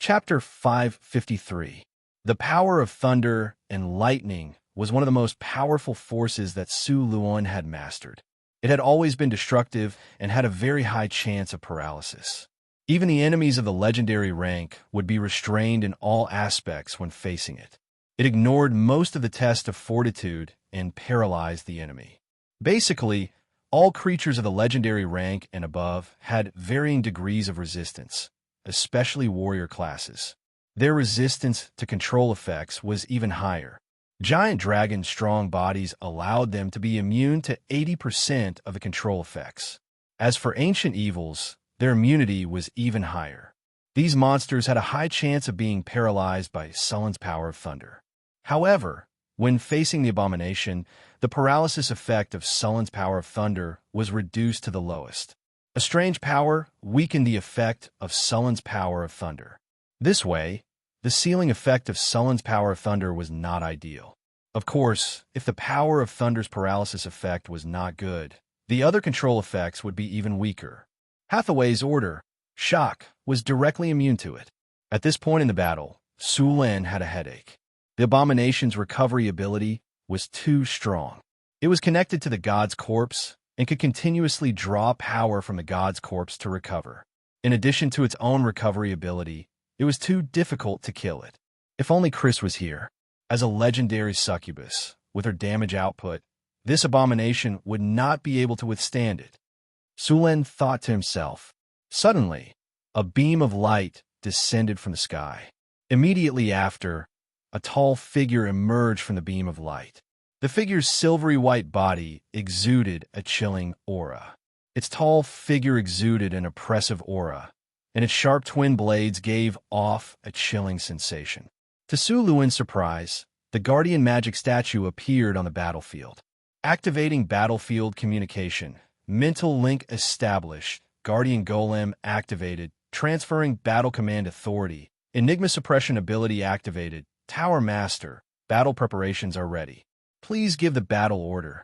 Chapter 553. The power of thunder and lightning was one of the most powerful forces that Su Luan had mastered. It had always been destructive and had a very high chance of paralysis. Even the enemies of the legendary rank would be restrained in all aspects when facing it. It ignored most of the test of fortitude and paralyzed the enemy. Basically, all creatures of the legendary rank and above had varying degrees of resistance, especially warrior classes. Their resistance to control effects was even higher. Giant dragons' strong bodies allowed them to be immune to 80% of the control effects. As for ancient evils, their immunity was even higher. These monsters had a high chance of being paralyzed by Sullen's power of thunder. However, when facing the abomination, the paralysis effect of Sullen's power of thunder was reduced to the lowest. A strange power weakened the effect of Sullen's power of thunder. This way, the ceiling effect of Sullen's power of thunder was not ideal. Of course, if the power of thunder's paralysis effect was not good, the other control effects would be even weaker. Hathaway's order, shock, was directly immune to it. At this point in the battle, Su Lin had a headache. The abomination's recovery ability was too strong. It was connected to the god's corpse and could continuously draw power from the god's corpse to recover. In addition to its own recovery ability, it was too difficult to kill it. If only Chris was here. As a legendary succubus, with her damage output, this abomination would not be able to withstand it. Su Lin thought to himself. Suddenly, a beam of light descended from the sky. Immediately after, a tall figure emerged from the beam of light. The figure's silvery white body exuded a chilling aura. Its tall figure exuded an oppressive aura, and its sharp twin blades gave off a chilling sensation. To Su Luan's surprise, the guardian magic statue appeared on the battlefield. Activating battlefield communication. Mental link established. Guardian Golem activated. Transferring battle command authority. Enigma suppression ability activated. Tower Master. Battle preparations are ready. Please give the battle order.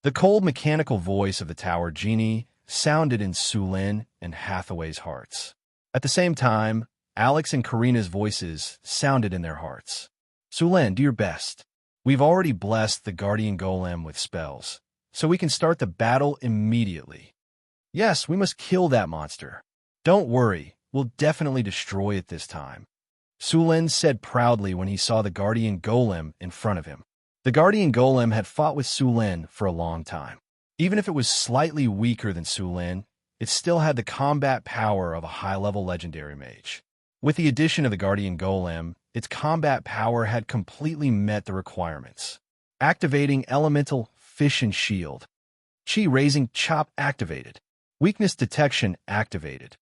The cold mechanical voice of the Tower Genie sounded in Su Lin and Hathaway's hearts. At the same time, Alex and Karina's voices sounded in their hearts. Su Lin, do your best. We've already blessed the Guardian Golem with spells, so we can start the battle immediately. Yes, we must kill that monster. Don't worry, we'll definitely destroy it this time. Su Lin said proudly when he saw the Guardian Golem in front of him. The Guardian Golem had fought with Su Lin for a long time. Even if it was slightly weaker than Su Lin, it still had the combat power of a high-level legendary mage. With the addition of the Guardian Golem, its combat power had completely met the requirements. Activating Elemental Fission Shield. Chi-Raising Chop activated. Weakness Detection activated.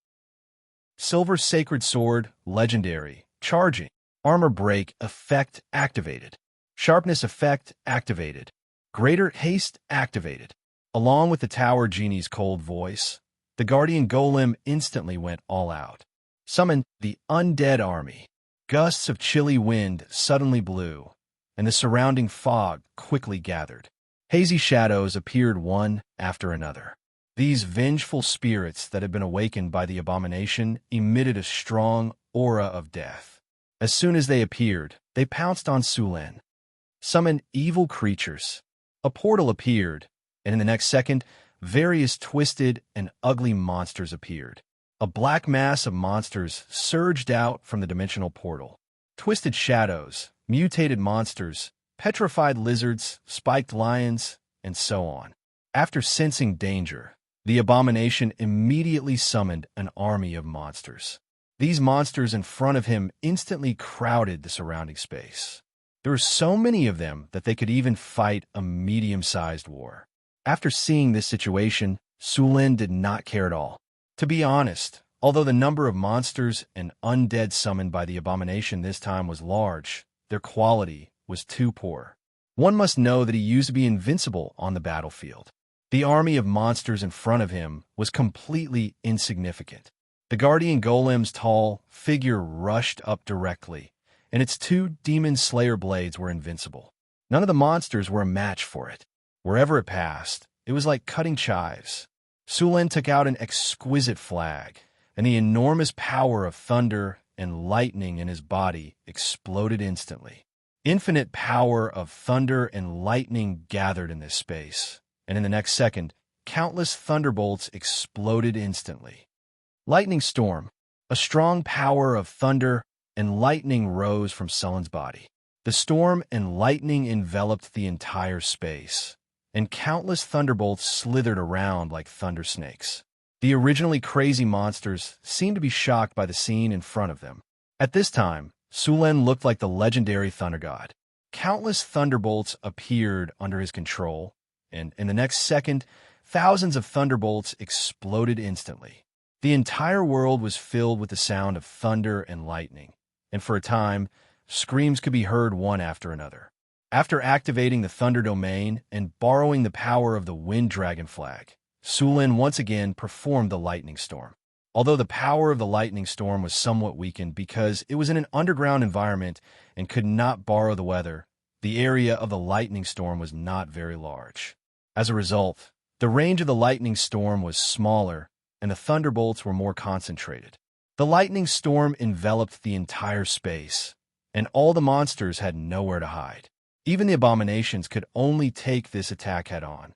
Silver Sacred Sword, Legendary, Charging. Armor Break Effect activated. Sharpness Effect activated. Greater Haste activated. Along with the Tower Genie's cold voice, the Guardian Golem instantly went all out. Summoned the Undead Army. Gusts of chilly wind suddenly blew, and the surrounding fog quickly gathered. Hazy shadows appeared one after another. These vengeful spirits that had been awakened by the abomination emitted a strong aura of death. As soon as they appeared, they pounced on Su Lin. Summon evil creatures. A portal appeared, and in the next second, various twisted and ugly monsters appeared. A black mass of monsters surged out from the dimensional portal. Twisted shadows, mutated monsters, petrified lizards, spiked lions, and so on. After sensing danger, the abomination immediately summoned an army of monsters. These monsters in front of him instantly crowded the surrounding space. There were so many of them that they could even fight a medium-sized war. After seeing this situation, Su Lin did not care at all. To be honest, although the number of monsters and undead summoned by the abomination this time was large, their quality was too poor. One must know that he used to be invincible on the battlefield. The army of monsters in front of him was completely insignificant. The Guardian Golem's tall figure rushed up directly, and its two Demon Slayer blades were invincible. None of the monsters were a match for it. Wherever it passed, it was like cutting chives. Su Lin took out an exquisite flag, and the enormous power of thunder and lightning in his body exploded instantly. Infinite power of thunder and lightning gathered in this space, and in the next second, countless thunderbolts exploded instantly. Lightning storm. A strong power of thunder and lightning rose from Sullen's body. The storm and lightning enveloped the entire space, and countless thunderbolts slithered around like thunder snakes. The originally crazy monsters seemed to be shocked by the scene in front of them. At this time, Sulen looked like the legendary thunder god. Countless thunderbolts appeared under his control, and in the next second, thousands of thunderbolts exploded instantly. The entire world was filled with the sound of thunder and lightning, and for a time, screams could be heard one after another. After activating the Thunder Domain and borrowing the power of the Wind Dragon flag, Sulen once again performed the Lightning Storm. Although the power of the Lightning Storm was somewhat weakened because it was in an underground environment and could not borrow the weather, the area of the Lightning Storm was not very large. As a result, the range of the Lightning Storm was smaller and the thunderbolts were more concentrated. The Lightning Storm enveloped the entire space, and all the monsters had nowhere to hide. Even the abominations could only take this attack head-on.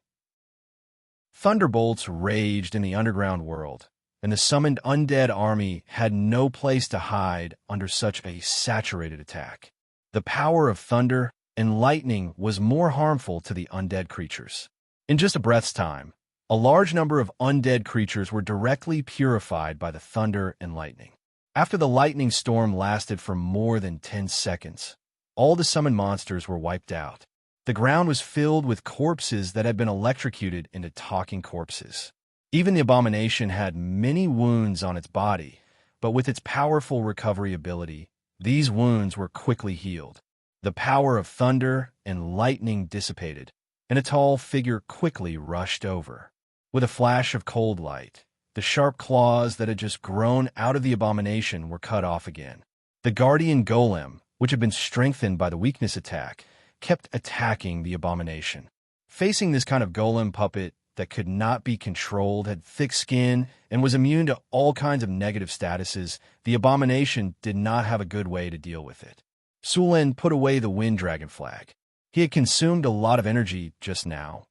Thunderbolts raged in the underground world, and the summoned undead army had no place to hide under such a saturated attack. The power of thunder and lightning was more harmful to the undead creatures. In just a breath's time, a large number of undead creatures were directly purified by the thunder and lightning. After the lightning storm lasted for more than 10 seconds, all the summoned monsters were wiped out. The ground was filled with corpses that had been electrocuted into talking corpses. Even the abomination had many wounds on its body, but with its powerful recovery ability, these wounds were quickly healed. The power of thunder and lightning dissipated, and a tall figure quickly rushed over. With a flash of cold light, the sharp claws that had just grown out of the abomination were cut off again. The guardian golem, which had been strengthened by the weakness attack, kept attacking the abomination. Facing this kind of golem puppet that could not be controlled, had thick skin, and was immune to all kinds of negative statuses, the abomination did not have a good way to deal with it. Sulen put away the Wind Dragon flag. He had consumed a lot of energy just now,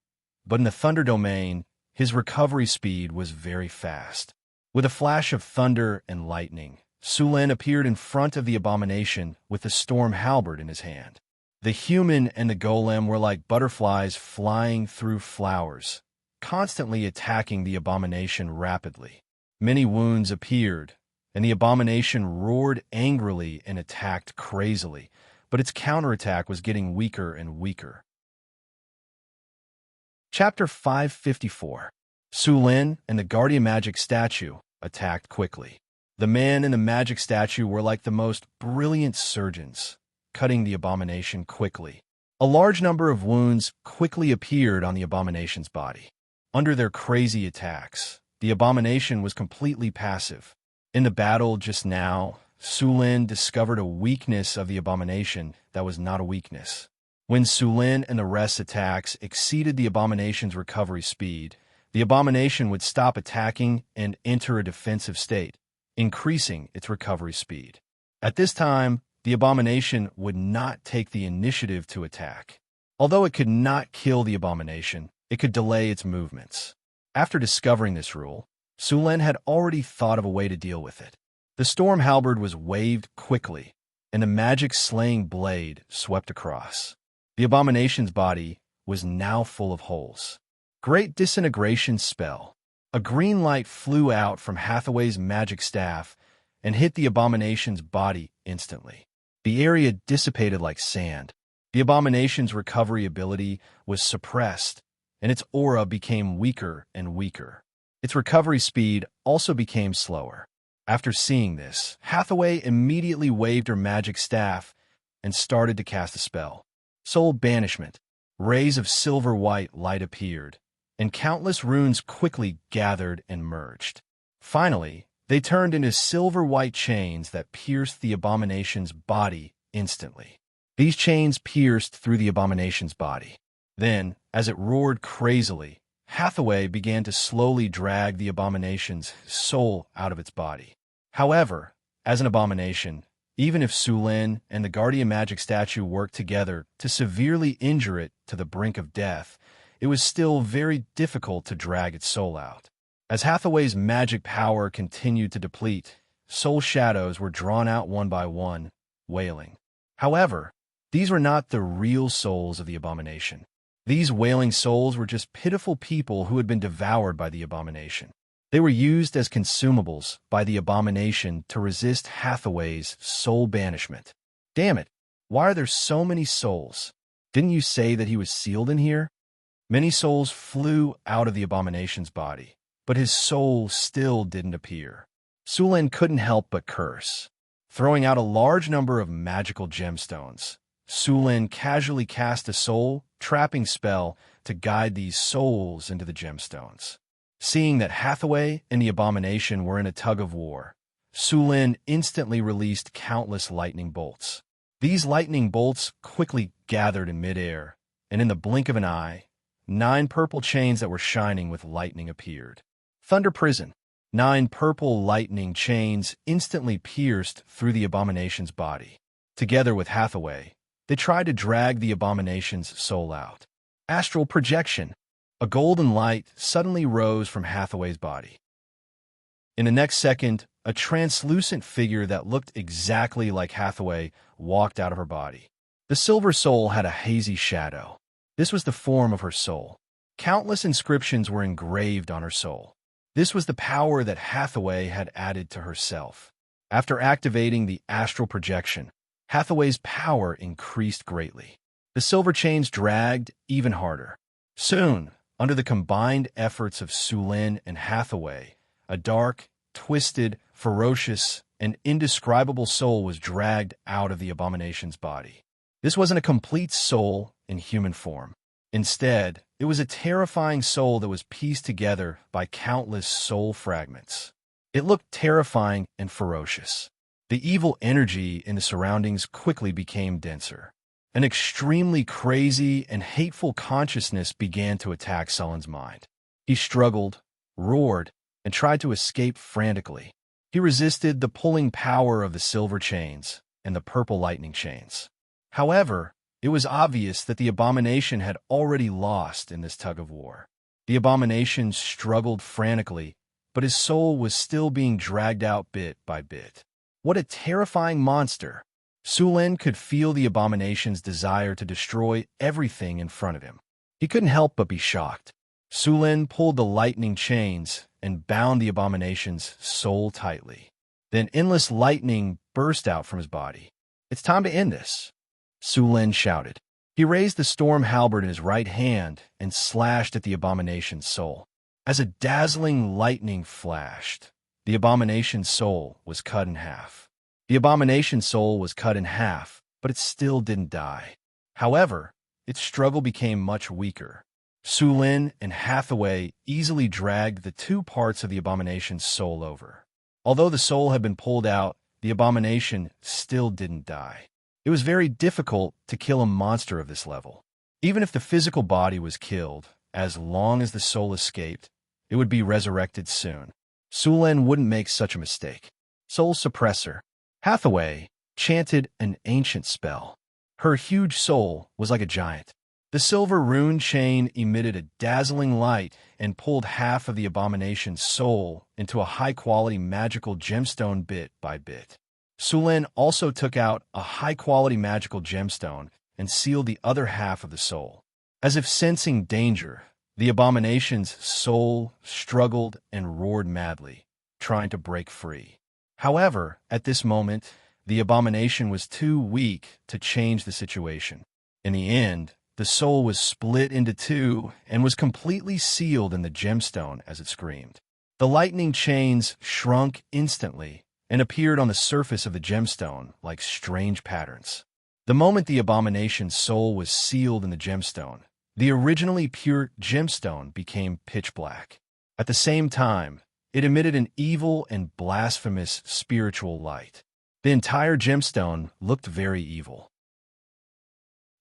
but in the Thunder Domain, his recovery speed was very fast. With a flash of thunder and lightning, Sulen appeared in front of the abomination with the storm halberd in his hand. The human and the golem were like butterflies flying through flowers, constantly attacking the abomination rapidly. Many wounds appeared, and the abomination roared angrily and attacked crazily, but its counterattack was getting weaker and weaker. Chapter 554. Sulen and the Guardian Magic Statue attacked quickly. The man and the magic statue were like the most brilliant surgeons, cutting the abomination quickly. A large number of wounds quickly appeared on the abomination's body. Under their crazy attacks, the abomination was completely passive. In the battle just now, Sulen discovered a weakness of the abomination that was not a weakness. When Sulen and the rest's attacks exceeded the abomination's recovery speed, the abomination would stop attacking and enter a defensive state, increasing its recovery speed. At this time, the abomination would not take the initiative to attack. Although it could not kill the abomination, it could delay its movements. After discovering this rule, Sulen had already thought of a way to deal with it. The storm halberd was waved quickly, and the magic slaying blade swept across. The abomination's body was now full of holes. Great disintegration spell. A green light flew out from Hathaway's magic staff and hit the abomination's body instantly. The area dissipated like sand. The abomination's recovery ability was suppressed, and its aura became weaker and weaker. Its recovery speed also became slower. After seeing this, Hathaway immediately waved her magic staff and started to cast a spell. Soul Banishment. Rays of silver-white light appeared, and countless runes quickly gathered and merged. Finally, they turned into silver-white chains that pierced the abomination's body instantly. These chains pierced through the abomination's body. Then, as it roared crazily, Hathaway began to slowly drag the abomination's soul out of its body. However, As an abomination, even if Su Lin and the guardian magic statue worked together to severely injure it to the brink of death, it was still very difficult to drag its soul out. As Hathaway's magic power continued to deplete, soul shadows were drawn out one by one, wailing. However, these were not the real souls of the abomination. These wailing souls were just pitiful people who had been devoured by the abomination. They were used as consumables by the abomination to resist Hathaway's soul banishment. Damn it, why are there so many souls? Didn't you say that he was sealed in here? Many souls flew out of the abomination's body, but his soul still didn't appear. Su Lin couldn't help but curse. Throwing out a large number of magical gemstones, Su Lin casually cast a soul-trapping spell to guide these souls into the gemstones. Seeing that Hathaway and the abomination were in a tug-of-war, Su Lin instantly released countless lightning bolts. These lightning bolts quickly gathered in midair, and in the blink of an eye, 9 purple chains that were shining with lightning appeared. Thunder Prison. 9 purple lightning chains instantly pierced through the abomination's body. Together with Hathaway, they tried to drag the abomination's soul out. Astral Projection. A golden light suddenly rose from Hathaway's body. In the next second, a translucent figure that looked exactly like Hathaway walked out of her body. The silver soul had a hazy shadow. This was the form of her soul. Countless inscriptions were engraved on her soul. This was the power that Hathaway had added to herself. After activating the astral projection, Hathaway's power increased greatly. The silver chains dragged even harder. Soon, under the combined efforts of Su Lin and Hathaway, a dark, twisted, ferocious, and indescribable soul was dragged out of the abomination's body. This wasn't a complete soul in human form. Instead, it was a terrifying soul that was pieced together by countless soul fragments. It looked terrifying and ferocious. The evil energy in the surroundings quickly became denser. An extremely crazy and hateful consciousness began to attack Sullen's mind. He struggled, roared, and tried to escape frantically. He resisted the pulling power of the silver chains and the purple lightning chains. However, it was obvious that the abomination had already lost in this tug-of-war. The abomination struggled frantically, but his soul was still being dragged out bit by bit. What a terrifying monster! Su Lin could feel the abomination's desire to destroy everything in front of him. He couldn't help but be shocked. Su Lin pulled the lightning chains and bound the abomination's soul tightly. Then endless lightning burst out from his body. "It's time to end this," Su Lin shouted. He raised the storm halberd in his right hand and slashed at the abomination's soul. As a dazzling lightning flashed, the abomination's soul was cut in half. The abomination's soul was cut in half, but it still didn't die. However, its struggle became much weaker. Su Lin and Hathaway easily dragged the 2 parts of the abomination's soul over. Although the soul had been pulled out, the abomination still didn't die. It was very difficult to kill a monster of this level. Even if the physical body was killed, as long as the soul escaped, it would be resurrected soon. Su Lin wouldn't make such a mistake. Soul Suppressor. Hathaway chanted an ancient spell. Her huge soul was like a giant. The silver rune chain emitted a dazzling light and pulled half of the abomination's soul into a high-quality magical gemstone bit by bit. Su Lin also took out a high-quality magical gemstone and sealed the other half of the soul. As if sensing danger, the abomination's soul struggled and roared madly, trying to break free. However, at this moment, the abomination was too weak to change the situation. In the end, the soul was split into 2 and was completely sealed in the gemstone as it screamed. The lightning chains shrunk instantly and appeared on the surface of the gemstone like strange patterns. The moment the abomination's soul was sealed in the gemstone, the originally pure gemstone became pitch black. At the same time, it emitted an evil and blasphemous spiritual light. The entire gemstone looked very evil.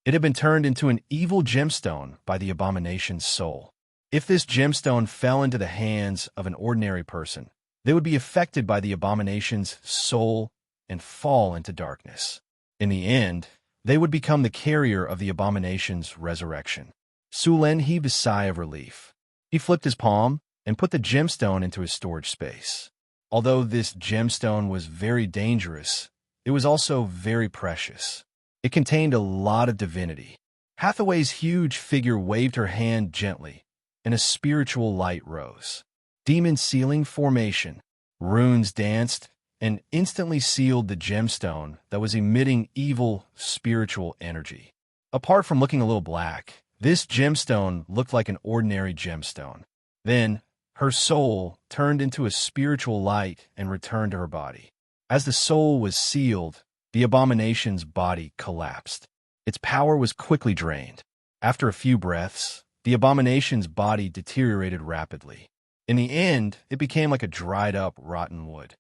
It had been turned into an evil gemstone by the abomination's soul. If this gemstone fell into the hands of an ordinary person, they would be affected by the abomination's soul and fall into darkness. In the end, they would become the carrier of the abomination's resurrection. Su Lin heaved a sigh of relief. He flipped his palm and put the gemstone into his storage space. Although this gemstone was very dangerous, it was also very precious. It contained a lot of divinity. Hathaway's huge figure waved her hand gently, and a spiritual light rose. Demon sealing formation. Runes danced and instantly sealed the gemstone that was emitting evil spiritual energy. Apart from looking a little black, this gemstone looked like an ordinary gemstone. Then, her soul turned into a spiritual light and returned to her body. As the soul was sealed, the abomination's body collapsed. Its power was quickly drained. After a few breaths, the abomination's body deteriorated rapidly. In the end, it became like a dried-up, rotten wood.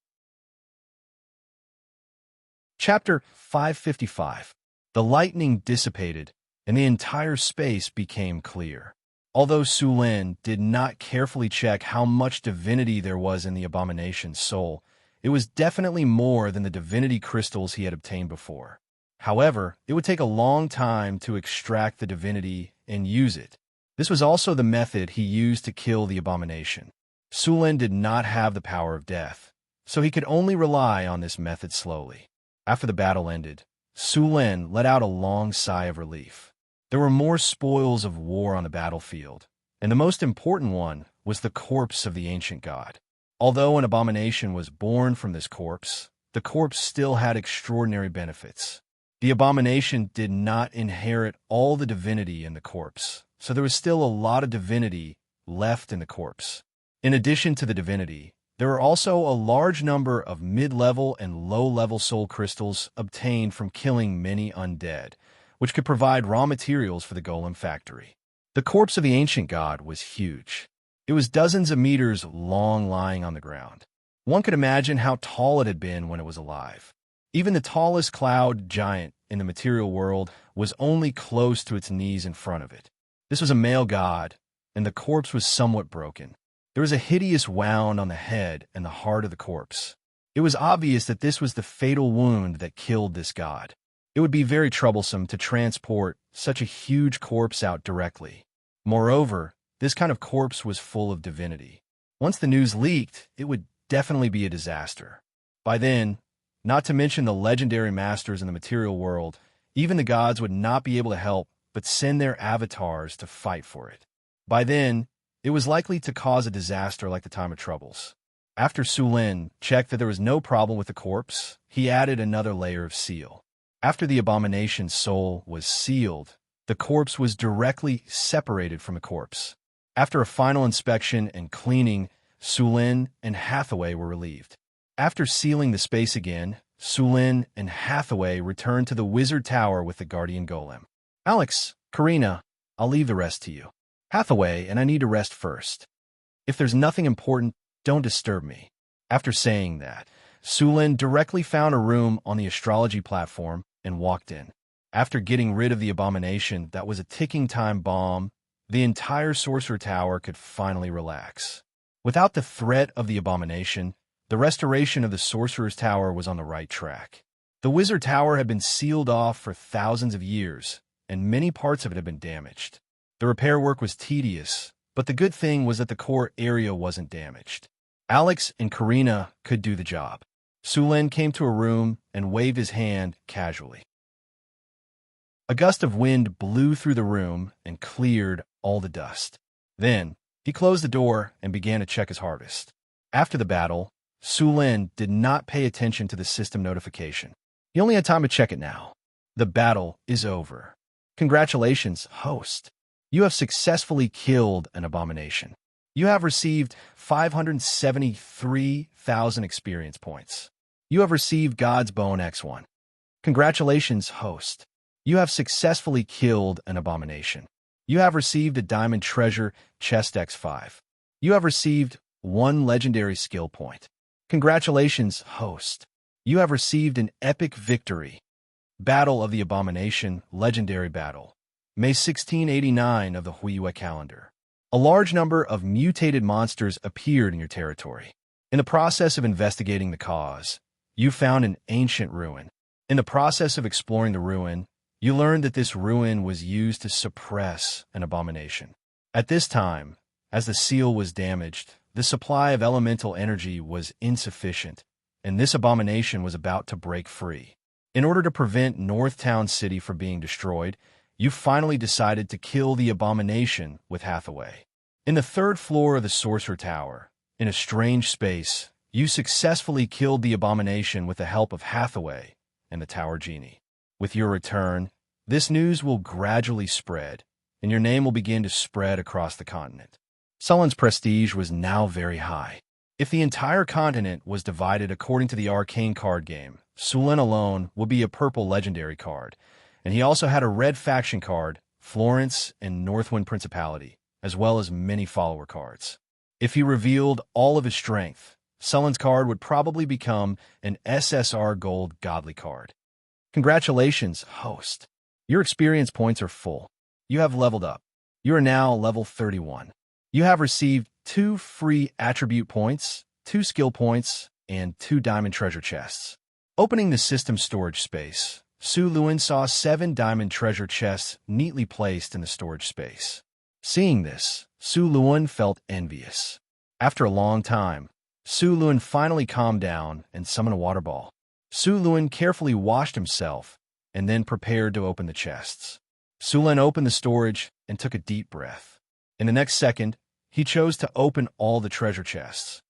Chapter 555. The lightning dissipated, and the entire space became clear. Although Su Lin did not carefully check how much divinity there was in the abomination's soul, it was definitely more than the divinity crystals he had obtained before. However, it would take a long time to extract the divinity and use it. This was also the method he used to kill the abomination. Su Lin did not have the power of death, so he could only rely on this method slowly. After the battle ended, Su Lin let out a long sigh of relief. There were more spoils of war on the battlefield, and the most important one was the corpse of the ancient god. Although an abomination was born from this corpse, the corpse still had extraordinary benefits. The abomination did not inherit all the divinity in the corpse, so there was still a lot of divinity left in the corpse. In addition to the divinity, there are also a large number of mid-level and low-level soul crystals obtained from killing many undead, which could provide raw materials for the golem factory. The corpse of the ancient god was huge. It was dozens of meters long, lying on the ground. One could imagine how tall it had been when it was alive. Even the tallest cloud giant in the material world was only close to its knees in front of it. This was a male god, and the corpse was somewhat broken. There was a hideous wound on the head and the heart of the corpse. It was obvious that this was the fatal wound that killed this god. It would be very troublesome to transport such a huge corpse out directly. Moreover, this kind of corpse was full of divinity. Once the news leaked, it would definitely be a disaster. By then, not to mention the legendary masters in the material world, even the gods would not be able to help but send their avatars to fight for it. By then, it was likely to cause a disaster like the time of troubles. After Su Lin checked that there was no problem with the corpse, he added another layer of seal. After the abomination's soul was sealed, the corpse was directly separated from the corpse. After a final inspection and cleaning, Su Lin and Hathaway were relieved. After sealing the space again, Su Lin and Hathaway returned to the wizard tower with the guardian golem. Alex, Karina, I'll leave the rest to you. Hathaway and I need to rest first. If there's nothing important, don't disturb me. After saying that, Su Lin directly found a room on the astrology platform and walked in. After getting rid of the abomination that was a ticking time bomb, the entire sorcerer tower could finally relax. Without the threat of the abomination, the restoration of the sorcerer's tower was on the right track. The wizard tower had been sealed off for thousands of years, and many parts of it had been damaged. The repair work was tedious, but the good thing was that the core area wasn't damaged. Alex and Karina could do the job. Su Lin came to a room and waved his hand casually. A gust of wind blew through the room and cleared all the dust. Then, he closed the door and began to check his harvest. After the battle, Su Lin did not pay attention to the system notification. He only had time to check it now. The battle is over. Congratulations, host. You have successfully killed an abomination. You have received 573,000 experience points. You have received God's Bone X1. Congratulations, host. You have successfully killed an abomination. You have received a Diamond Treasure Chest X5. You have received 1 legendary skill point. Congratulations, host. You have received an epic victory. Battle of the Abomination Legendary Battle. May 1689 of the Huiyue calendar. A large number of mutated monsters appeared in your territory. In the process of investigating the cause, you found an ancient ruin. In the process of exploring the ruin, you learned that this ruin was used to suppress an abomination. At this time, as the seal was damaged, the supply of elemental energy was insufficient, and this abomination was about to break free. In order to prevent Northtown City from being destroyed, you finally decided to kill the abomination with Hathaway. In the third floor of the Sorcerer Tower, in a strange space, you successfully killed the abomination with the help of Hathaway and the Tower Genie. With your return, this news will gradually spread, and your name will begin to spread across the continent. Sullen's prestige was now very high. If the entire continent was divided according to the arcane card game, Sullen alone would be a purple legendary card, and he also had a red faction card, Florence and Northwind Principality, as well as many follower cards. If he revealed all of his strength, Sullen's card would probably become an SSR Gold Godly card. Congratulations, host. Your experience points are full. You have leveled up. You are now level 31. You have received 2 free attribute points, 2 skill points, and 2 diamond treasure chests. Opening the system storage space, Su Luan saw 7 diamond treasure chests neatly placed in the storage space. Seeing this, Su Luan felt envious. After a long time, Su Luan finally calmed down and summoned a water ball. Su Luan carefully washed himself and then prepared to open the chests. Su Luan opened the storage and took a deep breath. In the next second, he chose to open all the treasure chests.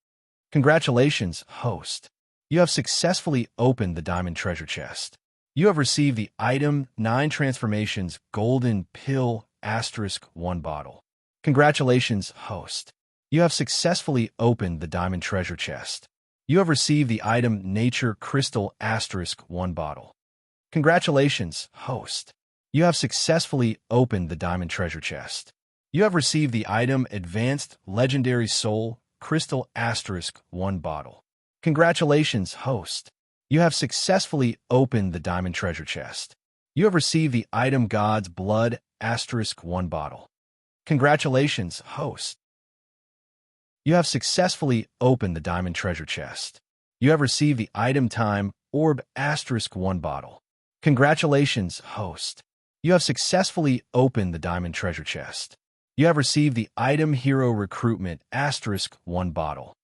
Congratulations, host. You have successfully opened the diamond treasure chest. You have received the item 9 Transformations Golden Pill *1 bottle. Congratulations, host. You have successfully opened the diamond treasure chest. You have received the item Nature Crystal *1 bottle. Congratulations, host. You have successfully opened the diamond treasure chest. You have received the item Advanced Legendary Soul Crystal *1 bottle. Congratulations, host. You have successfully opened the diamond treasure chest. You have received the item God's Blood *1 bottle. Congratulations, host. You have successfully opened the diamond treasure chest. You have received the item Time Orb *1 bottle. Congratulations, host. You have successfully opened the diamond treasure chest. You have received the item Hero Recruitment *1 bottle.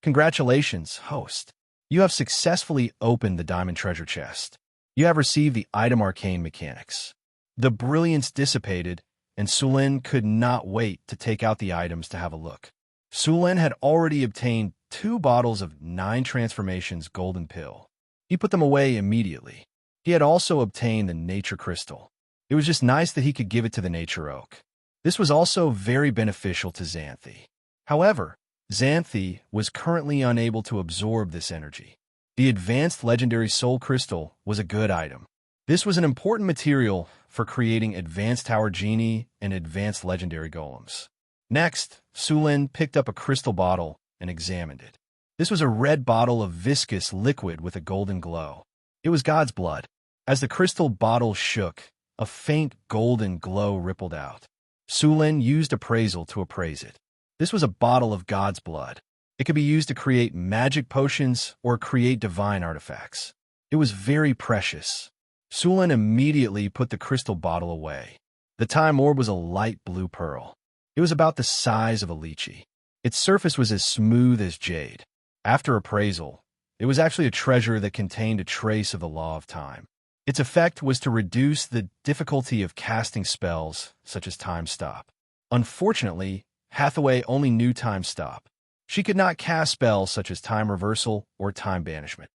Congratulations, host. You have successfully opened the diamond treasure chest. You have received the item Arcane Mechanics. The brilliance dissipated, and Sulin could not wait to take out the items to have a look. Sulin had already obtained 2 bottles of 9 Transformations Golden Pill. He put them away immediately. He had also obtained the Nature Crystal. It was just nice that he could give it to the Nature Oak. This was also very beneficial to Xanthi. However, Xanthi was currently unable to absorb this energy. The Advanced Legendary Soul Crystal was a good item. This was an important material for creating Advanced Tower Genie and Advanced Legendary Golems. Next, Sulin picked up a crystal bottle and examined it. This was a red bottle of viscous liquid with a golden glow. It was God's blood. As the crystal bottle shook, a faint golden glow rippled out. Sulin used appraisal to appraise it. This was a bottle of God's blood. It could be used to create magic potions or create divine artifacts. It was very precious. Sulin immediately put the crystal bottle away. The time orb was a light blue pearl. It was about the size of a lychee. Its surface was as smooth as jade. After appraisal, it was actually a treasure that contained a trace of the law of time. Its effect was to reduce the difficulty of casting spells, such as Time Stop. Unfortunately, Hathaway only knew Time Stop. She could not cast spells such as Time Reversal or Time Banishment.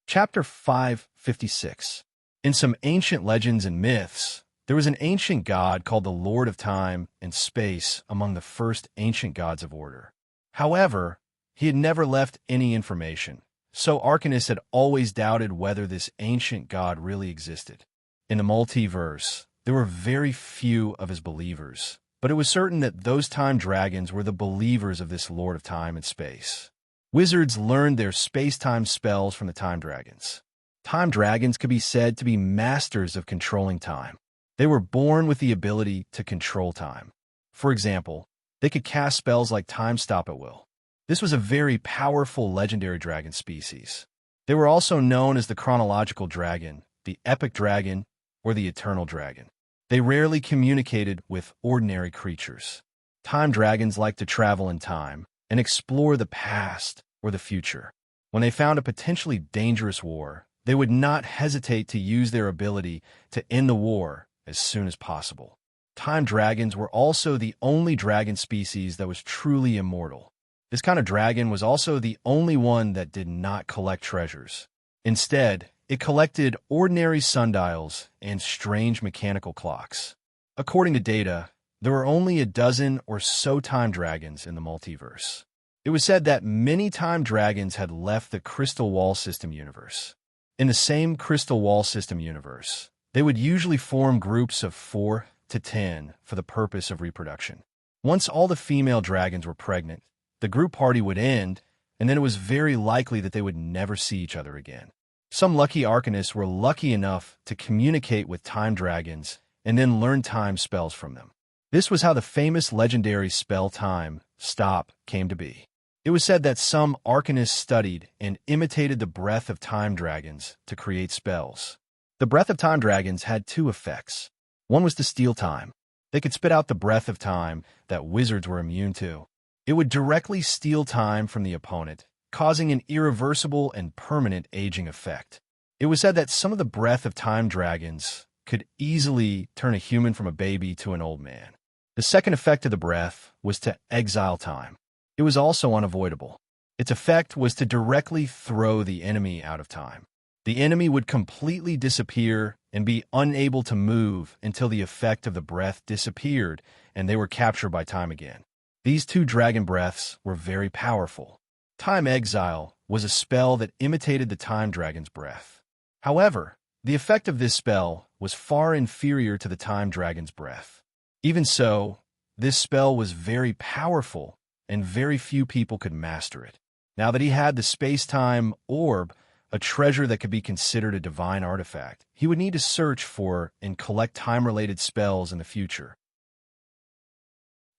Chapter 556. In some ancient legends and myths, there was an ancient god called the Lord of Time and Space among the first ancient gods of order. However, he had never left any information, so Arcanus had always doubted whether this ancient god really existed. In the multiverse, there were very few of his believers, but it was certain that those time dragons were the believers of this Lord of Time and Space. Wizards learned their space-time spells from the time dragons. Time dragons could be said to be masters of controlling time. They were born with the ability to control time. For example, they could cast spells like Time Stop at will. This was a very powerful legendary dragon species. They were also known as the chronological dragon, the epic dragon, or the eternal dragon. They rarely communicated with ordinary creatures. Time dragons like to travel in time and explore the past or the future. When they found a potentially dangerous war, they would not hesitate to use their ability to end the war as soon as possible. Time dragons were also the only dragon species that was truly immortal. This kind of dragon was also the only one that did not collect treasures. Instead, it collected ordinary sundials and strange mechanical clocks. According to data, there were only a dozen or so time dragons in the multiverse. It was said that many time dragons had left the Crystal Wall System universe. In the same Crystal Wall System universe, they would usually form groups of 4 to 10 for the purpose of reproduction. Once all the female dragons were pregnant, the group party would end, and then it was very likely that they would never see each other again. Some lucky arcanists were lucky enough to communicate with time dragons and then learn time spells from them. This was how the famous legendary spell Time Stop came to be. It was said that some arcanists studied and imitated the breath of time dragons to create spells. The breath of time dragons had 2 effects. One was to steal time. They could spit out the breath of time that wizards were immune to. It would directly steal time from the opponent, causing an irreversible and permanent aging effect. It was said that some of the breath of time dragons could easily turn a human from a baby to an old man. The second effect of the breath was to exile time. It was also unavoidable. Its effect was to directly throw the enemy out of time. The enemy would completely disappear and be unable to move until the effect of the breath disappeared and they were captured by time again. These 2 dragon breaths were very powerful. Time Exile was a spell that imitated the time dragon's breath. However, the effect of this spell was far inferior to the time dragon's breath. Even so, this spell was very powerful, and very few people could master it. Now that he had the space-time orb, a treasure that could be considered a divine artifact, he would need to search for and collect time-related spells in the future.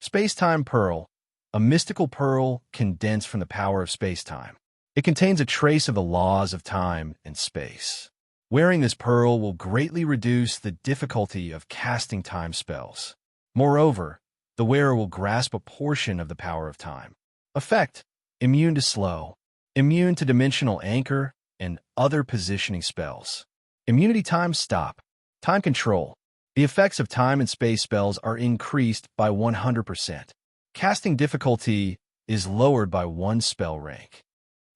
Space-Time Pearl, a mystical pearl condensed from the power of space-time. It contains a trace of the laws of time and space. Wearing this pearl will greatly reduce the difficulty of casting time spells. Moreover, the wearer will grasp a portion of the power of time. Effect: immune to slow, immune to dimensional anchor, and other positioning spells. Immunity Time Stop, time control. The effects of time and space spells are increased by 100%. Casting difficulty is lowered by 1 spell rank.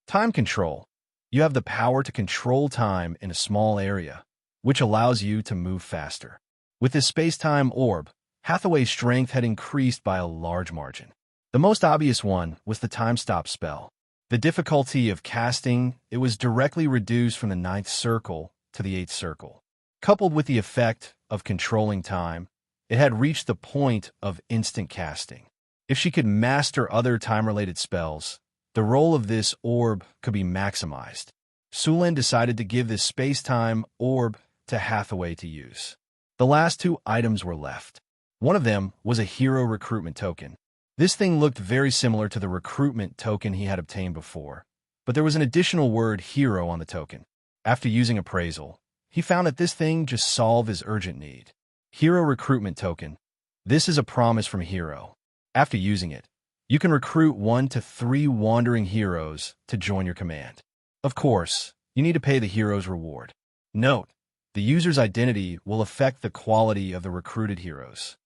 Time control. You have the power to control time in a small area, which allows you to move faster. With this space-time orb, Hathaway's strength had increased by a large margin. The most obvious one was the Time Stop spell. The difficulty of casting it was directly reduced from the 9th circle to the 8th circle. Coupled with the effect of controlling time, it had reached the point of instant casting. If she could master other time-related spells, the role of this orb could be maximized. Sulin decided to give this space-time orb to Hathaway to use. The last 2 items were left. One of them was a hero recruitment token. This thing looked very similar to the recruitment token he had obtained before, but there was an additional word hero on the token. After using appraisal, he found that this thing just solved his urgent need. Hero recruitment token. This is a promise from Hero. After using it, you can recruit 1 to 3 wandering heroes to join your command. Of course, you need to pay the hero's reward. Note, the user's identity will affect the quality of the recruited heroes.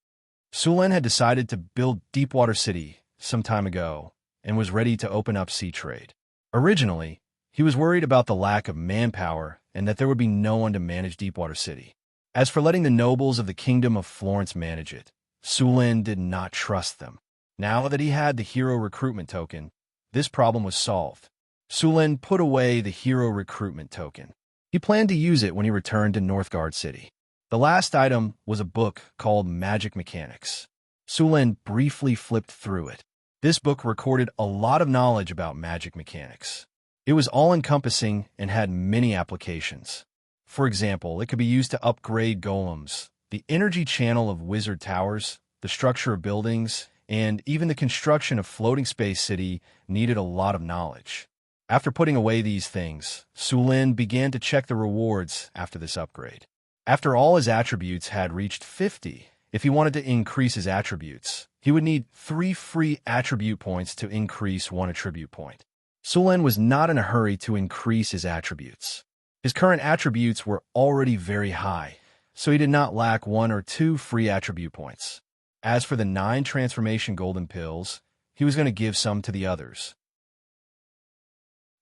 Sulin had decided to build Deepwater City some time ago and was ready to open up sea trade. Originally, he was worried about the lack of manpower and that there would be no one to manage Deepwater City. As for letting the nobles of the Kingdom of Florence manage it, Sulin did not trust them. Now that he had the hero recruitment token, this problem was solved. Sulin put away the hero recruitment token. He planned to use it when he returned to Northgard City. The last item was a book called Magic Mechanics. Sulin briefly flipped through it. This book recorded a lot of knowledge about magic mechanics. It was all-encompassing and had many applications. For example, it could be used to upgrade golems, the energy channel of wizard towers, the structure of buildings, and even the construction of Floating Space City needed a lot of knowledge. After putting away these things, Su Lin began to check the rewards after this upgrade. After all his attributes had reached 50, if he wanted to increase his attributes, he would need 3 free attribute points to increase 1 attribute point. Su Lin was not in a hurry to increase his attributes. His current attributes were already very high, so he did not lack 1 or 2 free attribute points. As for the 9 transformation golden pills, he was going to give some to the others.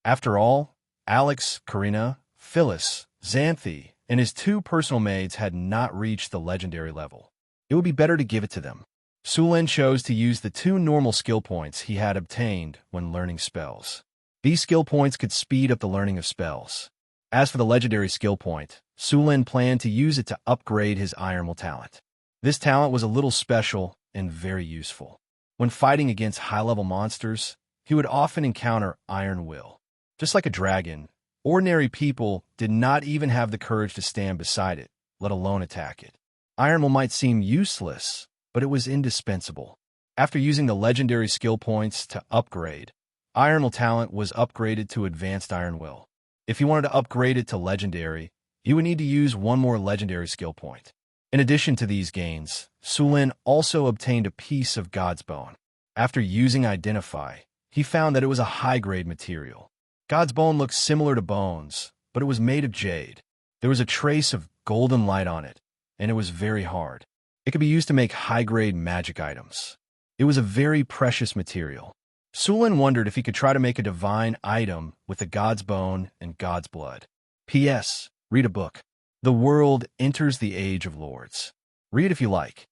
After all, Alex, Karina, Phyllis, Xanthi, and his 2 personal maids had not reached the legendary level. It would be better to give it to them. Su Lin chose to use the 2 normal skill points he had obtained when learning spells. These skill points could speed up the learning of spells. As for the legendary skill point, Su Lin planned to use it to upgrade his Iron talent. This talent was a little special and very useful. When fighting against high-level monsters, he would often encounter Iron Will. Just like a dragon, ordinary people did not even have the courage to stand beside it, let alone attack it. Iron Will might seem useless, but it was indispensable. After using the legendary skill points to upgrade, Iron Will talent was upgraded to Advanced Iron Will. If he wanted to upgrade it to Legendary, he would need to use 1 more legendary skill point. In addition to these gains, Su Lin also obtained a piece of God's Bone. After using Identify, he found that it was a high-grade material. God's Bone looked similar to bones, but it was made of jade. There was a trace of golden light on it, and it was very hard. It could be used to make high-grade magic items. It was a very precious material. Su Lin wondered if he could try to make a divine item with the God's Bone and God's Blood. P.S. Read a book. The world enters the Age of Lords. Read if you like.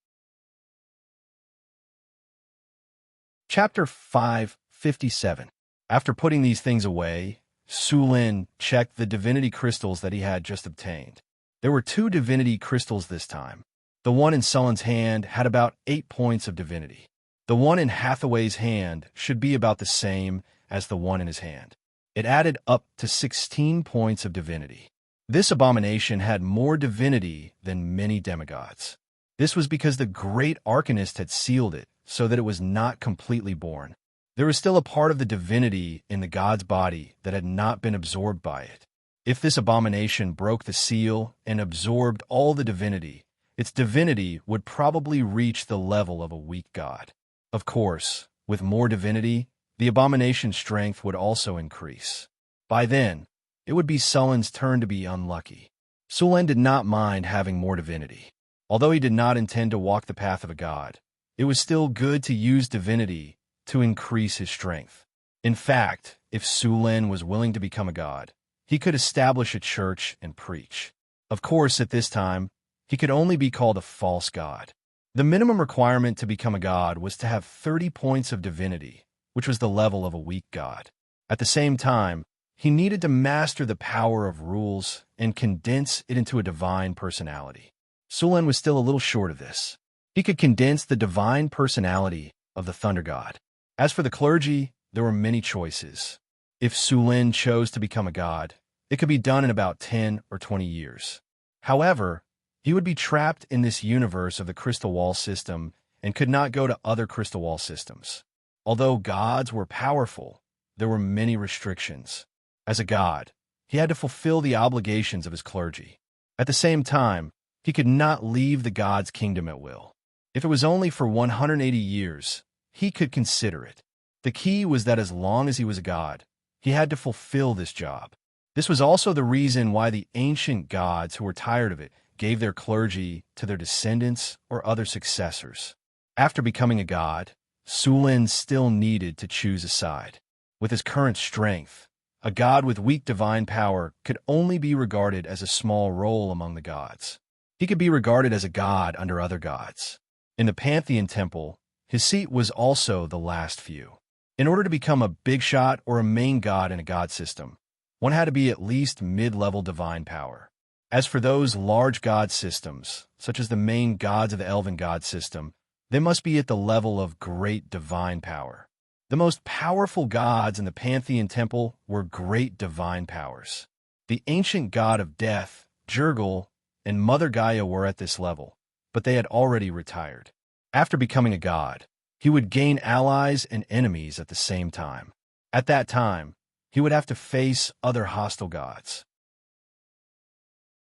Chapter 557. After putting these things away, Su Lin checked the divinity crystals that he had just obtained. There were 2 divinity crystals this time. The one in Sullen's hand had about 8 points of divinity. The one in Hathaway's hand should be about the same as the one in his hand. It added up to 16 points of divinity. This abomination had more divinity than many demigods. This was because the great Arcanist had sealed it so that it was not completely born. There was still a part of the divinity in the god's body that had not been absorbed by it. If this abomination broke the seal and absorbed all the divinity, its divinity would probably reach the level of a weak god. Of course, with more divinity, the abomination's strength would also increase. By then, it would be Sullen's turn to be unlucky. Su Lin did not mind having more divinity. Although he did not intend to walk the path of a god, it was still good to use divinity to increase his strength. In fact, if Su Lin was willing to become a god, he could establish a church and preach. Of course, at this time, he could only be called a false god. The minimum requirement to become a god was to have 30 points of divinity, which was the level of a weak god. At the same time, he needed to master the power of rules and condense it into a divine personality. Su Lin was still a little short of this. He could condense the divine personality of the Thunder God. As for the clergy, there were many choices. If Su Lin chose to become a god, it could be done in about 10 or 20 years. However, he would be trapped in this universe of the Crystal Wall system and could not go to other Crystal Wall systems. Although gods were powerful, there were many restrictions. As a god, he had to fulfill the obligations of his clergy. At the same time, he could not leave the god's kingdom at will. If it was only for 180 years, he could consider it. The key was that as long as he was a god, he had to fulfill this job. This was also the reason why the ancient gods who were tired of it gave their clergy to their descendants or other successors. After becoming a god, Su Lin still needed to choose a side. With his current strength, a god with weak divine power could only be regarded as a small role among the gods. He could be regarded as a god under other gods. In the Pantheon Temple, his seat was also the last few. In order to become a big shot or a main god in a god system, one had to be at least mid-level divine power. As for those large god systems, such as the main gods of the Elven god system, they must be at the level of great divine power. The most powerful gods in the Pantheon Temple were great divine powers. The ancient god of death, Jurgil, and Mother Gaia were at this level, but they had already retired. After becoming a god, he would gain allies and enemies at the same time. At that time, he would have to face other hostile gods.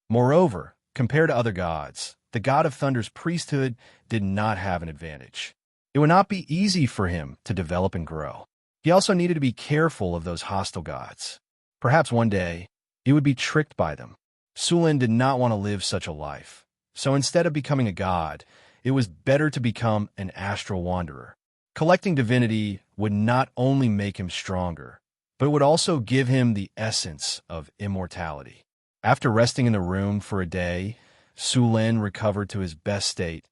Moreover, compared to other gods, the god of Thunder's priesthood did not have an advantage. It would not be easy for him to develop and grow. He also needed to be careful of those hostile gods. Perhaps one day, he would be tricked by them. Sulin did not want to live such a life. So instead of becoming a god, it was better to become an astral wanderer. Collecting divinity would not only make him stronger, but it would also give him the essence of immortality. After resting in the room for a day, Sulin recovered to his best state.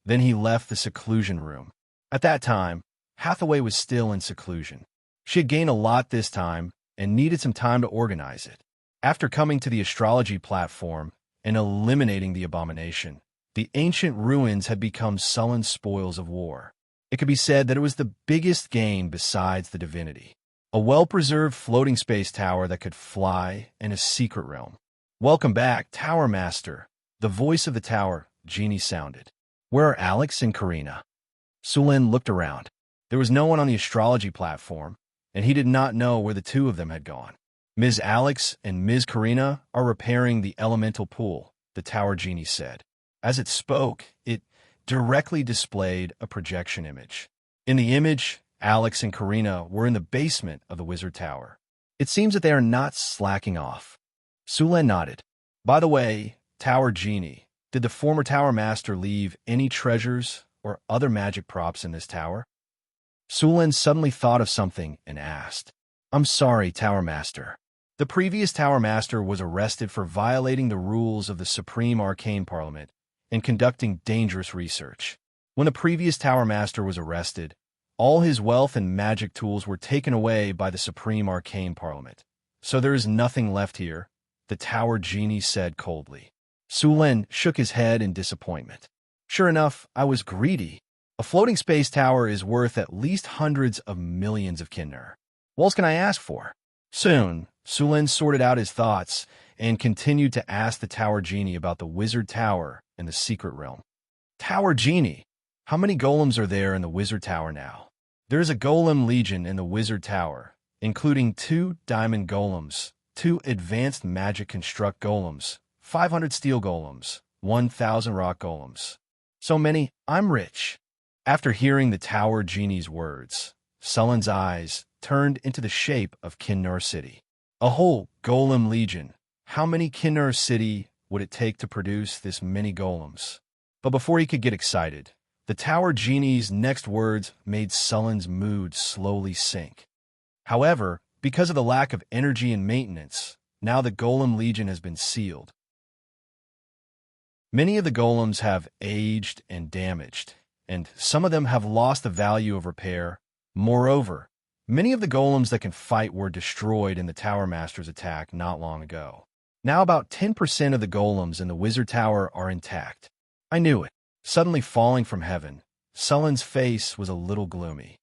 Then he left the seclusion room. At that time, Hathaway was still in seclusion. She had gained a lot this time and needed some time to organize it. After coming to the astrology platform and eliminating the abomination, the ancient ruins had become sullen spoils of war. It could be said that it was the biggest gain besides the divinity. A well-preserved floating space tower that could fly in a secret realm. "Welcome back, Tower Master." The voice of the tower genie sounded. "Where are Alex and Karina?" Sulin looked around. There was no one on the astrology platform, and he did not know where the two of them had gone. "Ms. Alex and Ms. Karina are repairing the elemental pool," the tower genie said. As it spoke, it directly displayed a projection image. In the image, Alex and Karina were in the basement of the wizard tower. "It seems that they are not slacking off." Sulin nodded. "By the way, Tower Genie, did the former Tower Master leave any treasures or other magic props in this tower?" Sulin suddenly thought of something and asked. "I'm sorry, Tower Master. The previous Tower Master was arrested for violating the rules of the Supreme Arcane Parliament and conducting dangerous research. When the previous Tower Master was arrested, all his wealth and magic tools were taken away by the Supreme Arcane Parliament. So there is nothing left here," the Tower Genie said coldly. Sulin shook his head in disappointment. "Sure enough, I was greedy. A floating space tower is worth at least hundreds of millions of kinner. What else can I ask for?" Soon, Sulin sorted out his thoughts and continued to ask the Tower Genie about the Wizard Tower and the Secret Realm. "Tower Genie, how many golems are there in the Wizard Tower now?" "There is a golem legion in the Wizard Tower, including 2 diamond golems, 2 advanced magic construct golems, 500 steel golems, 1,000 rock golems. So many, I'm rich." After hearing the Tower Genie's words, Sulin's eyes turned into the shape of Kinnur City. A whole golem legion. How many Kinnur City would it take to produce this many golems? But before he could get excited, the Tower Genie's next words made Sulin's mood slowly sink. However, because of the lack of energy and maintenance, now the Golem Legion has been sealed. Many of the golems have aged and damaged, and some of them have lost the value of repair. Moreover, many of the golems that can fight were destroyed in the Tower Master's attack not long ago. Now about 10% of the golems in the Wizard Tower are intact. I knew it. Suddenly falling from heaven, Sulin's face was a little gloomy.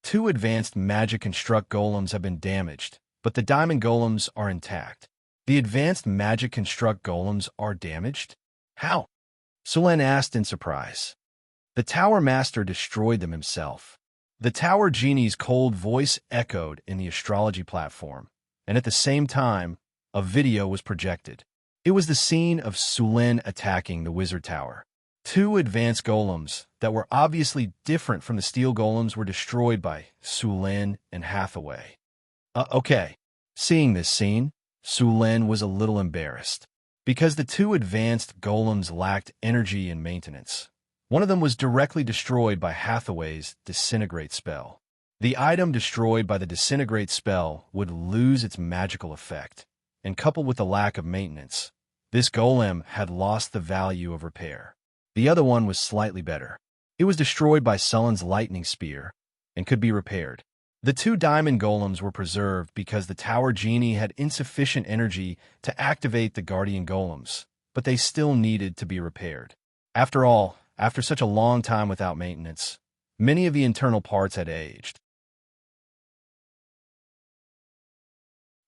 2 advanced magic construct golems have been damaged, but the diamond golems are intact. The advanced magic construct golems are damaged? How? Sulin asked in surprise. The Tower Master destroyed them himself. The Tower Genie's cold voice echoed in the astrology platform, and at the same time, a video was projected. It was the scene of Sulin attacking the Wizard Tower. 2 advanced golems that were obviously different from the steel golems were destroyed by Sulin and Hathaway. Okay. Seeing this scene, Sulin was a little embarrassed. Because the 2 advanced golems lacked energy and maintenance. One of them was directly destroyed by Hathaway's disintegrate spell. The item destroyed by the disintegrate spell would lose its magical effect, and coupled with the lack of maintenance, this golem had lost the value of repair. The other one was slightly better. It was destroyed by Sulin's lightning spear and could be repaired. The 2 diamond golems were preserved because the Tower Genie had insufficient energy to activate the guardian golems, but they still needed to be repaired. After all, after such a long time without maintenance, many of the internal parts had aged.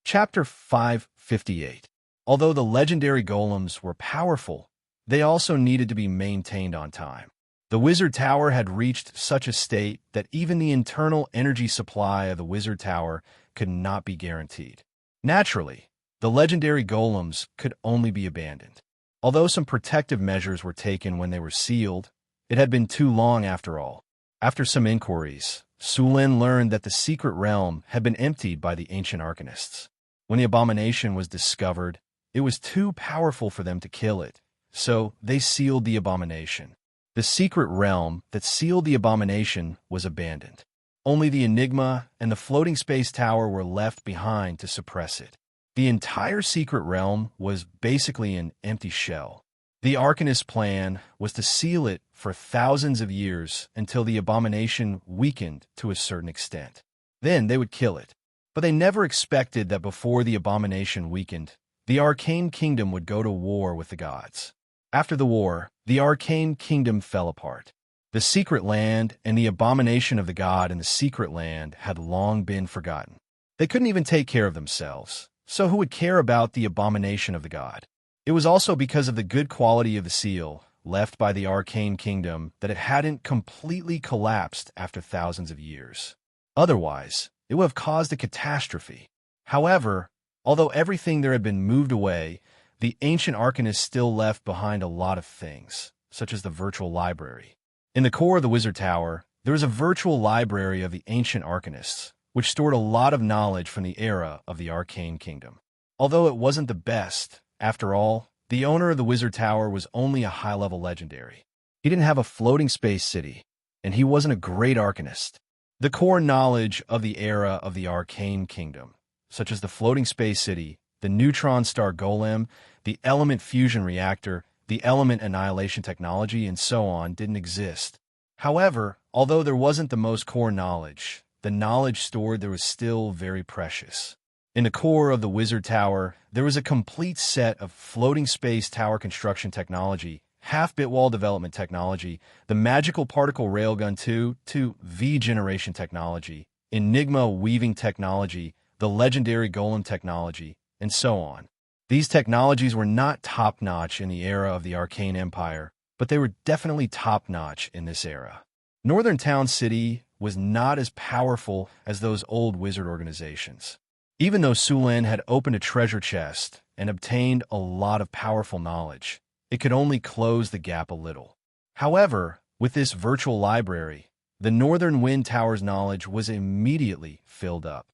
Chapter 558. Although the legendary golems were powerful, they also needed to be maintained on time. The wizard tower had reached such a state that even the internal energy supply of the wizard tower could not be guaranteed. Naturally, the legendary golems could only be abandoned. Although some protective measures were taken when they were sealed, it had been too long after all. After some inquiries, Sulin learned that the secret realm had been emptied by the ancient arcanists. When the abomination was discovered, it was too powerful for them to kill it, so they sealed the abomination. The secret realm that sealed the abomination was abandoned. Only the Enigma and the floating space tower were left behind to suppress it. The entire secret realm was basically an empty shell. The Arcanist's plan was to seal it for thousands of years until the abomination weakened to a certain extent. Then they would kill it. But they never expected that before the abomination weakened, the Arcane Kingdom would go to war with the gods. After the war, the Arcane Kingdom fell apart. The secret land and the abomination of the god in the secret land had long been forgotten. They couldn't even take care of themselves, so who would care about the abomination of the god? It was also because of the good quality of the seal left by the Arcane Kingdom that it hadn't completely collapsed after thousands of years. Otherwise, it would have caused a catastrophe. However, although everything there had been moved away, the ancient arcanists still left behind a lot of things, such as the virtual library. In the core of the wizard tower, there was a virtual library of the ancient arcanists, which stored a lot of knowledge from the era of the Arcane Kingdom. Although it wasn't the best, after all, the owner of the wizard tower was only a high-level legendary. He didn't have a floating space city, and he wasn't a great arcanist. The core knowledge of the era of the Arcane Kingdom, such as the floating space city, the neutron star golem, the element fusion reactor, the element annihilation technology, and so on, didn't exist. However, although there wasn't the most core knowledge, the knowledge stored there was still very precious. In the core of the wizard tower, there was a complete set of floating space tower construction technology, half-bit wall development technology, the magical particle railgun 2 V generation technology, Enigma weaving technology, the legendary golem technology, and so on. These technologies were not top-notch in the era of the Arcane Empire, but they were definitely top-notch in this era. Northern Town City was not as powerful as those old wizard organizations. Even though Sulin had opened a treasure chest and obtained a lot of powerful knowledge, it could only close the gap a little. However, with this virtual library, the Northern Wind Tower's knowledge was immediately filled up.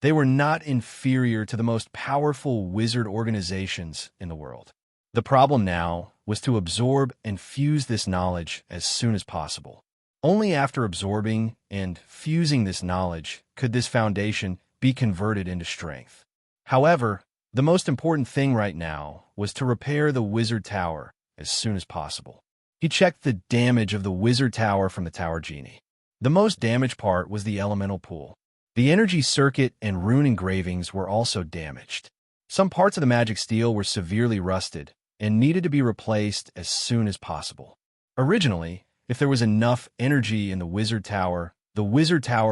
They were not inferior to the most powerful wizard organizations in the world. The problem now was to absorb and fuse this knowledge as soon as possible. Only after absorbing and fusing this knowledge could this foundation be converted into strength. However, the most important thing right now was to repair the wizard tower as soon as possible. He checked the damage of the wizard tower from the tower genie. The most damaged part was the elemental pool. The energy circuit and rune engravings were also damaged. Some parts of the magic steel were severely rusted and needed to be replaced as soon as possible. Originally, if there was enough energy in the wizard tower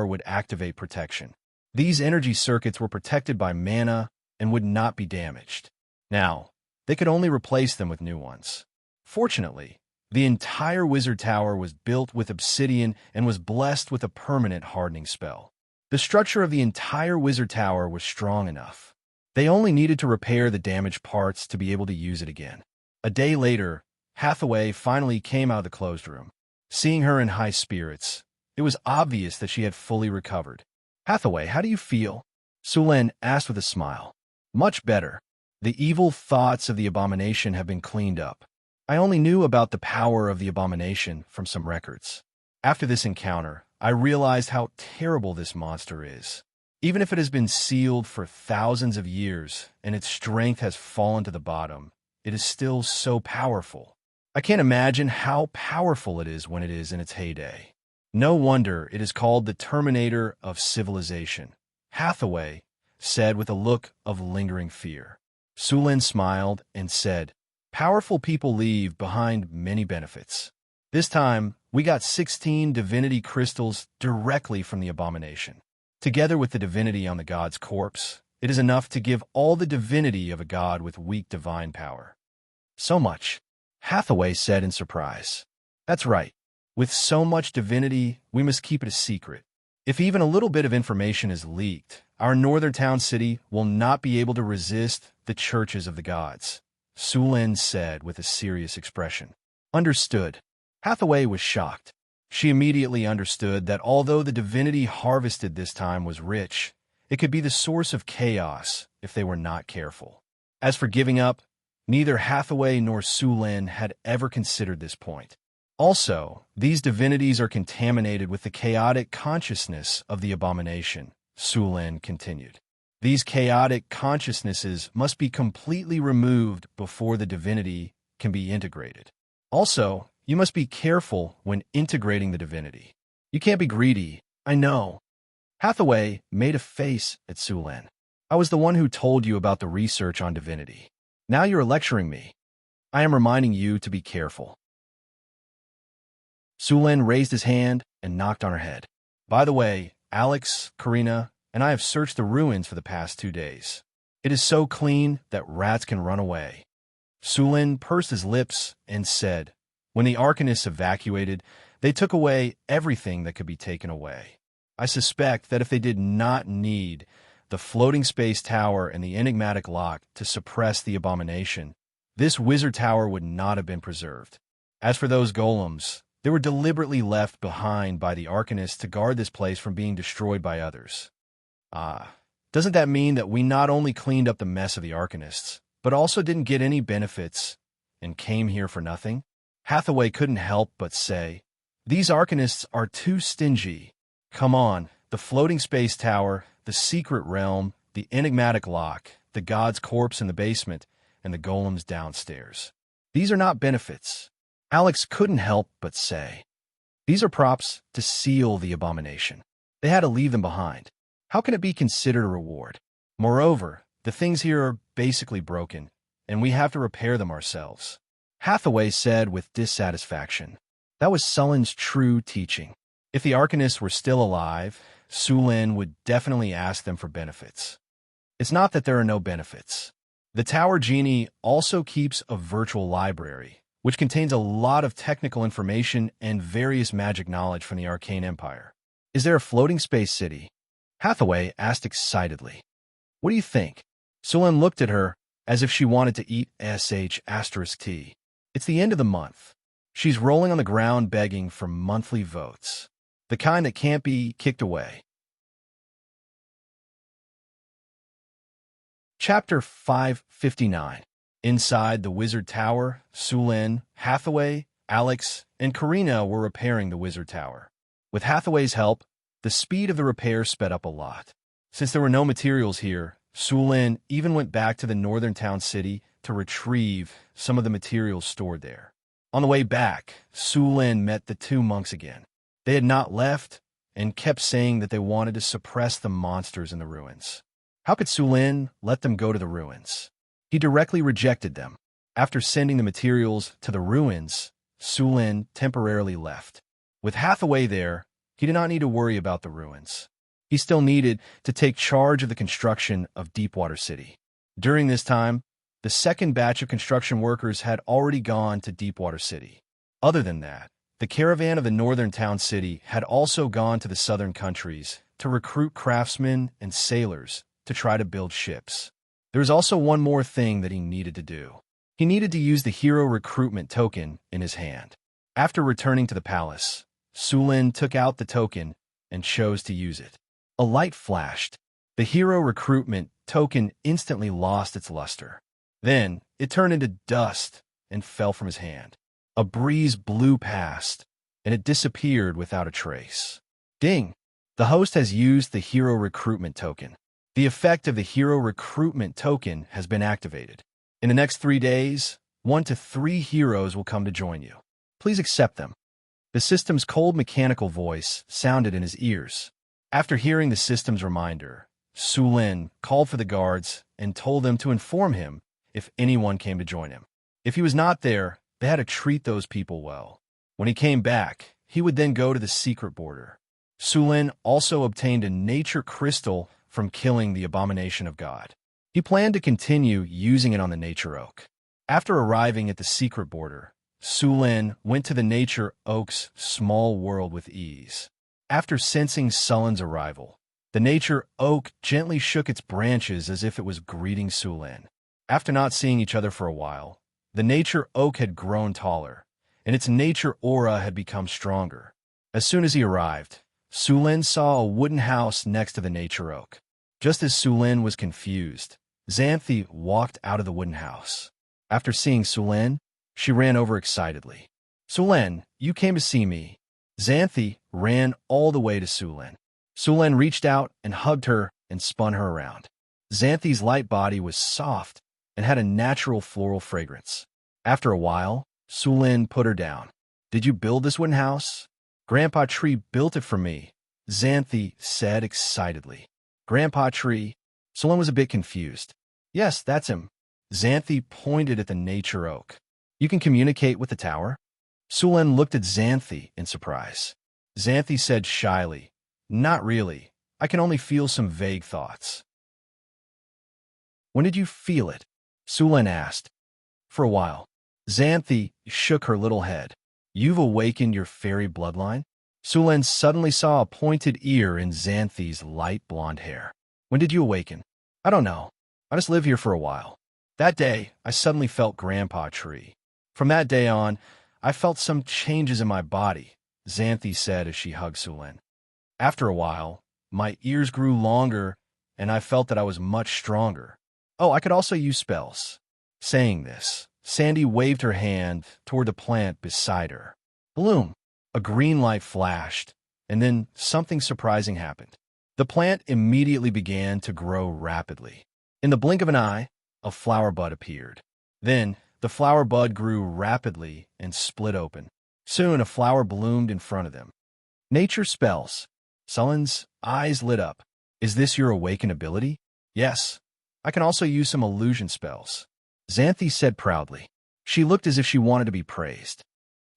would activate protection. These energy circuits were protected by mana and would not be damaged. Now, they could only replace them with new ones. Fortunately, the entire wizard tower was built with obsidian and was blessed with a permanent hardening spell. The structure of the entire wizard tower was strong enough. They only needed to repair the damaged parts to be able to use it again. A day later, Hathaway finally came out of the closed room. Seeing her in high spirits, it was obvious that she had fully recovered. "Hathaway, how do you feel?" Sulin asked with a smile. "Much better. The evil thoughts of the abomination have been cleaned up. I only knew about the power of the abomination from some records. After this encounter, I realized how terrible this monster is. Even if it has been sealed for thousands of years and its strength has fallen to the bottom, it is still so powerful. I can't imagine how powerful it is when it is in its heyday. No wonder it is called the Terminator of Civilization," Hathaway said with a look of lingering fear. Sulin smiled and said, "Powerful people leave behind many benefits. This time, we got 16 divinity crystals directly from the abomination. Together with the divinity on the god's corpse, it is enough to give all the divinity of a god with weak divine power. So much. Hathaway said in surprise. That's right. With so much divinity, we must keep it a secret. If even a little bit of information is leaked, our northern town city will not be able to resist the churches of the gods, Su Lin said with a serious expression. Understood. Hathaway was shocked. She immediately understood that although the divinity harvested this time was rich, it could be the source of chaos if they were not careful. As for giving up, neither Hathaway nor Su Lin had ever considered this point. Also, these divinities are contaminated with the chaotic consciousness of the abomination, Su Lin continued. These chaotic consciousnesses must be completely removed before the divinity can be integrated. Also, you must be careful when integrating the divinity. You can't be greedy, I know. Hathaway made a face at Su Lin. I was the one who told you about the research on divinity. Now you're lecturing me. I am reminding you to be careful. Su Lin raised his hand and knocked on her head. By the way, Alex, Karina, and I have searched the ruins for the past 2 days. It is so clean that rats can run away. Su Lin pursed his lips and said, when the Arcanists evacuated, they took away everything that could be taken away. I suspect that if they did not need the floating space tower and the enigmatic lock to suppress the abomination, this wizard tower would not have been preserved. As for those golems, they were deliberately left behind by the Arcanists to guard this place from being destroyed by others. Doesn't that mean that we not only cleaned up the mess of the Arcanists, but also didn't get any benefits and came here for nothing? Hathaway couldn't help but say, these Arcanists are too stingy. Come on, the floating space tower, the secret realm, the enigmatic lock, the god's corpse in the basement, and the golems downstairs. These are not benefits. Alex couldn't help but say, these are props to seal the abomination. They had to leave them behind. How can it be considered a reward? Moreover, the things here are basically broken, and we have to repair them ourselves. Hathaway said with dissatisfaction. That was Sullen's true teaching. If the Arcanists were still alive, Su Lin would definitely ask them for benefits. It's not that there are no benefits. The Tower Genie also keeps a virtual library, which contains a lot of technical information and various magic knowledge from the Arcane Empire. Is there a floating space city? Hathaway asked excitedly. What do you think? Su Lin looked at her as if she wanted to eat **T. It's the end of the month. She's rolling on the ground begging for monthly votes. The kind that can't be kicked away. Chapter 559. Inside the Wizard Tower, Su Lin, Hathaway, Alex, and Karina were repairing the Wizard Tower. With Hathaway's help, the speed of the repair sped up a lot. Since there were no materials here, Su Lin even went back to the northern town city to retrieve some of the materials stored there. On the way back, Su Lin met the 2 monks again. They had not left and kept saying that they wanted to suppress the monsters in the ruins. How could Su Lin let them go to the ruins? He directly rejected them. After sending the materials to the ruins, Su Lin temporarily left. With Hathaway there, he did not need to worry about the ruins. He still needed to take charge of the construction of Deepwater City. During this time, the second batch of construction workers had already gone to Deepwater City. Other than that, the caravan of the northern town city had also gone to the southern countries to recruit craftsmen and sailors to try to build ships. There was also one more thing that he needed to do. He needed to use the hero recruitment token in his hand. After returning to the palace, Su Lin took out the token and chose to use it. A light flashed. The hero recruitment token instantly lost its luster. Then, it turned into dust and fell from his hand. A breeze blew past, and it disappeared without a trace. Ding! The host has used the hero recruitment token. The effect of the hero recruitment token has been activated. In the next 3 days, 1 to 3 heroes will come to join you. Please accept them. The system's cold mechanical voice sounded in his ears. After hearing the system's reminder, Su Lin called for the guards and told them to inform him if anyone came to join him. If he was not there, they had to treat those people well. When he came back, he would then go to the secret border. Su Lin also obtained a nature crystal from killing the abomination of God. He planned to continue using it on the nature oak. After arriving at the secret border, Sulin went to the nature oak's small world with ease. After sensing Sullin's arrival, the nature oak gently shook its branches as if it was greeting Sulin. After not seeing each other for a while, the nature oak had grown taller, and its nature aura had become stronger. As soon as he arrived, Sulin saw a wooden house next to the nature oak. Just as Sulin was confused, Xanthi walked out of the wooden house. After seeing Sulin, she ran over excitedly. "Sulin, you came to see me." Xanthi ran all the way to Sulin. Sulin reached out and hugged her and spun her around. Xanthi's light body was soft and had a natural floral fragrance. After a while, Sulin put her down. "Did you build this wooden house?" "Grandpa Tree built it for me," Xanthi said excitedly. "Grandpa Tree?" Sulin was a bit confused. "Yes, that's him." Xanthi pointed at the nature oak. "You can communicate with the tower?" Sulin looked at Xanthi in surprise. Xanthi said shyly, "Not really. I can only feel some vague thoughts." "When did you feel it?" Sulin asked. "For a while." Xanthi shook her little head. "You've awakened your fairy bloodline?" Sulin suddenly saw a pointed ear in Xanthi's light blonde hair. "When did you awaken?" "I don't know. I just live here for a while. That day, I suddenly felt Grandpa Tree. From that day on, I felt some changes in my body," Xanthi said as she hugged Sulin. "After a while, my ears grew longer, and I felt that I was much stronger. Oh, I could also use spells." Saying this, Sandy waved her hand toward the plant beside her. Bloom! A green light flashed, and then something surprising happened. The plant immediately began to grow rapidly. In the blink of an eye, a flower bud appeared. Then, the flower bud grew rapidly and split open. Soon, a flower bloomed in front of them. "Nature spells." Sullin's eyes lit up. "Is this your awakened ability?" "Yes. I can also use some illusion spells," Xanthi said proudly. She looked as if she wanted to be praised.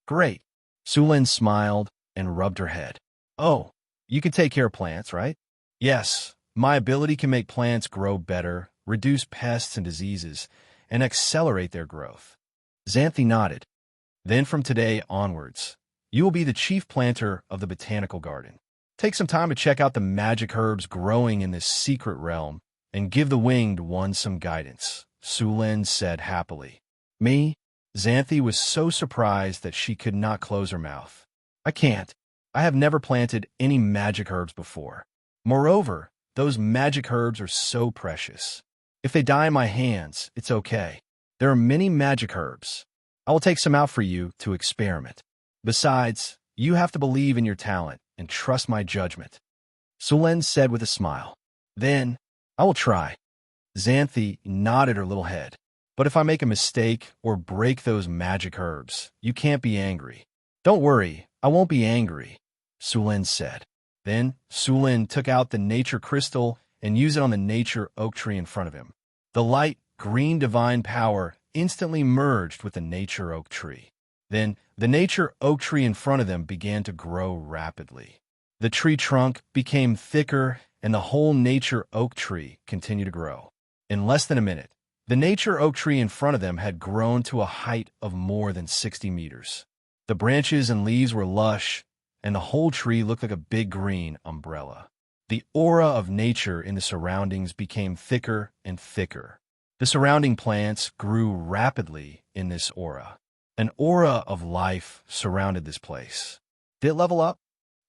"Great." Sulin smiled and rubbed her head. "Oh, you can take care of plants, right?" "Yes. My ability can make plants grow better, reduce pests and diseases, and accelerate their growth." Xanthi nodded. "Then from today onwards, you will be the chief planter of the botanical garden. Take some time to check out the magic herbs growing in this secret realm and give the winged one some guidance," Sulin said happily. "Me?" Xanthi was so surprised that she could not close her mouth. "I can't. I have never planted any magic herbs before. Moreover, those magic herbs are so precious. If they die in my hands, it's okay. There are many magic herbs. I will take some out for you to experiment. Besides, you have to believe in your talent and trust my judgment," Sulin said with a smile. "Then, I will try." Xanthi nodded her little head. "But if I make a mistake or break those magic herbs, you can't be angry." "Don't worry, I won't be angry," Sulin said. Then Sulin took out the nature crystal and used it on the nature oak tree in front of him. The light, green divine power instantly merged with the nature oak tree. Then the nature oak tree in front of them began to grow rapidly. The tree trunk became thicker, and the whole nature oak tree continued to grow. In less than a minute, the nature oak tree in front of them had grown to a height of more than 60 meters. The branches and leaves were lush, and the whole tree looked like a big green umbrella. The aura of nature in the surroundings became thicker and thicker. The surrounding plants grew rapidly in this aura. An aura of life surrounded this place. Did it level up?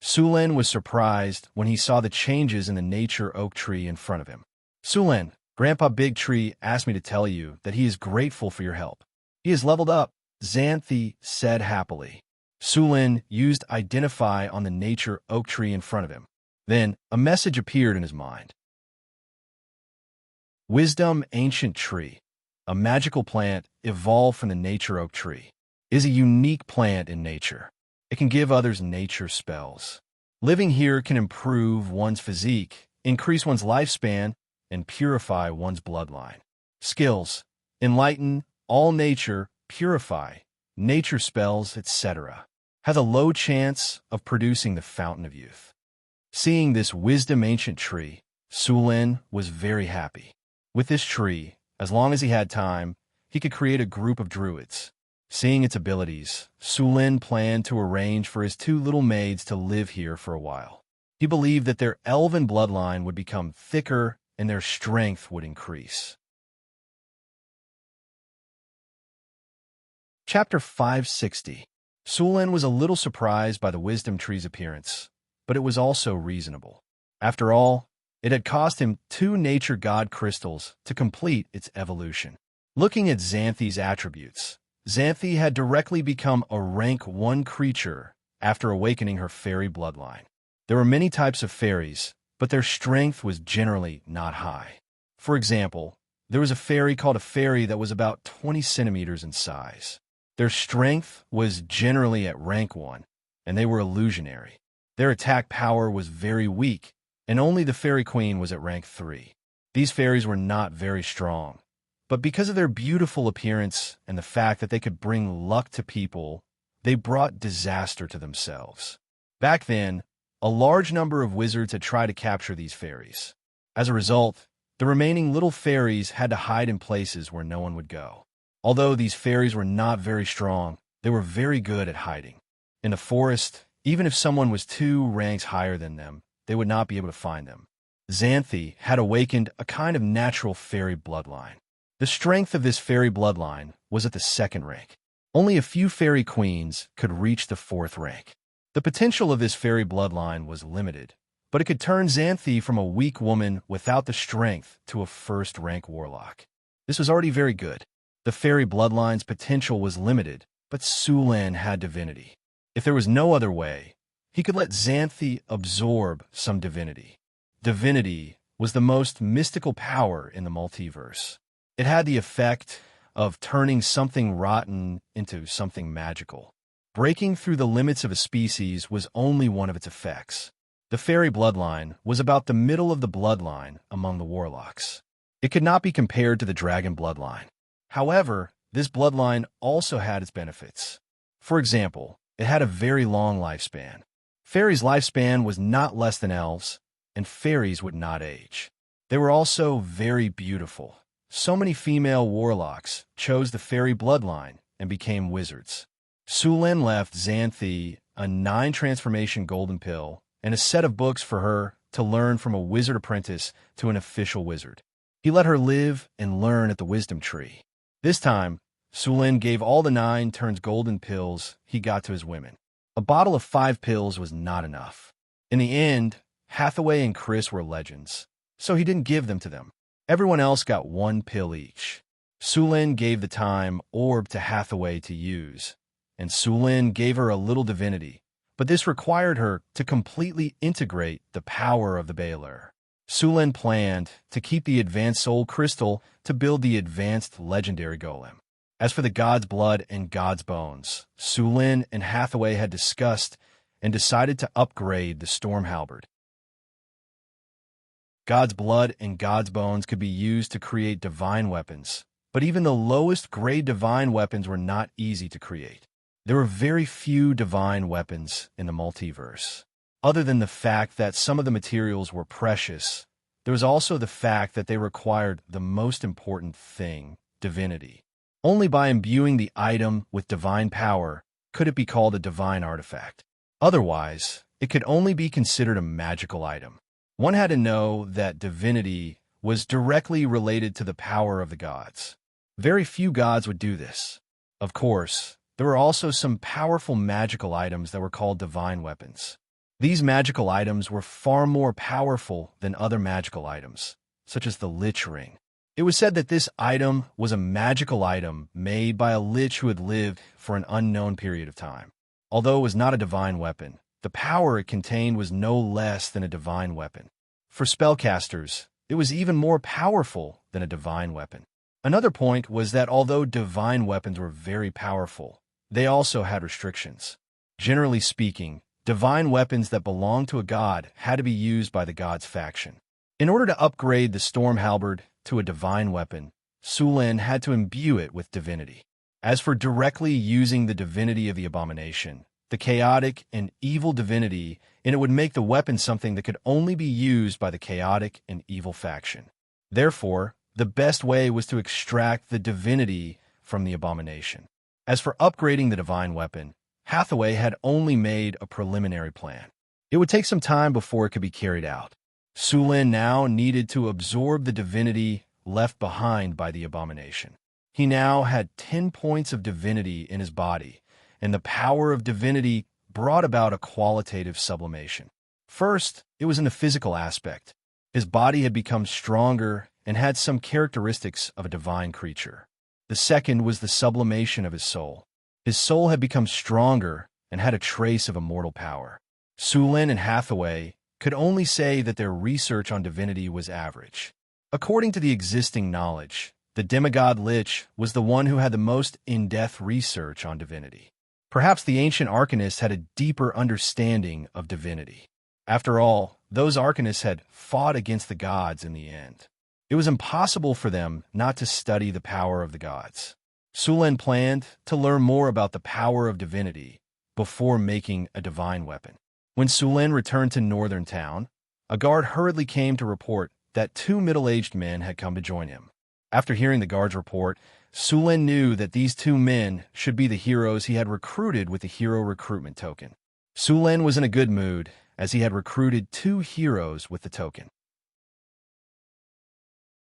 Sulin was surprised when he saw the changes in the nature oak tree in front of him. "Sulin, Grandpa Big Tree asked me to tell you that he is grateful for your help. He has leveled up," Xanthi said happily. Sulin used Identify on the nature oak tree in front of him. Then a message appeared in his mind. Wisdom Ancient Tree, a magical plant evolved from the nature oak tree, is a unique plant in nature. It can give others nature spells. Living here can improve one's physique, increase one's lifespan, and purify one's bloodline. Skills: enlighten, all nature, purify, nature spells, etc. Has a low chance of producing the fountain of youth. Seeing this wisdom ancient tree, Sulin was very happy. With this tree, as long as he had time, he could create a group of druids. Seeing its abilities, Sulin planned to arrange for his two little maids to live here for a while. He believed that their elven bloodline would become thicker and their strength would increase. Chapter 560. Sulin was a little surprised by the wisdom tree's appearance, but it was also reasonable. After all, it had cost him 2 nature god crystals to complete its evolution. Looking at Xanthi's attributes, Xianxia had directly become a rank 1 creature after awakening her fairy bloodline. There were many types of fairies, but their strength was generally not high. For example, there was a fairy called a fairy that was about 20 centimeters in size. Their strength was generally at rank 1, and they were illusionary. Their attack power was very weak, and only the fairy queen was at rank 3. These fairies were not very strong, but because of their beautiful appearance and the fact that they could bring luck to people, they brought disaster to themselves. Back then, a large number of wizards had tried to capture these fairies. As a result, the remaining little fairies had to hide in places where no one would go. Although these fairies were not very strong, they were very good at hiding. In the forest, even if someone was 2 ranks higher than them, they would not be able to find them. Xianxia had awakened a kind of natural fairy bloodline. The strength of this fairy bloodline was at the 2nd rank. Only a few fairy queens could reach the 4th rank. The potential of this fairy bloodline was limited, but it could turn Xianxia from a weak woman without the strength to a 1st-rank warlock. This was already very good. The fairy bloodline's potential was limited, but Sulin had divinity. If there was no other way, he could let Xianxia absorb some divinity. Divinity was the most mystical power in the multiverse. It had the effect of turning something rotten into something magical. Breaking through the limits of a species was only one of its effects. The fairy bloodline was about the middle of the bloodline among the warlocks. It could not be compared to the dragon bloodline. However, this bloodline also had its benefits. For example, it had a very long lifespan. Fairies' lifespan was not less than elves, and fairies would not age. They were also very beautiful. So many female warlocks chose the fairy bloodline and became wizards. Sulin left Xianxia a 9 transformation golden pill and a set of books for her to learn from a wizard apprentice to an official wizard. He let her live and learn at the wisdom tree. This time, Sulin gave all the 9 turns golden pills he got to his women. A bottle of 5 pills was not enough. In the end, Hathaway and Chris were legends, so he didn't give them to them. Everyone else got 1 pill each. Sulin gave the time orb to Hathaway to use, and Sulin gave her a little divinity, but this required her to completely integrate the power of the Baylor. Sulin planned to keep the advanced soul crystal to build the advanced legendary golem. As for the God's blood and God's bones, Sulin and Hathaway had discussed and decided to upgrade the storm halberd. God's blood and God's bones could be used to create divine weapons, but even the lowest grade divine weapons were not easy to create. There were very few divine weapons in the multiverse. Other than the fact that some of the materials were precious, there was also the fact that they required the most important thing, divinity. Only by imbuing the item with divine power could it be called a divine artifact. Otherwise, it could only be considered a magical item. One had to know that divinity was directly related to the power of the gods. Very few gods would do this. Of course, there were also some powerful magical items that were called divine weapons. These magical items were far more powerful than other magical items, such as the Lich Ring. It was said that this item was a magical item made by a lich who had lived for an unknown period of time. Although it was not a divine weapon, the power it contained was no less than a divine weapon. For spellcasters, it was even more powerful than a divine weapon. Another point was that although divine weapons were very powerful, they also had restrictions. Generally speaking, divine weapons that belonged to a god had to be used by the god's faction. In order to upgrade the storm halberd to a divine weapon, Sulin had to imbue it with divinity. As for directly using the divinity of the abomination, the chaotic and evil divinity, and it would make the weapon something that could only be used by the chaotic and evil faction. Therefore, the best way was to extract the divinity from the abomination. As for upgrading the divine weapon, Hathaway had only made a preliminary plan. It would take some time before it could be carried out. Sulin now needed to absorb the divinity left behind by the abomination. He now had 10 points of divinity in his body, and the power of divinity brought about a qualitative sublimation. First, it was in the physical aspect. His body had become stronger and had some characteristics of a divine creature. The second was the sublimation of his soul. His soul had become stronger and had a trace of immortal power. Sulin and Hathaway could only say that their research on divinity was average. According to the existing knowledge, the demigod Lich was the one who had the most in-depth research on divinity. Perhaps the ancient arcanists had a deeper understanding of divinity. After all, those arcanists had fought against the gods in the end. It was impossible for them not to study the power of the gods. Sulin planned to learn more about the power of divinity before making a divine weapon. When Sulin returned to Northern Town, a guard hurriedly came to report that 2 middle-aged men had come to join him. After hearing the guard's report, Sulin knew that these 2 men should be the heroes he had recruited with the hero recruitment token. Sulin was in a good mood, as he had recruited 2 heroes with the token.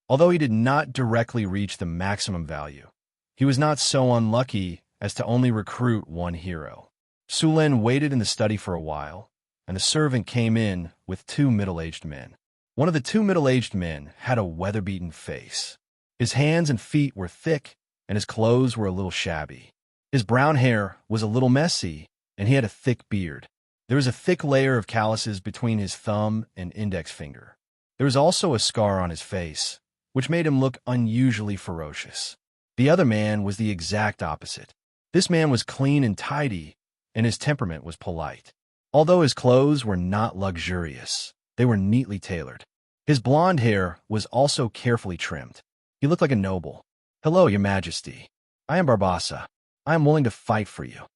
Although he did not directly reach the maximum value, he was not so unlucky as to only recruit 1 hero. Sulin waited in the study for a while, and the servant came in with 2 middle-aged men. One of the 2 middle-aged men had a weather-beaten face. His hands and feet were thick, and his clothes were a little shabby. His brown hair was a little messy, and he had a thick beard. There was a thick layer of calluses between his thumb and index finger. There was also a scar on his face, which made him look unusually ferocious. The other man was the exact opposite. This man was clean and tidy, and his temperament was polite. Although his clothes were not luxurious, they were neatly tailored. His blonde hair was also carefully trimmed. He looked like a noble. "Hello, Your Majesty. I am Barbassa. I am willing to fight for you."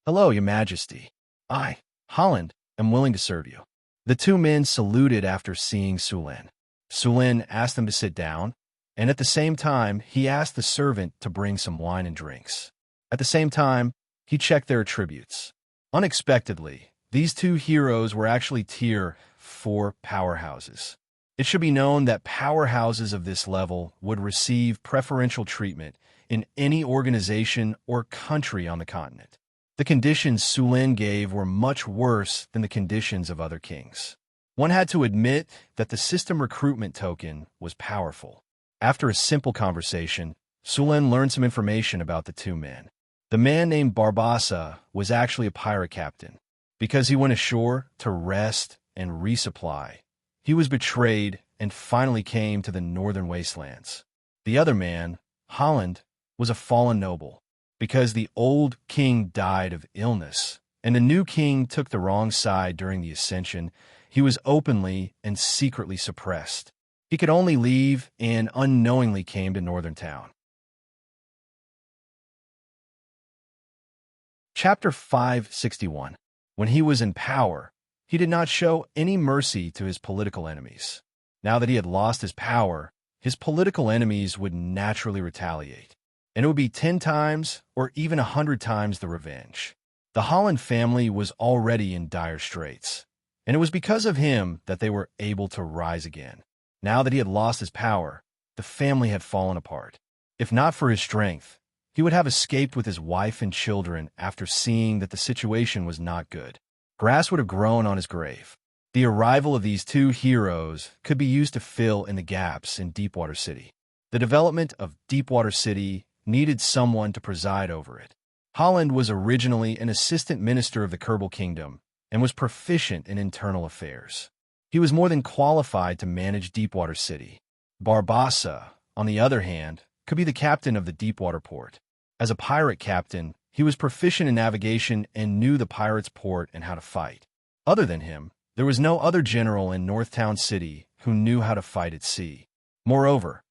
"Hello, Your Majesty. I, Holland, am willing to serve you." The 2 men saluted after seeing Sulin. Sulin asked them to sit down, and at the same time, he asked the servant to bring some wine and drinks. At the same time, he checked their attributes. Unexpectedly, these 2 heroes were actually tier 4 powerhouses. It should be known that powerhouses of this level would receive preferential treatment in any organization or country on the continent. The conditions Sulin gave were much worse than the conditions of other kings. One had to admit that the system recruitment token was powerful. After a simple conversation, Sulin learned some information about the 2 men. The man named Barbassa was actually a pirate captain. Because he went ashore to rest and resupply, he was betrayed and finally came to the northern wastelands. The other man, Holland, was a fallen noble. Because the old king died of illness, and the new king took the wrong side during the ascension, he was openly and secretly suppressed. He could only leave and unknowingly came to Northern Town. Chapter 561. When he was in power, he did not show any mercy to his political enemies. Now that he had lost his power, his political enemies would naturally retaliate, and it would be 10 times or even 100 times the revenge. The Holland family was already in dire straits, and it was because of him that they were able to rise again. Now that he had lost his power, the family had fallen apart. If not for his strength, he would have escaped with his wife and children after seeing that the situation was not good. Grass would have grown on his grave. The arrival of these 2 heroes could be used to fill in the gaps in Deepwater City. The development of Deepwater City needed someone to preside over it. Holland was originally an assistant minister of the Kerbal Kingdom and was proficient in internal affairs. He was more than qualified to manage Deepwater City. Barbassa, on the other hand, could be the captain of the Deepwater port. As a pirate captain, he was proficient in navigation and knew the pirates' port and how to fight. Other than him, there was no other general in Northtown City who knew how to fight at sea. Moreover,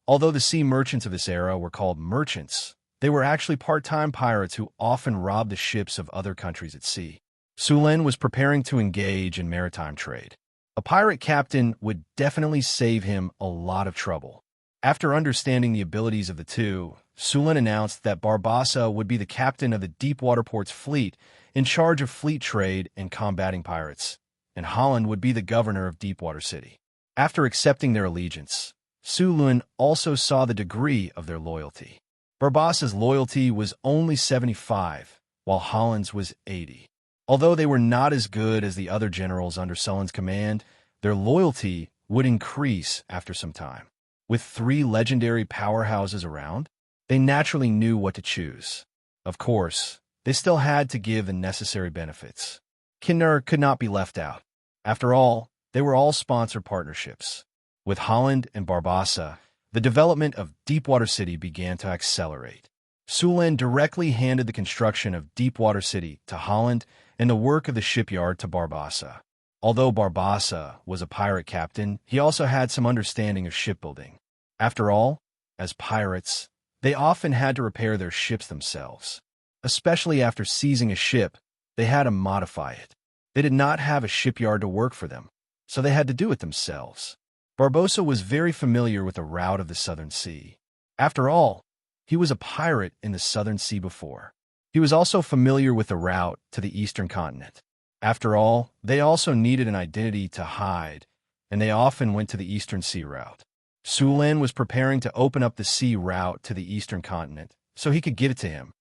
although the sea merchants of this era were called merchants, they were actually part-time pirates who often robbed the ships of other countries at sea. Sulin was preparing to engage in maritime trade. A pirate captain would definitely save him a lot of trouble. After understanding the abilities of the two, Sulan announced that Barbossa would be the captain of the Deepwater Port's fleet, in charge of fleet trade and combating pirates, and Holland would be the governor of Deepwater City. After accepting their allegiance, Sulan also saw the degree of their loyalty. Barbossa's loyalty was only 75, while Holland's was 80. Although they were not as good as the other generals under Sulan's command, their loyalty would increase after some time. With 3 legendary powerhouses around, they naturally knew what to choose. Of course, they still had to give the necessary benefits. Kinnur could not be left out. After all, they were all sponsored partnerships. With Holland and Barbossa, the development of Deepwater City began to accelerate. Sulan directly handed the construction of Deepwater City to Holland and the work of the shipyard to Barbossa. Although Barbossa was a pirate captain, he also had some understanding of shipbuilding. After all, as pirates, they often had to repair their ships themselves. Especially after seizing a ship, they had to modify it. They did not have a shipyard to work for them, so they had to do it themselves. Barbossa was very familiar with the route of the Southern Sea. After all, he was a pirate in the Southern Sea before. He was also familiar with the route to the Eastern continent. After all, they also needed an identity to hide, and they often went to the Eastern Sea route. Sulan was preparing to open up the sea route to the Eastern continent, so he could give it to him.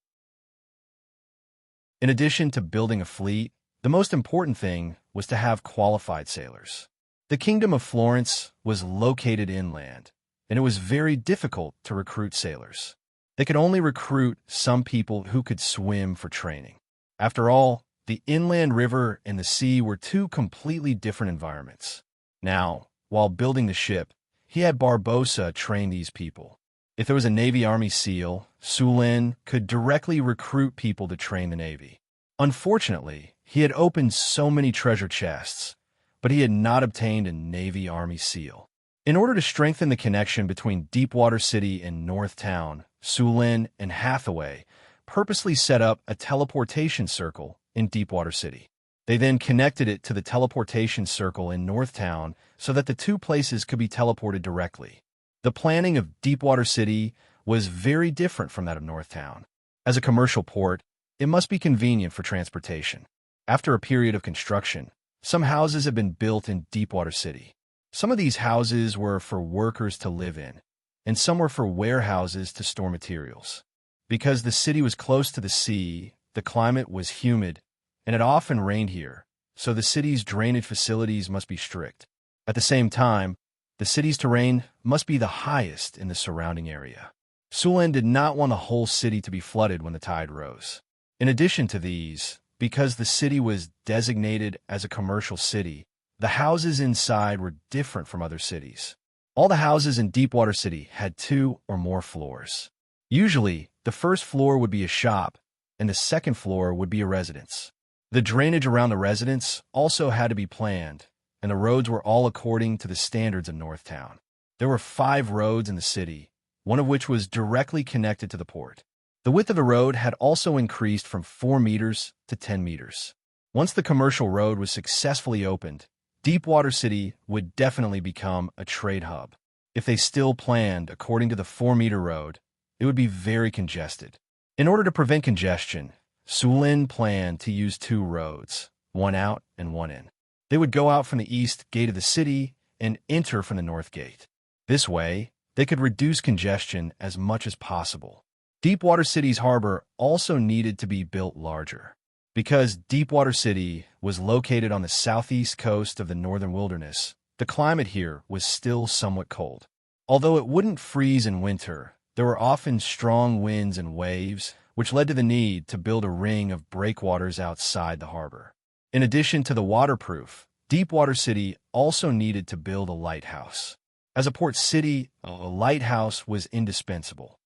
In addition to building a fleet, the most important thing was to have qualified sailors. The Kingdom of Florence was located inland, and it was very difficult to recruit sailors. They could only recruit some people who could swim for training. After all, the inland river and the sea were 2 completely different environments. Now, while building the ship, he had Barbossa train these people. If there was a Navy Army SEAL, Sulan could directly recruit people to train the Navy. Unfortunately, he had opened so many treasure chests, but he had not obtained a Navy Army SEAL. In order to strengthen the connection between Deepwater City and North Town, Sulan and Hathaway purposely set up a teleportation circle in Deepwater City. They then connected it to the teleportation circle in North Town so that the 2 places could be teleported directly. The planning of Deepwater City was very different from that of North Town. As a commercial port, it must be convenient for transportation. After a period of construction, some houses have been built in Deepwater City. Some of these houses were for workers to live in, and some were for warehouses to store materials. Because the city was close to the sea, the climate was humid, and it often rained here, so the city's drainage facilities must be strict. At the same time, the city's terrain must be the highest in the surrounding area. Sulan did not want the whole city to be flooded when the tide rose. In addition to these, because the city was designated as a commercial city, the houses inside were different from other cities. All the houses in Deepwater City had 2 or more floors. Usually, the first floor would be a shop, and the second floor would be a residence. The drainage around the residence also had to be planned, and the roads were all according to the standards of North Town. There were 5 roads in the city, one of which was directly connected to the port. The width of the road had also increased from 4 meters to 10 meters. Once the commercial road was successfully opened, Deepwater City would definitely become a trade hub. If they still planned according to the 4-meter road, it would be very congested. In order to prevent congestion, Sulan planned to use 2 roads, one out and one in. They would go out from the east gate of the city and enter from the north gate. This way, they could reduce congestion as much as possible. Deepwater City's harbor also needed to be built larger. Because Deepwater City was located on the southeast coast of the northern wilderness, the climate here was still somewhat cold. Although it wouldn't freeze in winter, there were often strong winds and waves, which led to the need to build a ring of breakwaters outside the harbor. In addition to the waterproof, Deepwater City also needed to build a lighthouse. As a port city, a lighthouse was indispensable.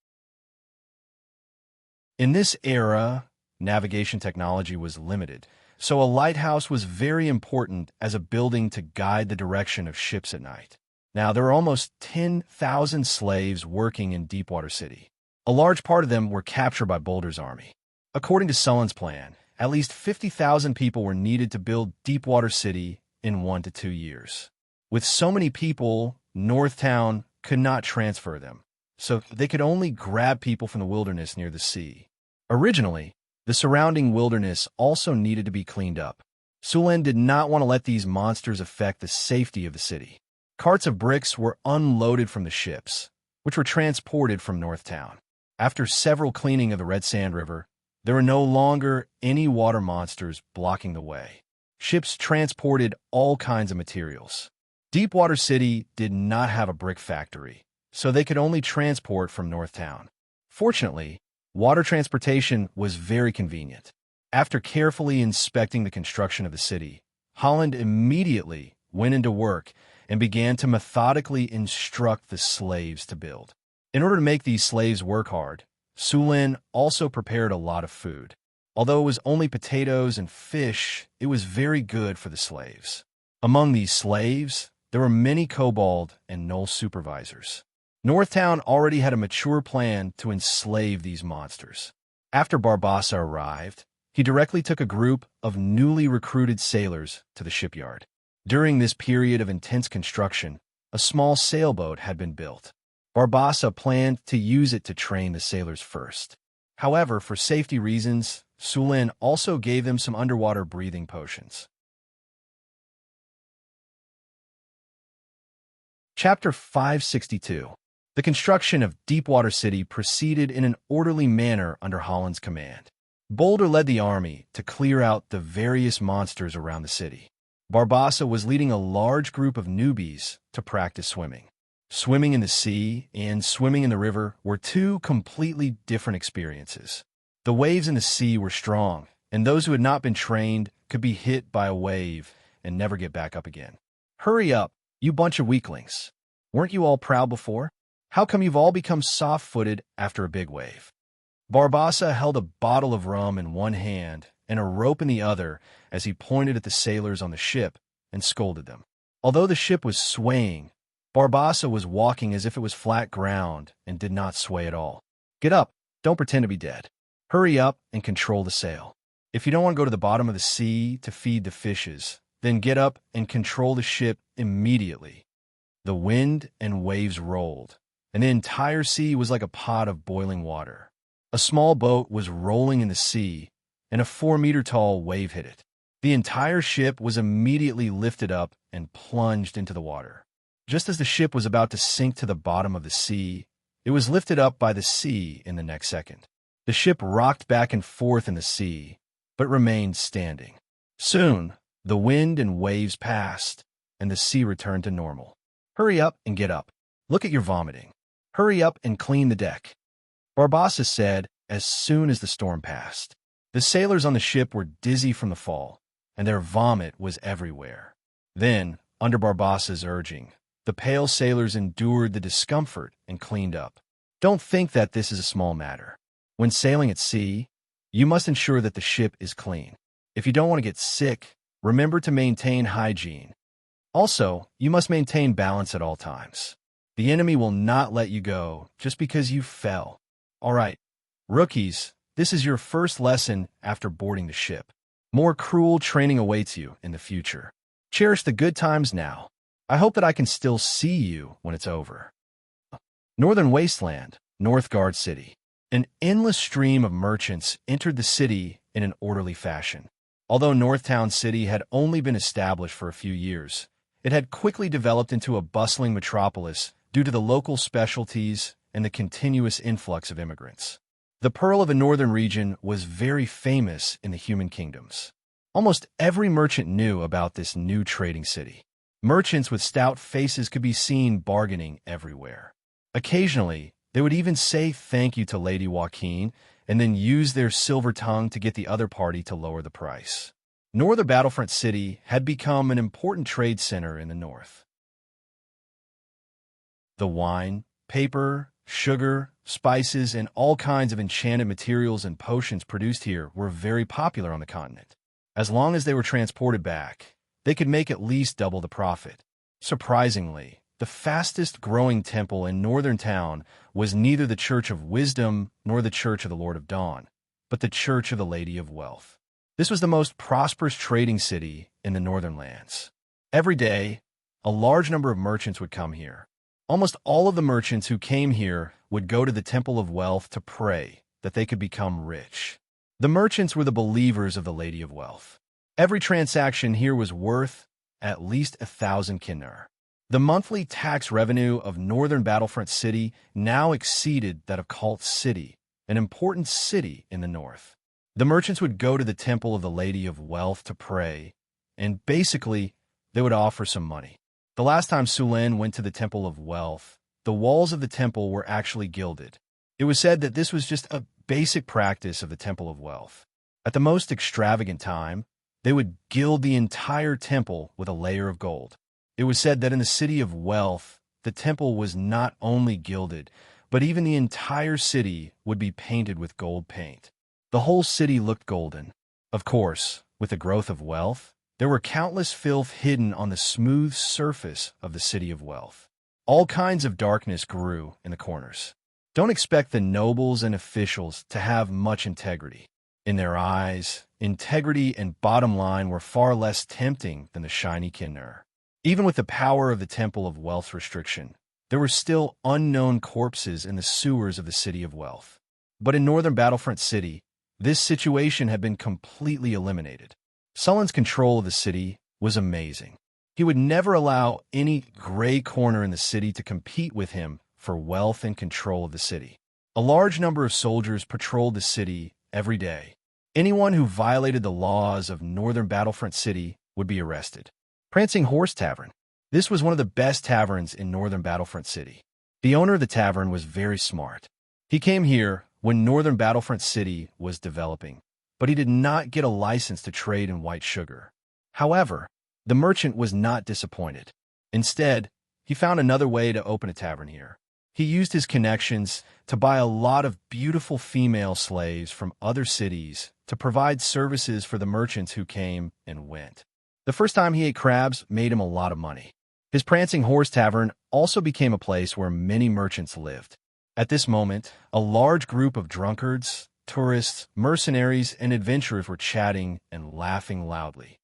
In this era, navigation technology was limited, so a lighthouse was very important as a building to guide the direction of ships at night. Now, there were almost 10,000 slaves working in Deepwater City. A large part of them were captured by Boulder's army. According to Sulan's plan, at least 50,000 people were needed to build Deepwater City in 1 to 2 years. With so many people, North Town could not transfer them, so they could only grab people from the wilderness near the sea. Originally, the surrounding wilderness also needed to be cleaned up. Sulen did not want to let these monsters affect the safety of the city. Carts of bricks were unloaded from the ships, which were transported from North Town. After several cleaning of the Red Sand River, there were no longer any water monsters blocking the way. Ships transported all kinds of materials. Deepwater City did not have a brick factory, so they could only transport from North Town. Fortunately, water transportation was very convenient. After carefully inspecting the construction of the city, Holland immediately went into work and began to methodically instruct the slaves to build. In order to make these slaves work hard, Sulen also prepared a lot of food. Although it was only potatoes and fish, it was very good for the slaves. Among these slaves, there were many kobold and gnoll supervisors. Northtown already had a mature plan to enslave these monsters. After Barbassa arrived, he directly took a group of newly recruited sailors to the shipyard. During this period of intense construction, a small sailboat had been built. Barbassa planned to use it to train the sailors first. However, for safety reasons, Sulen also gave them some underwater breathing potions. Chapter 562. The construction of Deepwater City proceeded in an orderly manner under Holland's command. Boulder led the army to clear out the various monsters around the city. Barbassa was leading a large group of newbies to practice swimming. Swimming in the sea and swimming in the river were two completely different experiences. The waves in the sea were strong, and those who had not been trained could be hit by a wave and never get back up again. Hurry up, you bunch of weaklings. Weren't you all proud before? How come you've all become soft-footed after a big wave? Barbassa held a bottle of rum in one hand and a rope in the other as he pointed at the sailors on the ship and scolded them. Although the ship was swaying, Barbassa was walking as if it was flat ground and did not sway at all. Get up, don't pretend to be dead. Hurry up and control the sail. If you don't want to go to the bottom of the sea to feed the fishes, then get up and control the ship immediately. The wind and waves rolled, and the entire sea was like a pot of boiling water. A small boat was rolling in the sea, and a 4-meter-tall wave hit it. The entire ship was immediately lifted up and plunged into the water. Just as the ship was about to sink to the bottom of the sea, it was lifted up by the sea in the next second. The ship rocked back and forth in the sea, but remained standing. Soon, the wind and waves passed, and the sea returned to normal. Hurry up and get up. Look at your vomiting. Hurry up and clean the deck. Barbassa said as soon as the storm passed. The sailors on the ship were dizzy from the fall, and their vomit was everywhere. Then, under Barbassa's urging, the pale sailors endured the discomfort and cleaned up. Don't think that this is a small matter. When sailing at sea, you must ensure that the ship is clean. If you don't want to get sick, remember to maintain hygiene. Also, you must maintain balance at all times. The enemy will not let you go just because you fell. All right, rookies, this is your first lesson after boarding the ship. More cruel training awaits you in the future. Cherish the good times now. I hope that I can still see you when it's over. Northern Wasteland, Northgard City. An endless stream of merchants entered the city in an orderly fashion. Although Northtown City had only been established for a few years, it had quickly developed into a bustling metropolis due to the local specialties and the continuous influx of immigrants. The Pearl of the Northern region was very famous in the human kingdoms. Almost every merchant knew about this new trading city. Merchants with stout faces could be seen bargaining everywhere. Occasionally, they would even say thank you to Lady Joaquin and then use their silver tongue to get the other party to lower the price. Northern Battlefront City had become an important trade center in the north. The wine, paper, sugar, spices, and all kinds of enchanted materials and potions produced here were very popular on the continent. As long as they were transported back, they could make at least double the profit. Surprisingly, the fastest-growing temple in Northern Town was neither the Church of Wisdom nor the Church of the Lord of Dawn, but the Church of the Lady of Wealth. This was the most prosperous trading city in the Northern Lands. Every day, a large number of merchants would come here. Almost all of the merchants who came here would go to the Temple of Wealth to pray that they could become rich. The merchants were the believers of the Lady of Wealth. Every transaction here was worth at least 1,000 kinar. The monthly tax revenue of Northern Battlefront City now exceeded that of Cult City, an important city in the north. The merchants would go to the Temple of the Lady of Wealth to pray, and basically, they would offer some money. The last time Sulin went to the Temple of Wealth, the walls of the temple were actually gilded. It was said that this was just a basic practice of the Temple of Wealth. At the most extravagant time, they would gild the entire temple with a layer of gold. It was said that in the City of Wealth, the temple was not only gilded, but even the entire city would be painted with gold paint. The whole city looked golden. Of course, with the growth of wealth, there were countless filth hidden on the smooth surface of the City of Wealth. All kinds of darkness grew in the corners. Don't expect the nobles and officials to have much integrity. In their eyes, integrity and bottom line were far less tempting than the shiny kinar. Even with the power of the Temple of Wealth restriction, there were still unknown corpses in the sewers of the City of Wealth. But in Northern Battlefront City, this situation had been completely eliminated. Sullen's control of the city was amazing. He would never allow any gray corner in the city to compete with him for wealth and control of the city. A large number of soldiers patrolled the city every day. Anyone who violated the laws of Northern Battlefront City would be arrested. Prancing Horse Tavern. This was one of the best taverns in Northern Battlefront City. The owner of the tavern was very smart. He came here when Northern Battlefront City was developing, but he did not get a license to trade in white sugar. However, the merchant was not disappointed. Instead, he found another way to open a tavern here. He used his connections to buy a lot of beautiful female slaves from other cities to provide services for the merchants who came and went. The first time he ate crabs made him a lot of money. His Prancing Horse Tavern also became a place where many merchants lived. At this moment, a large group of drunkards, tourists, mercenaries, and adventurers were chatting and laughing loudly.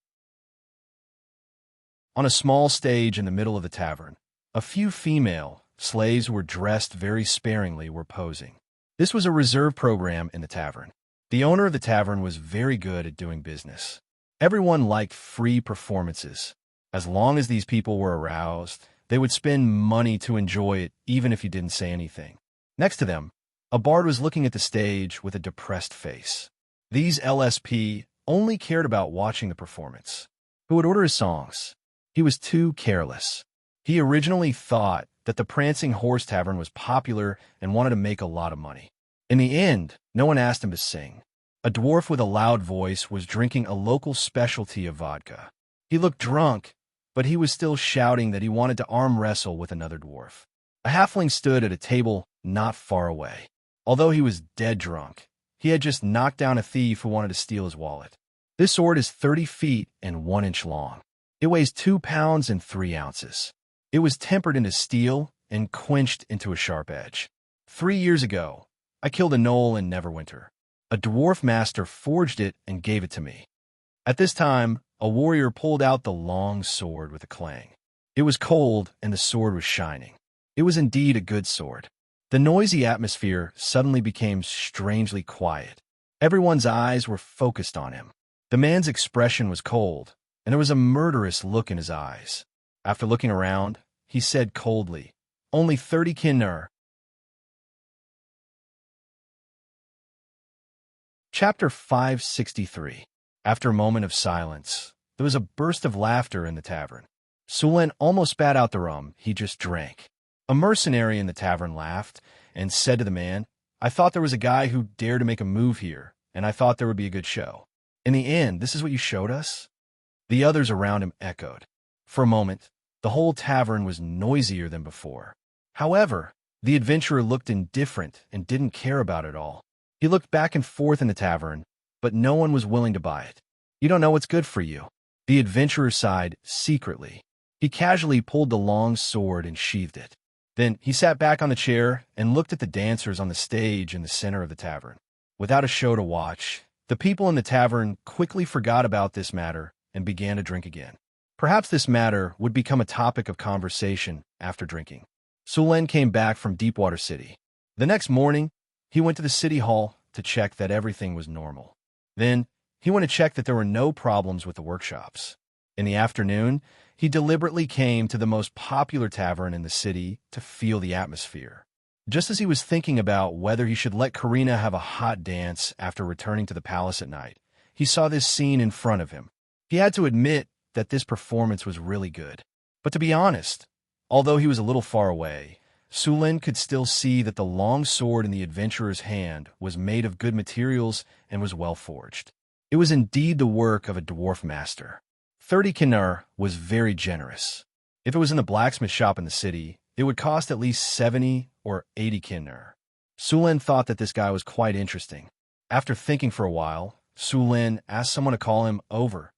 On a small stage in the middle of the tavern, a few female slaves who were dressed very sparingly were posing. This was a reserve program in the tavern. The owner of the tavern was very good at doing business. Everyone liked free performances. As long as these people were aroused, they would spend money to enjoy it even if you didn't say anything. Next to them, a bard was looking at the stage with a depressed face. These LSP only cared about watching the performance. Who would order his songs? He was too careless. He originally thought that the Prancing Horse Tavern was popular and wanted to make a lot of money. In the end, no one asked him to sing. A dwarf with a loud voice was drinking a local specialty of vodka. He looked drunk, but he was still shouting that he wanted to arm wrestle with another dwarf. A halfling stood at a table not far away. Although he was dead drunk, he had just knocked down a thief who wanted to steal his wallet. This sword is 30 feet and 1 inch long. It weighs 2 pounds and 3 ounces. It was tempered into steel and quenched into a sharp edge. 3 years ago, I killed a gnoll in Neverwinter. A dwarf master forged it and gave it to me. At this time, a warrior pulled out the long sword with a clang. It was cold and the sword was shining. It was indeed a good sword. The noisy atmosphere suddenly became strangely quiet. Everyone's eyes were focused on him. The man's expression was cold, and there was a murderous look in his eyes. After looking around, he said coldly, "Only 30 kinar." Chapter 563. After a moment of silence, there was a burst of laughter in the tavern. Sulin almost spat out the rum he just drank. A mercenary in the tavern laughed and said to the man, "I thought there was a guy who dared to make a move here, and I thought there would be a good show. In the end, this is what you showed us?" The others around him echoed. For a moment, the whole tavern was noisier than before. However, the adventurer looked indifferent and didn't care about it all. He looked back and forth in the tavern, but no one was willing to buy it. "You don't know what's good for you." The adventurer sighed secretly. He casually pulled the long sword and sheathed it. Then he sat back on the chair and looked at the dancers on the stage in the center of the tavern. Without a show to watch, the people in the tavern quickly forgot about this matter and began to drink again. Perhaps this matter would become a topic of conversation after drinking. Su Lin came back from Deepwater City. The next morning, he went to the city hall to check that everything was normal. Then, he went to check that there were no problems with the workshops. In the afternoon, he deliberately came to the most popular tavern in the city to feel the atmosphere. Just as he was thinking about whether he should let Karina have a hot dance after returning to the palace at night, he saw this scene in front of him. He had to admit that this performance was really good. But to be honest, although he was a little far away, Su Lin could still see that the long sword in the adventurer's hand was made of good materials and was well forged. It was indeed the work of a dwarf master. 30 kinar was very generous. If it was in the blacksmith shop in the city, it would cost at least 70 or 80 kinar. Su Lin thought that this guy was quite interesting. After thinking for a while, Su Lin asked someone to call him over.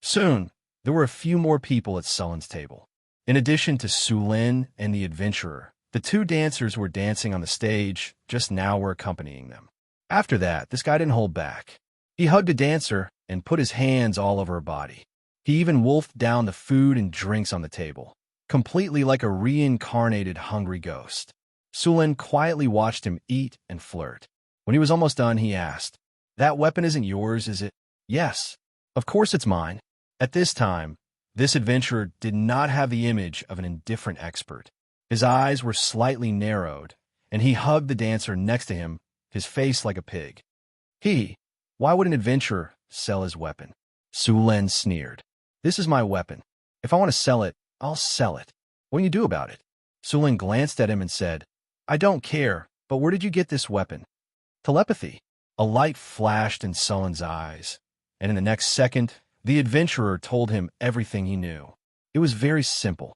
Soon, there were a few more people at Sullen's table. In addition to Su Lin and the adventurer, the two dancers who were dancing on the stage just now were accompanying them. After that, this guy didn't hold back. He hugged a dancer and put his hands all over her body. He even wolfed down the food and drinks on the table, completely like a reincarnated hungry ghost. Su Lin quietly watched him eat and flirt. When he was almost done, he asked, "That weapon isn't yours, is it?" "Yes, of course it's mine." At this time, this adventurer did not have the image of an indifferent expert. His eyes were slightly narrowed, and he hugged the dancer next to him, his face like a pig. Why would an adventurer sell his weapon? Su Lin sneered. "This is my weapon. If I want to sell it, I'll sell it. What do you do about it?" Su Lin glanced at him and said, "I don't care, but where did you get this weapon?" "Telepathy." A light flashed in Sullen's eyes, and in the next second, the adventurer told him everything he knew. It was very simple.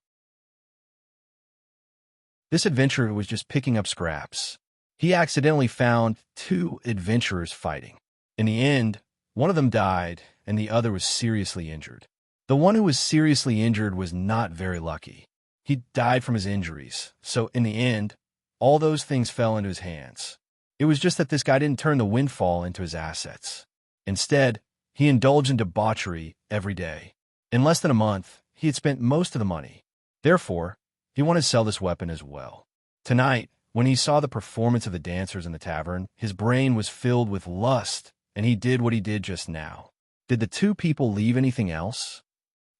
This adventurer was just picking up scraps. He accidentally found two adventurers fighting. In the end, one of them died, and the other was seriously injured. The one who was seriously injured was not very lucky. He died from his injuries, so in the end, all those things fell into his hands. It was just that this guy didn't turn the windfall into his assets. Instead, he indulged in debauchery every day. In less than a month, he had spent most of the money. Therefore, he wanted to sell this weapon as well. Tonight, when he saw the performance of the dancers in the tavern, his brain was filled with lust, and he did what he did just now. Did the two people leave anything else?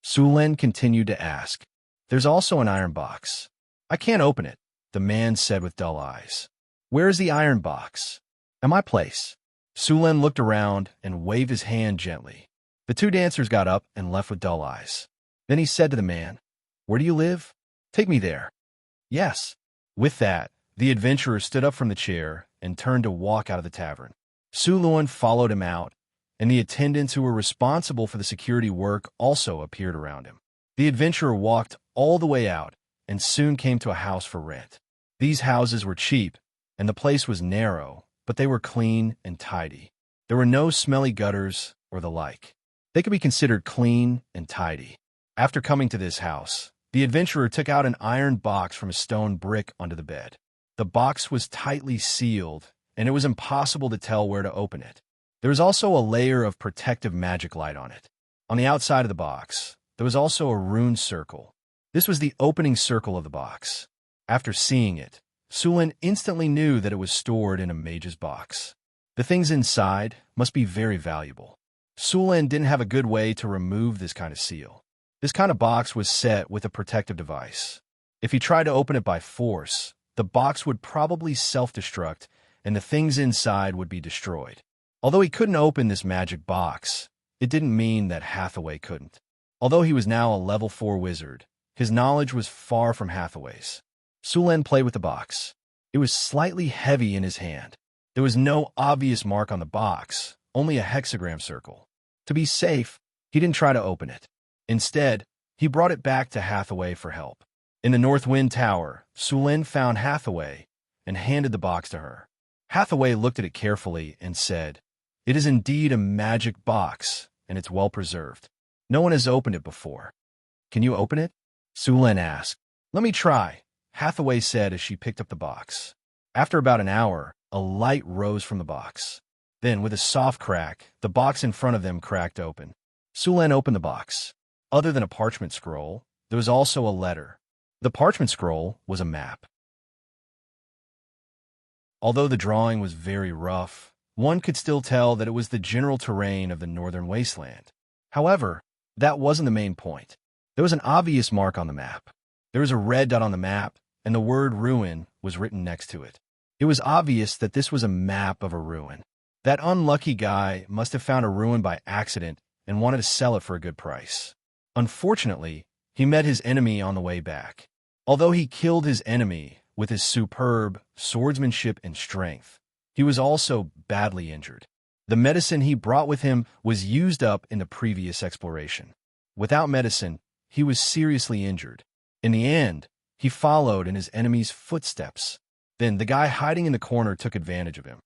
Su Lin continued to ask. "There's also an iron box." "I can't open it," the man said with dull eyes. "Where is the iron box?" "At my place." Su Lin looked around and waved his hand gently. The two dancers got up and left with dull eyes. Then he said to the man, "Where do you live? Take me there." "Yes." With that, the adventurer stood up from the chair and turned to walk out of the tavern. Su Lin followed him out, and the attendants who were responsible for the security work also appeared around him. The adventurer walked all the way out and soon came to a house for rent. These houses were cheap, and the place was narrow, but they were clean and tidy. There were no smelly gutters or the like. They could be considered clean and tidy. After coming to this house, the adventurer took out an iron box from a stone brick onto the bed. The box was tightly sealed, and it was impossible to tell where to open it. There was also a layer of protective magic light on it. On the outside of the box, there was also a rune circle. This was the opening circle of the box. After seeing it, Su Lin instantly knew that it was stored in a mage's box. The things inside must be very valuable. Su Lin didn't have a good way to remove this kind of seal. This kind of box was set with a protective device. If he tried to open it by force, the box would probably self-destruct and the things inside would be destroyed. Although he couldn't open this magic box, it didn't mean that Hathaway couldn't. Although he was now a level 4 wizard, his knowledge was far from Hathaway's. Su Lin played with the box. It was slightly heavy in his hand. There was no obvious mark on the box, only a hexagram circle. To be safe, he didn't try to open it. Instead, he brought it back to Hathaway for help. In the North Wind Tower, Su Lin found Hathaway and handed the box to her. Hathaway looked at it carefully and said, "It is indeed a magic box, and it's well preserved. No one has opened it before." "Can you open it?" Su Lin asked. "Let me try," Hathaway said as she picked up the box. After about an hour, a light rose from the box. Then, with a soft crack, the box in front of them cracked open. Su Lin opened the box. Other than a parchment scroll, there was also a letter. The parchment scroll was a map. Although the drawing was very rough, one could still tell that it was the general terrain of the northern wasteland. However, that wasn't the main point. There was an obvious mark on the map. There was a red dot on the map, and the word ruin was written next to it. It was obvious that this was a map of a ruin. That unlucky guy must have found a ruin by accident and wanted to sell it for a good price. Unfortunately, he met his enemy on the way back. Although he killed his enemy with his superb swordsmanship and strength, he was also badly injured. The medicine he brought with him was used up in the previous exploration. Without medicine, he was seriously injured. In the end, he followed in his enemy's footsteps. Then the guy hiding in the corner took advantage of him.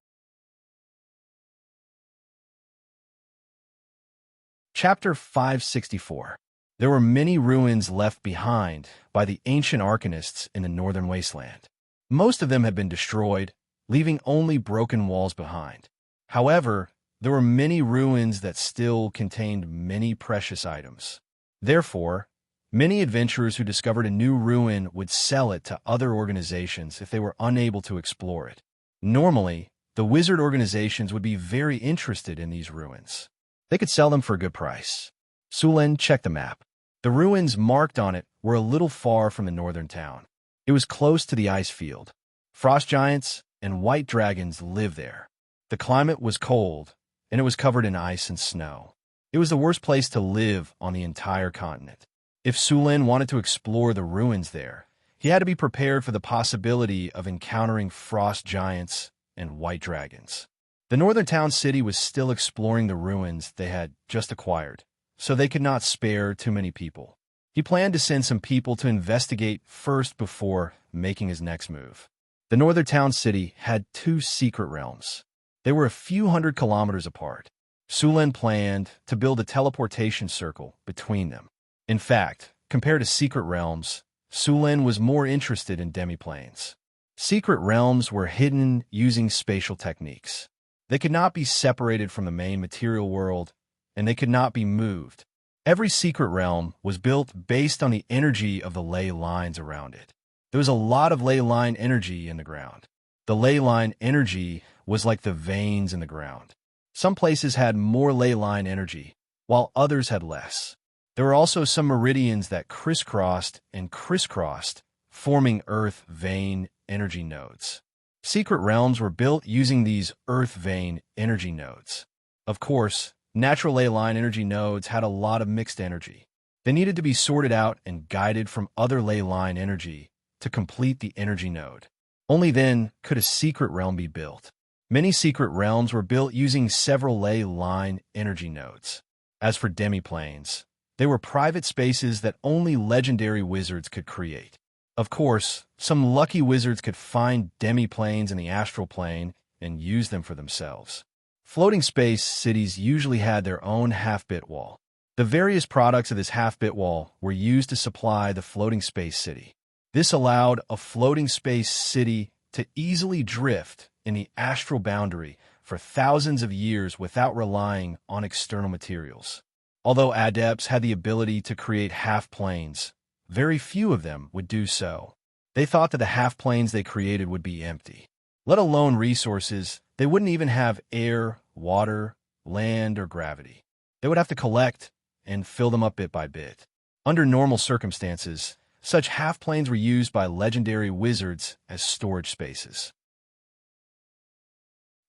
Chapter 564. There were many ruins left behind by the ancient arcanists in the northern wasteland. Most of them had been destroyed, leaving only broken walls behind. However, there were many ruins that still contained many precious items. Therefore, many adventurers who discovered a new ruin would sell it to other organizations if they were unable to explore it. Normally, the wizard organizations would be very interested in these ruins. They could sell them for a good price. Sulen checked the map. The ruins marked on it were a little far from the northern town. It was close to the ice field. Frost giants and white dragons lived there. The climate was cold, and it was covered in ice and snow. It was the worst place to live on the entire continent. If Sulen wanted to explore the ruins there, he had to be prepared for the possibility of encountering frost giants and white dragons. The northern town city was still exploring the ruins they had just acquired, so they could not spare too many people. He planned to send some people to investigate first before making his next move. The northern town city had two secret realms. They were a few hundred kilometers apart. Sulen planned to build a teleportation circle between them. In fact, compared to secret realms, Sulen was more interested in demiplanes. Secret realms were hidden using spatial techniques. They could not be separated from the main material world, and they could not be moved. Every secret realm was built based on the energy of the ley lines around it. There was a lot of ley line energy in the ground. The ley line energy was like the veins in the ground. Some places had more ley line energy, while others had less. There were also some meridians that crisscrossed and crisscrossed, forming earth vein energy nodes. Secret realms were built using these earth vein energy nodes. Of course, natural ley line energy nodes had a lot of mixed energy. They needed to be sorted out and guided from other ley line energy to complete the energy node. Only then could a secret realm be built. Many secret realms were built using several ley line energy nodes. As for demiplanes, they were private spaces that only legendary wizards could create. Of course, some lucky wizards could find demiplanes in the astral plane and use them for themselves. Floating space cities usually had their own half-bit wall. The various products of this half-bit wall were used to supply the floating space city. This allowed a floating space city to easily drift in the astral boundary for thousands of years without relying on external materials. Although adepts had the ability to create half-planes, very few of them would do so. They thought that the half-planes they created would be empty. Let alone resources, they wouldn't even have air, water, land, or gravity. They would have to collect and fill them up bit by bit. Under normal circumstances, such half-planes were used by legendary wizards as storage spaces.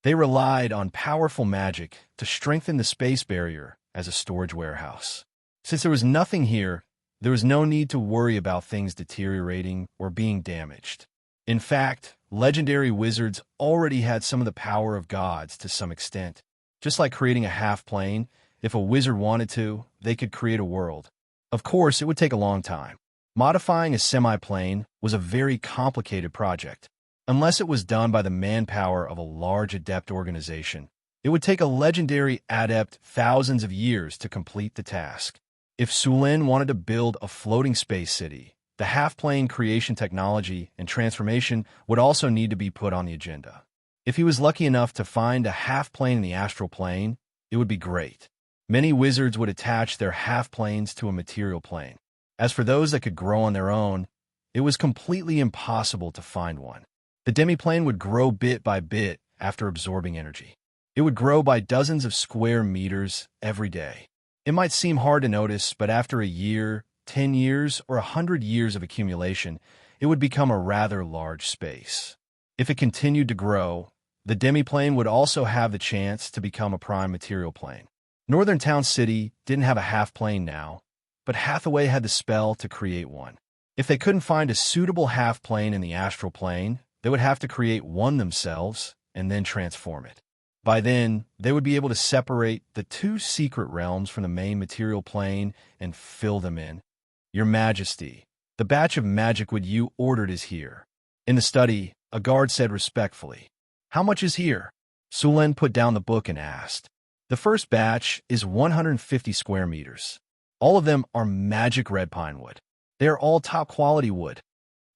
They relied on powerful magic to strengthen the space barrier as a storage warehouse. Since there was nothing here, there was no need to worry about things deteriorating or being damaged. In fact, legendary wizards already had some of the power of gods to some extent. Just like creating a half-plane, if a wizard wanted to, they could create a world. Of course, it would take a long time. Modifying a semi-plane was a very complicated project. Unless it was done by the manpower of a large adept organization, it would take a legendary adept thousands of years to complete the task. If Sulen wanted to build a floating space city, the half-plane creation technology and transformation would also need to be put on the agenda. If he was lucky enough to find a half-plane in the astral plane, it would be great. Many wizards would attach their half-planes to a material plane. As for those that could grow on their own, it was completely impossible to find one. The demiplane would grow bit by bit after absorbing energy. It would grow by dozens of square meters every day. It might seem hard to notice, but after a year, 10 years, or 100 years of accumulation, it would become a rather large space. If it continued to grow, the demiplane would also have the chance to become a prime material plane. Northern Town City didn't have a half-plane now, but Hathaway had the spell to create one. If they couldn't find a suitable half-plane in the astral plane, they would have to create one themselves and then transform it. By then, they would be able to separate the two secret realms from the main material plane and fill them in. Your Majesty, the batch of magic wood you ordered is here. In the study, a guard said respectfully, "How much is here?" Sulen put down the book and asked. The first batch is 150 square meters. All of them are magic red pine wood. They are all top-quality wood.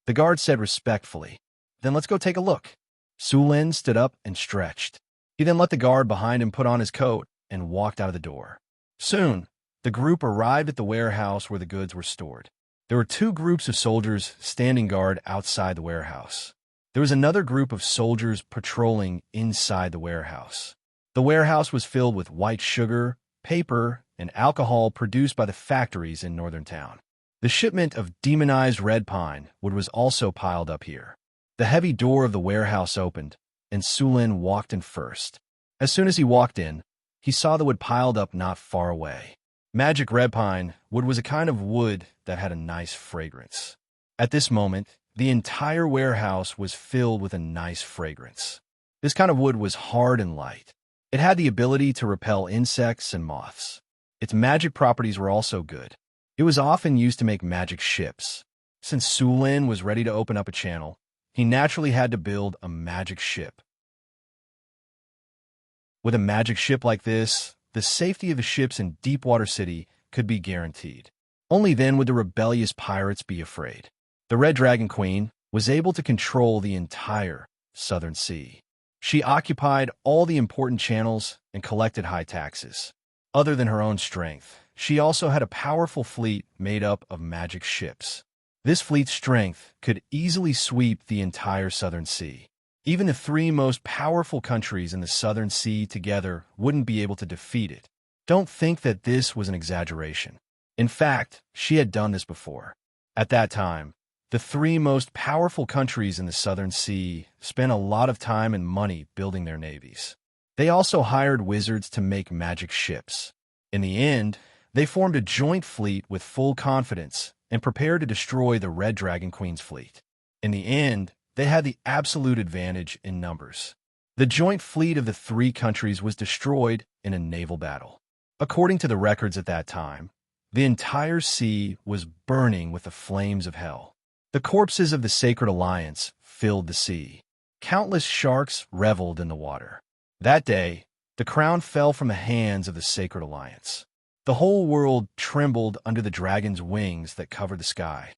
The guard said respectfully, "Then let's go take a look." Sulen stood up and stretched. He then let the guard behind him put on his coat and walked out of the door. Soon, the group arrived at the warehouse where the goods were stored. There were two groups of soldiers standing guard outside the warehouse. There was another group of soldiers patrolling inside the warehouse. The warehouse was filled with white sugar, paper, and alcohol produced by the factories in Northern Town. The shipment of demonized red pine wood was also piled up here. The heavy door of the warehouse opened, and Sulen walked in first. As soon as he walked in, he saw the wood piled up not far away. Magic red pine wood was a kind of wood that had a nice fragrance. At this moment, the entire warehouse was filled with a nice fragrance. This kind of wood was hard and light. It had the ability to repel insects and moths. Its magic properties were also good. It was often used to make magic ships. Since Sulen was ready to open up a channel, he naturally had to build a magic ship. With a magic ship like this, the safety of the ships in Deepwater City could be guaranteed. Only then would the rebellious pirates be afraid. The Red Dragon Queen was able to control the entire Southern Sea. She occupied all the important channels and collected high taxes. Other than her own strength, she also had a powerful fleet made up of magic ships. This fleet's strength could easily sweep the entire Southern Sea. Even the three most powerful countries in the Southern Sea together wouldn't be able to defeat it. Don't think that this was an exaggeration. In fact, she had done this before. At that time, the three most powerful countries in the Southern Sea spent a lot of time and money building their navies. They also hired wizards to make magic ships. In the end, they formed a joint fleet with full confidence and prepared to destroy the Red Dragon Queen's fleet. In the end, they had the absolute advantage in numbers. The joint fleet of the three countries was destroyed in a naval battle. According to the records at that time, the entire sea was burning with the flames of hell. The corpses of the Sacred Alliance filled the sea. Countless sharks reveled in the water. That day, the crown fell from the hands of the Sacred Alliance. The whole world trembled under the dragon's wings that covered the sky.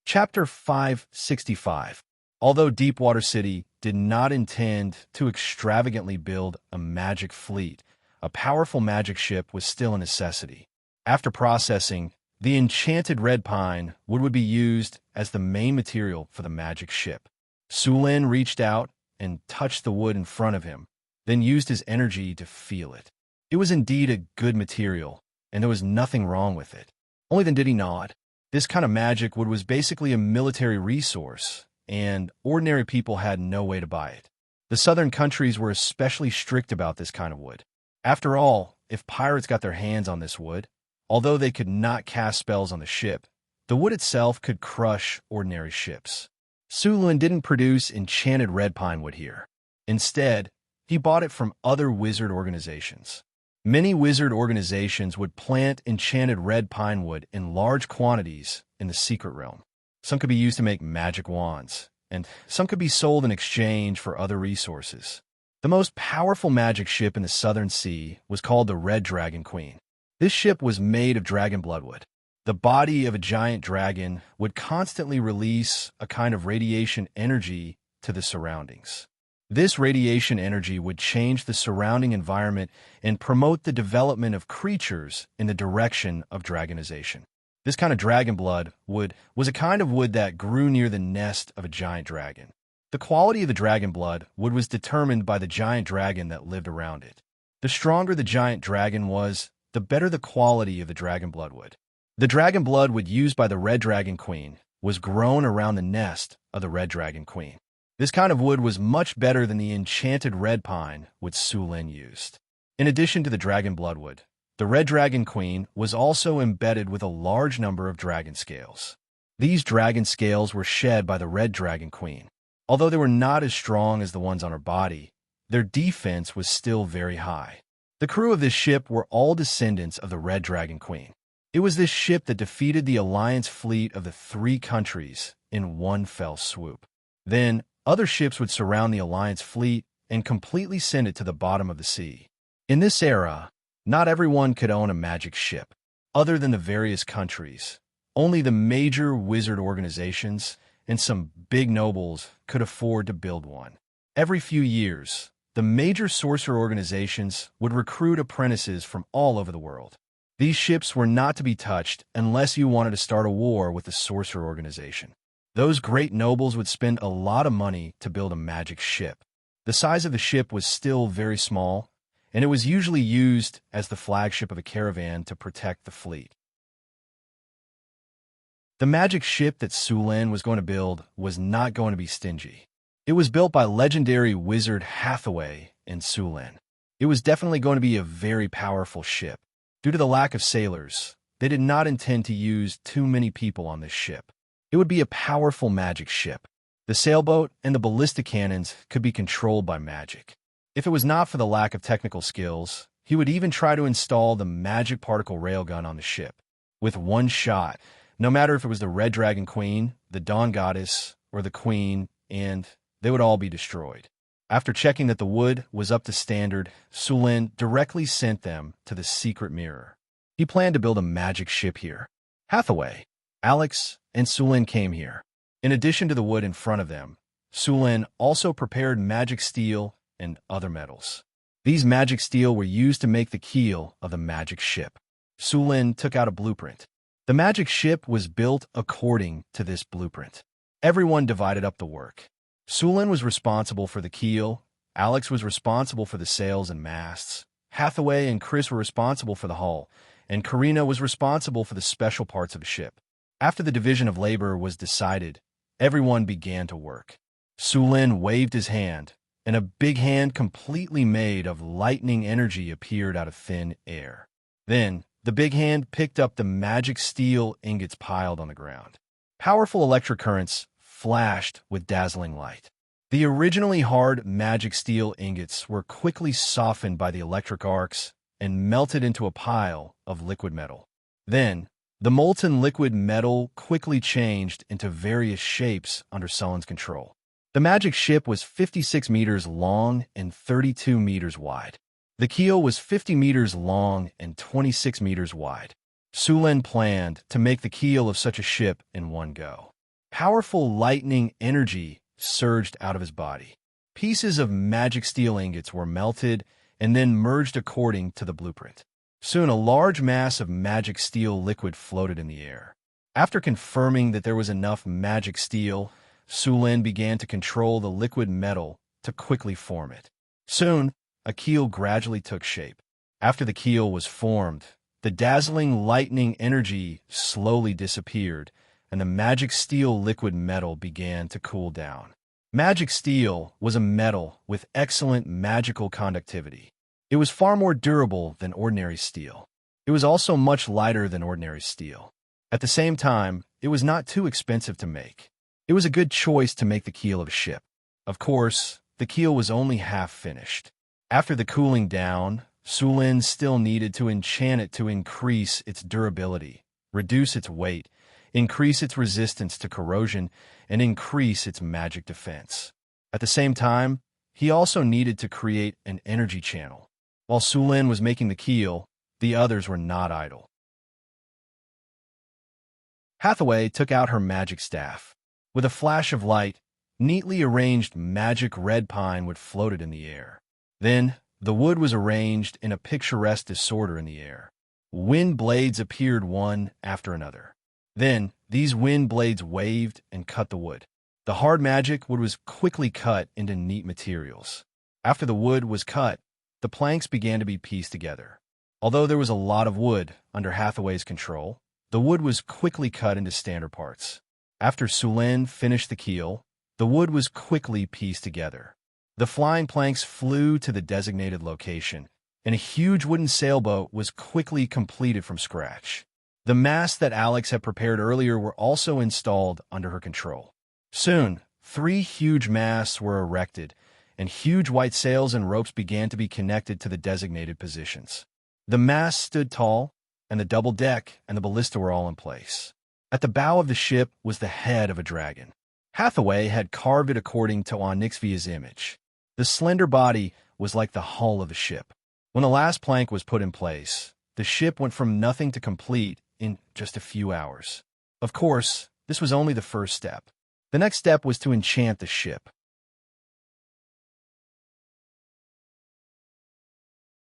Chapter 565. Although Deepwater City did not intend to extravagantly build a magic fleet, a powerful magic ship was still a necessity. After processing, the enchanted red pine would be used as the main material for the magic ship. Sulen reached out and touched the wood in front of him, then used his energy to feel it. It was indeed a good material, and there was nothing wrong with it. Only then did he nod. This kind of magic wood was basically a military resource, and ordinary people had no way to buy it. The southern countries were especially strict about this kind of wood. After all, if pirates got their hands on this wood, although they could not cast spells on the ship, the wood itself could crush ordinary ships. Sulen didn't produce enchanted red pine wood here. Instead, he bought it from other wizard organizations. Many wizard organizations would plant enchanted red pine wood in large quantities in the secret realm. Some could be used to make magic wands, and some could be sold in exchange for other resources. The most powerful magic ship in the Southern Sea was called the Red Dragon Queen. This ship was made of dragon bloodwood. The body of a giant dragon would constantly release a kind of radiation energy to the surroundings. This radiation energy would change the surrounding environment and promote the development of creatures in the direction of dragonization. This kind of dragon blood wood was a kind of wood that grew near the nest of a giant dragon. The quality of the dragon blood wood was determined by the giant dragon that lived around it. The stronger the giant dragon was, the better the quality of the dragon blood wood. The dragon blood wood used by the Red Dragon Queen was grown around the nest of the Red Dragon Queen. This kind of wood was much better than the enchanted red pine which Su Lin used. In addition to the dragon blood wood, the Red Dragon Queen was also embedded with a large number of dragon scales. These dragon scales were shed by the Red Dragon Queen. Although they were not as strong as the ones on her body, their defense was still very high. The crew of this ship were all descendants of the Red Dragon Queen. It was this ship that defeated the alliance fleet of the 3 countries in one fell swoop. Then, other ships would surround the alliance fleet and completely send it to the bottom of the sea. In this era, not everyone could own a magic ship. Other than the various countries, only the major wizard organizations and some big nobles could afford to build one. Every few years, the major sorcerer organizations would recruit apprentices from all over the world. These ships were not to be touched unless you wanted to start a war with the sorcerer organization. Those great nobles would spend a lot of money to build a magic ship. The size of the ship was still very small, and it was usually used as the flagship of a caravan to protect the fleet. The magic ship that Su Lin was going to build was not going to be stingy. It was built by legendary wizard Hathaway and Su Lin. It was definitely going to be a very powerful ship. Due to the lack of sailors, they did not intend to use too many people on this ship. It would be a powerful magic ship. The sailboat and the ballistic cannons could be controlled by magic. If it was not for the lack of technical skills, he would even try to install the magic particle railgun on the ship. With one shot, no matter if it was the Red Dragon Queen, the Dawn Goddess, or the Queen, and they would all be destroyed. After checking that the wood was up to standard, Su Lin directly sent them to the secret mirror. He planned to build a magic ship here. Hathaway, Alex, and Su Lin came here. In addition to the wood in front of them, Su Lin also prepared magic steel and other metals. These magic steel were used to make the keel of the magic ship. Su Lin took out a blueprint. The magic ship was built according to this blueprint. Everyone divided up the work. Su Lin was responsible for the keel, Alex was responsible for the sails and masts, Hathaway and Chris were responsible for the hull, and Karina was responsible for the special parts of the ship. After the division of labor was decided, everyone began to work. Su Lin waved his hand, and a big hand completely made of lightning energy appeared out of thin air. Then, the big hand picked up the magic steel ingots piled on the ground. Powerful electric currents flashed with dazzling light. The originally hard magic steel ingots were quickly softened by the electric arcs and melted into a pile of liquid metal. Then, the molten liquid metal quickly changed into various shapes under Sullen's control. The magic ship was 56 meters long and 32 meters wide. The keel was 50 meters long and 26 meters wide. Su Lin planned to make the keel of such a ship in one go. Powerful lightning energy surged out of his body. Pieces of magic steel ingots were melted and then merged according to the blueprint. Soon a large mass of magic steel liquid floated in the air. After confirming that there was enough magic steel, Su Lin began to control the liquid metal to quickly form it. Soon, a keel gradually took shape. After the keel was formed, the dazzling lightning energy slowly disappeared, and the magic steel liquid metal began to cool down. Magic steel was a metal with excellent magical conductivity. It was far more durable than ordinary steel. It was also much lighter than ordinary steel. At the same time, it was not too expensive to make. It was a good choice to make the keel of a ship. Of course, the keel was only half finished. After the cooling down, Su Lin still needed to enchant it to increase its durability, reduce its weight, increase its resistance to corrosion, and increase its magic defense. At the same time, he also needed to create an energy channel. While Su Lin was making the keel, the others were not idle. Hathaway took out her magic staff. With a flash of light, Neatly arranged magic red pine wood floated in the air. Then, the wood was arranged in a picturesque disorder in the air. Wind blades appeared one after another. Then, these wind blades waved and cut the wood. The hard magic wood was quickly cut into neat materials. After the wood was cut, the planks began to be pieced together. Although there was a lot of wood under Hathaway's control, the wood was quickly cut into standard parts. After Sulin finished the keel, the wood was quickly pieced together. The flying planks flew to the designated location, and a huge wooden sailboat was quickly completed from scratch. The masts that Alex had prepared earlier were also installed under her control. Soon, 3 huge masts were erected, and huge white sails and ropes began to be connected to the designated positions. The masts stood tall, and the double deck and the ballista were all in place. At the bow of the ship was the head of a dragon. Hathaway had carved it according to Xianxia's image. The slender body was like the hull of the ship. When the last plank was put in place, the ship went from nothing to complete in just a few hours. Of course, this was only the first step. The next step was to enchant the ship.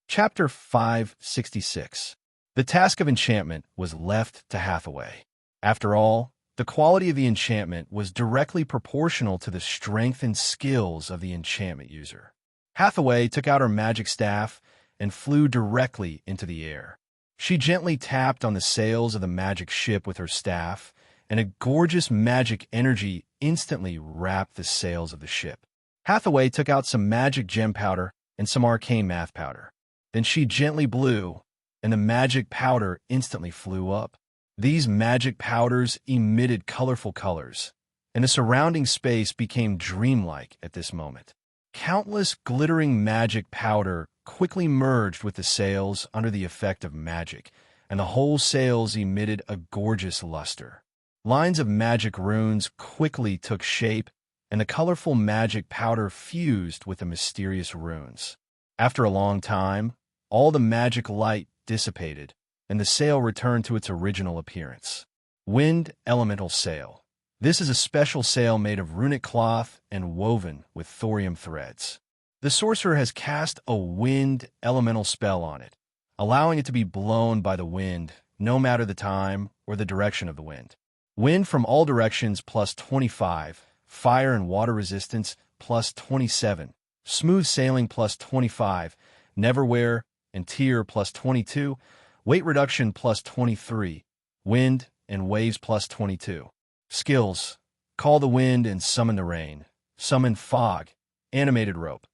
Chapter 566. The task of enchantment was left to Hathaway. After all, the quality of the enchantment was directly proportional to the strength and skills of the enchantment user. Hathaway took out her magic staff and flew directly into the air. She gently tapped on the sails of the magic ship with her staff, and a gorgeous magic energy instantly wrapped the sails of the ship. Hathaway took out some magic gem powder and some arcane math powder. Then she gently blew, and the magic powder instantly flew up. These magic powders emitted colorful colors, and the surrounding space became dreamlike at this moment. Countless glittering magic powder quickly merged with the sails under the effect of magic, and the whole sails emitted a gorgeous luster. Lines of magic runes quickly took shape, and the colorful magic powder fused with the mysterious runes. After a long time, all the magic light dissipated, and the sail returned to its original appearance. Wind Elemental Sail. This is a special sail made of runic cloth and woven with thorium threads. The sorcerer has cast a wind elemental spell on it, allowing it to be blown by the wind, no matter the time or the direction of the wind. Wind from all directions plus 25, fire and water resistance plus 27, smooth sailing plus 25, neverwhere and tier plus 22, weight reduction plus 23, wind and waves plus 22. Skills: call the wind and summon the rain, summon fog, animated rope.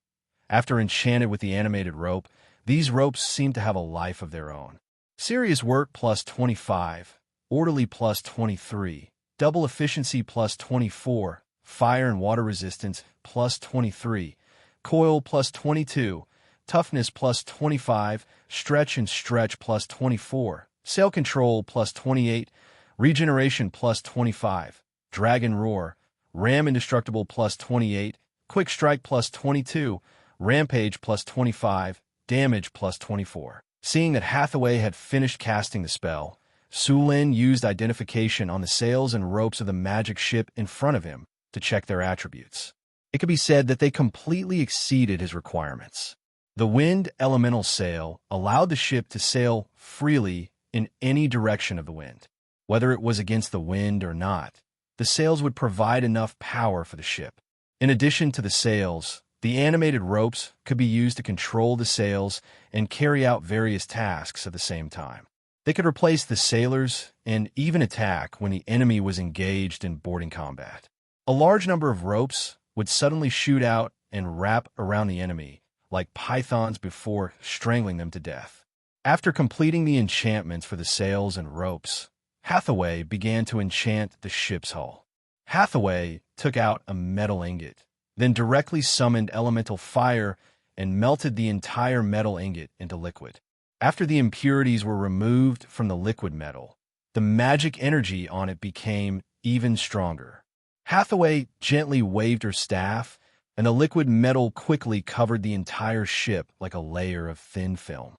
After enchanted with the animated rope, these ropes seem to have a life of their own. Serious work plus 25, orderly plus 23, double efficiency plus 24, fire and water resistance plus 23, coil plus 22, toughness plus 25, stretch and stretch plus 24, sail control plus 28, regeneration plus 25, dragon roar, ram indestructible plus 28, quick strike plus 22, rampage plus 25, damage plus 24. Seeing that Hathaway had finished casting the spell, Sulin used identification on the sails and ropes of the magic ship in front of him to check their attributes. It could be said that they completely exceeded his requirements. The wind elemental sail allowed the ship to sail freely in any direction of the wind. Whether it was against the wind or not, the sails would provide enough power for the ship. In addition to the sails, the animated ropes could be used to control the sails and carry out various tasks at the same time. They could replace the sailors and even attack when the enemy was engaged in boarding combat. A large number of ropes would suddenly shoot out and wrap around the enemy, like pythons before strangling them to death. After completing the enchantments for the sails and ropes, Hathaway began to enchant the ship's hull. Hathaway took out a metal ingot, then directly summoned elemental fire and melted the entire metal ingot into liquid. After the impurities were removed from the liquid metal, the magic energy on it became even stronger. Hathaway gently waved her staff, and the liquid metal quickly covered the entire ship like a layer of thin film.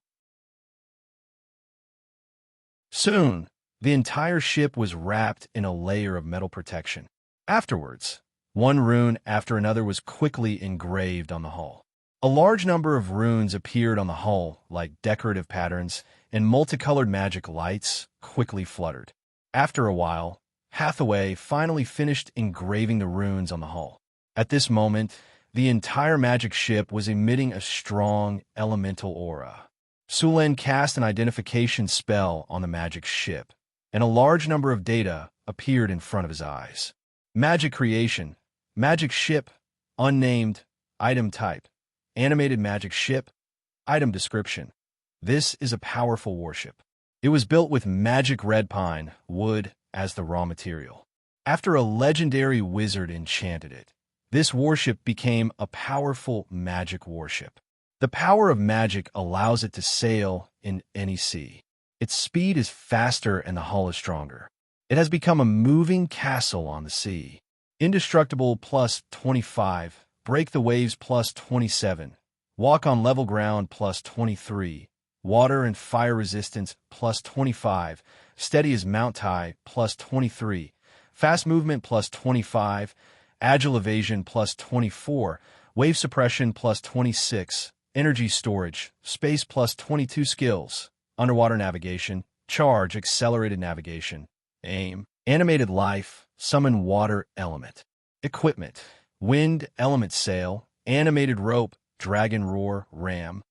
Soon, the entire ship was wrapped in a layer of metal protection. Afterwards, One rune after another was quickly engraved on the hull. A large number of runes appeared on the hull, like decorative patterns, and multicolored magic lights quickly fluttered. After a while, Hathaway finally finished engraving the runes on the hull. At this moment, the entire magic ship was emitting a strong elemental aura. Sulen cast an identification spell on the magic ship, and a large number of data appeared in front of his eyes. Magic creation, magic ship, unnamed, item type, animated magic ship, item description. This is a powerful warship. It was built with magic red pine, wood, as the raw material. After a legendary wizard enchanted it, this warship became a powerful magic warship. The power of magic allows it to sail in any sea. Its speed is faster and the hull is stronger. It has become a moving castle on the sea. Indestructible plus 25, break the waves plus 27, walk on level ground plus 23, water and fire resistance plus 25, steady as Mount Tai plus 23, fast movement plus 25, agile evasion plus 24, wave suppression plus 26, energy storage, space plus 22 skills, underwater navigation, charge, accelerated navigation, aim, animated life, summon water element, equipment, wind element sail, animated rope, dragon roar, ram.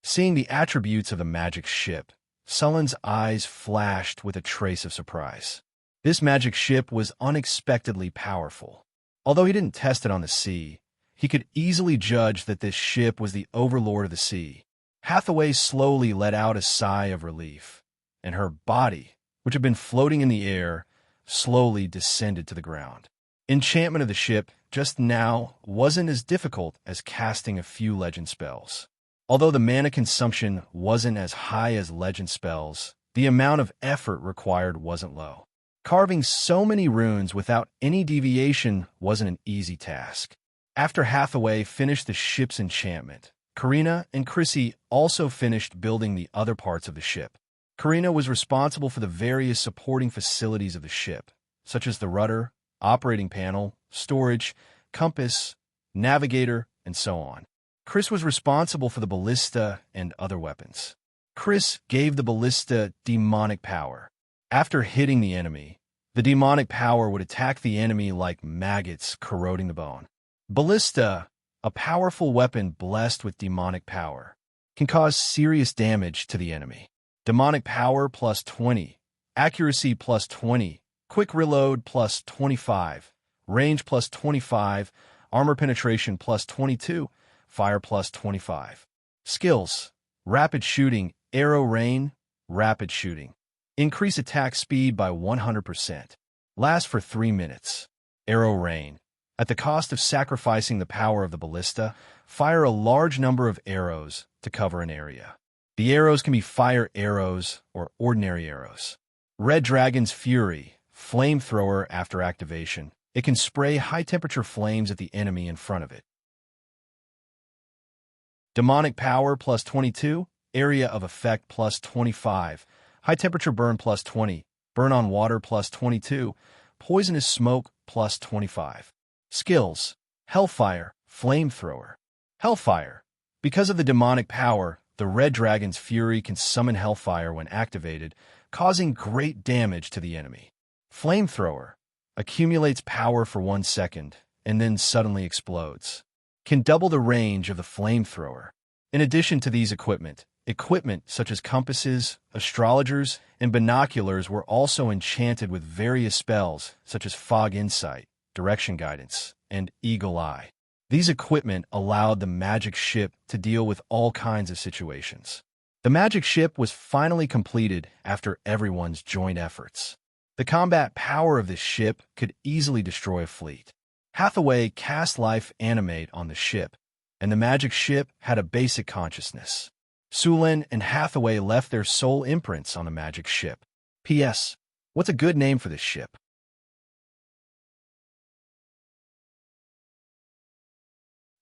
Seeing the attributes of the magic ship, Sullen's eyes flashed with a trace of surprise. This magic ship was unexpectedly powerful. Although he didn't test it on the sea, he could easily judge that this ship was the overlord of the sea. Hathaway slowly let out a sigh of relief, and her body, which had been floating in the air, slowly descended to the ground. Enchantment of the ship just now wasn't as difficult as casting a few legend spells. Although the mana consumption wasn't as high as legend spells, the amount of effort required wasn't low. Carving so many runes without any deviation wasn't an easy task. After Hathaway finished the ship's enchantment, Karina and Chrissy also finished building the other parts of the ship. Karina was responsible for the various supporting facilities of the ship, such as the rudder, operating panel, storage, compass, navigator, and so on. Chris was responsible for the ballista and other weapons. Chris gave the ballista demonic power. After hitting the enemy, the demonic power would attack the enemy like maggots corroding the bone. Ballista, a powerful weapon blessed with demonic power, can cause serious damage to the enemy. Demonic power plus 20, accuracy plus 20, quick reload plus 25, range plus 25, armor penetration plus 22, fire plus 25. Skills: rapid shooting, arrow rain, rapid shooting. Increase attack speed by 100%. Last for 3 minutes. Arrow rain. At the cost of sacrificing the power of the ballista, fire a large number of arrows to cover an area. The arrows can be fire arrows or ordinary arrows. Red Dragon's Fury, flamethrower after activation. It can spray high-temperature flames at the enemy in front of it. Demonic power plus 22, area of effect plus 25, high-temperature burn plus 20, burn on water plus 22, poisonous smoke plus 25. Skills: Hellfire, flamethrower. Hellfire. Because of the demonic power, the Red Dragon's Fury can summon Hellfire when activated, causing great damage to the enemy. Flamethrower. Accumulates power for 1 second, and then suddenly explodes. Can double the range of the flamethrower. In addition to these equipment such as compasses, astrologers, and binoculars were also enchanted with various spells such as Fog Insight, Direction Guidance, and Eagle Eye. These equipment allowed the magic ship to deal with all kinds of situations. The magic ship was finally completed after everyone's joint efforts. The combat power of this ship could easily destroy a fleet. Hathaway cast life animate on the ship, and the magic ship had a basic consciousness. Sulen and Hathaway left their soul imprints on the magic ship. P.S. What's a good name for this ship?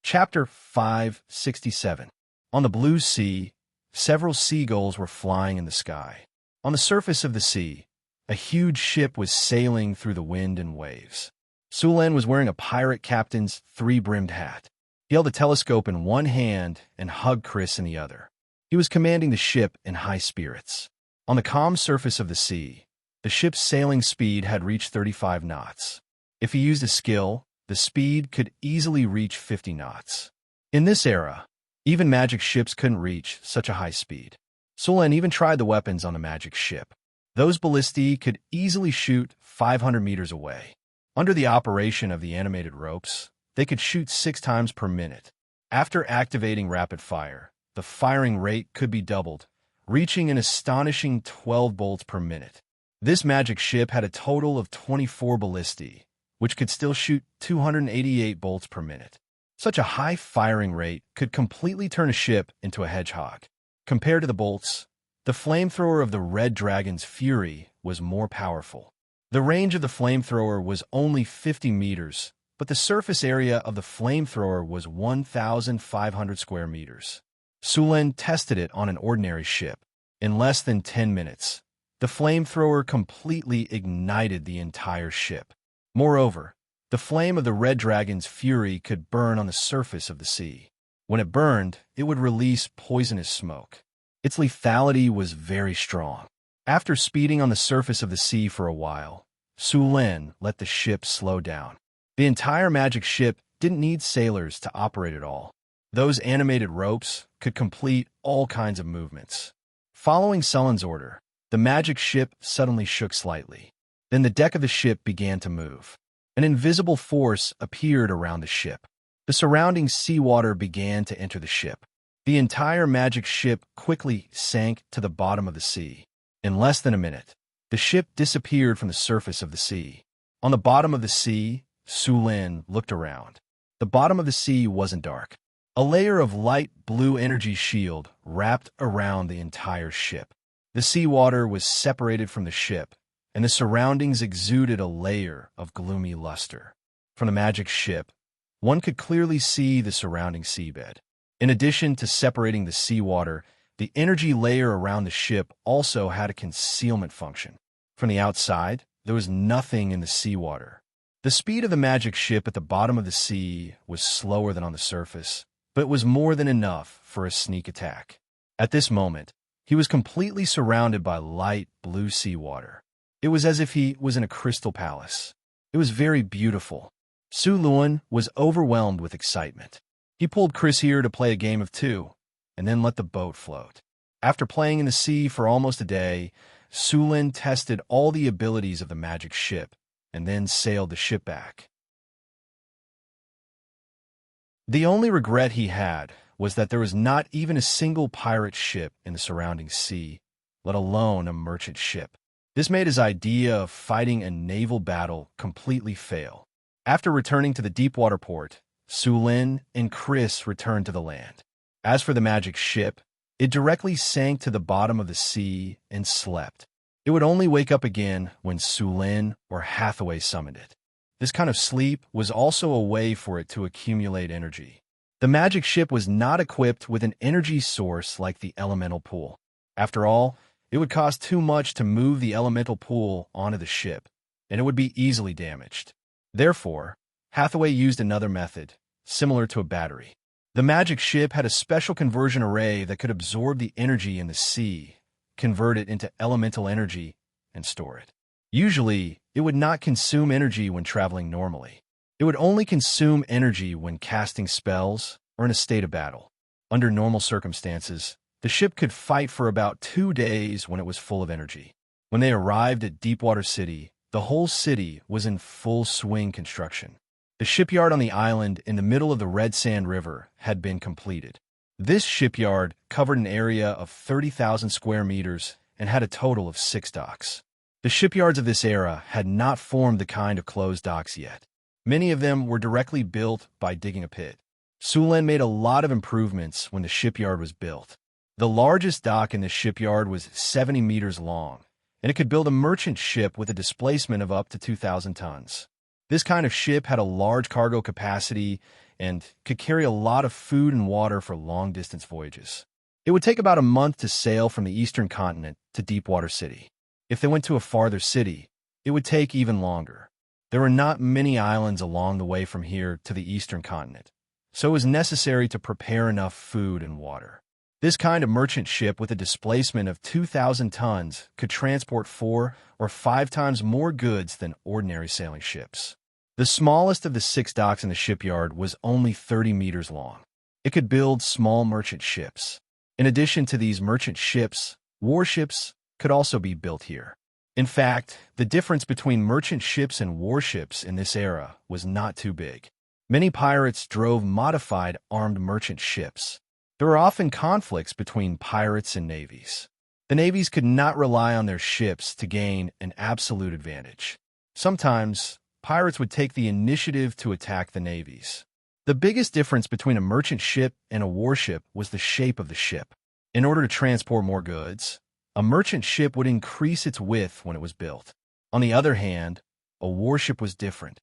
Chapter 567. On the blue sea, several seagulls were flying in the sky. On the surface of the sea, a huge ship was sailing through the wind and waves. Su Lin was wearing a pirate captain's three-brimmed hat. He held a telescope in one hand and hugged Chris in the other. He was commanding the ship in high spirits. On the calm surface of the sea, the ship's sailing speed had reached 35 knots. If he used a skill, the speed could easily reach 50 knots. In this era, even magic ships couldn't reach such a high speed. Su Lin even tried the weapons on the magic ship. Those ballistae could easily shoot 500 meters away. Under the operation of the animated ropes, they could shoot 6 times per minute. After activating rapid fire, the firing rate could be doubled, reaching an astonishing 12 bolts per minute. This magic ship had a total of 24 ballistae, which could still shoot 288 bolts per minute. Such a high firing rate could completely turn a ship into a hedgehog. Compared to the bolts, the flamethrower of the Red Dragon's Fury was more powerful. The range of the flamethrower was only 50 meters, but the surface area of the flamethrower was 1,500 square meters. Su Lin tested it on an ordinary ship. In less than 10 minutes, the flamethrower completely ignited the entire ship. Moreover, the flame of the Red Dragon's Fury could burn on the surface of the sea. When it burned, it would release poisonous smoke. Its lethality was very strong. After speeding on the surface of the sea for a while, Su Lin let the ship slow down. The entire magic ship didn't need sailors to operate at all. Those animated ropes could complete all kinds of movements. Following Sullen's order, the magic ship suddenly shook slightly. Then the deck of the ship began to move. An invisible force appeared around the ship. The surrounding seawater began to enter the ship. The entire magic ship quickly sank to the bottom of the sea. In less than a minute, the ship disappeared from the surface of the sea. On the bottom of the sea, Su Lin looked around. The bottom of the sea wasn't dark. A layer of light blue energy shield wrapped around the entire ship. The seawater was separated from the ship, and the surroundings exuded a layer of gloomy luster. From the magic ship, one could clearly see the surrounding seabed. In addition to separating the seawater, the energy layer around the ship also had a concealment function. From the outside, there was nothing in the seawater. The speed of the magic ship at the bottom of the sea was slower than on the surface, but it was more than enough for a sneak attack. At this moment, he was completely surrounded by light blue seawater. It was as if he was in a crystal palace. It was very beautiful. Su Lin was overwhelmed with excitement. He pulled Chris here to play a game of 2, and then let the boat float. After playing in the sea for almost a day, Su Lin tested all the abilities of the magic ship, and then sailed the ship back. The only regret he had was that there was not even a single pirate ship in the surrounding sea, let alone a merchant ship. This made his idea of fighting a naval battle completely fail. After returning to the deepwater port, Su Lin and Chris returned to the land. As for the magic ship, it directly sank to the bottom of the sea and slept. It would only wake up again when Su Lin or Hathaway summoned it. This kind of sleep was also a way for it to accumulate energy. The magic ship was not equipped with an energy source like the elemental pool. After all, it would cost too much to move the elemental pool onto the ship, and it would be easily damaged. Therefore, Hathaway used another method, similar to a battery. The magic ship had a special conversion array that could absorb the energy in the sea, convert it into elemental energy, and store it. Usually, it would not consume energy when traveling normally. It would only consume energy when casting spells or in a state of battle. Under normal circumstances, the ship could fight for about 2 days when it was full of energy. When they arrived at Deepwater City, the whole city was in full swing construction. The shipyard on the island in the middle of the Red Sand River had been completed. This shipyard covered an area of 30,000 square meters and had a total of 6 docks. The shipyards of this era had not formed the kind of closed docks yet. Many of them were directly built by digging a pit. Su Lin made a lot of improvements when the shipyard was built. The largest dock in the shipyard was 70 meters long, and it could build a merchant ship with a displacement of up to 2,000 tons. This kind of ship had a large cargo capacity and could carry a lot of food and water for long-distance voyages. It would take about a month to sail from the eastern continent to Deepwater City. If they went to a farther city, it would take even longer. There were not many islands along the way from here to the eastern continent, so it was necessary to prepare enough food and water. This kind of merchant ship with a displacement of 2,000 tons could transport 4 or 5 times more goods than ordinary sailing ships. The smallest of the 6 docks in the shipyard was only 30 meters long. It could build small merchant ships. In addition to these merchant ships, warships could also be built here. In fact, the difference between merchant ships and warships in this era was not too big. Many pirates drove modified armed merchant ships. There were often conflicts between pirates and navies. The navies could not rely on their ships to gain an absolute advantage. Sometimes, pirates would take the initiative to attack the navies. The biggest difference between a merchant ship and a warship was the shape of the ship. In order to transport more goods, a merchant ship would increase its width when it was built. On the other hand, a warship was different.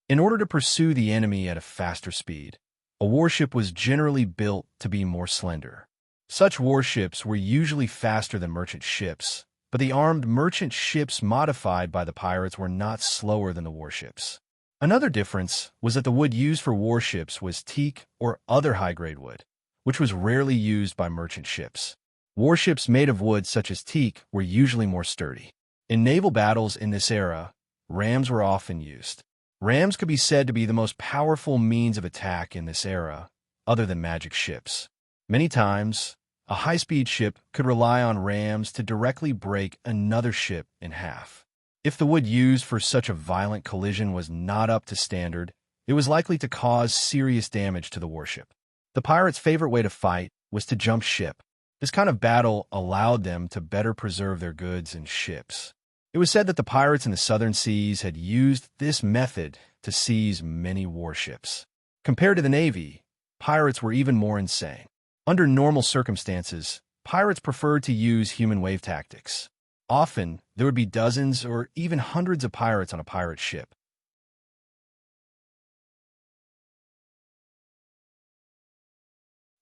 In order to pursue the enemy at a faster speed, a warship was generally built to be more slender. Such warships were usually faster than merchant ships, but the armed merchant ships modified by the pirates were not slower than the warships. Another difference was that the wood used for warships was teak or other high-grade wood, which was rarely used by merchant ships. Warships made of wood such as teak were usually more sturdy. In naval battles in this era, rams were often used. Rams could be said to be the most powerful means of attack in this era, other than magic ships. Many times, a high-speed ship could rely on rams to directly break another ship in half. If the wood used for such a violent collision was not up to standard, it was likely to cause serious damage to the warship. The pirates' favorite way to fight was to jump ship. This kind of battle allowed them to better preserve their goods and ships. It was said that the pirates in the southern seas had used this method to seize many warships. Compared to the Navy, pirates were even more insane. Under normal circumstances, pirates preferred to use human wave tactics. Often, there would be dozens or even hundreds of pirates on a pirate ship.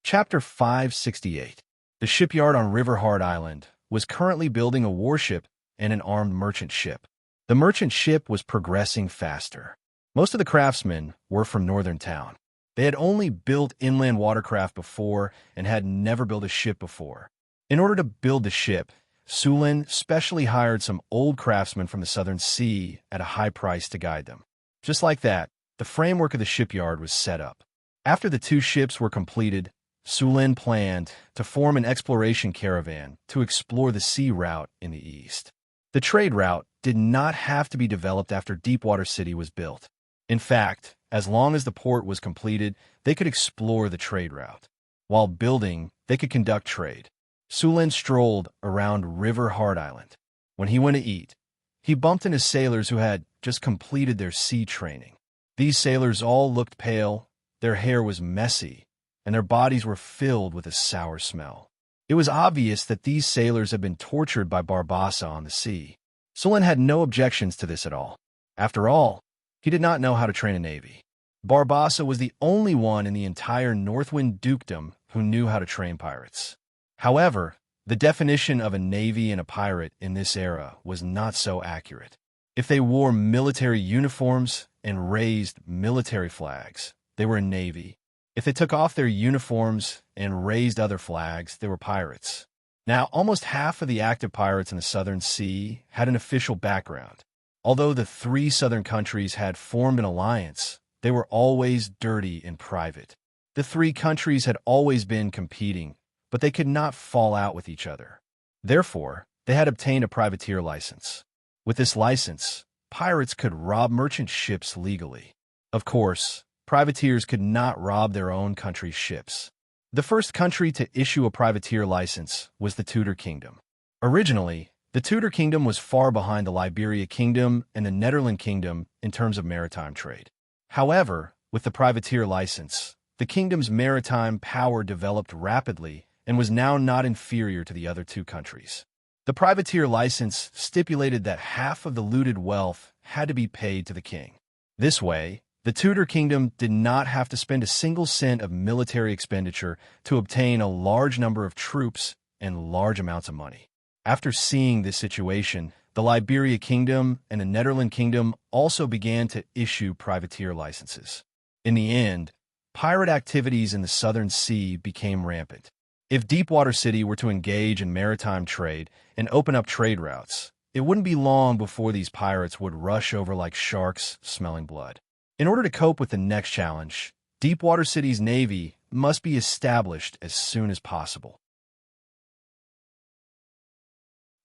Chapter 568. The shipyard on River Hard Island was currently building a warship and an armed merchant ship. The merchant ship was progressing faster. Most of the craftsmen were from northern town. They had only built inland watercraft before and had never built a ship before. In order to build the ship, Sulin specially hired some old craftsmen from the southern sea at a high price to guide them. Just like that, the framework of the shipyard was set up. After the 2 ships were completed, Sulin planned to form an exploration caravan to explore the sea route in the east. The trade route did not have to be developed after Deepwater City was built. In fact, as long as the port was completed, they could explore the trade route. While building, they could conduct trade. Sulin strolled around River Hard Island. When he went to eat, he bumped into sailors who had just completed their sea training. These sailors all looked pale, their hair was messy, and their bodies were filled with a sour smell. It was obvious that these sailors had been tortured by Barbassa on the sea. Sulin had no objections to this at all. After all, he did not know how to train a navy. Barbassa was the only one in the entire Northwind Dukedom who knew how to train pirates. However, the definition of a navy and a pirate in this era was not so accurate. If they wore military uniforms and raised military flags, they were a navy. If they took off their uniforms and raised other flags, they were pirates. Now, almost half of the active pirates in the Southern Sea had an official background. Although the 3 southern countries had formed an alliance, they were always dirty in private. The 3 countries had always been competing, but they could not fall out with each other. Therefore, they had obtained a privateer license. With this license, pirates could rob merchant ships legally. Of course, privateers could not rob their own country's ships. The first country to issue a privateer license was the Tudor Kingdom. Originally, the Tudor Kingdom was far behind the Liberia Kingdom and the Netherland Kingdom in terms of maritime trade. However, with the privateer license, the kingdom's maritime power developed rapidly and was now not inferior to the other 2 countries. The privateer license stipulated that half of the looted wealth had to be paid to the king. This way, the Tudor Kingdom did not have to spend a single cent of military expenditure to obtain a large number of troops and large amounts of money. After seeing this situation, The Liberia Kingdom and the Netherlands Kingdom also began to issue privateer licenses. In the end, pirate activities in the Southern Sea became rampant. If Deepwater City were to engage in maritime trade and open up trade routes, it wouldn't be long before these pirates would rush over like sharks smelling blood. In order to cope with the next challenge, Deepwater City's navy must be established as soon as possible.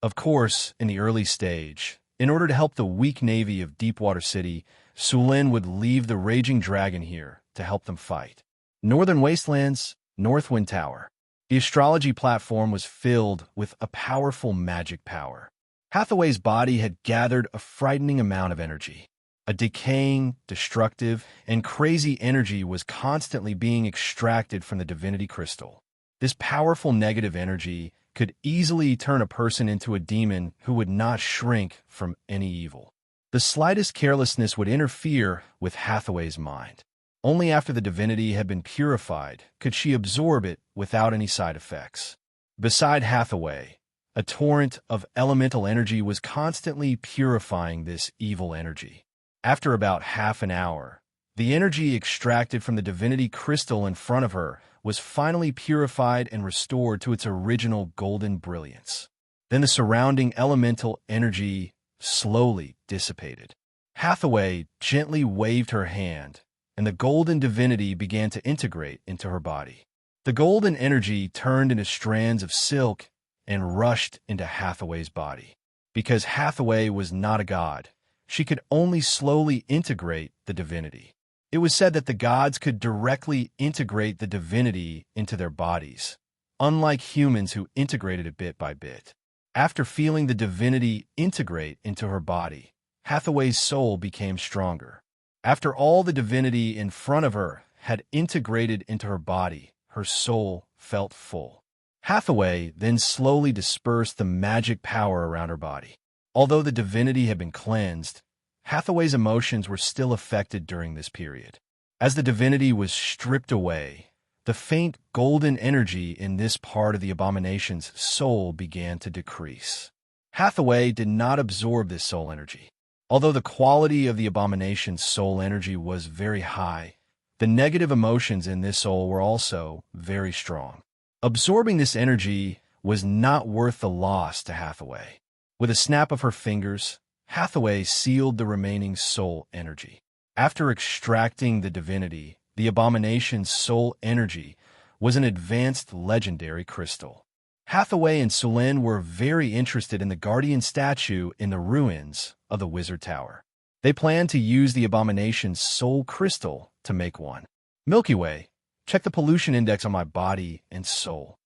Of course, in the early stage, in order to help the weak navy of Deepwater City, Sulin would leave the Raging Dragon here to help them fight. Northern Wastelands, North Wind Tower. The astrology platform was filled with a powerful magic power. Hathaway's body had gathered a frightening amount of energy. A decaying, destructive, and crazy energy was constantly being extracted from the divinity crystal. This powerful negative energy could easily turn a person into a demon who would not shrink from any evil. The slightest carelessness would interfere with Hathaway's mind. Only after the divinity had been purified could she absorb it without any side effects. Beside Hathaway, a torrent of elemental energy was constantly purifying this evil energy. After about half an hour, the energy extracted from the divinity crystal in front of her was finally purified and restored to its original golden brilliance. Then the surrounding elemental energy slowly dissipated. Hathaway gently waved her hand, and the golden divinity began to integrate into her body. The golden energy turned into strands of silk and rushed into Hathaway's body. Because Hathaway was not a god, she could only slowly integrate the divinity. It was said that the gods could directly integrate the divinity into their bodies, unlike humans who integrated it bit by bit. After feeling the divinity integrate into her body, Hathaway's soul became stronger. After all the divinity in front of her had integrated into her body, her soul felt full. Hathaway then slowly dispersed the magic power around her body. Although the divinity had been cleansed, Hathaway's emotions were still affected during this period. As the divinity was stripped away, the faint golden energy in this part of the abomination's soul began to decrease. Hathaway did not absorb this soul energy. Although the quality of the abomination's soul energy was very high, the negative emotions in this soul were also very strong. Absorbing this energy was not worth the loss to Hathaway. With a snap of her fingers, Hathaway sealed the remaining soul energy. After extracting the divinity, the abomination's soul energy was an advanced legendary crystal. Hathaway and Sulin were very interested in the guardian statue in the ruins of the Wizard Tower. They planned to use the abomination's soul crystal to make one. Milky Way, check the pollution index on my body and soul.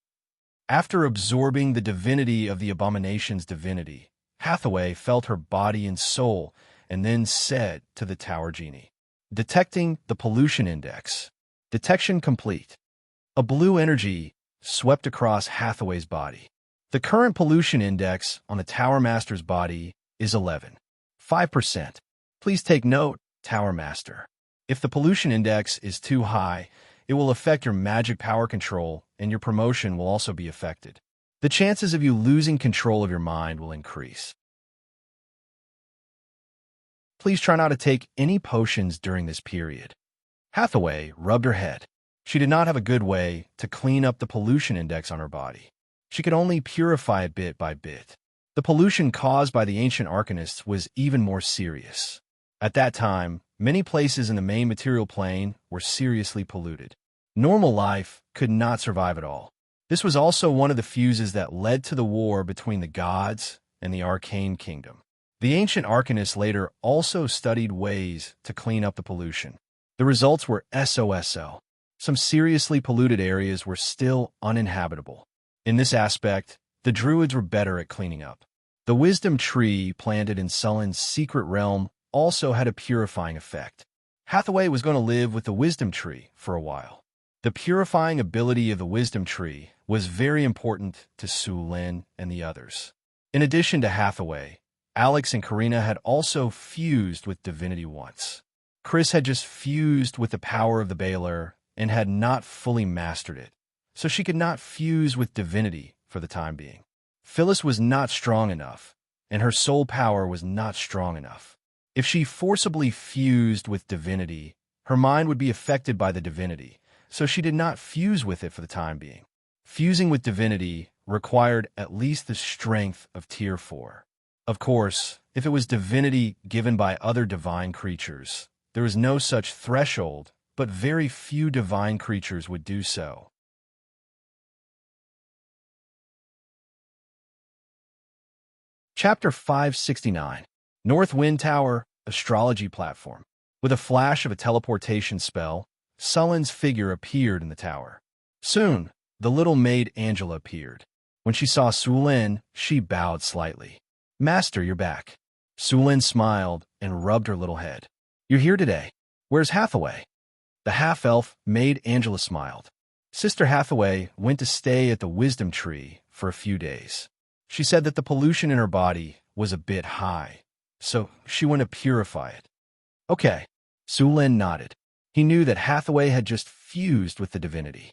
After absorbing the divinity of the abomination's divinity, Hathaway felt her body and soul and then said to the Tower Genie, "Detecting the pollution index. Detection complete." A blue energy swept across Hathaway's body. The current pollution index on the Tower Master's body is 11.5%. Please take note, Tower Master. If the pollution index is too high, it will affect your magic power control and your promotion will also be affected. The chances of you losing control of your mind will increase. Please try not to take any potions during this period. Hathaway rubbed her head. She did not have a good way to clean up the pollution index on her body. She could only purify it bit by bit. The pollution caused by the ancient arcanists was even more serious. At that time, many places in the main material plane were seriously polluted. Normal life could not survive at all. This was also one of the fuses that led to the war between the gods and the arcane kingdom. The ancient arcanists later also studied ways to clean up the pollution. The results were SOSO. Some seriously polluted areas were still uninhabitable. In this aspect, the druids were better at cleaning up. The wisdom tree planted in Sulin's secret realm also had a purifying effect. Hathaway was going to live with the wisdom tree for a while. The purifying ability of the wisdom tree was very important to Sulin and the others. In addition to Hathaway, Alex and Karina had also fused with divinity once. Chris had just fused with the power of the Baylor and had not fully mastered it, so she could not fuse with divinity for the time being. Phyllis was not strong enough, and her soul power was not strong enough. If she forcibly fused with divinity, her mind would be affected by the divinity, so she did not fuse with it for the time being. Fusing with divinity required at least the strength of Tier 4. Of course, if it was divinity given by other divine creatures, there is no such threshold, but very few divine creatures would do so. Chapter 569. North Wind Tower, Astrology Platform. With a flash of a teleportation spell, Sullen's figure appeared in the tower. Soon, the little maid Angela appeared. When she saw Sulin, she bowed slightly. "Master, you're back." Sulin smiled and rubbed her little head. "You're here today. Where's Hathaway?" The half-elf maid Angela smiled. Sister Hathaway went to stay at the Wisdom Tree for a few days. She said that the pollution in her body was a bit high, so she went to purify it. Okay. Sulin nodded. He knew that Hathaway had just fused with the divinity.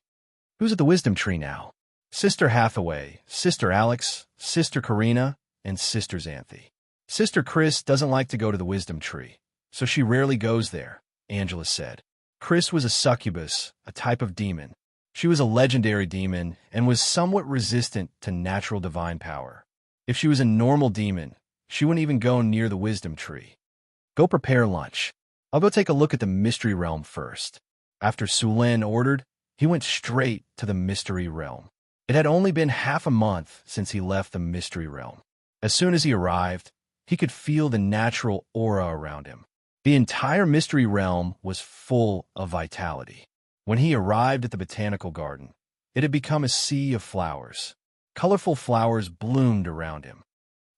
Who's at the Wisdom Tree now? Sister Hathaway, Sister Alex, Sister Karina, and Sister Xanthi. Sister Chris doesn't like to go to the Wisdom Tree, so she rarely goes there, Angela said. Chris was a succubus, a type of demon. She was a legendary demon and was somewhat resistant to natural divine power. If she was a normal demon, she wouldn't even go near the Wisdom Tree. Go prepare lunch. I'll go take a look at the Mystery Realm first. After Sulin ordered, he went straight to the Mystery Realm. It had only been half a month since he left the Mystery Realm. As soon as he arrived, he could feel the natural aura around him. The entire Mystery Realm was full of vitality. When he arrived at the Botanical Garden, it had become a sea of flowers. Colorful flowers bloomed around him.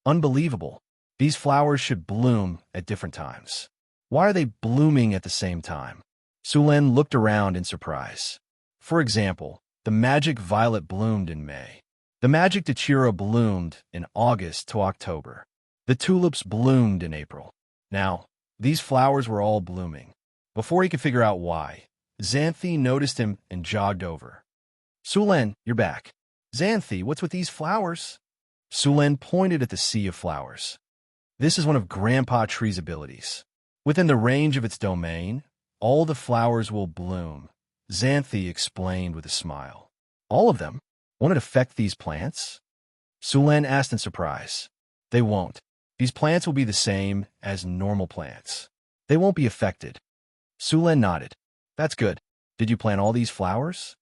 Unbelievable. These flowers should bloom at different times. Why are they blooming at the same time? Sulin looked around in surprise. For example, the magic violet bloomed in May. The magic dachira bloomed in August to October. The tulips bloomed in April. Now, these flowers were all blooming. Before he could figure out why, Xanthi noticed him and jogged over. "Sulin, you're back." "Xanthi, what's with these flowers?" Sulin pointed at the sea of flowers. "This is one of Grandpa Tree's abilities. Within the range of its domain, all the flowers will bloom," Xanthi explained with a smile. "All of them? Won't it affect these plants?" Sulin asked in surprise. "They won't. These plants will be the same as normal plants. They won't be affected." Sulin nodded. "That's good. Did you plant all these flowers?"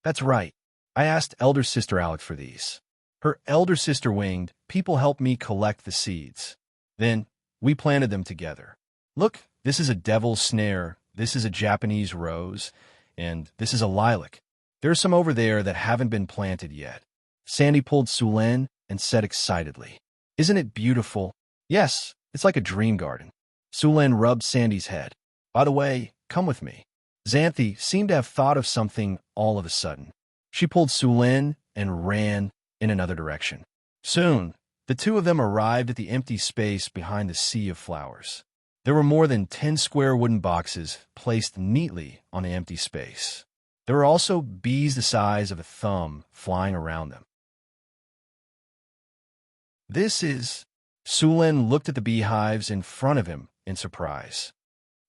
"That's right. I asked elder sister Alex for these. Her elder sister winged, people helped me collect the seeds. Then, we planted them together. Look, this is a devil's snare, this is a Japanese rose, and this is a lilac. There's some over there that haven't been planted yet." Sandy pulled Sulin and said excitedly, "Isn't it beautiful?" "Yes, it's like a dream garden." Sulin rubbed Sandy's head. "By the way, come with me." Xanthi seemed to have thought of something all of a sudden. She pulled Sulin and ran in another direction. Soon, the two of them arrived at the empty space behind the sea of flowers. There were more than 10 square wooden boxes placed neatly on the empty space. There were also bees the size of a thumb flying around them. "This is..." Sulin looked at the beehives in front of him in surprise.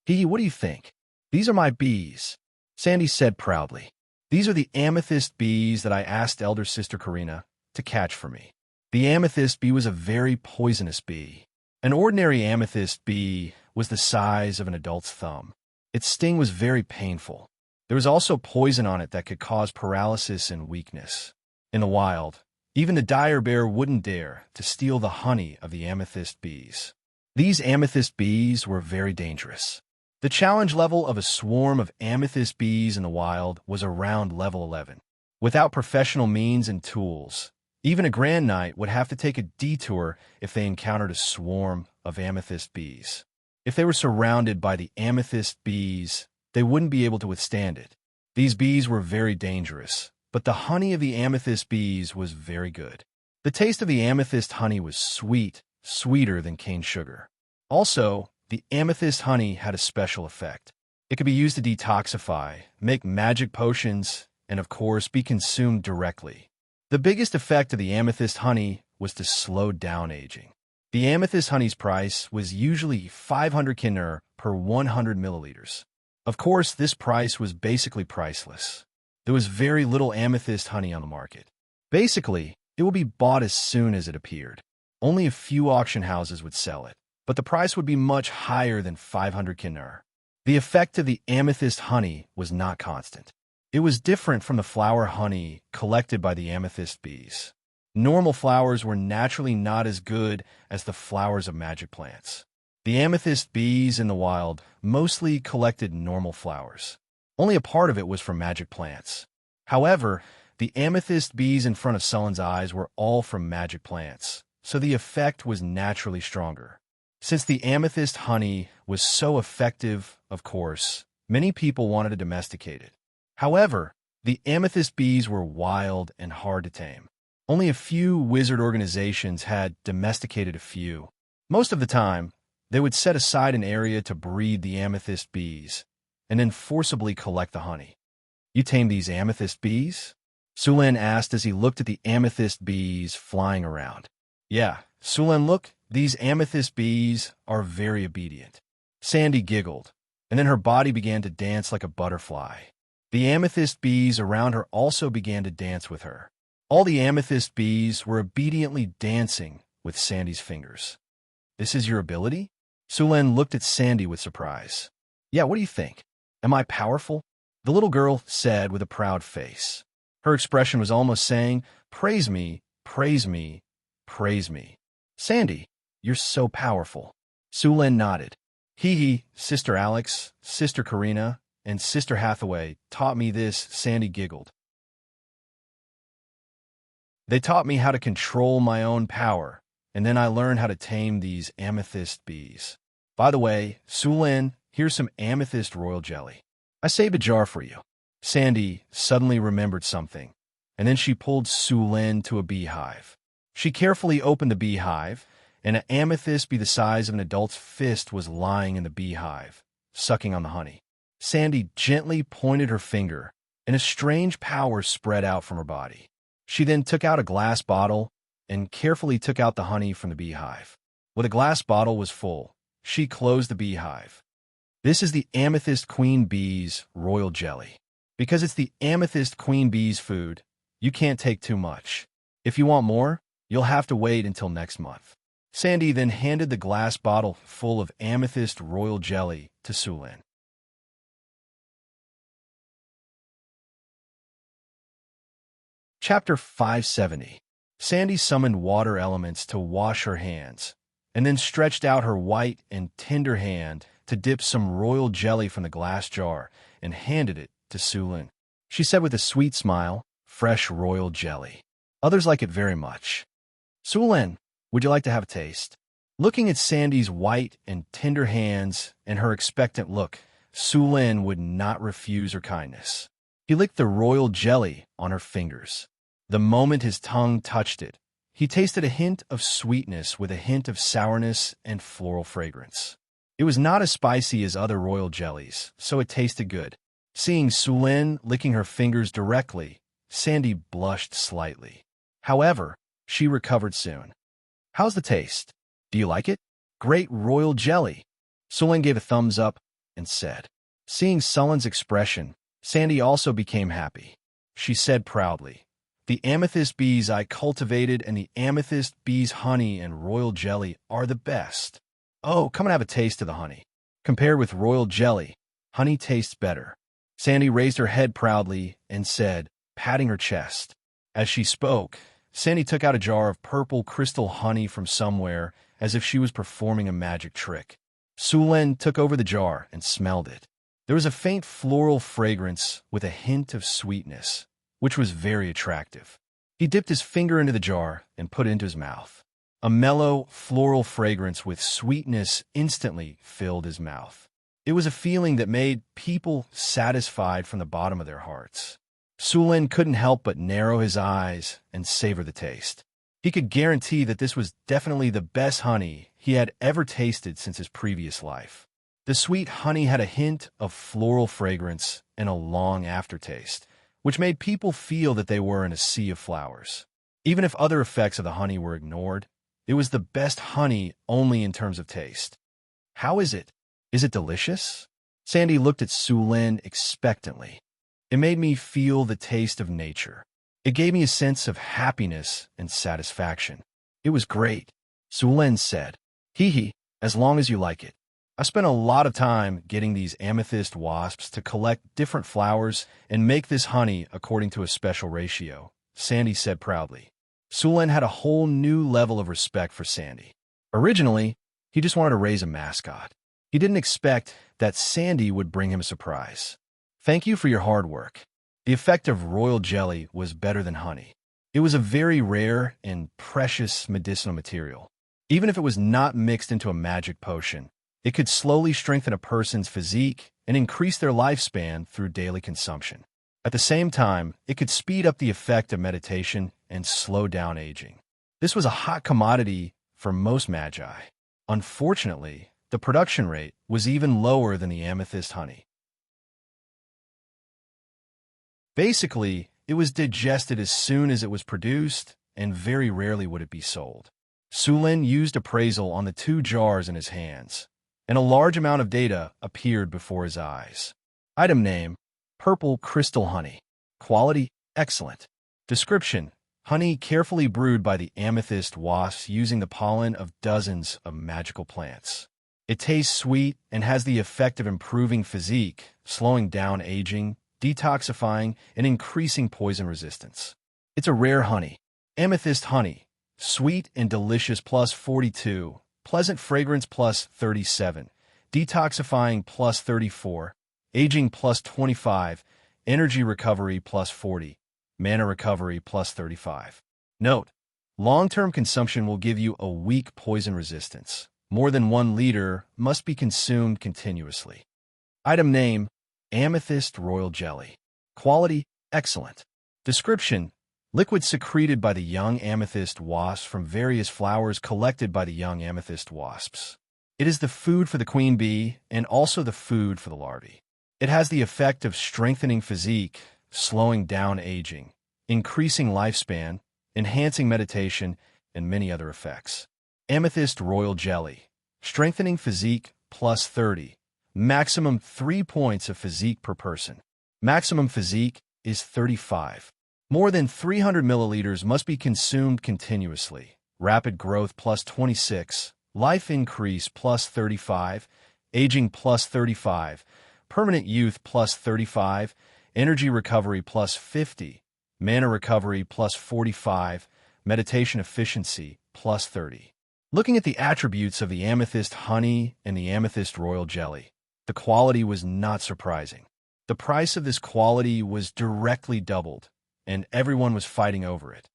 What do you think?" "These are my bees," Sandy said proudly. "These are the amethyst bees that I asked elder sister Karina to catch for me." The amethyst bee was a very poisonous bee. An ordinary amethyst bee was the size of an adult's thumb. Its sting was very painful. There was also poison on it that could cause paralysis and weakness. In the wild, even the dire bear wouldn't dare to steal the honey of the amethyst bees. These amethyst bees were very dangerous. The challenge level of a swarm of amethyst bees in the wild was around level 11. Without professional means and tools, even a Grand Knight would have to take a detour if they encountered a swarm of amethyst bees. If they were surrounded by the amethyst bees, they wouldn't be able to withstand it. These bees were very dangerous, but the honey of the amethyst bees was very good. The taste of the amethyst honey was sweet, sweeter than cane sugar. Also, the amethyst honey had a special effect. It could be used to detoxify, make magic potions, and of course be consumed directly. The biggest effect of the amethyst honey was to slow down aging. The amethyst honey's price was usually 500 kinner per 100 milliliters. Of course, this price was basically priceless. There was very little amethyst honey on the market. Basically, it would be bought as soon as it appeared. Only a few auction houses would sell it, but the price would be much higher than 500 kinner. The effect of the amethyst honey was not constant. It was different from the flower honey collected by the amethyst bees. Normal flowers were naturally not as good as the flowers of magic plants. The amethyst bees in the wild mostly collected normal flowers. Only a part of it was from magic plants. However, the amethyst bees in front of Sullen's eyes were all from magic plants, so the effect was naturally stronger. Since the amethyst honey was so effective, of course, many people wanted to domesticate it. However, the amethyst bees were wild and hard to tame. Only a few wizard organizations had domesticated a few. Most of the time, they would set aside an area to breed the amethyst bees, and then forcibly collect the honey. "You tame these amethyst bees?" Sulen asked as he looked at the amethyst bees flying around. "Yeah, Sulen, look, these amethyst bees are very obedient." Sandy giggled, and then her body began to dance like a butterfly. The amethyst bees around her also began to dance with her. All the amethyst bees were obediently dancing with Sandy's fingers. "This is your ability?" Sulen looked at Sandy with surprise. "Yeah, what do you think? Am I powerful?" The little girl said with a proud face. Her expression was almost saying, "Praise me, praise me, praise me." "Sandy, you're so powerful." Sulen nodded. "Hee, Sister Alex, Sister Karina, and Sister Hathaway taught me this." Sandy giggled. "They taught me how to control my own power, and then I learned how to tame these amethyst bees. By the way, Sulen, here's some amethyst royal jelly. I saved a jar for you." Sandy suddenly remembered something, and then she pulled Sulen to a beehive. She carefully opened the beehive, and an amethyst the size of an adult's fist was lying in the beehive, sucking on the honey. Sandy gently pointed her finger, and a strange power spread out from her body. She then took out a glass bottle and carefully took out the honey from the beehive. When the glass bottle was full, she closed the beehive. "This is the amethyst queen bee's royal jelly. Because it's the amethyst queen bee's food, you can't take too much. If you want more, you'll have to wait until next month." Sandy then handed the glass bottle full of amethyst royal jelly to Sulen. Chapter 570. Sandy summoned water elements to wash her hands, and then stretched out her white and tender hand to dip some royal jelly from the glass jar and handed it to Sulen. She said with a sweet smile, "Fresh royal jelly. Others like it very much. Sulen, would you like to have a taste?" Looking at Sandy's white and tender hands and her expectant look, Sulen would not refuse her kindness. He licked the royal jelly on her fingers. The moment his tongue touched it, he tasted a hint of sweetness with a hint of sourness and floral fragrance. It was not as spicy as other royal jellies, so it tasted good. Seeing Sulen licking her fingers directly, Sandy blushed slightly. However, she recovered soon. "How's the taste? Do you like it?" "Great royal jelly." Sulen gave a thumbs up and said. Seeing Sulen's expression, Sandy also became happy. She said proudly, "The amethyst bees I cultivated and the amethyst bees' honey and royal jelly are the best. Oh, come and have a taste of the honey. Compared with royal jelly, honey tastes better." Sandy raised her head proudly and said, patting her chest. As she spoke, Sandy took out a jar of purple crystal honey from somewhere as if she was performing a magic trick. Sulen took over the jar and smelled it. There was a faint floral fragrance with a hint of sweetness, which was very attractive. He dipped his finger into the jar and put it into his mouth. A mellow, floral fragrance with sweetness instantly filled his mouth. It was a feeling that made people satisfied from the bottom of their hearts. Sulen couldn't help but narrow his eyes and savor the taste. He could guarantee that this was definitely the best honey he had ever tasted since his previous life. The sweet honey had a hint of floral fragrance and a long aftertaste, which made people feel that they were in a sea of flowers. Even if other effects of the honey were ignored, It was the best honey only in terms of taste. How is it? Is it delicious? Sandy looked at Su Lin expectantly. It made me feel the taste of nature. It gave me a sense of happiness and satisfaction. It was great, Su Lin said. Hee hee, as long as you like it. I spent a lot of time getting these amethyst wasps to collect different flowers and make this honey according to a special ratio, Sandy said proudly. Su Lin had a whole new level of respect for Sandy. Originally, he just wanted to raise a mascot. He didn't expect that Sandy would bring him a surprise. Thank you for your hard work. The effect of royal jelly was better than honey. It was a very rare and precious medicinal material. Even if it was not mixed into a magic potion, it could slowly strengthen a person's physique and increase their lifespan through daily consumption. At the same time, it could speed up the effect of meditation and slow down aging. This was a hot commodity for most magi. Unfortunately, the production rate was even lower than the amethyst honey. Basically, it was digested as soon as it was produced, and very rarely would it be sold. Su Lin used appraisal on the 2 jars in his hands, and a large amount of data appeared before his eyes. Item name: Purple Crystal Honey. Quality: excellent. Description: honey carefully brewed by the amethyst wasps using the pollen of dozens of magical plants. It tastes sweet and has the effect of improving physique, slowing down aging, detoxifying, and increasing poison resistance. It's a rare honey. Amethyst honey. Sweet and delicious plus 42. Pleasant fragrance plus 37. Detoxifying plus 34. Aging plus 25. Energy recovery plus 40. Mana recovery plus 35. Note: long-term consumption will give you a weak poison resistance. More than 1 liter must be consumed continuously. Item name: Amethyst Royal Jelly. Quality: excellent. Description: liquid secreted by the young amethyst wasps from various flowers collected by the young amethyst wasps. It is the food for the queen bee and also the food for the larvae. It has the effect of strengthening physique, slowing down aging, increasing lifespan, enhancing meditation, and many other effects. Amethyst Royal Jelly. Strengthening physique plus 30. Maximum 3 points of physique per person. Maximum physique is 35. More than 300 milliliters must be consumed continuously. Rapid growth plus 26. Life increase plus 35. Aging plus 35. Permanent youth plus 35. Energy recovery plus 50. Mana recovery plus 45. Meditation efficiency plus 30. Looking at the attributes of the amethyst honey and the amethyst royal jelly, the quality was not surprising. The price of this quality was directly doubled, and everyone was fighting over it.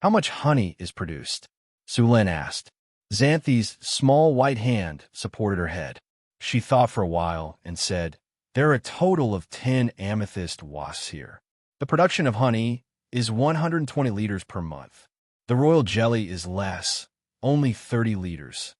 How much honey is produced? Su Lin asked. Xanthi's small white hand supported her head. She thought for a while and said, there are a total of 10 amethyst wasps here. The production of honey is 120 liters per month. The royal jelly is less, only 30 liters.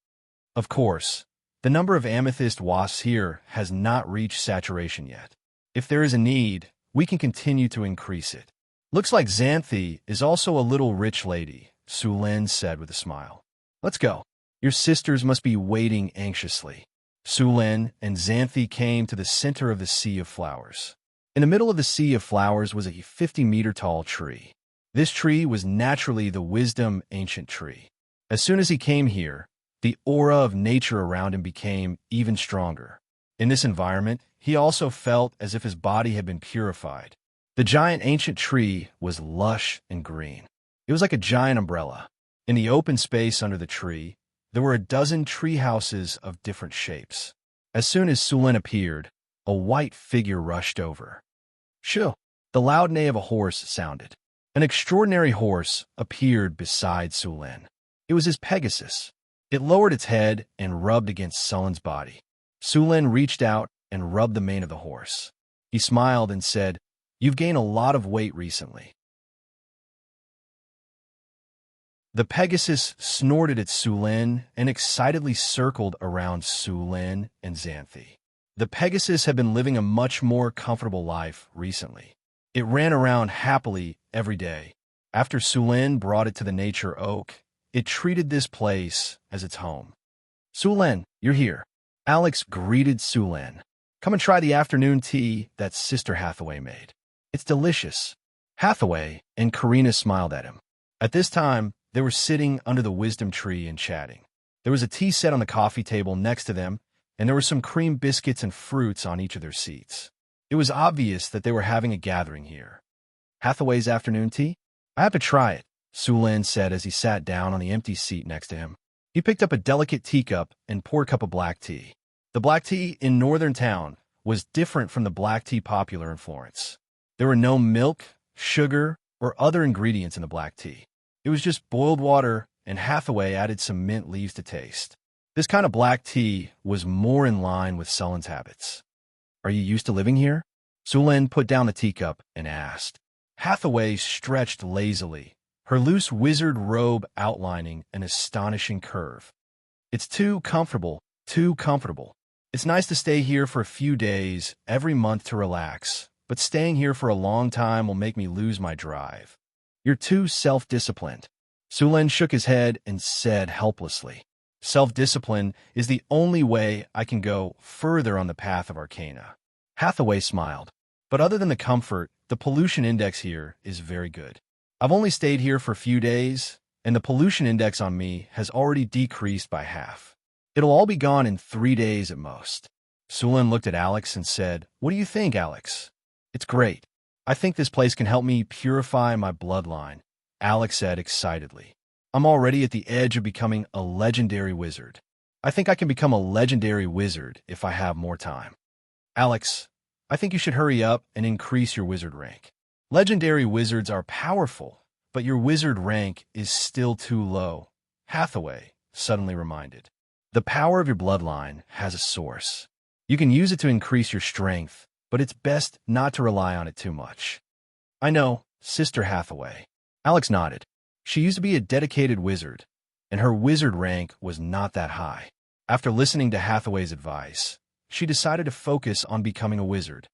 Of course, the number of amethyst wasps here has not reached saturation yet. If there is a need, we can continue to increase it. Looks like Xianxia is also a little rich lady, Su Lin said with a smile. Let's go. Your sisters must be waiting anxiously. Su Lin and Xianxia came to the center of the sea of flowers. In the middle of the sea of flowers was a 50-meter-tall tree. This tree was naturally the wisdom ancient tree. As soon as he came here, the aura of nature around him became even stronger. In this environment, he also felt as if his body had been purified. The giant ancient tree was lush and green. It was like a giant umbrella. In the open space under the tree, there were a dozen tree houses of different shapes. As soon as Su Lin appeared, a white figure rushed over. Shoo! The loud neigh of a horse sounded. An extraordinary horse appeared beside Su Lin. It was his Pegasus. It lowered its head and rubbed against Su Lin's body. Su Lin reached out and rubbed the mane of the horse. He smiled and said, "You've gained a lot of weight recently." The Pegasus snorted at Su Lin and excitedly circled around Su Lin and Xianxia. The Pegasus had been living a much more comfortable life recently. It ran around happily every day. After Su Lin brought it to the nature oak, it treated this place as its home. Sulen, you're here. Alex greeted Sulen. Come and try the afternoon tea that Sister Hathaway made. It's delicious. Hathaway and Karina smiled at him. At this time, they were sitting under the wisdom tree and chatting. There was a tea set on the coffee table next to them, and there were some cream biscuits and fruits on each of their seats. It was obvious that they were having a gathering here. Hathaway's afternoon tea? I have to try it, Sulen said as he sat down on the empty seat next to him. He picked up a delicate teacup and poured a cup of black tea. The black tea in northern town was different from the black tea popular in Florence. There were no milk, sugar, or other ingredients in the black tea. It was just boiled water, and Hathaway added some mint leaves to taste. This kind of black tea was more in line with Sulen's habits. Are you used to living here? Sulen put down the teacup and asked. Hathaway stretched lazily, her loose wizard robe outlining an astonishing curve. It's too comfortable, too comfortable. It's nice to stay here for a few days every month to relax, but staying here for a long time will make me lose my drive. You're too self-disciplined. Sulen shook his head and said helplessly, self-discipline is the only way I can go further on the path of Arcana. Hathaway smiled. But other than the comfort, the pollution index here is very good. I've only stayed here for a few days, and the pollution index on me has already decreased by half. It'll all be gone in 3 days at most. Sulen looked at Alex and said, What do you think, Alex? It's great. I think this place can help me purify my bloodline, Alex said excitedly. I'm already at the edge of becoming a legendary wizard. I think I can become a legendary wizard if I have more time. Alex, I think you should hurry up and increase your wizard rank. Legendary wizards are powerful, but your wizard rank is still too low, Hathaway suddenly reminded. The power of your bloodline has a source. You can use it to increase your strength, but it's best not to rely on it too much. I know, Sister Hathaway. Alex nodded. She used to be a dedicated wizard, and her wizard rank was not that high. After listening to Hathaway's advice, she decided to focus on becoming a wizard.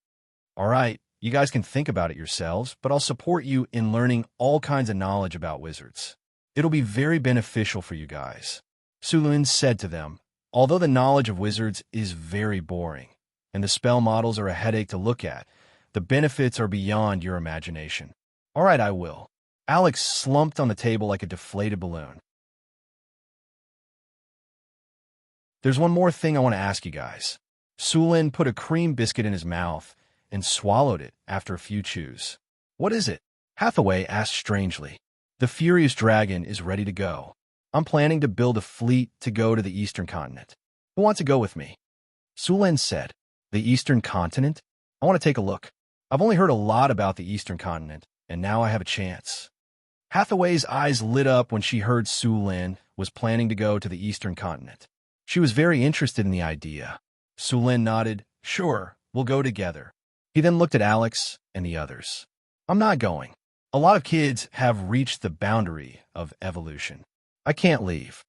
All right, you guys can think about it yourselves, but I'll support you in learning all kinds of knowledge about wizards. It'll be very beneficial for you guys. Sulen said to them, although the knowledge of wizards is very boring, and the spell models are a headache to look at, the benefits are beyond your imagination. All right, I will. Alex slumped on the table like a deflated balloon. There's one more thing I want to ask you guys. Sulen put a cream biscuit in his mouth and swallowed it after a few chews. What is it? Hathaway asked strangely. The Furious Dragon is ready to go. I'm planning to build a fleet to go to the Eastern Continent. Who wants to go with me? Sulen said. The Eastern Continent? I want to take a look. I've only heard a lot about the Eastern Continent, and now I have a chance. Hathaway's eyes lit up when she heard Sulen was planning to go to the Eastern Continent. She was very interested in the idea. Sulen nodded. Sure, we'll go together. He then looked at Alex and the others. I'm not going. A lot of kids have reached the boundary of evolution. I can't leave.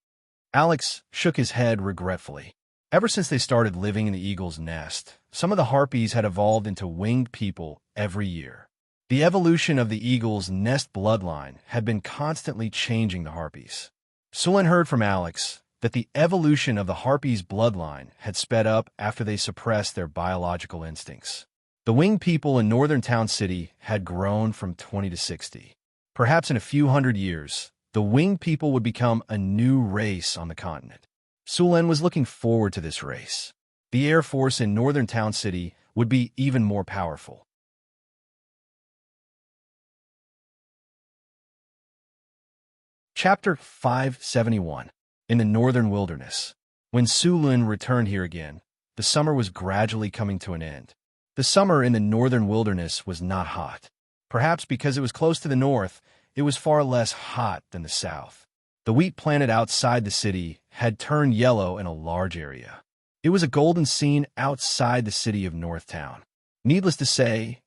Alex shook his head regretfully. Ever since they started living in the eagle's nest, some of the harpies had evolved into winged people every year. The evolution of the eagle's nest bloodline had been constantly changing the harpies. Sulen heard from Alex that the evolution of the harpies' bloodline had sped up after they suppressed their biological instincts. The winged people in northern town city had grown from 20 to 60. Perhaps in a few hundred years, the winged people would become a new race on the continent. Sulen was looking forward to this race. The Air Force in northern town city would be even more powerful. Chapter 571. In the Northern Wilderness. When Sulen returned here again, the summer was gradually coming to an end. The summer in the Northern Wilderness was not hot. Perhaps because it was close to the north, it was far less hot than the south. The wheat planted outside the city had turned yellow in a large area. It was a golden scene outside the city of Northtown. Needless to say,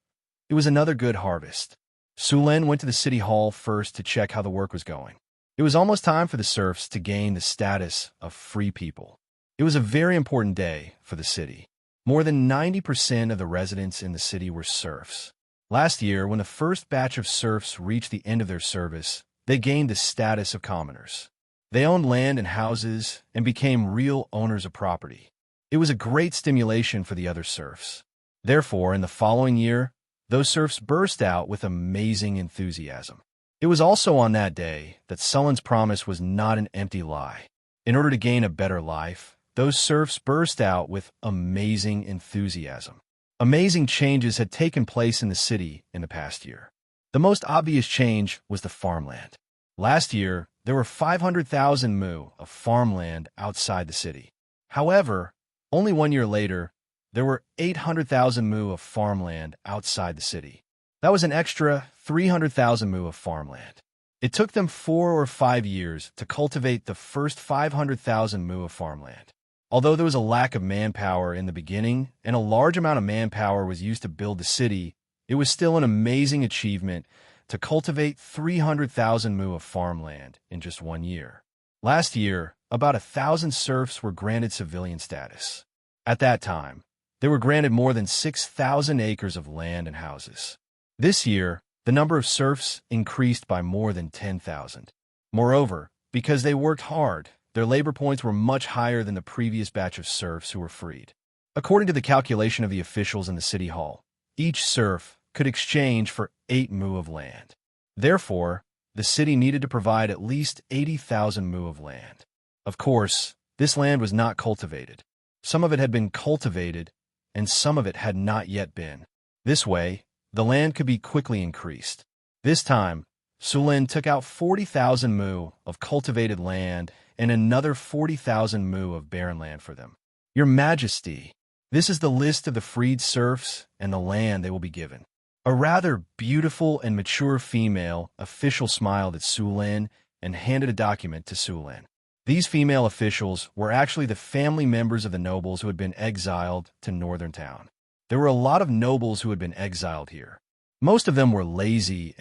it was another good harvest. Sulen went to the city hall first to check how the work was going. It was almost time for the serfs to gain the status of free people. It was a very important day for the city. More than 90% of the residents in the city were serfs. Last year, when the first batch of serfs reached the end of their service, they gained the status of commoners. They owned land and houses and became real owners of property. It was a great stimulation for the other serfs. Therefore, in the following year, those serfs burst out with amazing enthusiasm. It was also on that day that Sullen's promise was not an empty lie. In order to gain a better life, those serfs burst out with amazing enthusiasm. Amazing changes had taken place in the city in the past year. The most obvious change was the farmland. Last year, there were 500,000 mu of farmland outside the city. However, only 1 year later, there were 800,000 mu of farmland outside the city. That was an extra 300,000 mu of farmland. It took them 4 or 5 years to cultivate the first 500,000 mu of farmland. Although there was a lack of manpower in the beginning and a large amount of manpower was used to build the city, it was still an amazing achievement to cultivate 300,000 mu of farmland in just 1 year. Last year, about 1,000 serfs were granted civilian status. At that time, they were granted more than 6,000 acres of land and houses. This year, the number of serfs increased by more than 10,000. Moreover, because they worked hard, their labor points were much higher than the previous batch of serfs who were freed. According to the calculation of the officials in the city hall, each serf could exchange for 8 mu of land. Therefore, the city needed to provide at least 80,000 mu of land. Of course, this land was not cultivated. Some of it had been cultivated, and some of it had not yet been. This way, the land could be quickly increased. This time, Sulin took out 40,000 mu of cultivated land and another 40,000 mu of barren land for them. Your Majesty, this is the list of the freed serfs and the land they will be given. A rather beautiful and mature female official smiled at Sulin and handed a document to Sulin. These female officials were actually the family members of the nobles who had been exiled to northern town. There were a lot of nobles who had been exiled here. Most of them were lazy.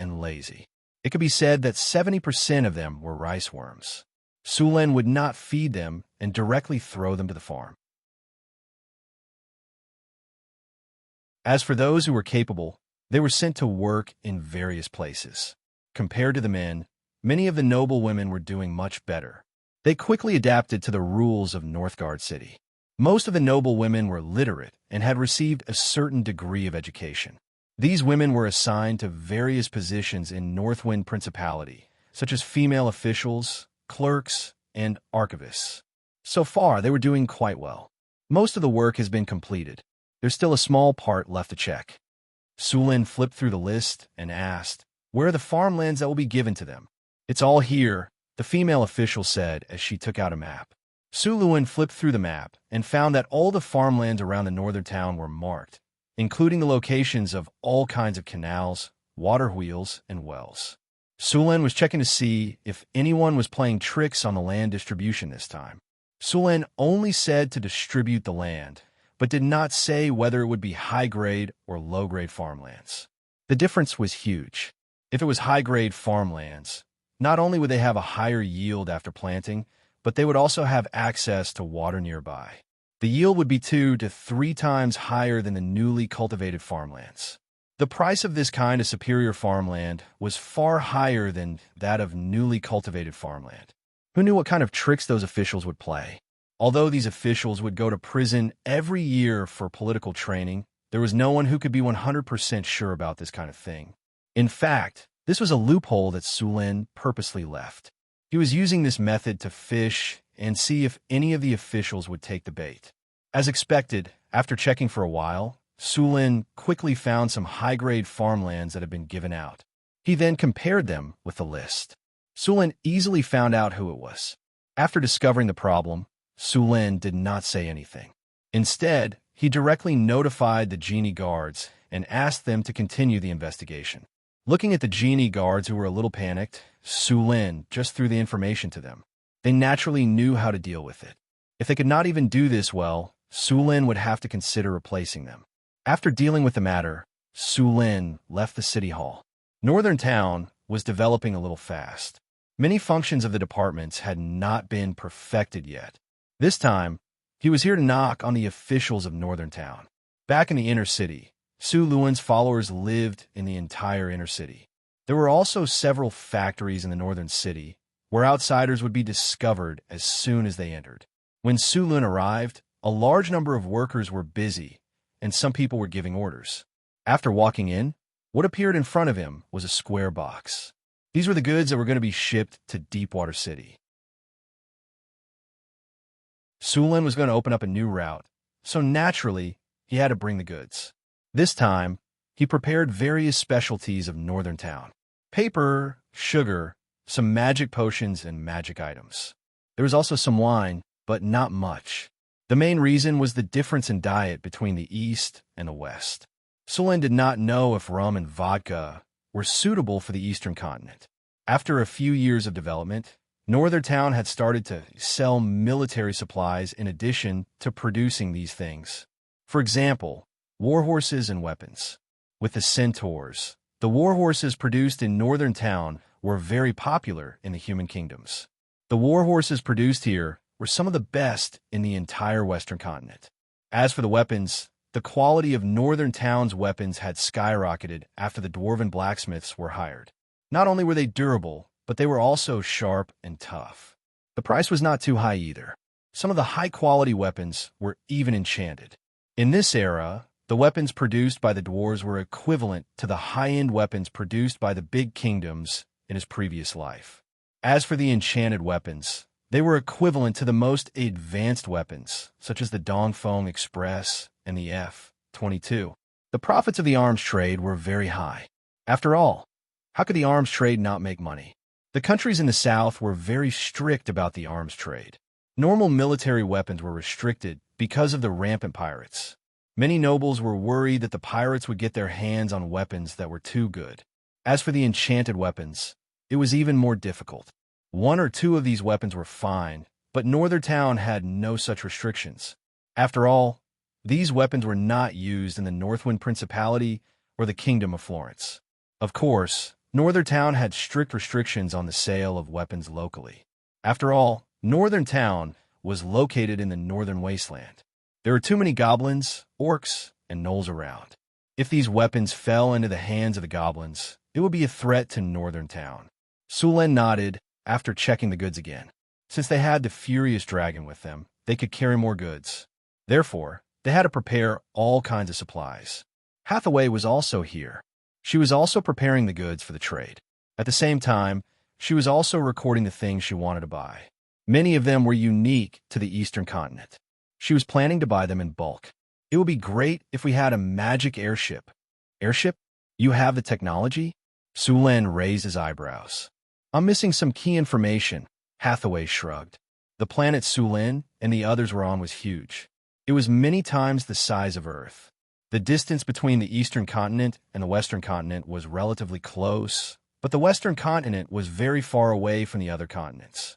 It could be said that 70% of them were rice worms. Sulin would not feed them and directly throw them to the farm. As for those who were capable, they were sent to work in various places. Compared to the men, many of the noble women were doing much better. They quickly adapted to the rules of Northgard City. Most of the noble women were literate and had received a certain degree of education. These women were assigned to various positions in Northwind Principality, such as female officials, clerks, and archivists. So far, they were doing quite well. Most of the work has been completed. There's still a small part left to check. Sulin flipped through the list and asked, "Where are the farmlands that will be given to them?" "It's all here," the female official said as she took out a map. Sulin flipped through the map and found that all the farmlands around the northern town were marked, including the locations of all kinds of canals, water wheels, and wells. Sulin was checking to see if anyone was playing tricks on the land distribution this time. Sulin only said to distribute the land, but did not say whether it would be high-grade or low-grade farmlands. The difference was huge. If it was high-grade farmlands, not only would they have a higher yield after planting, but they would also have access to water nearby. The yield would be 2 to 3 times higher than the newly cultivated farmlands. The price of this kind of superior farmland was far higher than that of newly cultivated farmland. Who knew what kind of tricks those officials would play? Although these officials would go to prison every year for political training, there was no one who could be 100% sure about this kind of thing. In fact, this was a loophole that Sulin purposely left. He was using this method to fish and see if any of the officials would take the bait. As expected, after checking for a while, Sulin quickly found some high-grade farmlands that had been given out. He then compared them with the list. Sulin easily found out who it was. After discovering the problem, Sulin did not say anything. Instead, he directly notified the genie guards and asked them to continue the investigation. Looking at the genie guards who were a little panicked, Sulin just threw the information to them. They naturally knew how to deal with it. If they could not even do this well, Sulin would have to consider replacing them. After dealing with the matter, Sulin left the city hall. Northern Town was developing a little fast. Many functions of the departments had not been perfected yet. This time, he was here to knock on the officials of Northern Town. Back in the inner city, Su Luan's followers lived in the entire inner city. There were also several factories in the northern city, where outsiders would be discovered as soon as they entered. When Su Lun arrived, a large number of workers were busy, and some people were giving orders. After walking in, what appeared in front of him was a square box. These were the goods that were going to be shipped to Deepwater City. Su Lun was going to open up a new route, so naturally, he had to bring the goods. This time, he prepared various specialties of Northern Town: paper, sugar, some magic potions, and magic items. There was also some wine, but not much. The main reason was the difference in diet between the East and the West. Su Lun did not know if rum and vodka were suitable for the Eastern continent. After a few years of development, Northern Town had started to sell military supplies in addition to producing these things. For example, war horses and weapons. With the centaurs, the war horses produced in Northern Town were very popular in the human kingdoms. The war horses produced here were some of the best in the entire Western continent. As for the weapons, the quality of Northern Town's weapons had skyrocketed after the dwarven blacksmiths were hired. Not only were they durable, but they were also sharp and tough. The price was not too high either. Some of the high-quality weapons were even enchanted. In this era, the weapons produced by the dwarves were equivalent to the high-end weapons produced by the big kingdoms in his previous life. As for the enchanted weapons, they were equivalent to the most advanced weapons, such as the Dongfeng Express and the F-22. The profits of the arms trade were very high. After all, how could the arms trade not make money? The countries in the south were very strict about the arms trade. Normal military weapons were restricted because of the rampant pirates. Many nobles were worried that the pirates would get their hands on weapons that were too good. As for the enchanted weapons, it was even more difficult. One or two of these weapons were fine, but Northern Town had no such restrictions. After all, these weapons were not used in the Northwind Principality or the Kingdom of Florence. Of course, Northern Town had strict restrictions on the sale of weapons locally. After all, Northern Town was located in the Northern Wasteland. There were too many goblins, orcs, and gnolls around. If these weapons fell into the hands of the goblins, it would be a threat to Northern Town. Su Lun nodded after checking the goods again. Since they had the Furious Dragon with them, they could carry more goods. Therefore, they had to prepare all kinds of supplies. Hathaway was also here. She was also preparing the goods for the trade. At the same time, she was also recording the things she wanted to buy. Many of them were unique to the Eastern continent. She was planning to buy them in bulk. It would be great if we had a magic airship. Airship? You have the technology? Su Lun raised his eyebrows. I'm missing some key information, Hathaway shrugged. The planet Su Lun and the others were on was huge. It was many times the size of Earth. The distance between the Eastern continent and the Western continent was relatively close, but the Western continent was very far away from the other continents.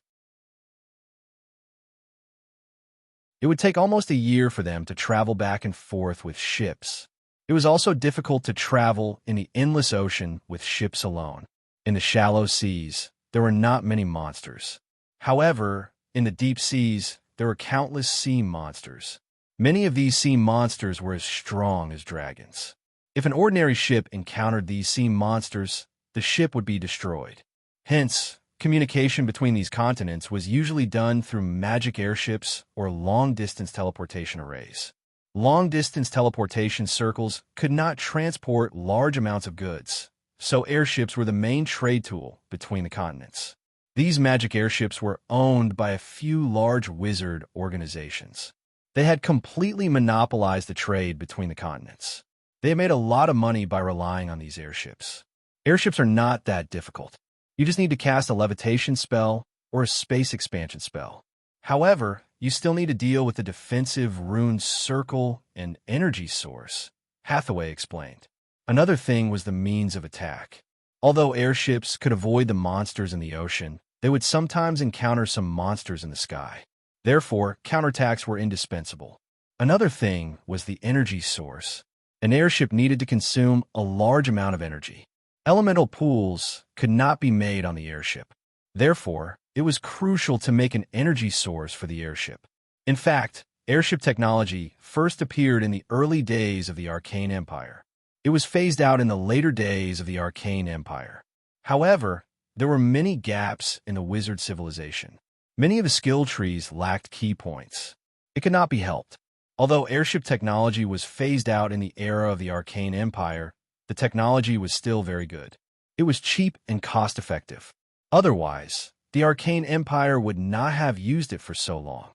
It would take almost a year for them to travel back and forth with ships. It was also difficult to travel in the endless ocean with ships alone. In the shallow seas, there were not many monsters. However, in the deep seas, there were countless sea monsters. Many of these sea monsters were as strong as dragons. If an ordinary ship encountered these sea monsters, the ship would be destroyed. Hence, communication between these continents was usually done through magic airships or long-distance teleportation arrays. Long-distance teleportation circles could not transport large amounts of goods, so airships were the main trade tool between the continents. These magic airships were owned by a few large wizard organizations. They had completely monopolized the trade between the continents. They had made a lot of money by relying on these airships. Airships are not that difficult. You just need to cast a levitation spell or a space expansion spell. However, you still need to deal with the defensive rune circle and energy source, Hathaway explained. Another thing was the means of attack. Although airships could avoid the monsters in the ocean, they would sometimes encounter some monsters in the sky. Therefore, counterattacks were indispensable. Another thing was the energy source. An airship needed to consume a large amount of energy. Elemental pools could not be made on the airship. Therefore, it was crucial to make an energy source for the airship. In fact, airship technology first appeared in the early days of the Arcane Empire. It was phased out in the later days of the Arcane Empire. However, There were many gaps in the wizard civilization. Many of the skill trees lacked key points. It could not be helped. Although airship technology was phased out in the era of the Arcane Empire, the technology was still very good. It was cheap and cost-effective. Otherwise, the Arcane Empire would not have used it for so long.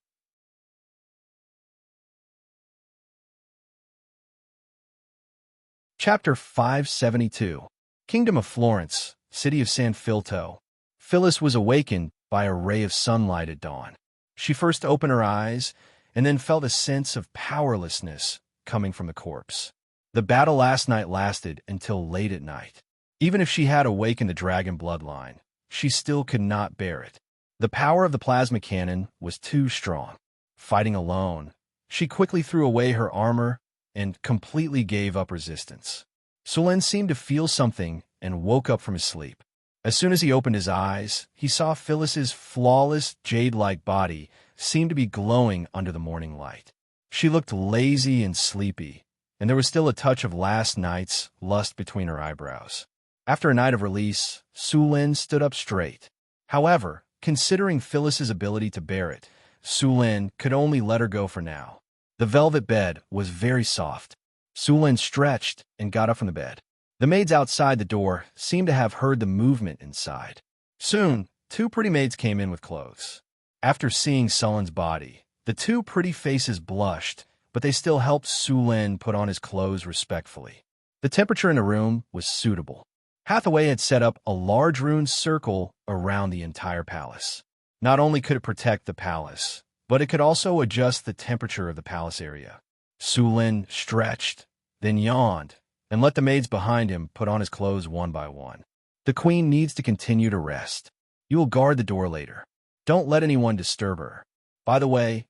Chapter 572. Kingdom of Florence, City of San Filto. Phyllis was awakened by a ray of sunlight at dawn. She first opened her eyes and then felt a sense of powerlessness coming from the corpse. The battle last night lasted until late at night. Even if she had awakened the dragon bloodline, she still could not bear it. The power of the plasma cannon was too strong. Fighting alone, she quickly threw away her armor and completely gave up resistance. Sulen seemed to feel something and woke up from his sleep. As soon as he opened his eyes, he saw Phyllis's flawless, jade-like body seem to be glowing under the morning light. She looked lazy and sleepy, and there was still a touch of last night's lust between her eyebrows. After a night of release, Sulen stood up straight. However, considering Phyllis's ability to bear it, Sulen could only let her go for now. The velvet bed was very soft. Sulen stretched and got up from the bed. The maids outside the door seemed to have heard the movement inside. Soon, two pretty maids came in with clothes. After seeing Sulen's body, the two pretty faces blushed, but they still helped Sulen put on his clothes respectfully. The temperature in the room was suitable. Hathaway had set up a large rune circle around the entire palace. Not only could it protect the palace, but it could also adjust the temperature of the palace area. Sulen stretched, then yawned, and let the maids behind him put on his clothes one by one. The queen needs to continue to rest. You will guard the door later. Don't let anyone disturb her. By the way,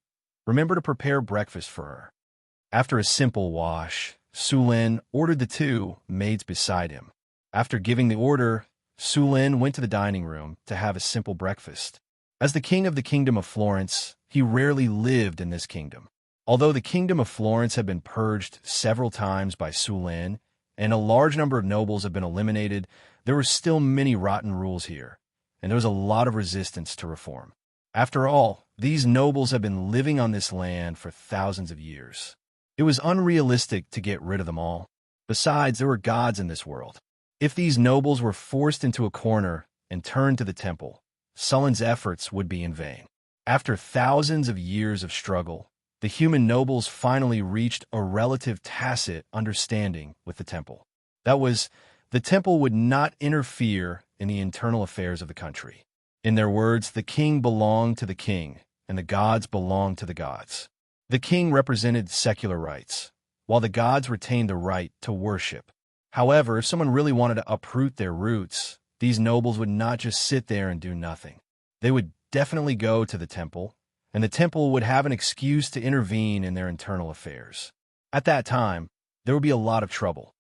remember to prepare breakfast for her. After a simple wash, Sulen ordered the two maids beside him. After giving the order, Sulen went to the dining room to have a simple breakfast. As the king of the Kingdom of Florence, he rarely lived in this kingdom. Although the Kingdom of Florence had been purged several times by Sulen, and a large number of nobles have been eliminated, there were still many rotten rules here, and there was a lot of resistance to reform. After all, these nobles have been living on this land for thousands of years. It was unrealistic to get rid of them all. Besides, there were gods in this world. If these nobles were forced into a corner and turned to the temple, Sulen's efforts would be in vain. After thousands of years of struggle, the human nobles finally reached a relative tacit understanding with the temple. That was, the temple would not interfere in the internal affairs of the country. In their words, the king belonged to the king, and the gods belonged to the gods. The king represented secular rights, while the gods retained the right to worship. However, if someone really wanted to uproot their roots, these nobles would not just sit there and do nothing. They would definitely go to the temple, and the temple would have an excuse to intervene in their internal affairs. At that time, there would be a lot of trouble.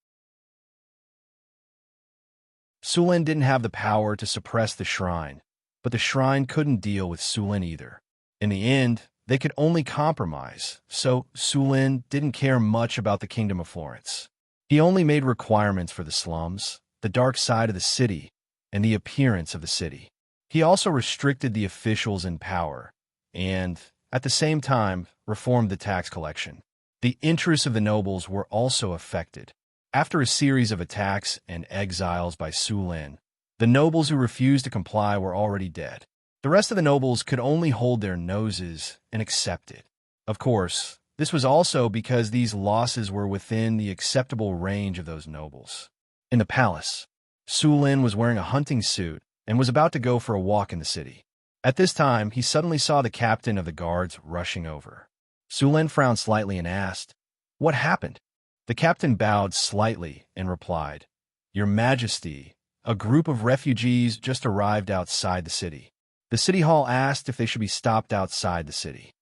Sulen didn't have the power to suppress the shrine, but the shrine couldn't deal with Sulen either. In the end, they could only compromise, so Sulen didn't care much about the Kingdom of Florence. He only made requirements for the slums, the dark side of the city, and the appearance of the city. He also restricted the officials in power, and, at the same time, reformed the tax collection. The interests of the nobles were also affected. After a series of attacks and exiles by Sulen, the nobles who refused to comply were already dead. The rest of the nobles could only hold their noses and accept it. Of course, this was also because these losses were within the acceptable range of those nobles. In the palace, Sulen was wearing a hunting suit and was about to go for a walk in the city. At this time, he suddenly saw the captain of the guards rushing over. Sulen frowned slightly and asked, "What happened?" The captain bowed slightly and replied, "Your Majesty, a group of refugees just arrived outside the city. The city hall asked if they should be stopped outside the city."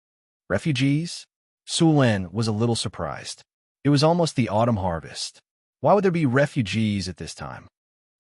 Refugees? Sulen was a little surprised. It was almost the autumn harvest. Why would there be refugees at this time?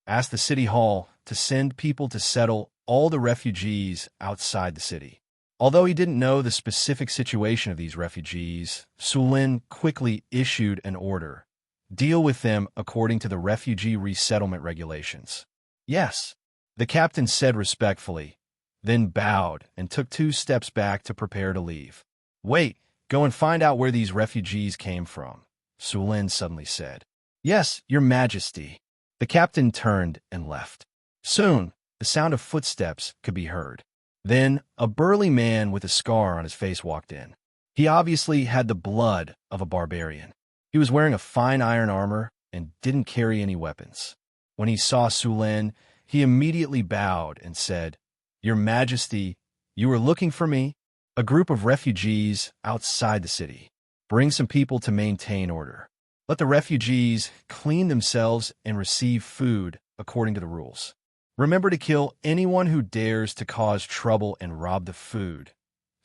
Asked the city hall to send people to settle all the refugees outside the city. Although he didn't know the specific situation of these refugees, Sulen quickly issued an order. Deal with them according to the refugee resettlement regulations. Yes. the captain said respectfully, then bowed and took 2 steps back to prepare to leave. Wait, go and find out where these refugees came from, Sulin suddenly said. Yes, your majesty. The captain turned and left. Soon, the sound of footsteps could be heard. Then, a burly man with a scar on his face walked in. He obviously had the blood of a barbarian. He was wearing a fine iron armor and didn't carry any weapons. When he saw Sulin, he immediately bowed and said, Your Majesty, you were looking for me? A group of refugees outside the city. Bring some people to maintain order. Let the refugees clean themselves and receive food according to the rules. Remember to kill anyone who dares to cause trouble and rob the food,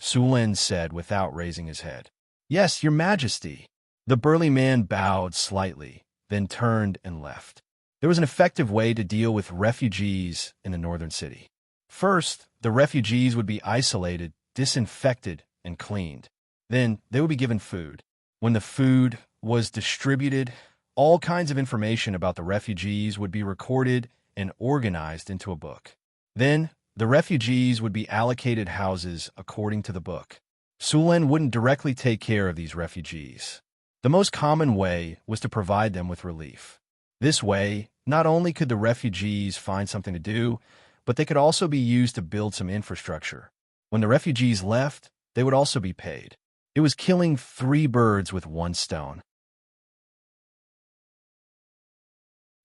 Sulin said without raising his head. Yes, your majesty. The burly man bowed slightly, then turned and left. There was an effective way to deal with refugees in the northern city. First, the refugees would be isolated, disinfected, and cleaned. Then, they would be given food. When the food was distributed, all kinds of information about the refugees would be recorded and organized into a book. Then, the refugees would be allocated houses according to the book. Sulin wouldn't directly take care of these refugees. The most common way was to provide them with relief. This way, not only could the refugees find something to do, but they could also be used to build some infrastructure. When the refugees left, they would also be paid. It was killing 3 birds with 1 stone.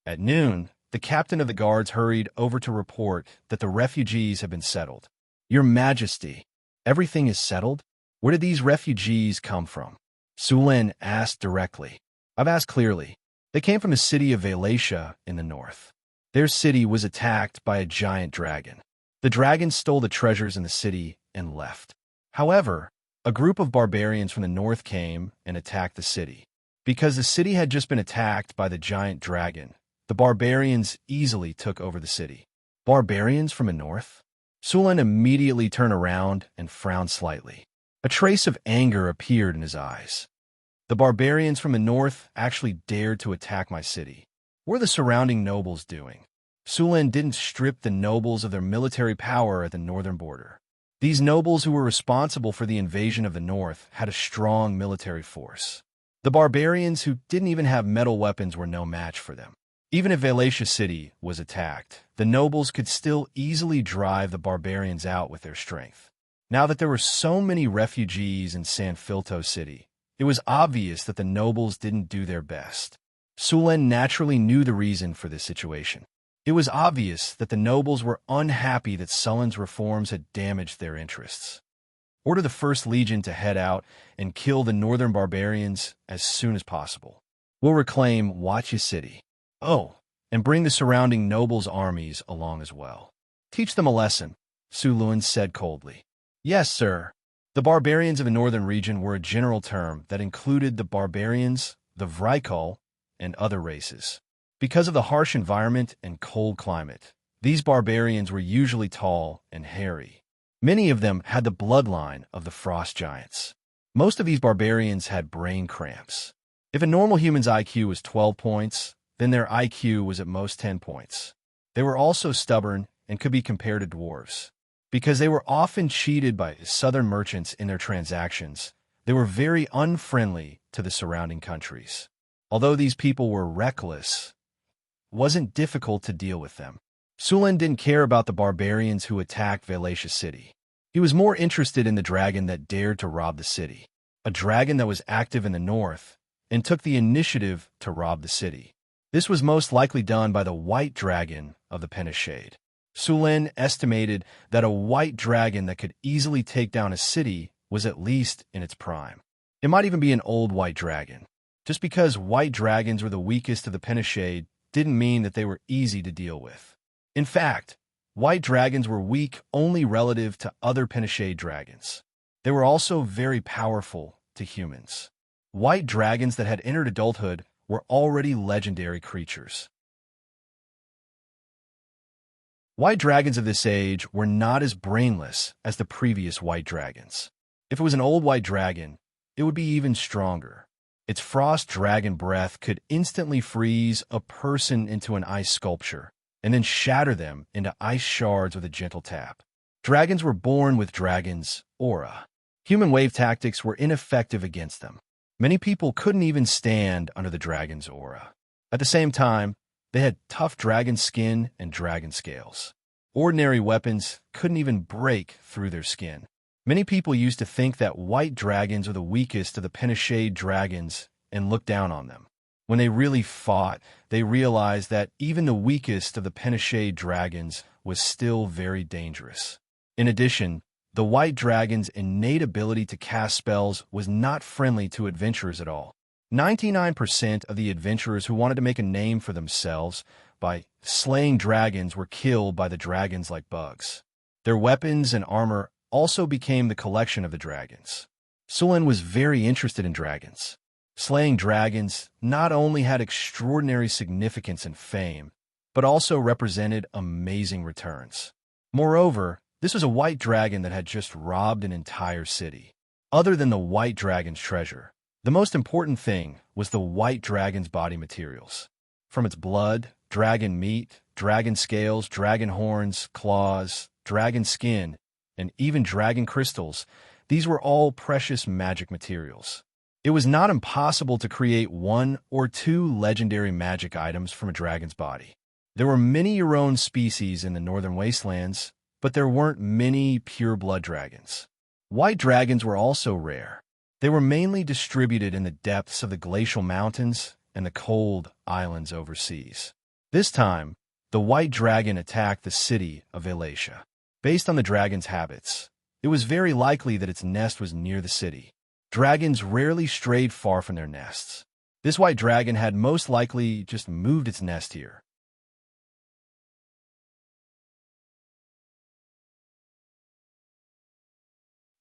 At noon, the captain of the guards hurried over to report that the refugees had been settled. Your Majesty, everything is settled? Where did these refugees come from? Sulin asked directly. I've asked clearly. They came from the city of Xianxia in the north. Their city was attacked by a giant dragon. The dragon stole the treasures in the city and left. However, a group of barbarians from the north came and attacked the city. Because the city had just been attacked by the giant dragon, the barbarians easily took over the city. Barbarians from the north? Sulin immediately turned around and frowned slightly. A trace of anger appeared in his eyes. The barbarians from the north actually dared to attack my city. What are the surrounding nobles doing? Sulin didn't strip the nobles of their military power at the northern border. These nobles who were responsible for the invasion of the north had a strong military force. The barbarians who didn't even have metal weapons were no match for them. Even if Xianxia city was attacked, the nobles could still easily drive the barbarians out with their strength. Now that there were so many refugees in San Filto city, it was obvious that the nobles didn't do their best. Sulin naturally knew the reason for this situation. It was obvious that the nobles were unhappy that Sulin's reforms had damaged their interests. Order the First Legion to head out and kill the northern barbarians as soon as possible. We'll reclaim Wuxia city. Oh, and bring the surrounding nobles' armies along as well. Teach them a lesson, Sulin said coldly. Yes, sir. The barbarians of the northern region were a general term that included the barbarians, the Vrykul, and other races. Because of the harsh environment and cold climate, these barbarians were usually tall and hairy. Many of them had the bloodline of the frost giants. Most of these barbarians had brain cramps. If a normal human's IQ was 12 points, then their IQ was at most 10 points. They were also stubborn and could be compared to dwarves. Because they were often cheated by southern merchants in their transactions, they were very unfriendly to the surrounding countries. Although these people were reckless, it wasn't difficult to deal with them. Sulin didn't care about the barbarians who attacked Xianxia city. He was more interested in the dragon that dared to rob the city, a dragon that was active in the north and took the initiative to rob the city. This was most likely done by the white dragon of the Penishade. Sulin estimated that a white dragon that could easily take down a city was at least in its prime. It might even be an old white dragon. Just because white dragons were the weakest of the Penishade didn't mean that they were easy to deal with. In fact, white dragons were weak only relative to other Penishade dragons. They were also very powerful to humans. White dragons that had entered adulthood were already legendary creatures. White dragons of this age were not as brainless as the previous white dragons. If it was an old white dragon, it would be even stronger. Its frost dragon breath could instantly freeze a person into an ice sculpture, and then shatter them into ice shards with a gentle tap. Dragons were born with dragons' aura. Human wave tactics were ineffective against them. Many people couldn't even stand under the dragon's aura. At the same time, they had tough dragon skin and dragon scales. Ordinary weapons couldn't even break through their skin. Many people used to think that white dragons are the weakest of the Penishade dragons and look down on them. When they really fought, they realized that even the weakest of the Penishade dragons was still very dangerous. In addition, the white dragon's innate ability to cast spells was not friendly to adventurers at all. 99% of the adventurers who wanted to make a name for themselves by slaying dragons were killed by the dragons like bugs. Their weapons and armor also became the collection of the dragons. Sulan was very interested in dragons. Slaying dragons not only had extraordinary significance and fame, but also represented amazing returns. Moreover, this was a white dragon that had just robbed an entire city. Other than the white dragon's treasure, the most important thing was the white dragon's body materials. From its blood, dragon meat, dragon scales, dragon horns, claws, dragon skin, and even dragon crystals, these were all precious magic materials. It was not impossible to create 1 or 2 legendary magic items from a dragon's body. There were many Euron species in the northern wastelands, but there weren't many pure-blood dragons. White dragons were also rare. They were mainly distributed in the depths of the glacial mountains and the cold islands overseas. This time, the white dragon attacked the city of Xianxia. Based on the dragon's habits, it was very likely that its nest was near the city. Dragons rarely strayed far from their nests. This white dragon had most likely just moved its nest here.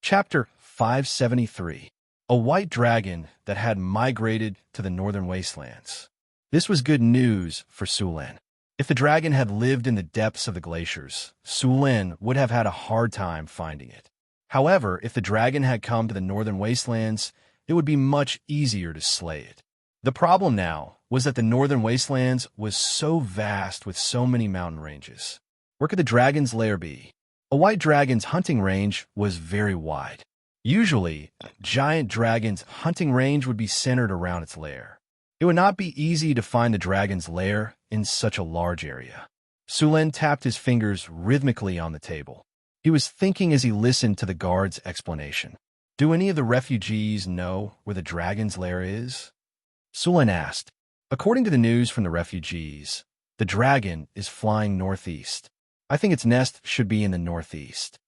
Chapter 573. A white dragon that had migrated to the northern wastelands. This was good news for Sulan. If the dragon had lived in the depths of the glaciers, Sulan would have had a hard time finding it. However, if the dragon had come to the northern wastelands, it would be much easier to slay it. The problem now was that the northern wastelands was so vast with so many mountain ranges. Where could the dragon's lair be? A white dragon's hunting range was very wide. Usually, a giant dragon's hunting range would be centered around its lair. It would not be easy to find the dragon's lair in such a large area. Sulan tapped his fingers rhythmically on the table. He was thinking as he listened to the guard's explanation. Do any of the refugees know where the dragon's lair is? Sulan asked. According to the news from the refugees, the dragon is flying northeast. I think its nest should be in the northeast.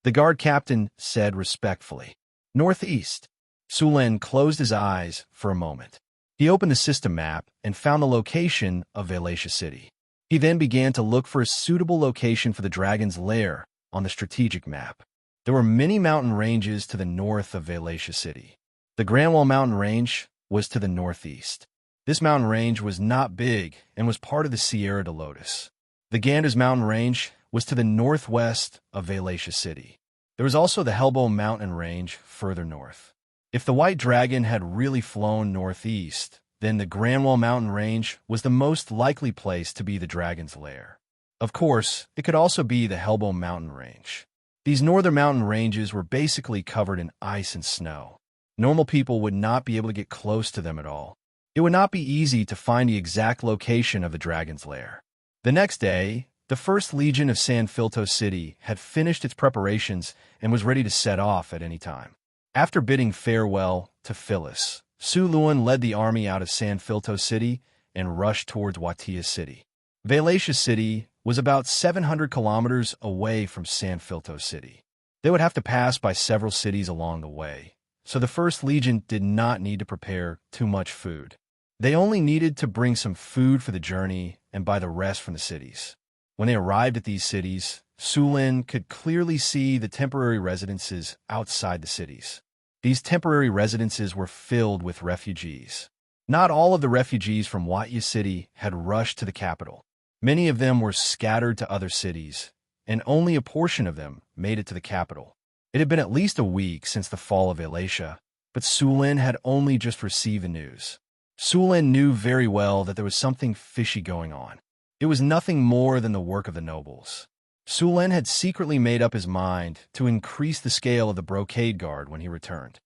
The guard captain said respectfully. Northeast. Sulan closed his eyes for a moment. He opened the system map and found the location of Xianxia City. He then began to look for a suitable location for the dragon's lair on the strategic map. There were many mountain ranges to the north of Xianxia City. The Grandwall Mountain Range was to the northeast. This mountain range was not big and was part of the Sierra de Lotus. The Ganders Mountain Range was to the northwest of Xianxia City. There was also the Hellbow Mountain Range further north. If the white dragon had really flown northeast, then the Grandwall Mountain Range was the most likely place to be the dragon's lair. Of course, it could also be the Hellbow Mountain Range. These northern mountain ranges were basically covered in ice and snow. Normal people would not be able to get close to them at all. It would not be easy to find the exact location of the dragon's lair. The next day, the 1st Legion of San Filto City had finished its preparations and was ready to set off at any time. After bidding farewell to Phyllis, Su Luan led the army out of San Filto City and rushed towards Wuxia City. Xianxia City was about 700 kilometers away from San Filto City. They would have to pass by several cities along the way, so the 1st Legion did not need to prepare too much food. They only needed to bring some food for the journey and buy the rest from the cities. When they arrived at these cities, Sulan could clearly see the temporary residences outside the cities. These temporary residences were filled with refugees. Not all of the refugees from Wuxia City had rushed to the capital. Many of them were scattered to other cities, and only a portion of them made it to the capital. It had been at least a week since the fall of Xianxia, but Sulan had only just received the news. Sulan knew very well that there was something fishy going on. It was nothing more than the work of the nobles. Su Lin had secretly made up his mind to increase the scale of the brocade guard when he returned.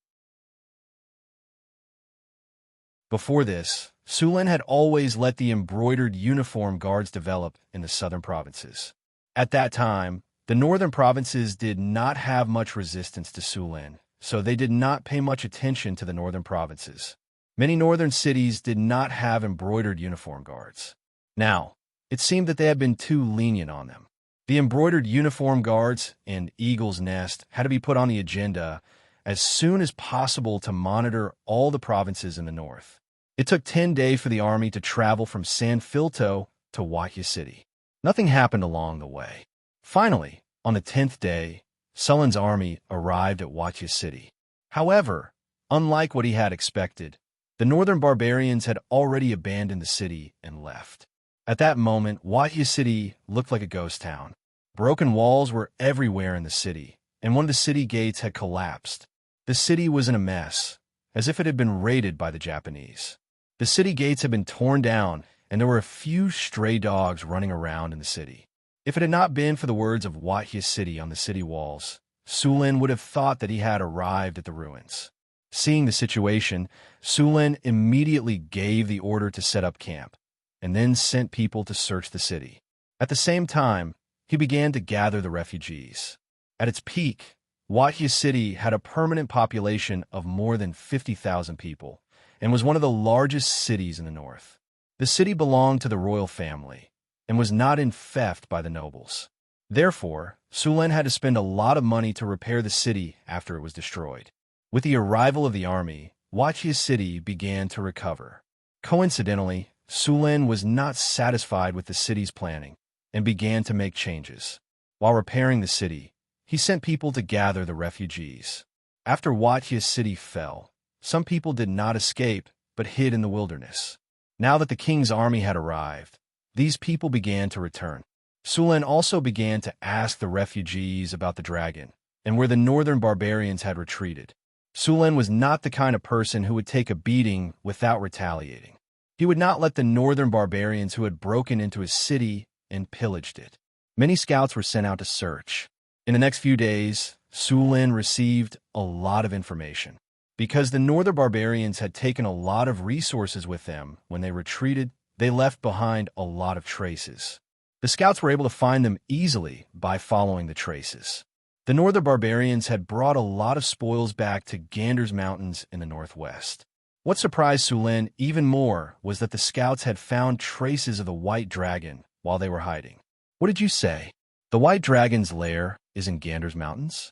Before this, Su Lin had always let the embroidered uniform guards develop in the southern provinces. At that time, the northern provinces did not have much resistance to Su Lin, so they did not pay much attention to the northern provinces. Many northern cities did not have embroidered uniform guards. Now, it seemed that they had been too lenient on them. The embroidered uniform guards and Eagle's Nest had to be put on the agenda as soon as possible to monitor all the provinces in the north. It took 10 days for the army to travel from San Filto to Wuxia City. Nothing happened along the way. Finally, on the 10th day, Sullen's army arrived at Wuxia City. However, unlike what he had expected, the northern barbarians had already abandoned the city and left. At that moment, Wuxia City looked like a ghost town. Broken walls were everywhere in the city, and one of the city gates had collapsed. The city was in a mess, as if it had been raided by the Japanese. The city gates had been torn down, and there were a few stray dogs running around in the city. If it had not been for the words of Wuxia City on the city walls, Su Lin would have thought that he had arrived at the ruins. Seeing the situation, Su Lin immediately gave the order to set up camp, and then sent people to search the city. At the same time, he began to gather the refugees. At its peak, Wuxia City had a permanent population of more than 50,000 people, and was one of the largest cities in the north. The city belonged to the royal family, and was not in theft by the nobles. Therefore, Su Lin had to spend a lot of money to repair the city after it was destroyed. With the arrival of the army, Wuxia City began to recover. Coincidentally, Su Lin was not satisfied with the city's planning, and began to make changes. While repairing the city, he sent people to gather the refugees. After Wuxia City fell, some people did not escape, but hid in the wilderness. Now that the king's army had arrived, these people began to return. Su Lin also began to ask the refugees about the dragon, and where the northern barbarians had retreated. Su Lin was not the kind of person who would take a beating without retaliating. He would not let the northern barbarians who had broken into his city and pillaged it. Many scouts were sent out to search. In the next few days, Su Lin received a lot of information. Because the northern barbarians had taken a lot of resources with them when they retreated, they left behind a lot of traces. The scouts were able to find them easily by following the traces. The northern barbarians had brought a lot of spoils back to Gander's Mountains in the northwest. What surprised Su Lin even more was that the scouts had found traces of the white dragon while they were hiding. What did you say? The white dragon's lair is in Gander's Mountains?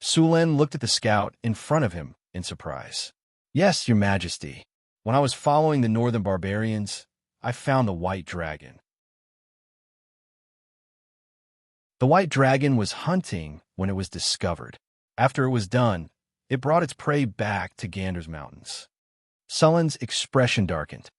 Su Lin looked at the scout in front of him in surprise. Yes, your majesty. When I was following the northern barbarians, I found the white dragon. The white dragon was hunting when it was discovered. After it was done, it brought its prey back to Gander's Mountains. Sullen's expression darkened.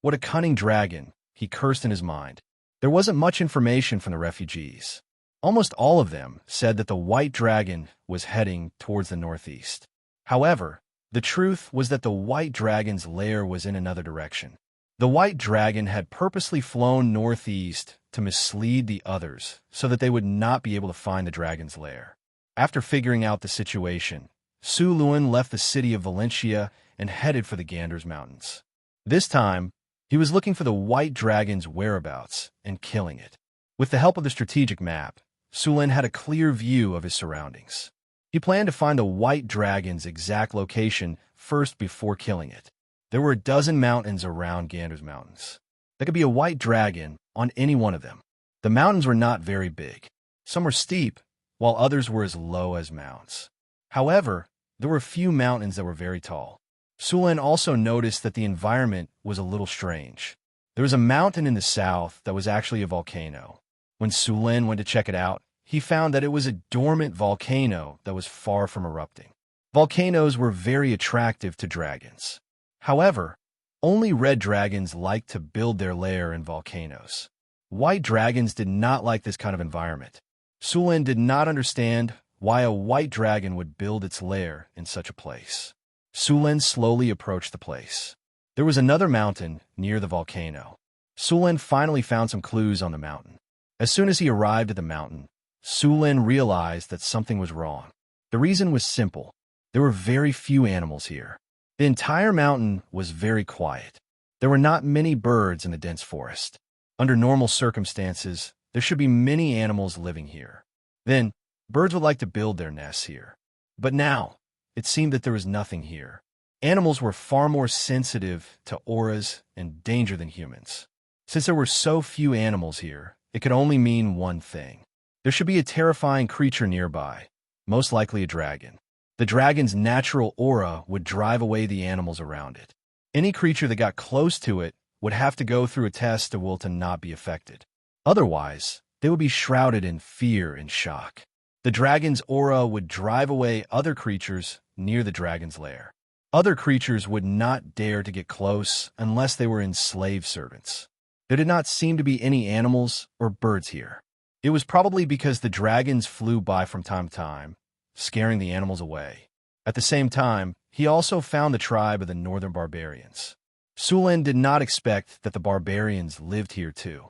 What a cunning dragon, he cursed in his mind. There wasn't much information from the refugees. Almost all of them said that the white dragon was heading towards the northeast. However, the truth was that the white dragon's lair was in another direction. The white dragon had purposely flown northeast to mislead the others so that they would not be able to find the dragon's lair. After figuring out the situation, Su Lin left the city of Valencia and headed for the Gander's Mountains. This time, he was looking for the white dragon's whereabouts and killing it. With the help of the strategic map, Su Lin had a clear view of his surroundings. He planned to find the white dragon's exact location first before killing it. There were a dozen mountains around Gander's Mountains. There could be a white dragon on any one of them. The mountains were not very big. Some were steep, while others were as low as mounts. However, there were a few mountains that were very tall. Su Lin also noticed that the environment was a little strange. There was a mountain in the south that was actually a volcano. When Su Lin went to check it out, he found that it was a dormant volcano that was far from erupting. Volcanoes were very attractive to dragons. However, only red dragons like to build their lair in volcanoes. White dragons did not like this kind of environment. Su Lin did not understand why a white dragon would build its lair in such a place. Su Lin slowly approached the place. There was another mountain near the volcano. Sulin finally found some clues on the mountain. As soon as he arrived at the mountain, Sulin realized that something was wrong. The reason was simple. There were very few animals here. The entire mountain was very quiet. There were not many birds in the dense forest. Under normal circumstances, there should be many animals living here. Then, birds would like to build their nests here. But now, it seemed that there was nothing here. Animals were far more sensitive to auras and danger than humans. Since there were so few animals here, it could only mean one thing. There should be a terrifying creature nearby, most likely a dragon. The dragon's natural aura would drive away the animals around it. Any creature that got close to it would have to go through a test of will to not be affected. Otherwise, they would be shrouded in fear and shock. The dragon's aura would drive away other creatures near the dragon's lair. Other creatures would not dare to get close unless they were enslaved servants. There did not seem to be any animals or birds here. It was probably because the dragons flew by from time to time, scaring the animals away. At the same time, he also found the tribe of the northern barbarians. Sulin did not expect that the barbarians lived here too.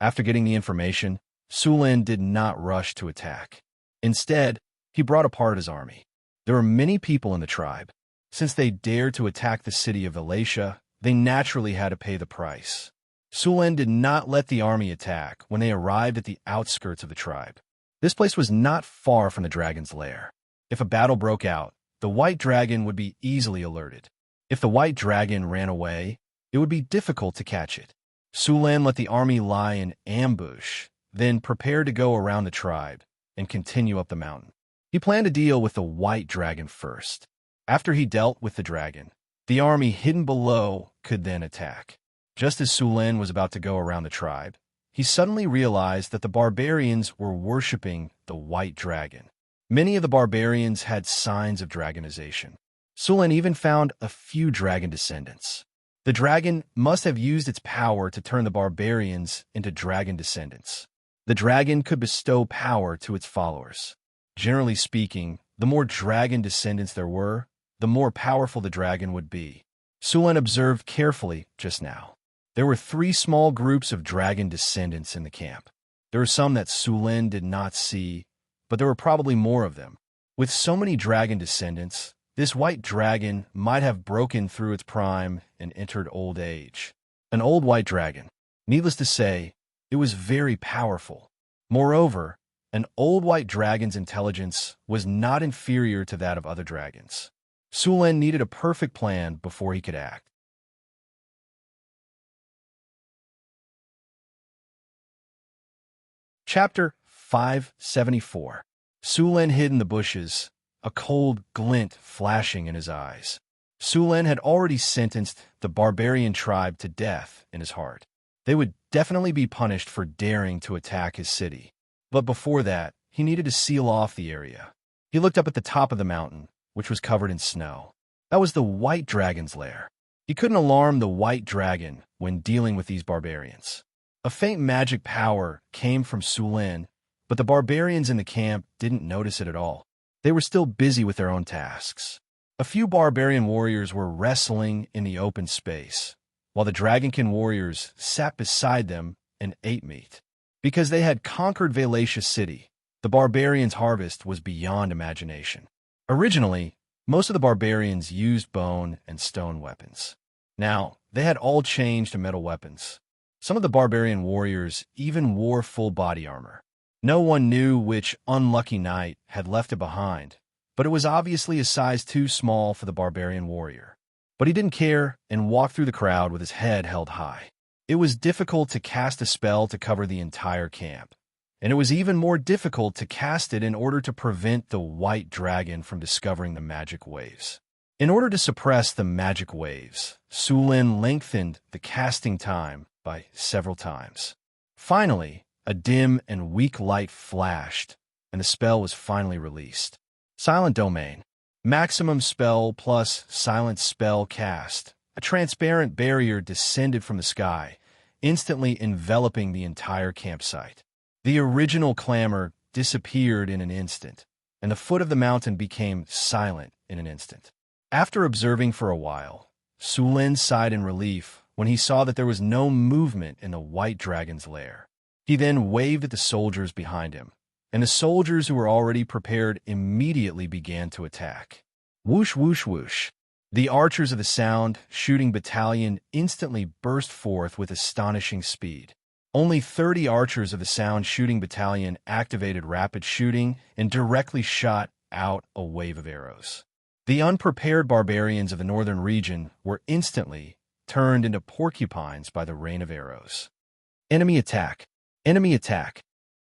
After getting the information, Sulin did not rush to attack. Instead, he brought apart his army. There were many people in the tribe. Since they dared to attack the city of Xianxia, they naturally had to pay the price. Sulin did not let the army attack when they arrived at the outskirts of the tribe. This place was not far from the dragon's lair. If a battle broke out, the white dragon would be easily alerted. If the white dragon ran away, it would be difficult to catch it. Sulin let the army lie in ambush, then prepared to go around the tribe and continue up the mountain. He planned to deal with the white dragon first. After he dealt with the dragon, the army hidden below could then attack. Just as Sulin was about to go around the tribe, he suddenly realized that the barbarians were worshipping the white dragon. Many of the barbarians had signs of dragonization. Sulin even found a few dragon descendants. The dragon must have used its power to turn the barbarians into dragon descendants. The dragon could bestow power to its followers. Generally speaking, the more dragon descendants there were, the more powerful the dragon would be. Sulin observed carefully just now. There were 3 small groups of dragon descendants in the camp. There were some that Sulin did not see, but there were probably more of them. With so many dragon descendants, this white dragon might have broken through its prime and entered old age. An old white dragon. Needless to say, it was very powerful. Moreover, an old white dragon's intelligence was not inferior to that of other dragons. Sulin needed a perfect plan before he could act. Chapter 574. Sulin hid in the bushes, a cold glint flashing in his eyes. Sulin had already sentenced the barbarian tribe to death in his heart. They would definitely be punished for daring to attack his city. But before that, he needed to seal off the area. He looked up at the top of the mountain, which was covered in snow. That was the white dragon's lair. He couldn't alarm the white dragon when dealing with these barbarians. A faint magic power came from Sulin, but the barbarians in the camp didn't notice it at all. They were still busy with their own tasks. A few barbarian warriors were wrestling in the open space, while the Dragonkin warriors sat beside them and ate meat. Because they had conquered Xianxia City, the barbarians' harvest was beyond imagination. Originally, most of the barbarians used bone and stone weapons. Now, they had all changed to metal weapons. Some of the barbarian warriors even wore full body armor. No one knew which unlucky knight had left it behind, but it was obviously a size too small for the barbarian warrior. But he didn't care and walked through the crowd with his head held high. It was difficult to cast a spell to cover the entire camp, and it was even more difficult to cast it in order to prevent the white dragon from discovering the magic waves. In order to suppress the magic waves, Sulin lengthened the casting time by several times. Finally, a dim and weak light flashed, and the spell was finally released. Silent Domain. Maximum spell plus silent spell cast. A transparent barrier descended from the sky, instantly enveloping the entire campsite. The original clamor disappeared in an instant, and the foot of the mountain became silent in an instant. After observing for a while, Sulin sighed in relief when he saw that there was no movement in the white dragon's lair. He then waved at the soldiers behind him, and the soldiers who were already prepared immediately began to attack. Whoosh, whoosh, whoosh. The archers of the sound shooting battalion instantly burst forth with astonishing speed. Only 30 archers of the sound shooting battalion activated rapid shooting and directly shot out a wave of arrows. The unprepared barbarians of the northern region were instantly turned into porcupines by the rain of arrows. Enemy attack! Enemy attack!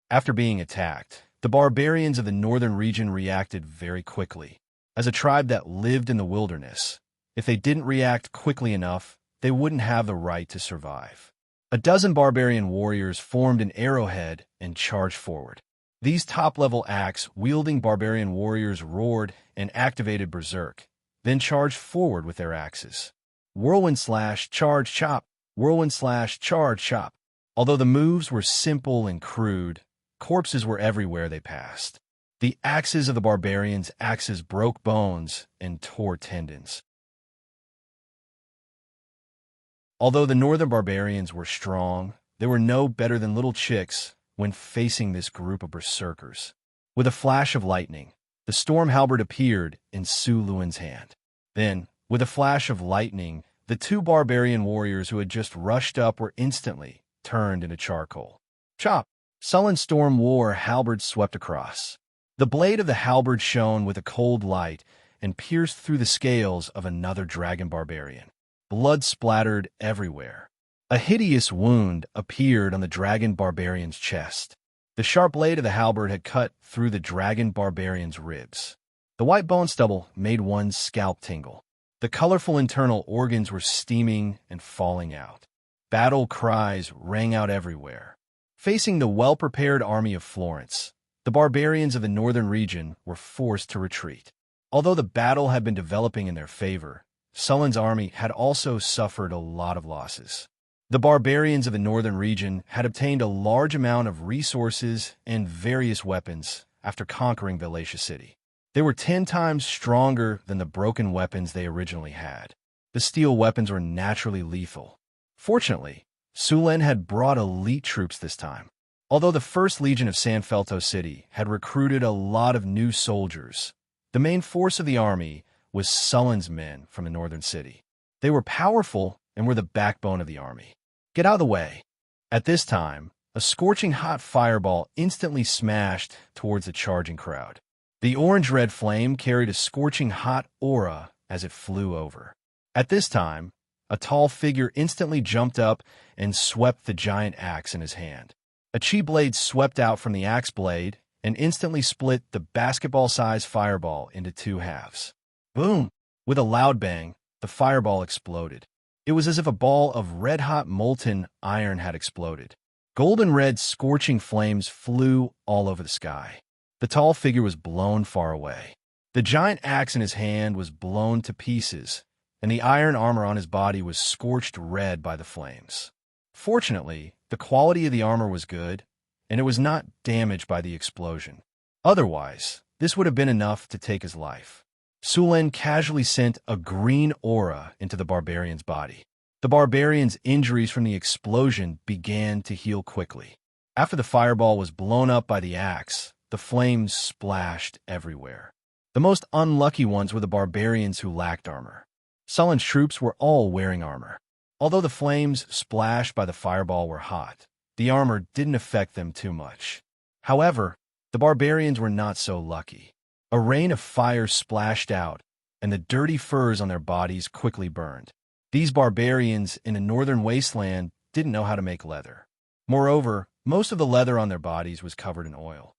After being attacked, the barbarians of the northern region reacted very quickly. As a tribe that lived in the wilderness, if they didn't react quickly enough, they wouldn't have the right to survive. A dozen barbarian warriors formed an arrowhead and charged forward. These top-level axe-wielding barbarian warriors roared and activated Berserk, then charged forward with their axes. Whirlwind slash, charge, chop, whirlwind slash, charge, chop. Although the moves were simple and crude, corpses were everywhere they passed. The axes of the barbarians' axes broke bones and tore tendons. Although the northern barbarians were strong, they were no better than little chicks when facing this group of berserkers. With a flash of lightning, the storm halberd appeared in Su Luan's hand. Then, with a flash of lightning, the two barbarian warriors who had just rushed up were instantly turned into charcoal. Chop! Sullen storm war halberd swept across. The blade of the halberd shone with a cold light and pierced through the scales of another dragon barbarian. Blood splattered everywhere. A hideous wound appeared on the dragon barbarian's chest. The sharp blade of the halberd had cut through the dragon barbarian's ribs. The white bone stubble made one's scalp tingle. The colorful internal organs were steaming and falling out. Battle cries rang out everywhere. Facing the well-prepared army of Florence, the barbarians of the northern region were forced to retreat. Although the battle had been developing in their favor, Sullen's army had also suffered a lot of losses. The barbarians of the northern region had obtained a large amount of resources and various weapons after conquering Velatia City. They were 10 times stronger than the broken weapons they originally had. The steel weapons were naturally lethal. Fortunately, Sulin had brought elite troops this time. Although the 1st Legion of San Felto City had recruited a lot of new soldiers, the main force of the army was Sullen's men from the northern city. They were powerful and were the backbone of the army. Get out of the way. At this time, a scorching hot fireball instantly smashed towards the charging crowd. The orange-red flame carried a scorching hot aura as it flew over. At this time, a tall figure instantly jumped up and swept the giant axe in his hand. A chi blade swept out from the axe blade and instantly split the basketball-sized fireball into 2 halves. Boom! With a loud bang, the fireball exploded. It was as if a ball of red-hot molten iron had exploded. Golden red scorching flames flew all over the sky. The tall figure was blown far away. The giant axe in his hand was blown to pieces, and the iron armor on his body was scorched red by the flames. Fortunately, the quality of the armor was good, and it was not damaged by the explosion. Otherwise, this would have been enough to take his life. Sulin casually sent a green aura into the barbarian's body. The barbarian's injuries from the explosion began to heal quickly. After the fireball was blown up by the axe, the flames splashed everywhere. The most unlucky ones were the barbarians who lacked armor. Sullen's troops were all wearing armor. Although the flames splashed by the fireball were hot, the armor didn't affect them too much. However, the barbarians were not so lucky. A rain of fire splashed out, and the dirty furs on their bodies quickly burned. These barbarians in a northern wasteland didn't know how to make leather. Moreover, most of the leather on their bodies was covered in oil.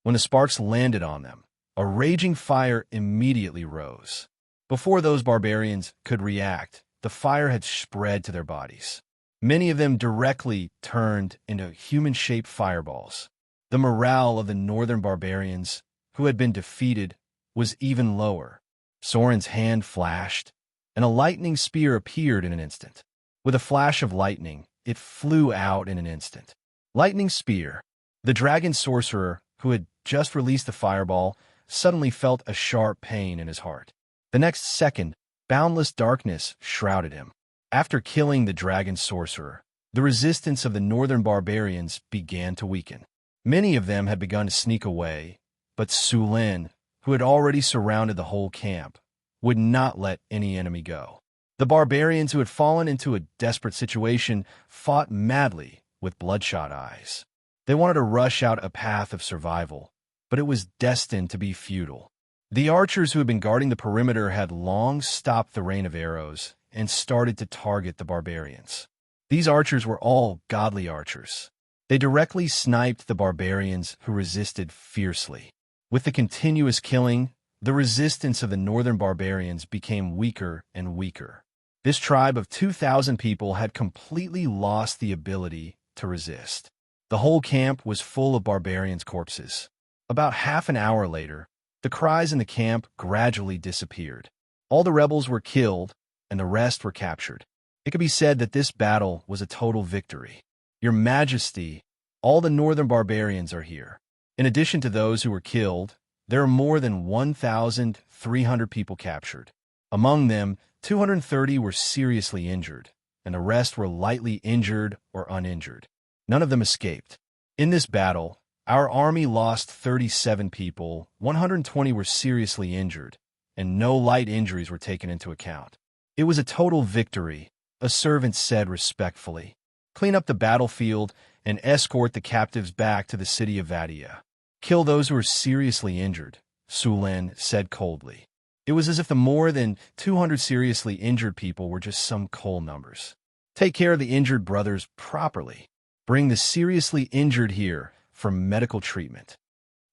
When the sparks landed on them, a raging fire immediately rose. Before those barbarians could react, the fire had spread to their bodies. Many of them directly turned into human-shaped fireballs. The morale of the northern barbarians, who had been defeated, was even lower. Soren's hand flashed, and a lightning spear appeared in an instant. With a flash of lightning, it flew out in an instant. Lightning spear. The dragon sorcerer, who had just released the fireball, suddenly felt a sharp pain in his heart. The next second, boundless darkness shrouded him. After killing the dragon sorcerer, the resistance of the northern barbarians began to weaken. Many of them had begun to sneak away, but Su Lin, who had already surrounded the whole camp, would not let any enemy go. The barbarians who had fallen into a desperate situation fought madly with bloodshot eyes. They wanted to rush out a path of survival, but it was destined to be futile. The archers who had been guarding the perimeter had long stopped the rain of arrows and started to target the barbarians. These archers were all godly archers. They directly sniped the barbarians who resisted fiercely. With the continuous killing, the resistance of the northern barbarians became weaker and weaker. This tribe of 2,000 people had completely lost the ability to resist. The whole camp was full of barbarians' corpses. About half an hour later, the cries in the camp gradually disappeared. All the rebels were killed, and the rest were captured. It could be said that this battle was a total victory. Your Majesty, all the northern barbarians are here. In addition to those who were killed, there are more than 1,300 people captured. Among them, 230 were seriously injured, and the rest were lightly injured or uninjured. None of them escaped. In this battle, our army lost 37 people, 120 were seriously injured, and no light injuries were taken into account. It was a total victory, a servant said respectfully. Clean up the battlefield and escort the captives back to the city of Vadia. Kill those who are seriously injured, Su Lin said coldly. It was as if the more than 200 seriously injured people were just some cold numbers. Take care of the injured brothers properly. Bring the seriously injured here for medical treatment.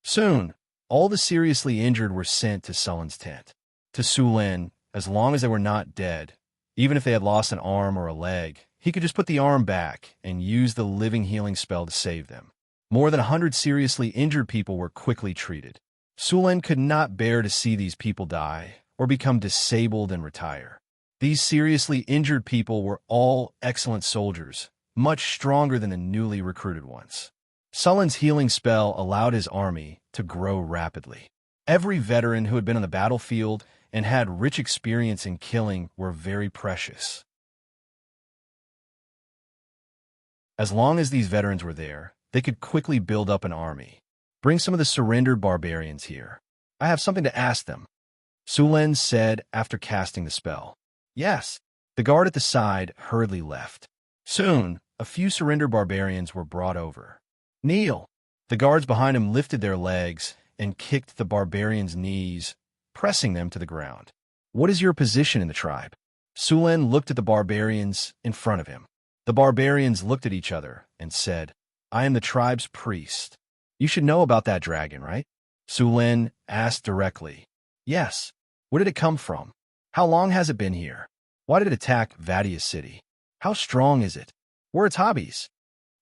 Soon, all the seriously injured were sent to Sullen's tent. To Su Lin, as long as they were not dead, even if they had lost an arm or a leg, he could just put the arm back and use the living healing spell to save them. More than 100 seriously injured people were quickly treated. Su Lin could not bear to see these people die or become disabled and retire. These seriously injured people were all excellent soldiers, much stronger than the newly recruited ones. Sullen's healing spell allowed his army to grow rapidly. Every veteran who had been on the battlefield and had rich experience in killing were very precious. As long as these veterans were there, they could quickly build up an army. Bring some of the surrendered barbarians here. I have something to ask them, Su Lin said after casting the spell. Yes. The guard at the side hurriedly left. Soon, a few surrendered barbarians were brought over. Kneel. The guards behind him lifted their legs and kicked the barbarians' knees, pressing them to the ground. What is your position in the tribe? Su Lin looked at the barbarians in front of him. The barbarians looked at each other and said, I am the tribe's priest. You should know about that dragon, right? Su Lin asked directly. Yes. Where did it come from? How long has it been here? Why did it attack Vadia city? How strong is it? What are its hobbies?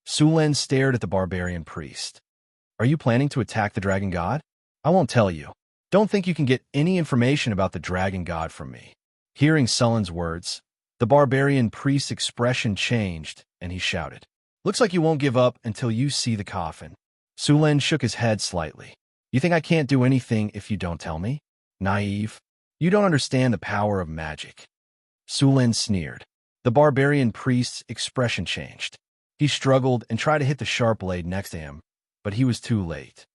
Su Lin stared at the barbarian priest. Are you planning to attack the dragon god? I won't tell you. Don't think you can get any information about the dragon god from me. Hearing Sullen's words, the barbarian priest's expression changed, and he shouted, Looks like you won't give up until you see the coffin. Su Lin shook his head slightly. You think I can't do anything if you don't tell me? Naive. You don't understand the power of magic. Su Lin sneered. The barbarian priest's expression changed. He struggled and tried to hit the sharp blade next to him, but he was too late.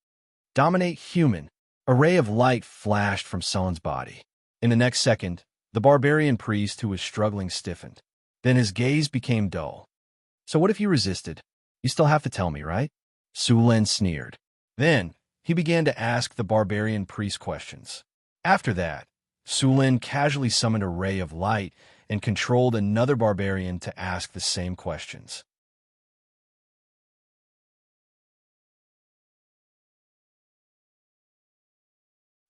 Dominate human. A ray of light flashed from Sullen's body. In the next second, the barbarian priest who was struggling stiffened. Then his gaze became dull. So what if you resisted? You still have to tell me, right? Su Lin sneered. Then, he began to ask the barbarian priest questions. After that, Su Lin casually summoned a ray of light and controlled another barbarian to ask the same questions.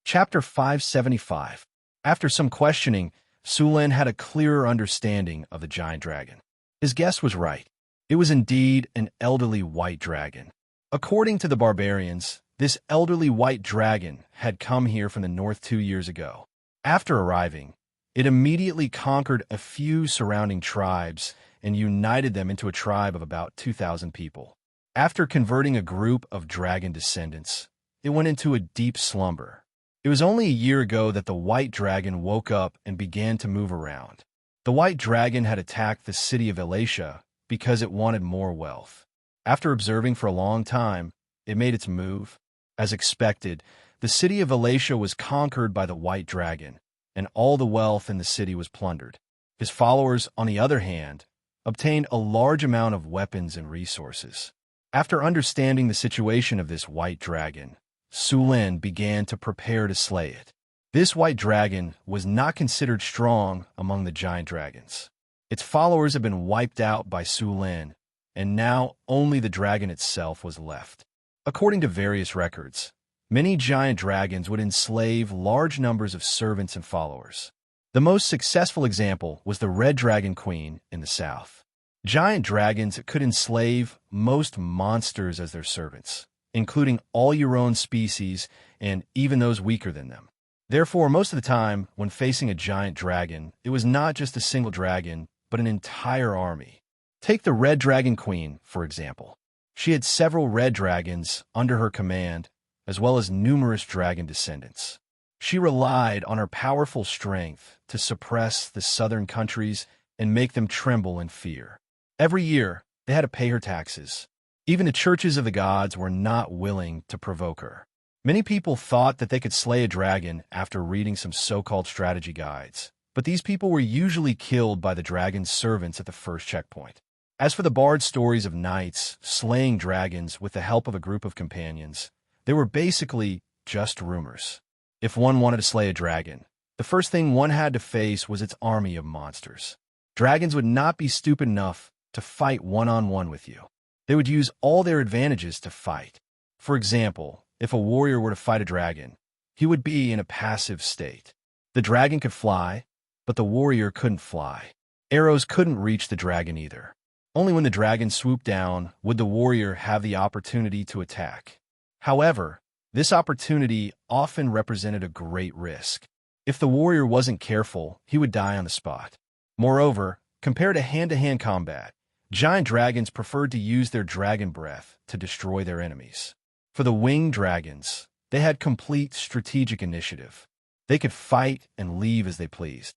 Chapter 575. After some questioning, Su Lin had a clearer understanding of the giant dragon. His guess was right. It was indeed an elderly white dragon. According to the barbarians, this elderly white dragon had come here from the north 2 years ago. After arriving, it immediately conquered a few surrounding tribes and united them into a tribe of about 2,000 people. After converting a group of dragon descendants, it went into a deep slumber. It It was only a year ago that the white dragon woke up and began to move around. The white dragon had attacked the city of Xianxia because it wanted more wealth. After observing for a long time, it made its move. As expected, the city of Xianxia was conquered by the white dragon, and all the wealth in the city was plundered. His followers, on the other hand, obtained a large amount of weapons and resources. After understanding the situation of this white dragon, Su Lin began to prepare to slay it. This white dragon was not considered strong among the giant dragons. Its followers had been wiped out by Su Lin, and now only the dragon itself was left. According to various records, many giant dragons would enslave large numbers of servants and followers. The most successful example was the Red Dragon Queen in the south. Giant dragons could enslave most monsters as their servants, including all your own species and even those weaker than them. Therefore, most of the time, when facing a giant dragon, it was not just a single dragon, but an entire army. Take the Red Dragon Queen, for example. She had several red dragons under her command, as well as numerous dragon descendants. She relied on her powerful strength to suppress the southern countries and make them tremble in fear. Every year, they had to pay her taxes. Even the churches of the gods were not willing to provoke her. Many people thought that they could slay a dragon after reading some so-called strategy guides, but these people were usually killed by the dragon's servants at the first checkpoint. As for the bard stories of knights slaying dragons with the help of a group of companions, they were basically just rumors. If one wanted to slay a dragon, the first thing one had to face was its army of monsters. Dragons would not be stupid enough to fight one-on-one with you. They would use all their advantages to fight. For example, if a warrior were to fight a dragon, he would be in a passive state. The dragon could fly, but the warrior couldn't fly. Arrows couldn't reach the dragon either. Only when the dragon swooped down would the warrior have the opportunity to attack. However, this opportunity often represented a great risk. If the warrior wasn't careful, he would die on the spot. Moreover, compared to hand-to-hand combat, giant dragons preferred to use their dragon breath to destroy their enemies. For the winged dragons, they had complete strategic initiative. They could fight and leave as they pleased.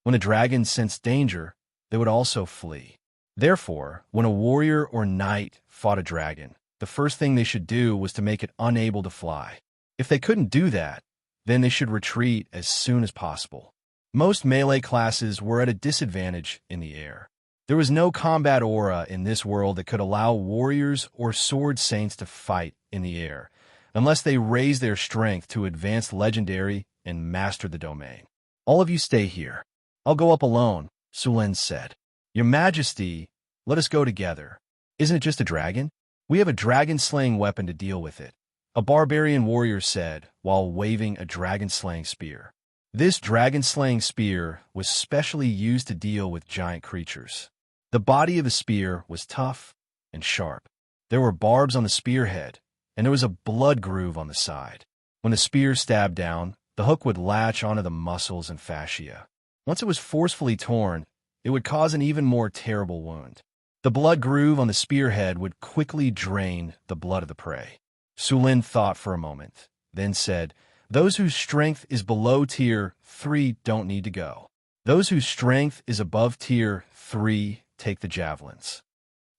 When the dragons sensed danger, they would also flee. Therefore, when a warrior or knight fought a dragon, the first thing they should do was to make it unable to fly. If they couldn't do that, then they should retreat as soon as possible. Most melee classes were at a disadvantage in the air. There was no combat aura in this world that could allow warriors or sword saints to fight in the air, unless they raised their strength to advanced legendary and mastered the domain. All of you stay here. I'll go up alone, Su Lin said. Your Majesty, let us go together. Isn't it just a dragon? We have a dragon-slaying weapon to deal with it, a barbarian warrior said while waving a dragon-slaying spear. This dragon-slaying spear was specially used to deal with giant creatures. The body of the spear was tough and sharp. There were barbs on the spearhead, and there was a blood groove on the side. When the spear stabbed down, the hook would latch onto the muscles and fascia. Once it was forcefully torn, it would cause an even more terrible wound. The blood groove on the spearhead would quickly drain the blood of the prey. Su Lin thought for a moment, then said, "Those whose strength is below tier 3 don't need to go. Those whose strength is above tier 3 take the javelins.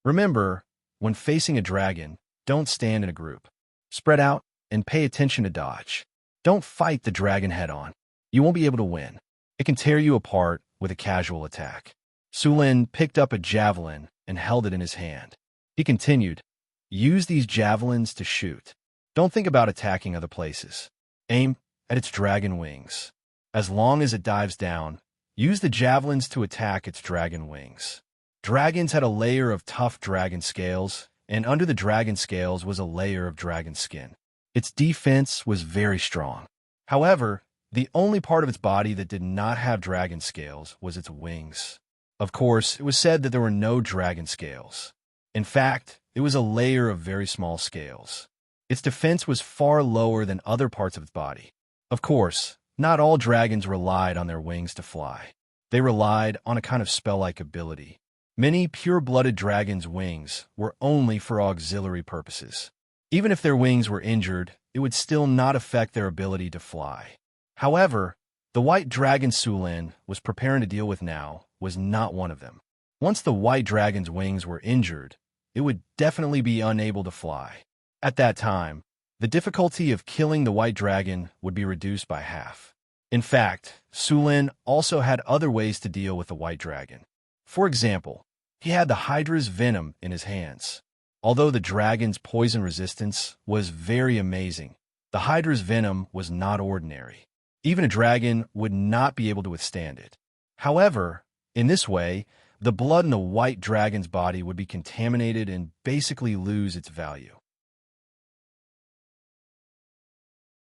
Remember, when facing a dragon, don't stand in a group. Spread out and pay attention to dodge. Don't fight the dragon head-on. You won't be able to win. It can tear you apart with a casual attack." Su Lin picked up a javelin and held it in his hand. He continued, "Use these javelins to shoot. Don't think about attacking other places. Aim at its dragon wings. As long as it dives down, use the javelins to attack its dragon wings." Dragons had a layer of tough dragon scales, and under the dragon scales was a layer of dragon skin. Its defense was very strong. However, the only part of its body that did not have dragon scales was its wings. Of course, it was said that there were no dragon scales. In fact, it was a layer of very small scales. Its defense was far lower than other parts of its body. Of course, not all dragons relied on their wings to fly. They relied on a kind of spell-like ability. Many pure-blooded dragons' wings were only for auxiliary purposes. Even if their wings were injured, it would still not affect their ability to fly. However, the white dragon Sulin was preparing to deal with now was not one of them. Once the white dragon's wings were injured, it would definitely be unable to fly. At that time, the difficulty of killing the white dragon would be reduced by half. In fact, Sulin also had other ways to deal with the white dragon. For example, he had the Hydra's venom in his hands. Although the dragon's poison resistance was very amazing, the Hydra's venom was not ordinary. Even a dragon would not be able to withstand it. However, in this way, the blood in the white dragon's body would be contaminated and basically lose its value.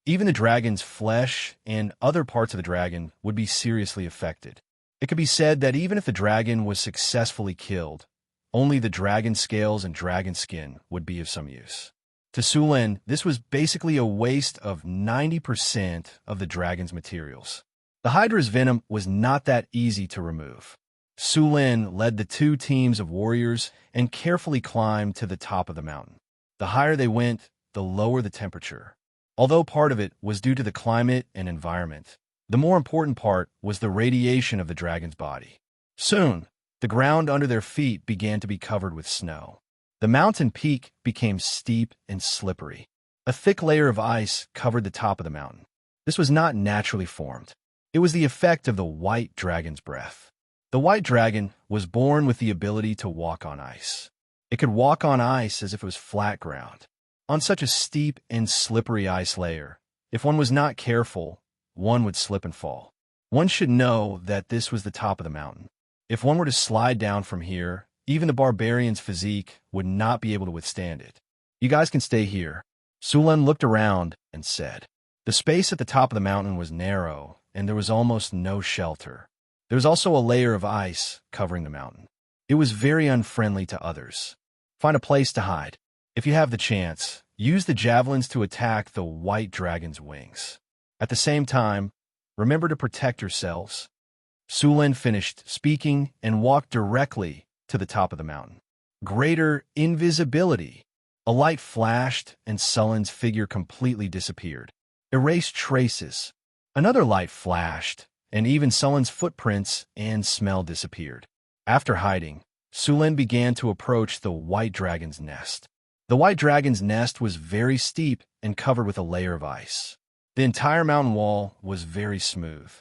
Even the dragon's flesh and other parts of the dragon would be seriously affected. It could be said that even if the dragon was successfully killed, only the dragon scales and dragon skin would be of some use. To Sulin, this was basically a waste of 90% of the dragon's materials. The Hydra's venom was not that easy to remove. Sulin led the 2 teams of warriors and carefully climbed to the top of the mountain. The higher they went, the lower the temperature. Although part of it was due to the climate and environment, the more important part was the radiation of the dragon's body. Soon, the ground under their feet began to be covered with snow. The mountain peak became steep and slippery. A thick layer of ice covered the top of the mountain. This was not naturally formed. It was the effect of the white dragon's breath. The white dragon was born with the ability to walk on ice. It could walk on ice as if it was flat ground. On such a steep and slippery ice layer, if one was not careful, one would slip and fall. One should know that this was the top of the mountain. If one were to slide down from here, even the barbarian's physique would not be able to withstand it. You guys can stay here. Sulin looked around and said. The space at the top of the mountain was narrow, and there was almost no shelter. There was also a layer of ice covering the mountain. It was very unfriendly to others. Find a place to hide. If you have the chance, use the javelins to attack the white dragon's wings. At the same time, remember to protect yourselves. Sulin finished speaking and walked directly to the top of the mountain. Greater invisibility. A light flashed and Sulin's figure completely disappeared. Erased traces. Another light flashed, and even Sulin's footprints and smell disappeared. After hiding, Sulin began to approach the white dragon's nest. The white dragon's nest was very steep and covered with a layer of ice. The entire mountain wall was very smooth.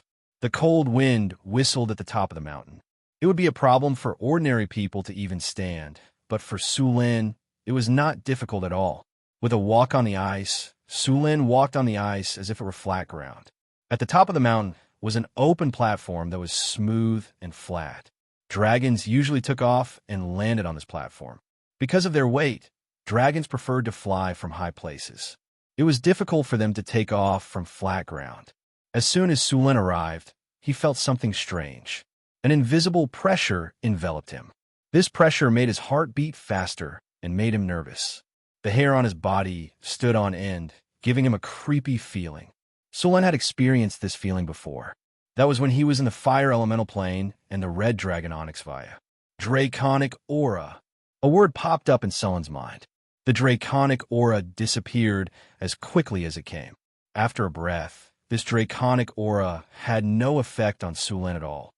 The cold wind whistled at the top of the mountain. It would be a problem for ordinary people to even stand, but for Sulin, it was not difficult at all. With a walk on the ice, Sulin walked on the ice as if it were flat ground. At the top of the mountain was an open platform that was smooth and flat. Dragons usually took off and landed on this platform. Because of their weight, dragons preferred to fly from high places. It was difficult for them to take off from flat ground. As soon as Sulin arrived, he felt something strange. An invisible pressure enveloped him. This pressure made his heart beat faster and made him nervous. The hair on his body stood on end, giving him a creepy feeling. Sulin had experienced this feeling before. That was when he was in the fire elemental plane and the red dragon Xianxia. Draconic aura. A word popped up in Sulin's mind. The draconic aura disappeared as quickly as it came. After a breath, this draconic aura had no effect on Sulin at all.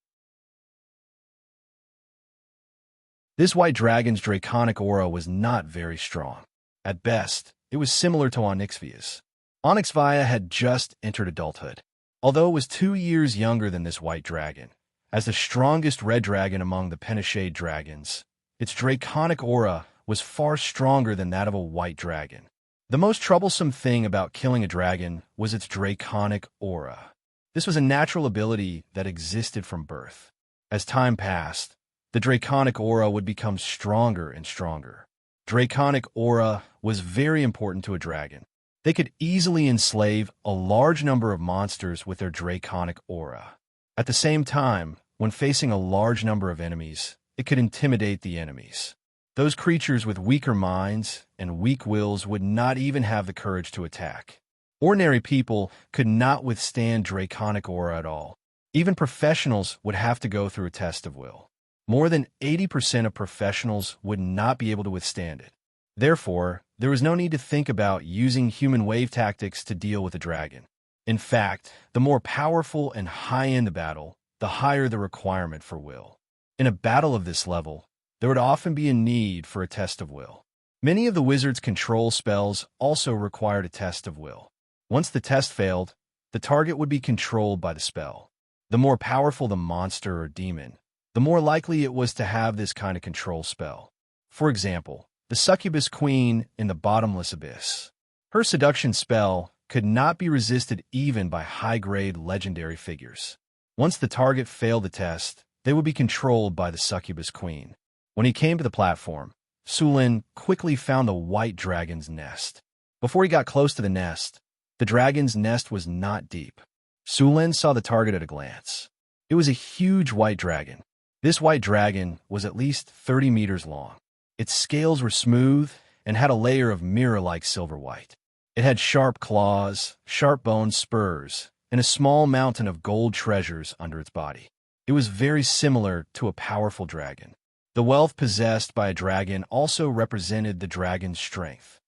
This white dragon's draconic aura was not very strong. At best, it was similar to Xianxia's. Xianxia had just entered adulthood. Although it was 2 years younger than this white dragon, as the strongest red dragon among the Penishade dragons, its draconic aura was far stronger than that of a white dragon. The most troublesome thing about killing a dragon was its draconic aura. This was a natural ability that existed from birth. As time passed, the draconic aura would become stronger and stronger. Draconic aura was very important to a dragon. They could easily enslave a large number of monsters with their draconic aura. At the same time, when facing a large number of enemies, it could intimidate the enemies. Those creatures with weaker minds and weak wills would not even have the courage to attack. Ordinary people could not withstand draconic aura at all. Even professionals would have to go through a test of will. More than 80% of professionals would not be able to withstand it. Therefore, there was no need to think about using human wave tactics to deal with the dragon. In fact, the more powerful and high-end the battle, the higher the requirement for will. In a battle of this level, there would often be a need for a test of will. Many of the wizard's control spells also required a test of will. Once the test failed, the target would be controlled by the spell. The more powerful the monster or demon, the more likely it was to have this kind of control spell. For example, the succubus queen in the bottomless abyss. Her seduction spell could not be resisted even by high-grade legendary figures. Once the target failed the test, they would be controlled by the succubus queen. When he came to the platform, Sulin quickly found the white dragon's nest. Before he got close to the nest, the dragon's nest was not deep. Sulin saw the target at a glance. It was a huge white dragon. This white dragon was at least 30 meters long. Its scales were smooth and had a layer of mirror-like silver white. It had sharp claws, sharp-boned spurs, and a small mountain of gold treasures under its body. It was very similar to a powerful dragon. The wealth possessed by a dragon also represented the dragon's strength.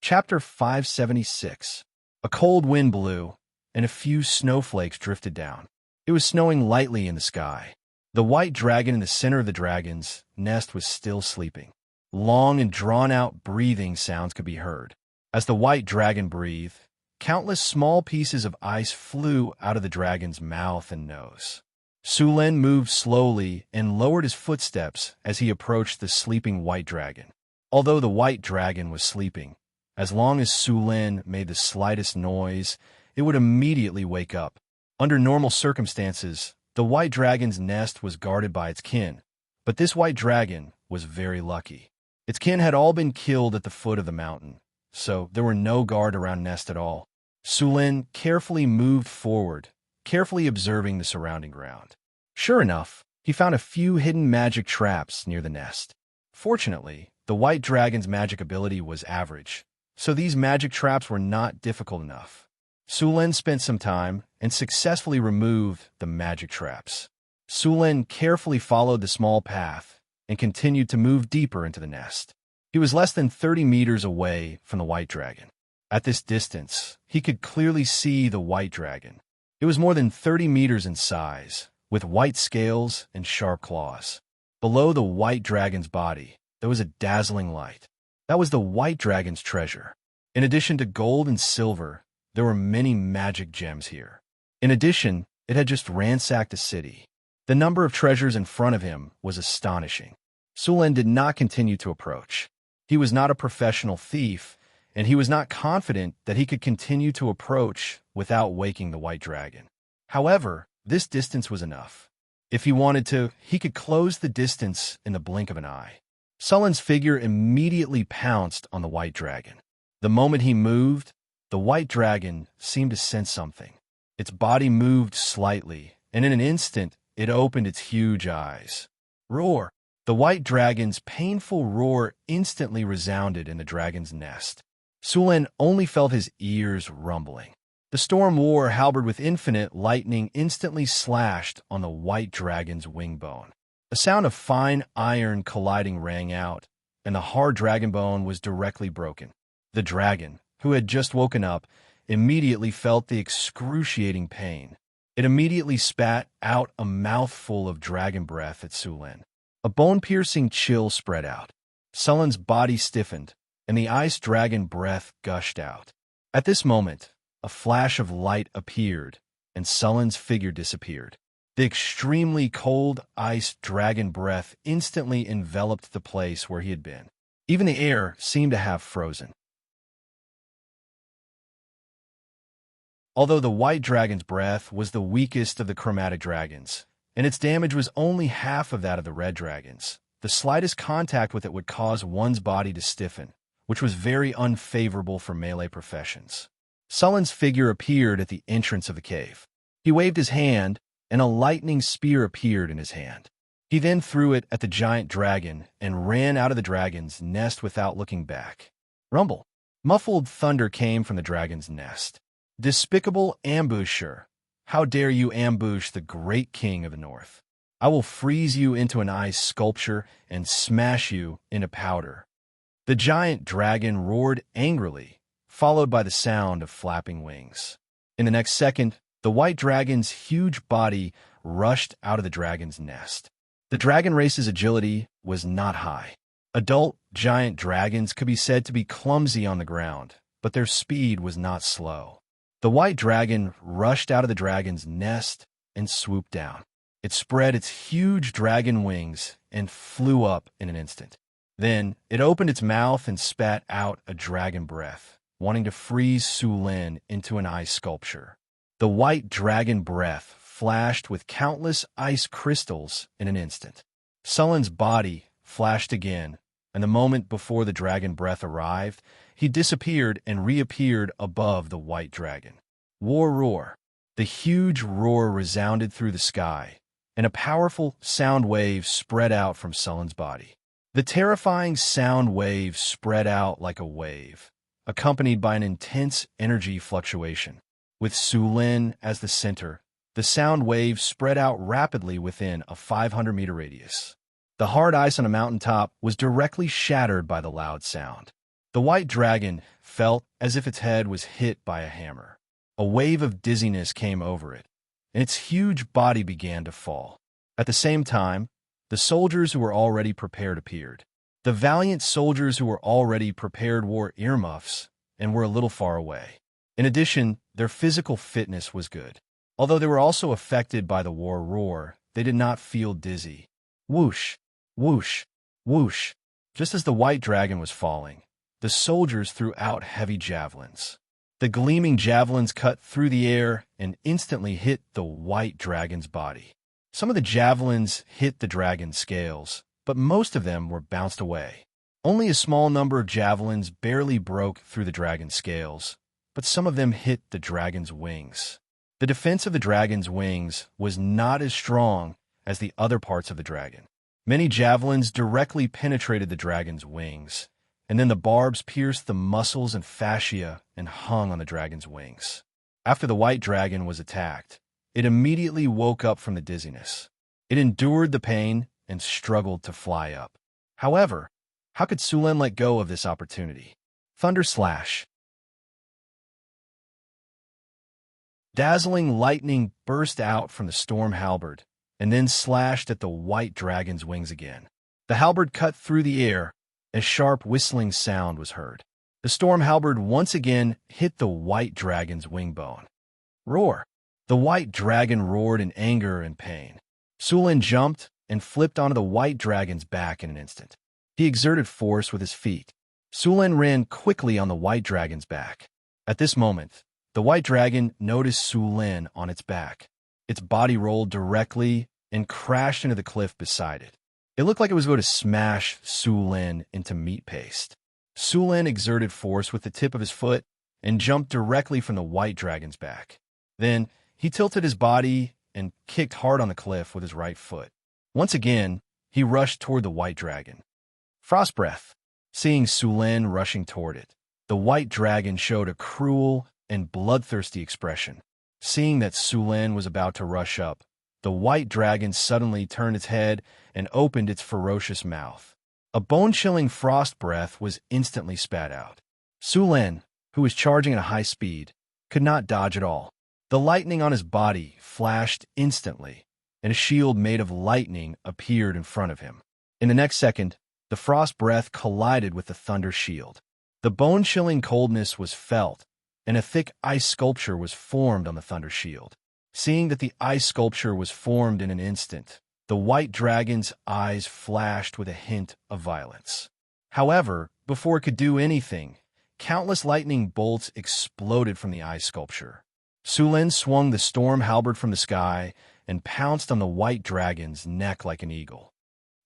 Chapter 576. A cold wind blew, and a few snowflakes drifted down. It was snowing lightly in the sky. The white dragon in the center of the dragon's nest was still sleeping. Long and drawn-out breathing sounds could be heard. As the white dragon breathed, countless small pieces of ice flew out of the dragon's mouth and nose. Sulin moved slowly and lowered his footsteps as he approached the sleeping white dragon. Although the white dragon was sleeping, as long as Sulin made the slightest noise, it would immediately wake up. Under normal circumstances, the white dragon's nest was guarded by its kin, but this white dragon was very lucky. Its kin had all been killed at the foot of the mountain, so there were no guard around nest at all. Sulin carefully moved forward, carefully observing the surrounding ground. Sure enough, he found a few hidden magic traps near the nest. Fortunately, the white dragon's magic ability was average, so these magic traps were not difficult enough. Sulin spent some time and successfully removed the magic traps. Sulin carefully followed the small path and continued to move deeper into the nest. He was less than 30 meters away from the white dragon. At this distance, he could clearly see the white dragon. It was more than 30 meters in size, with white scales and sharp claws. Below the white dragon's body, there was a dazzling light. That was the white dragon's treasure. In addition to gold and silver, there were many magic gems here. In addition, it had just ransacked a city. The number of treasures in front of him was astonishing. Sulin did not continue to approach. He was not a professional thief, and he was not confident that he could continue to approach without waking the white dragon. However, this distance was enough. If he wanted to, he could close the distance in the blink of an eye. Sulin's figure immediately pounced on the white dragon. The moment he moved, the white dragon seemed to sense something. Its body moved slightly, and in an instant, it opened its huge eyes. Roar! The white dragon's painful roar instantly resounded in the dragon's nest. Sulin only felt his ears rumbling. The storm war halberd with infinite lightning instantly slashed on the white dragon's wing bone. A sound of fine iron colliding rang out, and the hard dragon bone was directly broken. The dragon, who had just woken up, immediately felt the excruciating pain. It immediately spat out a mouthful of dragon breath at Sulin. A bone-piercing chill spread out. Sulin's body stiffened, and the ice dragon breath gushed out. At this moment, a flash of light appeared, and Sulin's figure disappeared. The extremely cold ice dragon breath instantly enveloped the place where he had been. Even the air seemed to have frozen. Although the white dragon's breath was the weakest of the chromatic dragons, and its damage was only half of that of the red dragons, the slightest contact with it would cause one's body to stiffen, which was very unfavorable for melee professions. Sulin's figure appeared at the entrance of the cave. He waved his hand, and a lightning spear appeared in his hand. He then threw it at the giant dragon and ran out of the dragon's nest without looking back. Rumble! Muffled thunder came from the dragon's nest. Despicable ambusher! How dare you ambush the great king of the north? I will freeze you into an ice sculpture and smash you into powder." The giant dragon roared angrily, followed by the sound of flapping wings. In the next second, the white dragon's huge body rushed out of the dragon's nest. The dragon race's agility was not high. Adult giant dragons could be said to be clumsy on the ground, but their speed was not slow. The white dragon rushed out of the dragon's nest and swooped down. It spread its huge dragon wings and flew up in an instant. Then it opened its mouth and spat out a dragon breath, wanting to freeze Su Lin into an ice sculpture. The white dragon breath flashed with countless ice crystals in an instant. Su Lin's body flashed again, and the moment before the dragon breath arrived, he disappeared and reappeared above the white dragon. War roar. The huge roar resounded through the sky, and a powerful sound wave spread out from Su Lin's body. The terrifying sound wave spread out like a wave, accompanied by an intense energy fluctuation. With Su Lin as the center, the sound wave spread out rapidly within a 500-meter radius. The hard ice on a mountaintop was directly shattered by the loud sound. The white dragon felt as if its head was hit by a hammer. A wave of dizziness came over it, and its huge body began to fall. At the same time, the soldiers who were already prepared appeared. The valiant soldiers who were already prepared wore earmuffs and were a little far away. In addition, their physical fitness was good. Although they were also affected by the war roar, they did not feel dizzy. Whoosh, whoosh, whoosh. Just as the white dragon was falling, the soldiers threw out heavy javelins. The gleaming javelins cut through the air and instantly hit the white dragon's body. Some of the javelins hit the dragon's scales, but most of them were bounced away. Only a small number of javelins barely broke through the dragon's scales, but some of them hit the dragon's wings. The defense of the dragon's wings was not as strong as the other parts of the dragon. Many javelins directly penetrated the dragon's wings, and then the barbs pierced the muscles and fascia and hung on the dragon's wings. After the white dragon was attacked, it immediately woke up from the dizziness. It endured the pain and struggled to fly up. However, how could Su Lin let go of this opportunity? Thunder slash. Dazzling lightning burst out from the storm halberd and then slashed at the white dragon's wings again. The halberd cut through the air. A sharp whistling sound was heard. The storm halberd once again hit the white dragon's wing bone. Roar! The white dragon roared in anger and pain. Su Lin jumped and flipped onto the white dragon's back in an instant. He exerted force with his feet. Su Lin ran quickly on the white dragon's back. At this moment, the white dragon noticed Su Lin on its back. Its body rolled directly and crashed into the cliff beside it. It looked like it was going to smash Su Lin into meat paste. Su Lin exerted force with the tip of his foot and jumped directly from the white dragon's back. Then he tilted his body and kicked hard on the cliff with his right foot. Once again, he rushed toward the white dragon. Frost breath. Seeing Su Lin rushing toward it, the white dragon showed a cruel and bloodthirsty expression. Seeing that Su Lin was about to rush up, the white dragon suddenly turned its head and opened its ferocious mouth. A bone-chilling frost breath was instantly spat out. Su Lin, who was charging at a high speed, could not dodge at all. The lightning on his body flashed instantly, and a shield made of lightning appeared in front of him. In the next second, the frost breath collided with the thunder shield. The bone-chilling coldness was felt, and a thick ice sculpture was formed on the thunder shield. Seeing that the ice sculpture was formed in an instant, the white dragon's eyes flashed with a hint of violence. However, before it could do anything, countless lightning bolts exploded from the ice sculpture. Su Lin swung the storm halberd from the sky and pounced on the white dragon's neck like an eagle.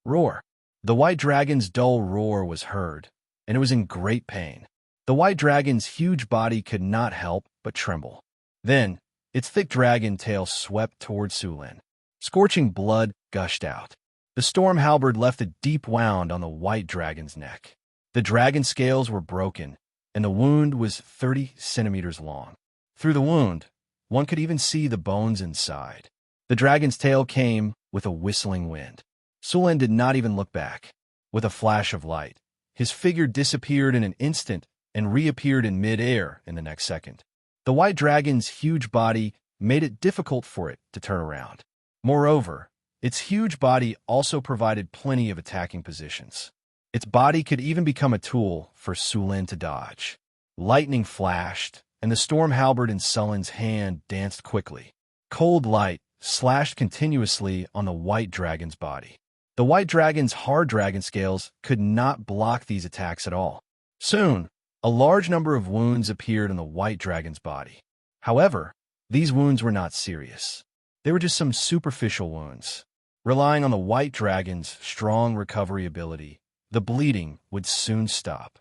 Roar! The white dragon's dull roar was heard, and it was in great pain. The white dragon's huge body could not help but tremble. Then, its thick dragon tail swept toward Su Lin. Scorching blood gushed out. The storm halberd left a deep wound on the white dragon's neck. The dragon scales were broken, and the wound was 30 centimeters long. Through the wound, one could even see the bones inside. The dragon's tail came with a whistling wind. Sulen did not even look back. With a flash of light, his figure disappeared in an instant and reappeared in mid-air in the next second. The white dragon's huge body made it difficult for it to turn around. Moreover, its huge body also provided plenty of attacking positions. Its body could even become a tool for Sulen to dodge. Lightning flashed, and the storm halberd in Sulen's hand danced quickly. Cold light slashed continuously on the white dragon's body. The white dragon's hard dragon scales could not block these attacks at all. Soon, a large number of wounds appeared on the white dragon's body. However, these wounds were not serious. They were just some superficial wounds. Relying on the white dragon's strong recovery ability, the bleeding would soon stop.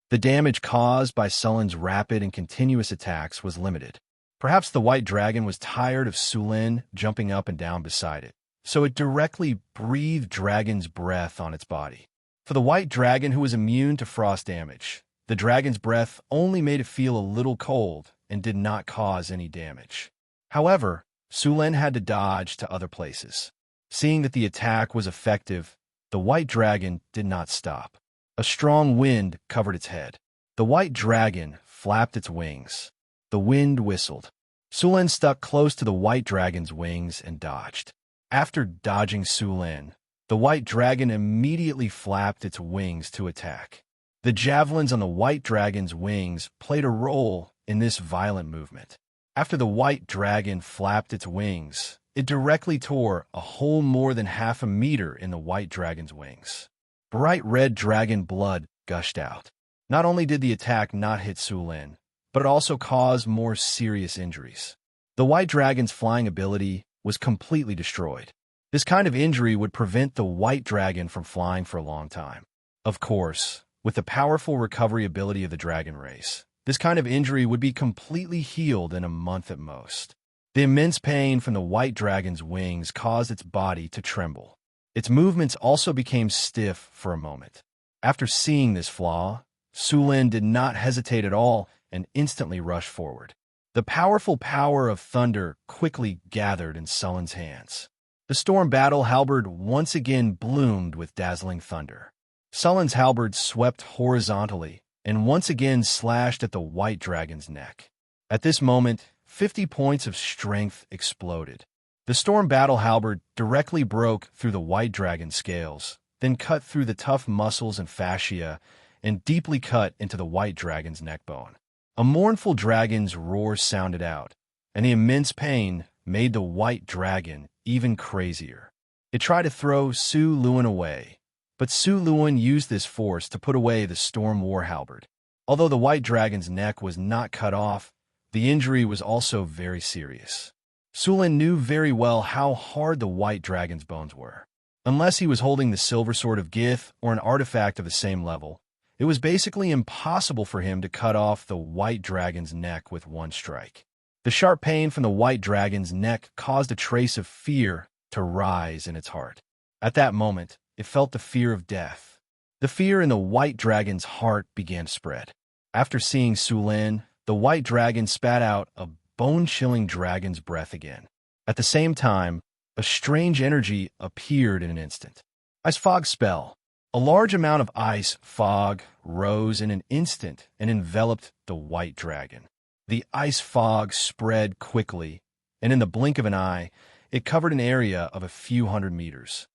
The damage caused by Sulen's rapid and continuous attacks was limited. Perhaps the white dragon was tired of Sulen jumping up and down beside it, so it directly breathed dragon's breath on its body. For the white dragon who was immune to frost damage, the dragon's breath only made it feel a little cold and did not cause any damage. However, Sulen had to dodge to other places. Seeing that the attack was effective, the white dragon did not stop. A strong wind covered its head. The white dragon flapped its wings. The wind whistled. Sulen stuck close to the white dragon's wings and dodged. After dodging Sulen, the white dragon immediately flapped its wings to attack. The javelins on the white dragon's wings played a role in this violent movement. After the white dragon flapped its wings, it directly tore a hole more than half a meter in the white dragon's wings. Bright red dragon blood gushed out. Not only did the attack not hit Sulen, but it also caused more serious injuries. The white dragon's flying ability was completely destroyed. This kind of injury would prevent the white dragon from flying for a long time. Of course, with the powerful recovery ability of the dragon race, this kind of injury would be completely healed in a month at most. The immense pain from the white dragon's wings caused its body to tremble. Its movements also became stiff for a moment. After seeing this flaw, Sulen did not hesitate at all and instantly rushed forward. The powerful power of thunder quickly gathered in Sulen's hands. The storm battle halberd once again bloomed with dazzling thunder. Sulen's halberd swept horizontally and once again slashed at the white dragon's neck. At this moment, 50 points of strength exploded. The storm battle halberd directly broke through the white dragon's scales, then cut through the tough muscles and fascia, and deeply cut into the white dragon's neck bone. A mournful dragon's roar sounded out, and the immense pain made the white dragon even crazier. It tried to throw Su Luan away, but Su Luan used this force to put away the storm war halberd. Although the white dragon's neck was not cut off, the injury was also very serious. Sulen knew very well how hard the white dragon's bones were. Unless he was holding the silver sword of Gith or an artifact of the same level, it was basically impossible for him to cut off the white dragon's neck with one strike. The sharp pain from the white dragon's neck caused a trace of fear to rise in its heart. At that moment, it felt the fear of death. The fear in the white dragon's heart began to spread. After seeing Sulen, the white dragon spat out a bone-chilling dragon's breath again. At the same time, a strange energy appeared in an instant. Ice fog spell. A large amount of ice fog rose in an instant and enveloped the white dragon. The ice fog spread quickly, and in the blink of an eye, it covered an area of a few hundred meters.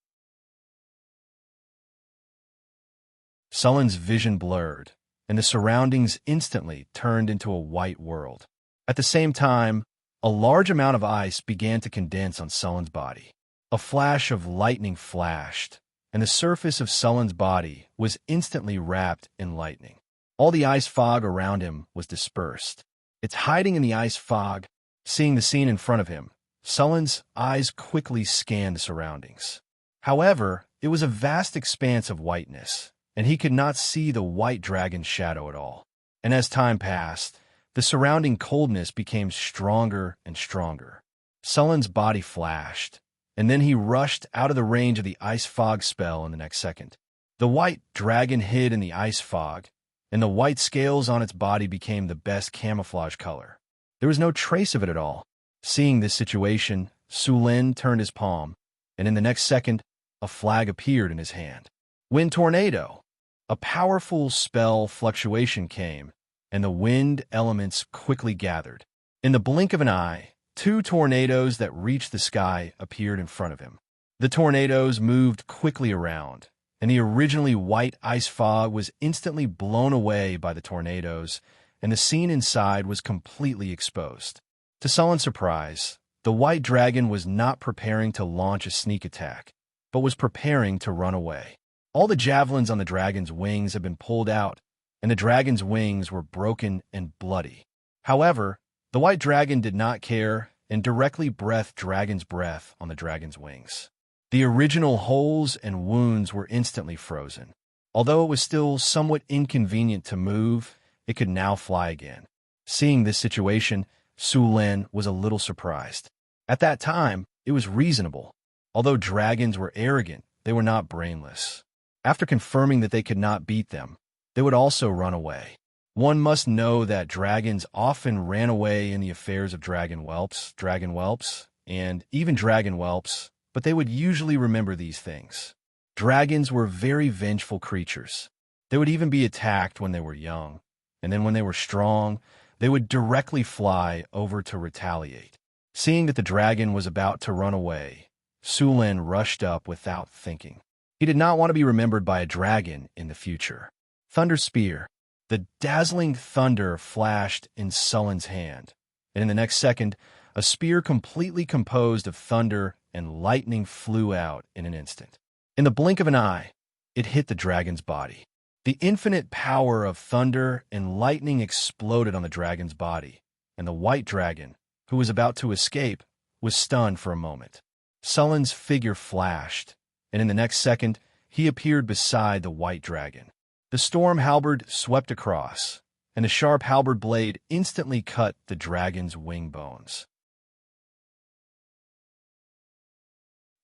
Sulen's vision blurred, and the surroundings instantly turned into a white world. At the same time, a large amount of ice began to condense on Sulen's body. A flash of lightning flashed, and the surface of Sulen's body was instantly wrapped in lightning. All the ice fog around him was dispersed. It's hiding in the ice fog. Seeing the scene in front of him, Sulen's eyes quickly scanned the surroundings. However, it was a vast expanse of whiteness, and he could not see the white dragon's shadow at all. And as time passed, the surrounding coldness became stronger and stronger. Sulen's body flashed, and then he rushed out of the range of the ice fog spell in the next second. The white dragon hid in the ice fog, and the white scales on its body became the best camouflage color. There was no trace of it at all. Seeing this situation, Su Lin turned his palm, and in the next second, a flag appeared in his hand. Wind Tornado. A powerful spell fluctuation came, and the wind elements quickly gathered. In the blink of an eye, two tornadoes that reached the sky appeared in front of him. The tornadoes moved quickly around, and the originally white ice fog was instantly blown away by the tornadoes, and the scene inside was completely exposed. To Sullen's surprise, the white dragon was not preparing to launch a sneak attack, but was preparing to run away. All the javelins on the dragon's wings had been pulled out, and the dragon's wings were broken and bloody. However, the white dragon did not care and directly breathed dragon's breath on the dragon's wings. The original holes and wounds were instantly frozen. Although it was still somewhat inconvenient to move, it could now fly again. Seeing this situation, Su Lin was a little surprised. At that time, it was reasonable. Although dragons were arrogant, they were not brainless. After confirming that they could not beat them, they would also run away. One must know that dragons often ran away in the affairs of dragon whelps, and even dragon whelps, but they would usually remember these things. Dragons were very vengeful creatures. They would even be attacked when they were young, and then when they were strong, they would directly fly over to retaliate. Seeing that the dragon was about to run away, Su Lin rushed up without thinking. He did not want to be remembered by a dragon in the future. Thunder Spear. The dazzling thunder flashed in Sullen's hand, and in the next second, a spear completely composed of thunder and lightning flew out in an instant. In the blink of an eye, it hit the dragon's body. The infinite power of thunder and lightning exploded on the dragon's body, and the white dragon, who was about to escape, was stunned for a moment. Sullen's figure flashed, and in the next second, he appeared beside the white dragon. The storm halberd swept across, and the sharp halberd blade instantly cut the dragon's wing bones.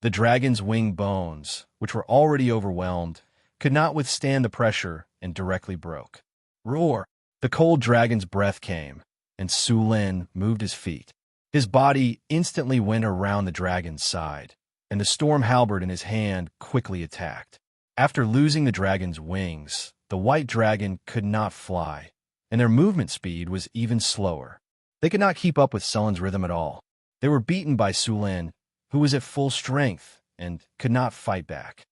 The dragon's wing bones, which were already overwhelmed, could not withstand the pressure and directly broke. Roar! The cold dragon's breath came, and Su Lin moved his feet. His body instantly went around the dragon's side, and the storm halberd in his hand quickly attacked. After losing the dragon's wings, the white dragon could not fly, and their movement speed was even slower. They could not keep up with Sullen's rhythm at all. They were beaten by Su Lin, who was at full strength and could not fight back.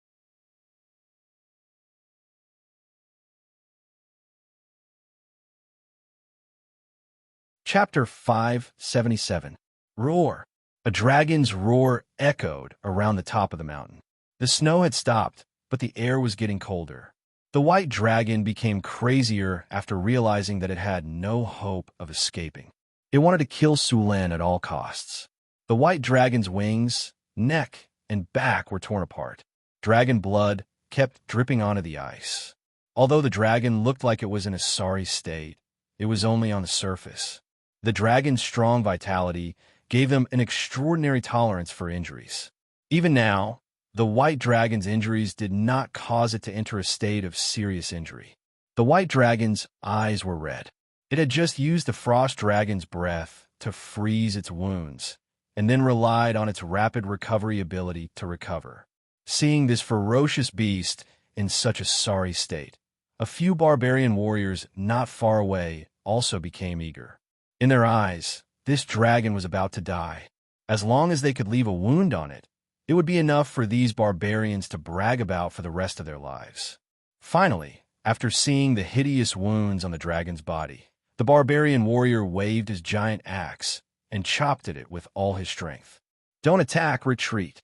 Chapter 577. Roar. A dragon's roar echoed around the top of the mountain. The snow had stopped, but the air was getting colder. The white dragon became crazier after realizing that it had no hope of escaping. It wanted to kill Su Lin at all costs. The white dragon's wings, neck, and back were torn apart. Dragon blood kept dripping onto the ice. Although the dragon looked like it was in a sorry state, it was only on the surface. The dragon's strong vitality gave them an extraordinary tolerance for injuries. Even now, the white dragon's injuries did not cause it to enter a state of serious injury. The white dragon's eyes were red. It had just used the frost dragon's breath to freeze its wounds, and then relied on its rapid recovery ability to recover. Seeing this ferocious beast in such a sorry state, a few barbarian warriors not far away also became eager. In their eyes, this dragon was about to die. As long as they could leave a wound on it, it would be enough for these barbarians to brag about for the rest of their lives. Finally, after seeing the hideous wounds on the dragon's body, the barbarian warrior waved his giant axe and chopped at it with all his strength. Don't attack, retreat.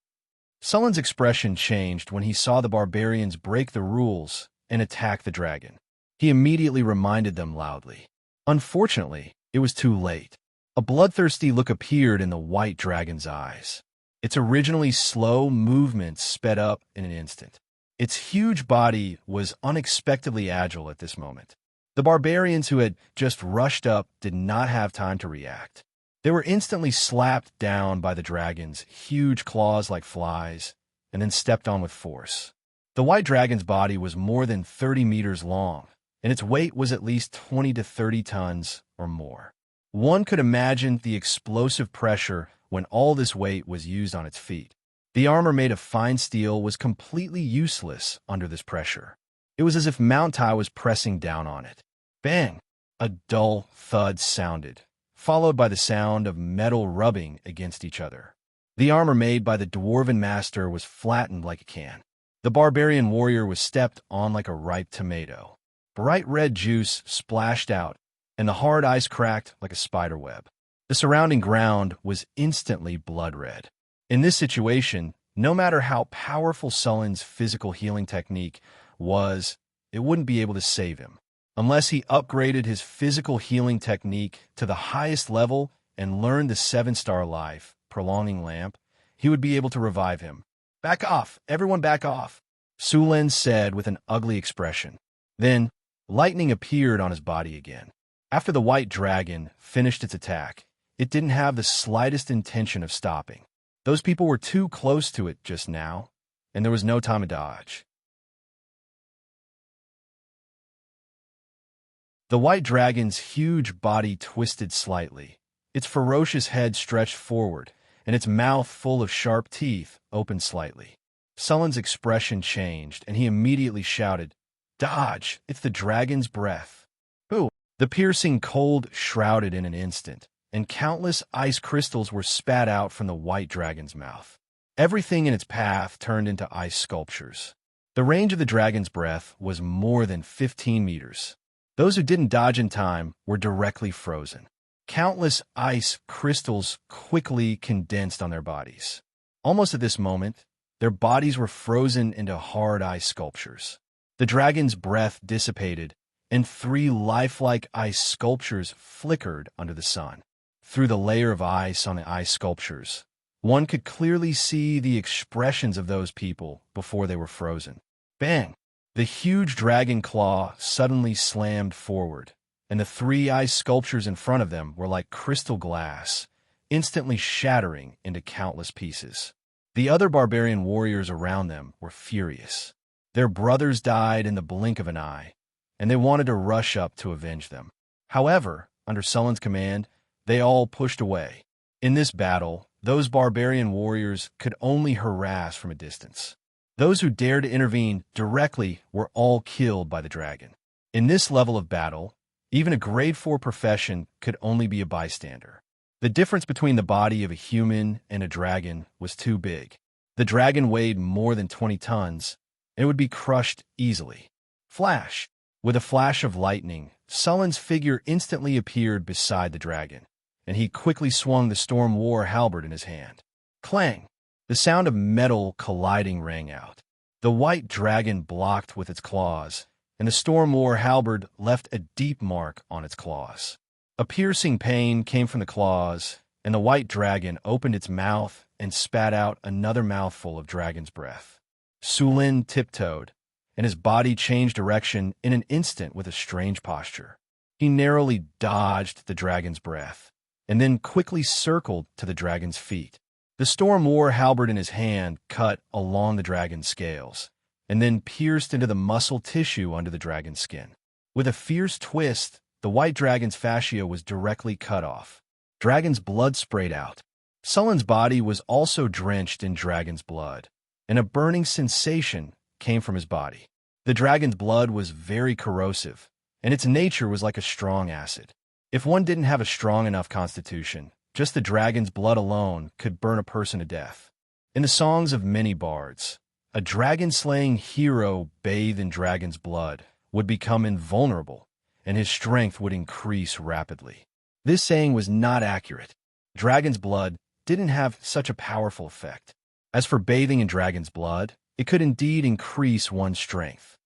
Sullen's expression changed when he saw the barbarians break the rules and attack the dragon. He immediately reminded them loudly. Unfortunately, it was too late. A bloodthirsty look appeared in the white dragon's eyes. Its originally slow movements sped up in an instant. Its huge body was unexpectedly agile at this moment. The barbarians who had just rushed up did not have time to react. They were instantly slapped down by the dragon's huge claws like flies, and then stepped on with force. The white dragon's body was more than 30 meters long, and its weight was at least 20 to 30 tons or more. One could imagine the explosive pressure when all this weight was used on its feet. The armor made of fine steel was completely useless under this pressure. It was as if Mount Tai was pressing down on it. Bang! A dull thud sounded, followed by the sound of metal rubbing against each other. The armor made by the dwarven master was flattened like a can. The barbarian warrior was stepped on like a ripe tomato. Bright red juice splashed out, and the hard ice cracked like a spider web. The surrounding ground was instantly blood red. In this situation, no matter how powerful Sullen's physical healing technique was, it wouldn't be able to save him. Unless he upgraded his physical healing technique to the highest level and learned the 7-star life prolonging lamp, he would be able to revive him. "Back off! Everyone back off!" Su Lin said with an ugly expression. Then, lightning appeared on his body again. After the white dragon finished its attack, it didn't have the slightest intention of stopping. Those people were too close to it just now, and there was no time to dodge. The white dragon's huge body twisted slightly. Its ferocious head stretched forward, and its mouth full of sharp teeth opened slightly. Sullen's expression changed, and he immediately shouted, "Dodge! It's the dragon's breath!" Boo! The piercing cold shrouded in an instant, and countless ice crystals were spat out from the white dragon's mouth. Everything in its path turned into ice sculptures. The range of the dragon's breath was more than 15 meters. Those who didn't dodge in time were directly frozen. Countless ice crystals quickly condensed on their bodies. Almost at this moment, their bodies were frozen into hard ice sculptures. The dragon's breath dissipated, and 3 lifelike ice sculptures flickered under the sun. Through the layer of ice on the ice sculptures, one could clearly see the expressions of those people before they were frozen. Bang! The huge dragon claw suddenly slammed forward, and the 3 ice sculptures in front of them were like crystal glass, instantly shattering into countless pieces. The other barbarian warriors around them were furious. Their brothers died in the blink of an eye, and they wanted to rush up to avenge them. However, under Sullen's command, they all pushed away. In this battle, those barbarian warriors could only harass from a distance. Those who dared to intervene directly were all killed by the dragon. In this level of battle, even a grade 4 profession could only be a bystander. The difference between the body of a human and a dragon was too big. The dragon weighed more than 20 tons, and it would be crushed easily. Flash! With a flash of lightning, Sullen's figure instantly appeared beside the dragon, and he quickly swung the Storm War halberd in his hand. Clang! The sound of metal colliding rang out. The white dragon blocked with its claws, and the Storm War halberd left a deep mark on its claws. A piercing pain came from the claws, and the white dragon opened its mouth and spat out another mouthful of dragon's breath. Su Lin tiptoed, and his body changed direction in an instant with a strange posture. He narrowly dodged the dragon's breath, and then quickly circled to the dragon's feet. The Storm War halberd in his hand cut along the dragon's scales, and then pierced into the muscle tissue under the dragon's skin. With a fierce twist, the white dragon's fascia was directly cut off. Dragon's blood sprayed out. Sullen's body was also drenched in dragon's blood, and a burning sensation came from his body. The dragon's blood was very corrosive, and its nature was like a strong acid. If one didn't have a strong enough constitution, just the dragon's blood alone could burn a person to death. In the songs of many bards, a dragon-slaying hero bathed in dragon's blood would become invulnerable, and his strength would increase rapidly. This saying was not accurate. Dragon's blood didn't have such a powerful effect. As for bathing in dragon's blood, it could indeed increase one's strength.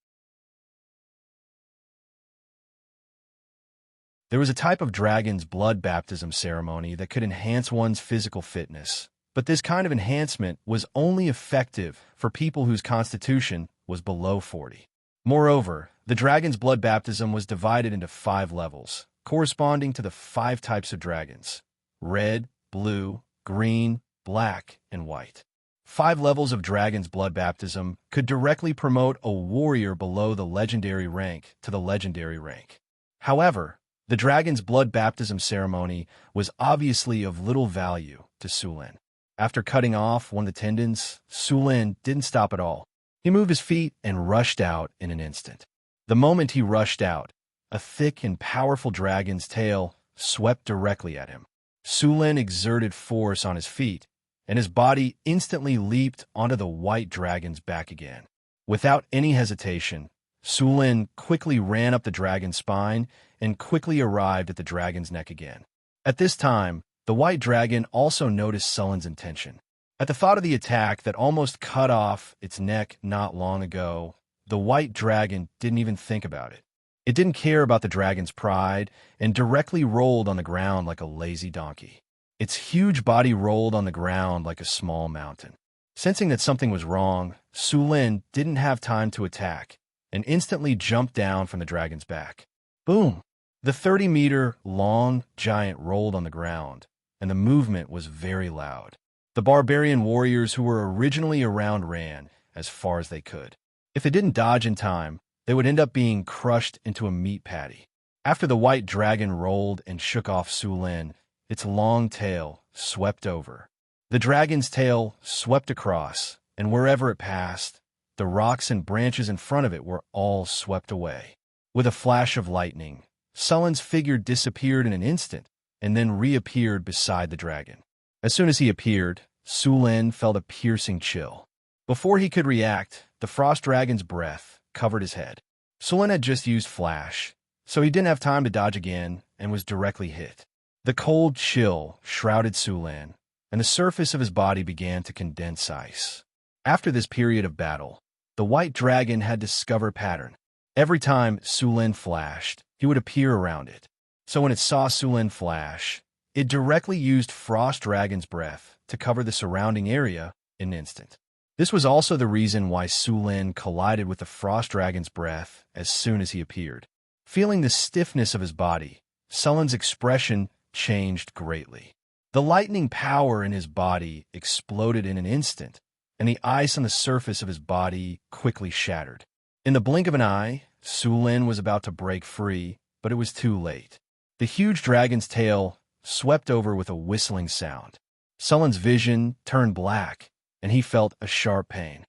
There was a type of dragon's blood baptism ceremony that could enhance one's physical fitness, but this kind of enhancement was only effective for people whose constitution was below 40. Moreover, the dragon's blood baptism was divided into 5 levels, corresponding to the 5 types of dragons: red, blue, green, black, and white. 5 levels of dragon's blood baptism could directly promote a warrior below the legendary rank to the legendary rank. However, The dragon's blood baptism ceremony was obviously of little value to Su Lin. After cutting off one of the tendons, Su Lin didn't stop at all. He moved his feet and rushed out in an instant. The moment he rushed out, a thick and powerful dragon's tail swept directly at him. Su Lin exerted force on his feet, and his body instantly leaped onto the white dragon's back again. Without any hesitation, Su Lin quickly ran up the dragon's spine and quickly arrived at the dragon's neck again. At this time, the white dragon also noticed Su Lin's intention. At the thought of the attack that almost cut off its neck not long ago, the white dragon didn't even think about it. It didn't care about the dragon's pride and directly rolled on the ground like a lazy donkey. Its huge body rolled on the ground like a small mountain. Sensing that something was wrong, Su Lin didn't have time to attack and instantly jumped down from the dragon's back. Boom! The 30-meter-long giant rolled on the ground, and the movement was very loud. The barbarian warriors who were originally around ran as far as they could. If they didn't dodge in time, they would end up being crushed into a meat patty. After the white dragon rolled and shook off Su Lin, its long tail swept over. The dragon's tail swept across, and wherever it passed, the rocks and branches in front of it were all swept away. With a flash of lightning, Su Lin's figure disappeared in an instant and then reappeared beside the dragon. As soon as he appeared, Su Lin felt a piercing chill. Before he could react, the frost dragon's breath covered his head. Su Lin had just used flash, so he didn't have time to dodge again and was directly hit. The cold chill shrouded Su Lin, and the surface of his body began to condense ice. After this period of battle, the white dragon had discovered a pattern. Every time Su Lin flashed, he would appear around it. So when it saw Su Lin flash, it directly used Frost Dragon's breath to cover the surrounding area in an instant. This was also the reason why Su Lin collided with the Frost Dragon's breath as soon as he appeared. Feeling the stiffness of his body, Su Lin's expression changed greatly. The lightning power in his body exploded in an instant, and the ice on the surface of his body quickly shattered. In the blink of an eye, Su Lin was about to break free, but it was too late. The huge dragon's tail swept over with a whistling sound. Su Lin's vision turned black, and he felt a sharp pain.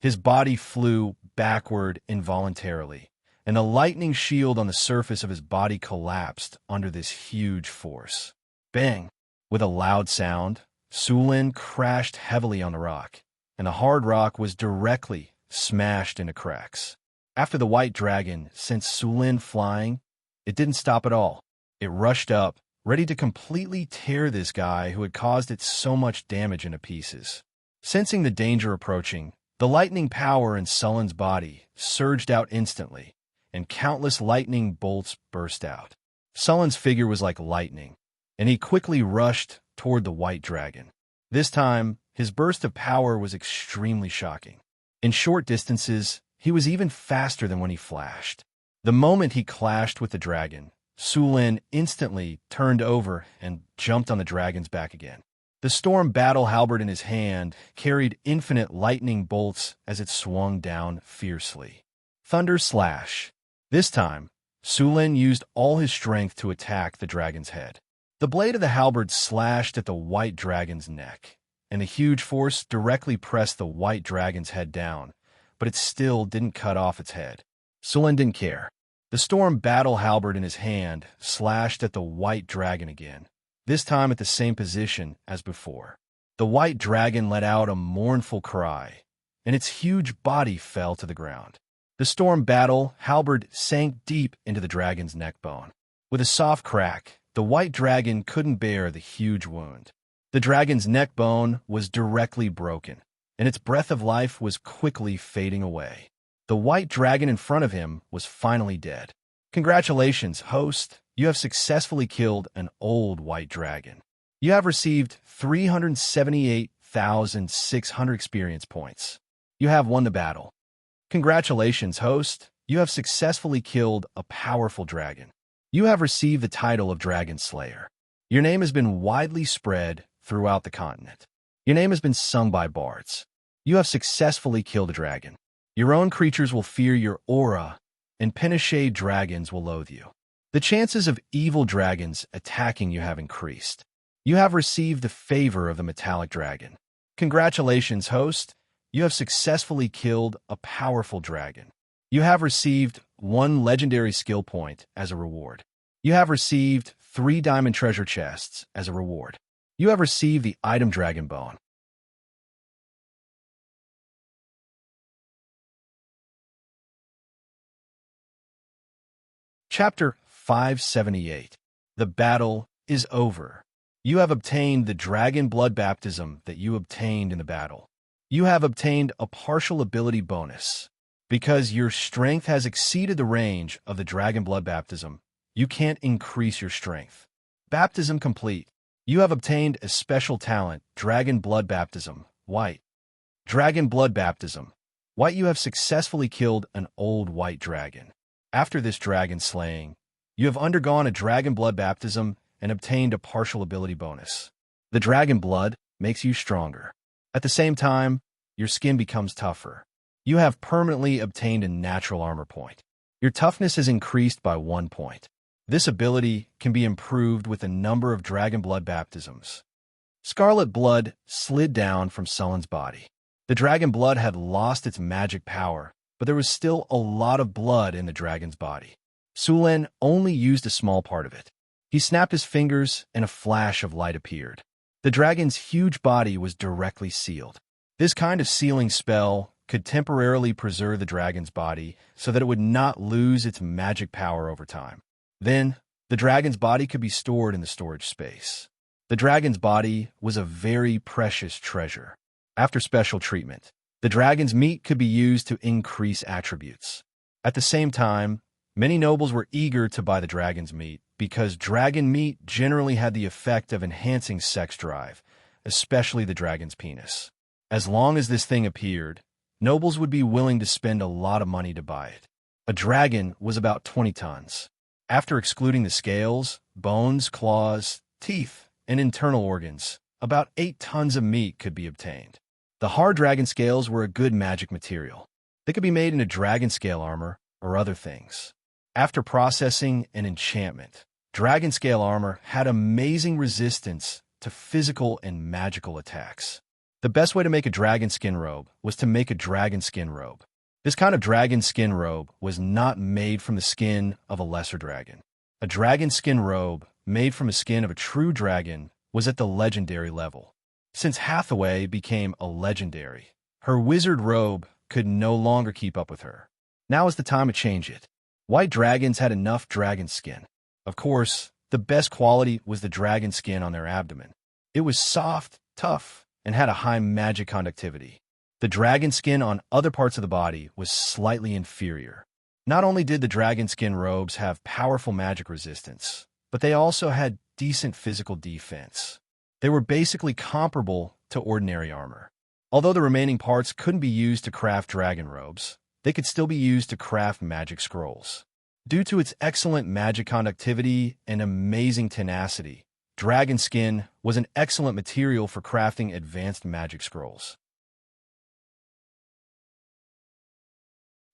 His body flew backward involuntarily, and the lightning shield on the surface of his body collapsed under this huge force. Bang! With a loud sound, Su Lin crashed heavily on the rock, and the hard rock was directly smashed into cracks. After the white dragon sent Su Lin flying, it didn't stop at all. It rushed up, ready to completely tear this guy who had caused it so much damage into pieces. Sensing the danger approaching, the lightning power in Su Lin's body surged out instantly, and countless lightning bolts burst out. Su Lin's figure was like lightning, and he quickly rushed toward the white dragon. This time, his burst of power was extremely shocking. In short distances, he was even faster than when he flashed. The moment he clashed with the dragon, Su Lin instantly turned over and jumped on the dragon's back again. The storm battle halberd in his hand carried infinite lightning bolts as it swung down fiercely. Thunder slash. This time, Su Lin used all his strength to attack the dragon's head. The blade of the halberd slashed at the white dragon's neck, and the huge force directly pressed the white dragon's head down, but it still didn't cut off its head. Su Lin didn't care. The storm battle halberd in his hand slashed at the white dragon again, this time at the same position as before. The white dragon let out a mournful cry, and its huge body fell to the ground. The storm battle halberd sank deep into the dragon's neck bone. With a soft crack, the white dragon couldn't bear the huge wound. The dragon's neck bone was directly broken, and its breath of life was quickly fading away. The white dragon in front of him was finally dead. Congratulations, host. You have successfully killed an old white dragon. You have received 378,600 experience points. You have won the battle. Congratulations, host. You have successfully killed a powerful dragon. You have received the title of Dragon Slayer. Your name has been widely spread throughout the continent. Your name has been sung by bards. You have successfully killed a dragon. Your own creatures will fear your aura, and Pinochet dragons will loathe you. The chances of evil dragons attacking you have increased. You have received the favor of the metallic dragon. Congratulations, host. You have successfully killed a powerful dragon. You have received 1 legendary skill point as a reward. You have received 3 diamond treasure chests as a reward. You have received the item Dragon Bone. Chapter 578. The battle is over. You have obtained the dragon blood baptism that you obtained in the battle. You have obtained a partial ability bonus. Because your strength has exceeded the range of the dragon blood baptism, you can't increase your strength. Baptism complete. You have obtained a special talent, Dragon Blood Baptism, White. Dragon Blood Baptism. White, you have successfully killed an old white dragon. After this dragon slaying, you have undergone a Dragon Blood Baptism and obtained a partial ability bonus. The dragon blood makes you stronger. At the same time, your skin becomes tougher. You have permanently obtained a natural armor point. Your toughness is increased by 1 point. This ability can be improved with a number of dragon blood baptisms. Scarlet blood slid down from Sullen's body. The dragon blood had lost its magic power, but there was still a lot of blood in the dragon's body. Sulen only used a small part of it. He snapped his fingers and a flash of light appeared. The dragon's huge body was directly sealed. This kind of sealing spell could temporarily preserve the dragon's body so that it would not lose its magic power over time. Then, the dragon's body could be stored in the storage space. The dragon's body was a very precious treasure. After special treatment, the dragon's meat could be used to increase attributes. At the same time, many nobles were eager to buy the dragon's meat because dragon meat generally had the effect of enhancing sex drive, especially the dragon's penis. As long as this thing appeared, nobles would be willing to spend a lot of money to buy it. A dragon was about 20 tons. After excluding the scales, bones, claws, teeth, and internal organs, about 8 tons of meat could be obtained. The hard dragon scales were a good magic material. They could be made into dragon scale armor or other things. After processing and enchantment, dragon scale armor had amazing resistance to physical and magical attacks. The best way to make a dragon skin robe was to make a dragon skin robe. This kind of dragon skin robe was not made from the skin of a lesser dragon. A dragon skin robe made from the skin of a true dragon was at the legendary level. Since Hathaway became a legendary, her wizard robe could no longer keep up with her. Now is the time to change it. White dragons had enough dragon skin. Of course, the best quality was the dragon skin on their abdomen. It was soft, tough, and had a high magic conductivity. The dragon skin on other parts of the body was slightly inferior. Not only did the dragon skin robes have powerful magic resistance, but they also had decent physical defense. They were basically comparable to ordinary armor. Although the remaining parts couldn't be used to craft dragon robes, they could still be used to craft magic scrolls. Due to its excellent magic conductivity and amazing tenacity, dragon skin was an excellent material for crafting advanced magic scrolls.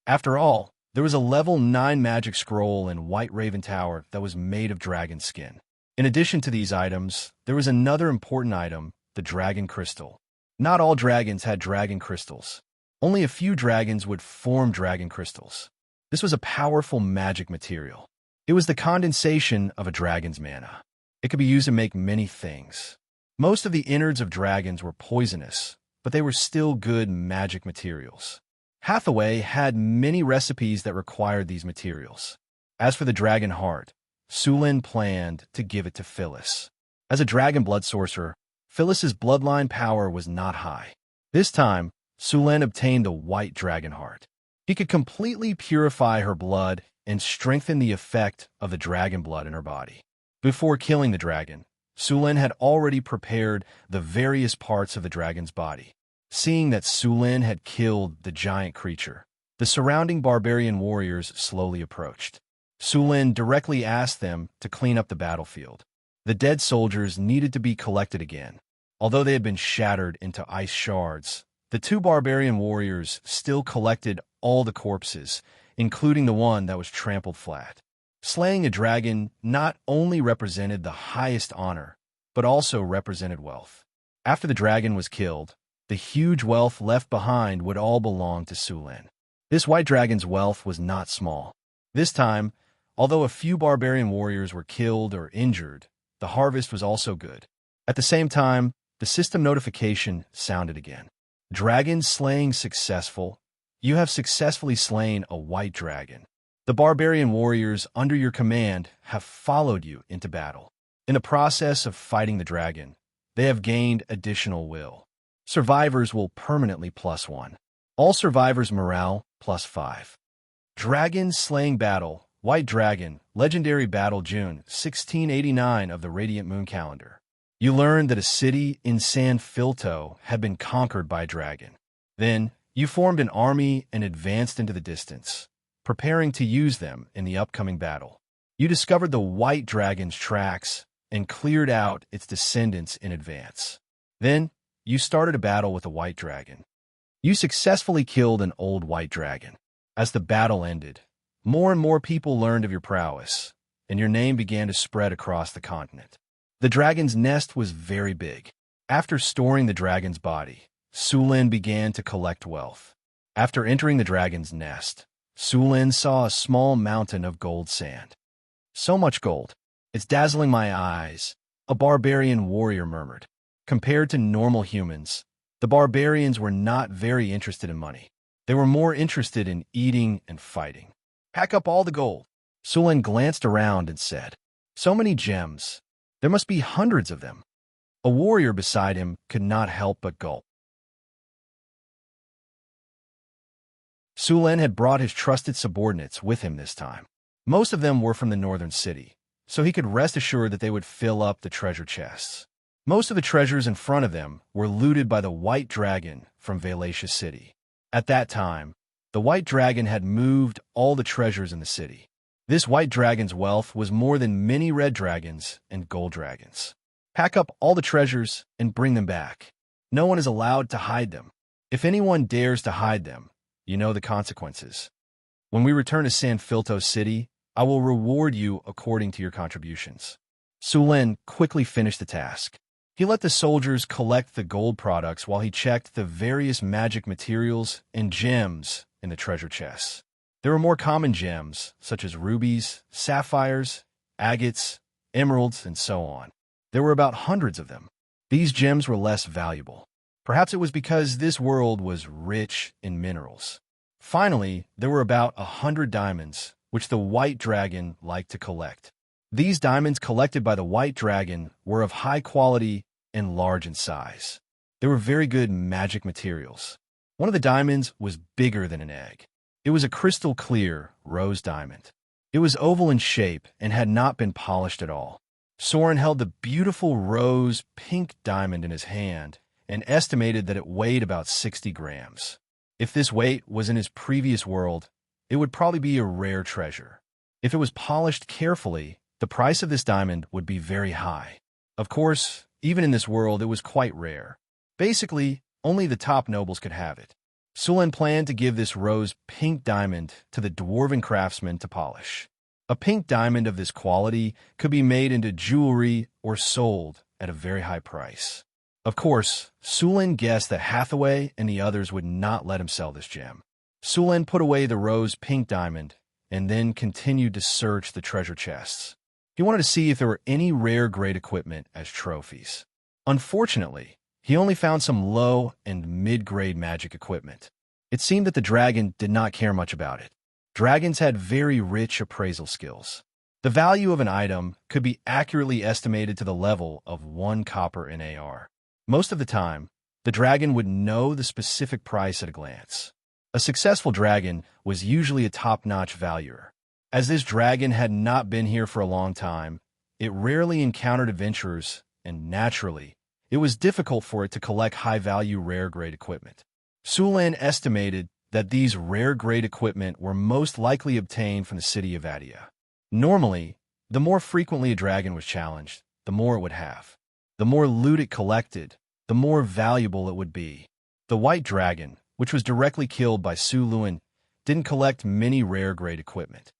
After all, there was a level 9 magic scroll in White Raven Tower that was made of dragon skin. In addition to these items, there was another important item, the dragon crystal. Not all dragons had dragon crystals. Only a few dragons would form dragon crystals. This was a powerful magic material. It was the condensation of a dragon's mana. It could be used to make many things. Most of the innards of dragons were poisonous, but they were still good magic materials. Hathaway had many recipes that required these materials. As for the dragon heart, Sulen planned to give it to Phyllis. As a dragon blood sorcerer, Phyllis's bloodline power was not high. This time, Sulen obtained the white dragon heart. He could completely purify her blood and strengthen the effect of the dragon blood in her body. Before killing the dragon, Sulen had already prepared the various parts of the dragon's body. Seeing that Sulen had killed the giant creature, the surrounding barbarian warriors slowly approached. Sulen directly asked them to clean up the battlefield. The dead soldiers needed to be collected again. Although they had been shattered into ice shards, The two barbarian warriors still collected all the corpses, including the one that was trampled flat. Slaying a dragon not only represented the highest honor, but also represented wealth. After the dragon was killed, the huge wealth left behind would all belong to Su Lin. This white dragon's wealth was not small. This time, although a few barbarian warriors were killed or injured, the harvest was also good. At the same time, the system notification sounded again. Dragon slaying successful. You have successfully slain a white dragon. The barbarian warriors under your command have followed you into battle. In the process of fighting the dragon, they have gained additional will. Survivors will permanently +1. All survivors' morale +5. Dragon slaying battle. White Dragon, Legendary Battle June 1689 of the Radiant Moon Calendar. You learned that a city in San Filto had been conquered by a dragon. Then, you formed an army and advanced into the distance, preparing to use them in the upcoming battle. You discovered the white dragon's tracks and cleared out its descendants in advance. Then, you started a battle with a white dragon. You successfully killed an old white dragon. As the battle ended, more and more people learned of your prowess, and your name began to spread across the continent. The dragon's nest was very big. After storing the dragon's body, Su Lin began to collect wealth. After entering the dragon's nest, Su Lin saw a small mountain of gold sand. So much gold. It's dazzling my eyes, a barbarian warrior murmured. Compared to normal humans, the barbarians were not very interested in money. They were more interested in eating and fighting. Pack up all the gold. Su Lin glanced around and said, "So many gems. There must be hundreds of them." A warrior beside him could not help but gulp. Su Lin had brought his trusted subordinates with him this time. Most of them were from the northern city, so he could rest assured that they would fill up the treasure chests. Most of the treasures in front of them were looted by the White Dragon from Valacia City. At that time, the White Dragon had moved all the treasures in the city. This White Dragon's wealth was more than many red dragons and gold dragons. Pack up all the treasures and bring them back. No one is allowed to hide them. If anyone dares to hide them, you know the consequences. When we return to San Filto City, I will reward you according to your contributions. Su Lin quickly finished the task. He let the soldiers collect the gold products while he checked the various magic materials and gems in the treasure chests. There were more common gems, such as rubies, sapphires, agates, emeralds, and so on. There were about hundreds of them. These gems were less valuable. Perhaps it was because this world was rich in minerals. Finally, there were about 100 diamonds, which the White Dragon liked to collect. These diamonds collected by the White Dragon were of high quality and large in size. They were very good magic materials. One of the diamonds was bigger than an egg. It was a crystal clear rose diamond. It was oval in shape and had not been polished at all. Soren held the beautiful rose pink diamond in his hand and estimated that it weighed about 60 grams. If this weight was in his previous world, it would probably be a rare treasure. If it was polished carefully, the price of this diamond would be very high. Of course, even in this world, it was quite rare. Basically, only the top nobles could have it. Su Lin planned to give this rose pink diamond to the dwarven craftsman to polish. A pink diamond of this quality could be made into jewelry or sold at a very high price. Of course, Su Lin guessed that Hathaway and the others would not let him sell this gem. Su Lin put away the rose pink diamond and then continued to search the treasure chests. He wanted to see if there were any rare grade equipment as trophies. Unfortunately, he only found some low and mid-grade magic equipment. It seemed that the dragon did not care much about it. Dragons had very rich appraisal skills. The value of an item could be accurately estimated to the level of 1 copper in AR. Most of the time, the dragon would know the specific price at a glance. A successful dragon was usually a top-notch valuer. As this dragon had not been here for a long time, it rarely encountered adventurers, and naturally, it was difficult for it to collect high-value rare-grade equipment. Su Lin estimated that these rare-grade equipment were most likely obtained from the city of Adia. Normally, the more frequently a dragon was challenged, the more it would have. The more loot it collected, the more valuable it would be. The white dragon, which was directly killed by Su Luan, didn't collect many rare-grade equipment.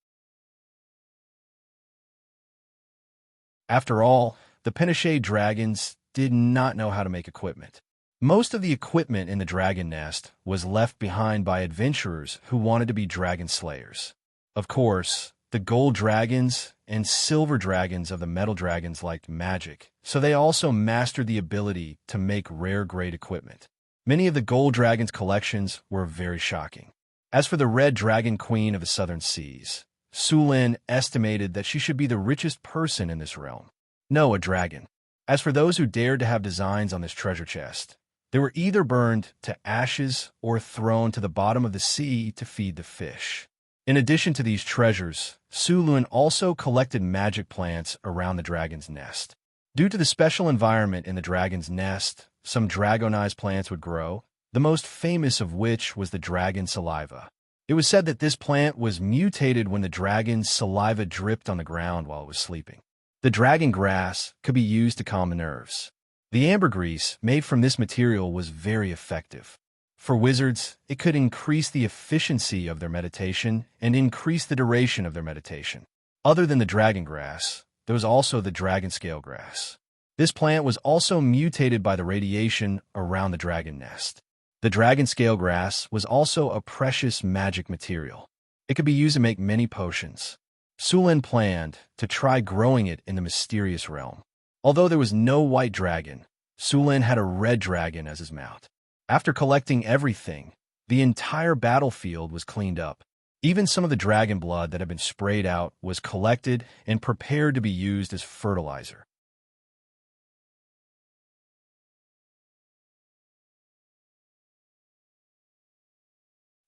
After all, the Pinochet dragons did not know how to make equipment. Most of the equipment in the dragon nest was left behind by adventurers who wanted to be dragon slayers. Of course, the gold dragons and silver dragons of the metal dragons liked magic, so they also mastered the ability to make rare-grade equipment. Many of the gold dragons' collections were very shocking. As for the red dragon queen of the southern seas, Su Lin estimated that she should be the richest person in this realm. No, a dragon. As for those who dared to have designs on this treasure chest, they were either burned to ashes or thrown to the bottom of the sea to feed the fish. In addition to these treasures, Su Lun also collected magic plants around the dragon's nest. Due to the special environment in the dragon's nest, some dragonized plants would grow, the most famous of which was the dragon saliva. It was said that this plant was mutated when the dragon's saliva dripped on the ground while it was sleeping. The dragon grass could be used to calm the nerves. The ambergris made from this material was very effective. For wizards, it could increase the efficiency of their meditation and increase the duration of their meditation. Other than the dragon grass, there was also the dragon scale grass. This plant was also mutated by the radiation around the dragon nest. The dragon scale grass was also a precious magic material. It could be used to make many potions. Su Lin planned to try growing it in the mysterious realm. Although there was no white dragon, Su Lin had a red dragon as his mount. After collecting everything, the entire battlefield was cleaned up. Even some of the dragon blood that had been sprayed out was collected and prepared to be used as fertilizer.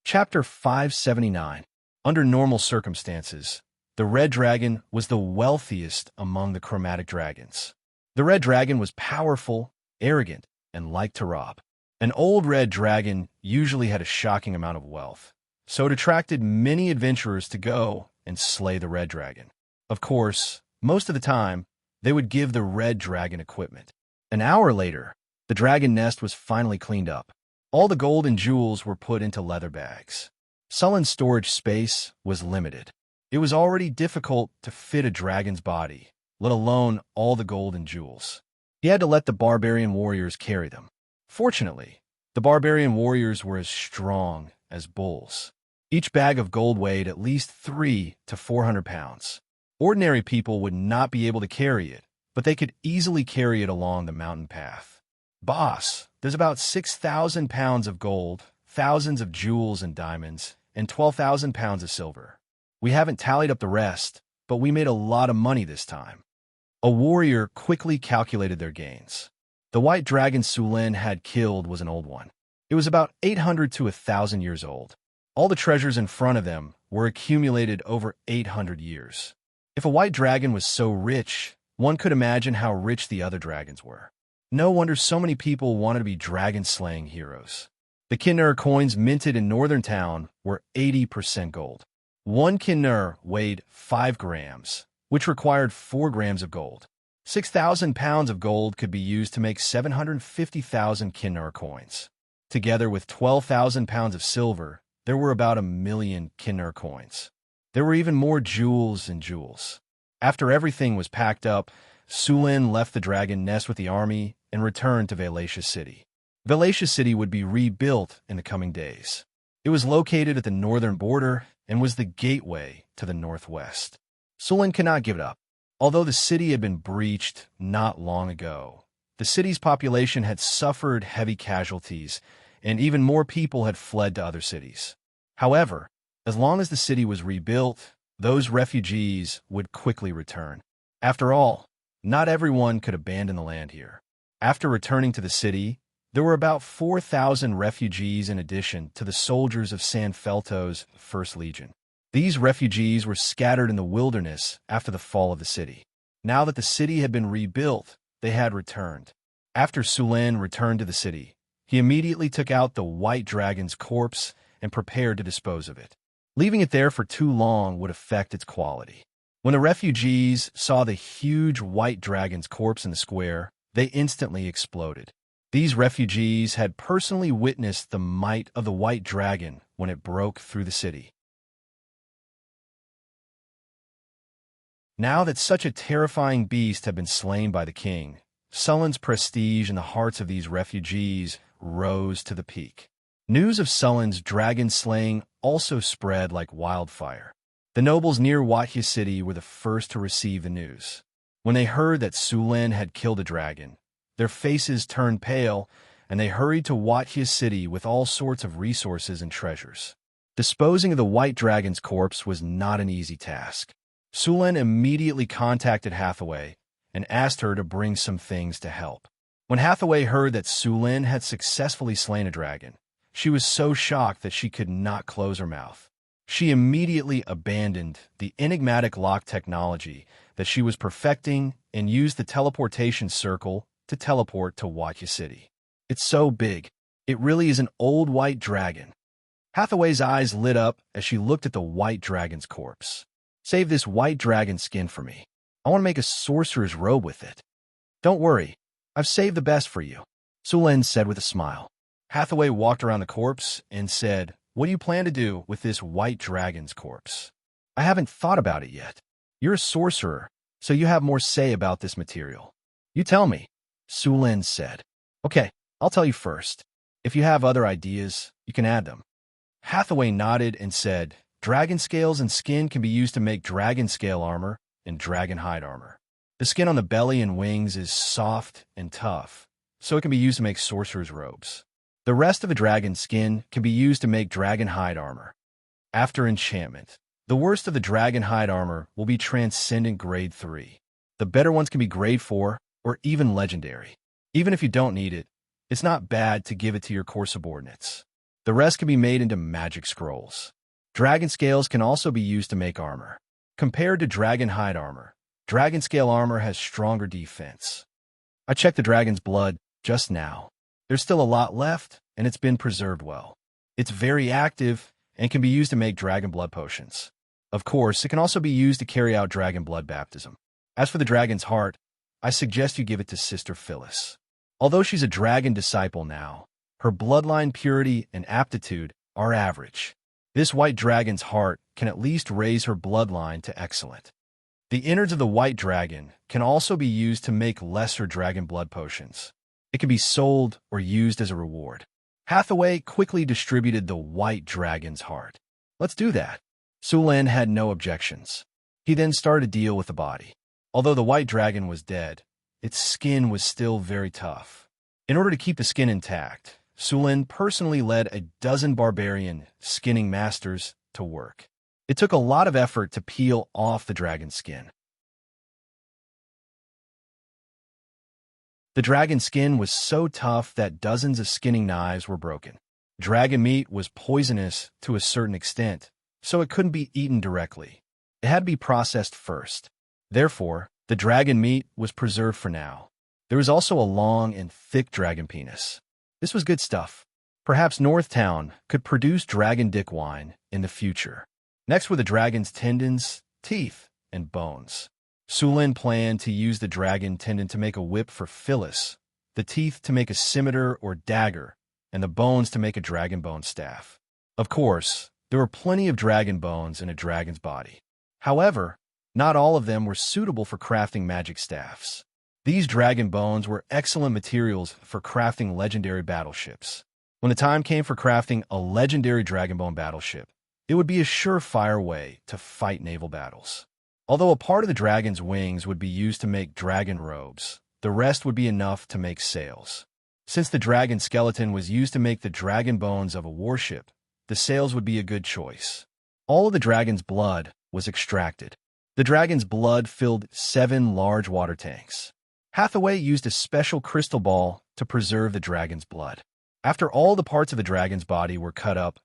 Chapter 579. Under normal circumstances, the red dragon was the wealthiest among the chromatic dragons. The red dragon was powerful, arrogant, and liked to rob. An old red dragon usually had a shocking amount of wealth, so it attracted many adventurers to go and slay the red dragon. Of course, most of the time, they would give the red dragon equipment. An hour later, the dragon nest was finally cleaned up. All the gold and jewels were put into leather bags. Sullen's storage space was limited. It was already difficult to fit a dragon's body, let alone all the gold and jewels. He had to let the barbarian warriors carry them. Fortunately, the barbarian warriors were as strong as bulls. Each bag of gold weighed at least 300 to 400 pounds. Ordinary people would not be able to carry it, but they could easily carry it along the mountain path. Boss, there's about 6,000 pounds of gold, thousands of jewels and diamonds, and 12,000 pounds of silver. We haven't tallied up the rest, but we made a lot of money this time. A warrior quickly calculated their gains. The white dragon Su Lin had killed was an old one. It was about 800 to 1,000 years old. All the treasures in front of them were accumulated over 800 years. If a white dragon was so rich, one could imagine how rich the other dragons were. No wonder so many people wanted to be dragon-slaying heroes. The Kinner coins minted in Northern Town were 80% gold. One Kinner weighed 5 grams, which required 4 grams of gold. 6,000 pounds of gold could be used to make 750,000 Kinner coins. Together with 12,000 pounds of silver, there were about 1,000,000 Kinner coins. There were even more jewels and jewels. After everything was packed up, Su Lin left the dragon nest with the army and returned to Valacia City. Valacia City would be rebuilt in the coming days. It was located at the northern border and was the gateway to the northwest. Su Lin could not give it up. Although the city had been breached not long ago, the city's population had suffered heavy casualties, and even more people had fled to other cities. However, as long as the city was rebuilt, those refugees would quickly return. After all, not everyone could abandon the land here. After returning to the city, there were about 4,000 refugees in addition to the soldiers of San Felto's 1st Legion. These refugees were scattered in the wilderness after the fall of the city. Now that the city had been rebuilt, they had returned. After Su Lin returned to the city, he immediately took out the white dragon's corpse and prepared to dispose of it. Leaving it there for too long would affect its quality. When the refugees saw the huge white dragon's corpse in the square, they instantly exploded. These refugees had personally witnessed the might of the white dragon when it broke through the city. Now that such a terrifying beast had been slain by the king, Sullen's prestige in the hearts of these refugees rose to the peak. News of Sullen's dragon slaying also spread like wildfire. The nobles near Wuxia city were the first to receive the news. When they heard that Sulan had killed a dragon, their faces turned pale, and they hurried to Wuxia city with all sorts of resources and treasures. Disposing of the white dragon's corpse was not an easy task. Sulan immediately contacted Hathaway and asked her to bring some things to help. When Hathaway heard that Sulan had successfully slain a dragon, she was so shocked that she could not close her mouth. She immediately abandoned the enigmatic lock technology that she was perfecting and used the teleportation circle to teleport to Wuxia City. It's so big. It really is an old white dragon. Hathaway's eyes lit up as she looked at the white dragon's corpse. Save this white dragon skin for me. I want to make a sorcerer's robe with it. Don't worry. I've saved the best for you, Sulan said with a smile. Hathaway walked around the corpse and said, "What do you plan to do with this white dragon's corpse?" "I haven't thought about it yet. You're a sorcerer, so you have more say about this material. You tell me," Sulan said. "Okay, I'll tell you first. If you have other ideas, you can add them." Hathaway nodded and said, "Dragon scales and skin can be used to make dragon scale armor and dragon hide armor. The skin on the belly and wings is soft and tough, so it can be used to make sorcerer's robes. The rest of a dragon's skin can be used to make dragon hide armor. After enchantment, the worst of the dragon hide armor will be Transcendent Grade 3. The better ones can be Grade 4 or even Legendary. Even if you don't need it, it's not bad to give it to your core subordinates. The rest can be made into magic scrolls. Dragon scales can also be used to make armor. Compared to dragon hide armor, dragon scale armor has stronger defense. I checked the dragon's blood just now. There's still a lot left, and it's been preserved well. It's very active and can be used to make dragon blood potions. Of course, it can also be used to carry out dragon blood baptism. As for the dragon's heart, I suggest you give it to Sister Phyllis. Although she's a dragon disciple now, her bloodline purity and aptitude are average. This white dragon's heart can at least raise her bloodline to excellent. The innards of the white dragon can also be used to make lesser dragon blood potions. It can be sold or used as a reward. Hathaway quickly distributed the white dragon's heart. Let's do that. Sulan had no objections. He then started to deal with the body. Although the white dragon was dead, its skin was still very tough. In order to keep the skin intact, Sulan personally led a dozen barbarian skinning masters to work. It took a lot of effort to peel off the dragon's skin. The dragon's skin was so tough that dozens of skinning knives were broken. Dragon meat was poisonous to a certain extent, so it couldn't be eaten directly. It had to be processed first. Therefore, the dragon meat was preserved for now. There was also a long and thick dragon penis. This was good stuff. Perhaps Northtown could produce dragon dick wine in the future. Next were the dragon's tendons, teeth, and bones. Sulan planned to use the dragon tendon to make a whip for Phyllis, the teeth to make a scimitar or dagger, and the bones to make a dragon bone staff. Of course, there were plenty of dragon bones in a dragon's body. However, not all of them were suitable for crafting magic staffs. These dragon bones were excellent materials for crafting legendary battleships. When the time came for crafting a legendary dragon bone battleship, it would be a surefire way to fight naval battles. Although a part of the dragon's wings would be used to make dragon robes, the rest would be enough to make sails. Since the dragon skeleton was used to make the dragon bones of a warship, the sails would be a good choice. All of the dragon's blood was extracted. The dragon's blood filled 7 large water tanks. Hathaway used a special crystal ball to preserve the dragon's blood. After all the parts of the dragon's body were cut up,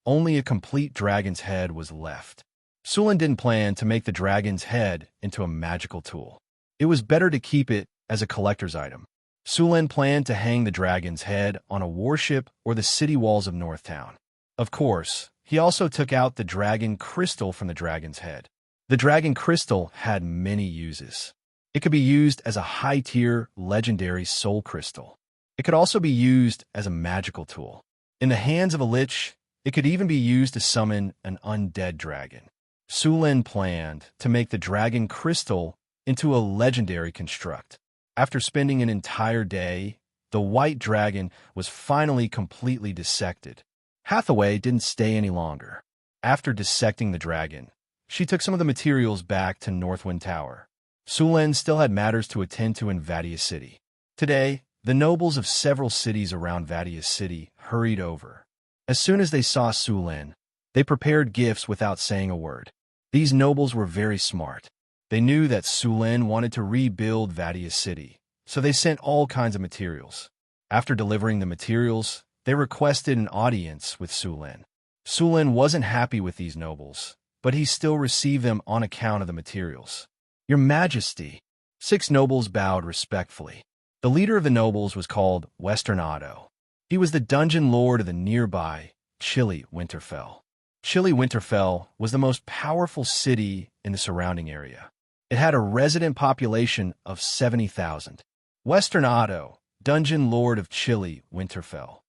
only a complete dragon's head was left. Sulan didn't plan to make the dragon's head into a magical tool. It was better to keep it as a collector's item. Sulan planned to hang the dragon's head on a warship or the city walls of Northtown. Of course, he also took out the dragon crystal from the dragon's head. The dragon crystal had many uses. It could be used as a high-tier legendary soul crystal. It could also be used as a magical tool. In the hands of a lich, it could even be used to summon an undead dragon. Su Lin planned to make the dragon crystal into a legendary construct. After spending an entire day, the white dragon was finally completely dissected. Hathaway didn't stay any longer. After dissecting the dragon, she took some of the materials back to Northwind Tower. Su Lin still had matters to attend to in Vadia City. Today, the nobles of several cities around Vadia City hurried over. As soon as they saw Su Lin, they prepared gifts without saying a word. These nobles were very smart. They knew that Su Lin wanted to rebuild Vadia City, so they sent all kinds of materials. After delivering the materials, they requested an audience with Su Lin. Su Lin wasn't happy with these nobles, but he still received them on account of the materials. "Your Majesty." 6 nobles bowed respectfully. The leader of the nobles was called Western Otto. He was the dungeon lord of the nearby Chilly Winterfell. Chilly Winterfell was the most powerful city in the surrounding area. It had a resident population of 70,000. Western Otto, dungeon lord of Chilly Winterfell.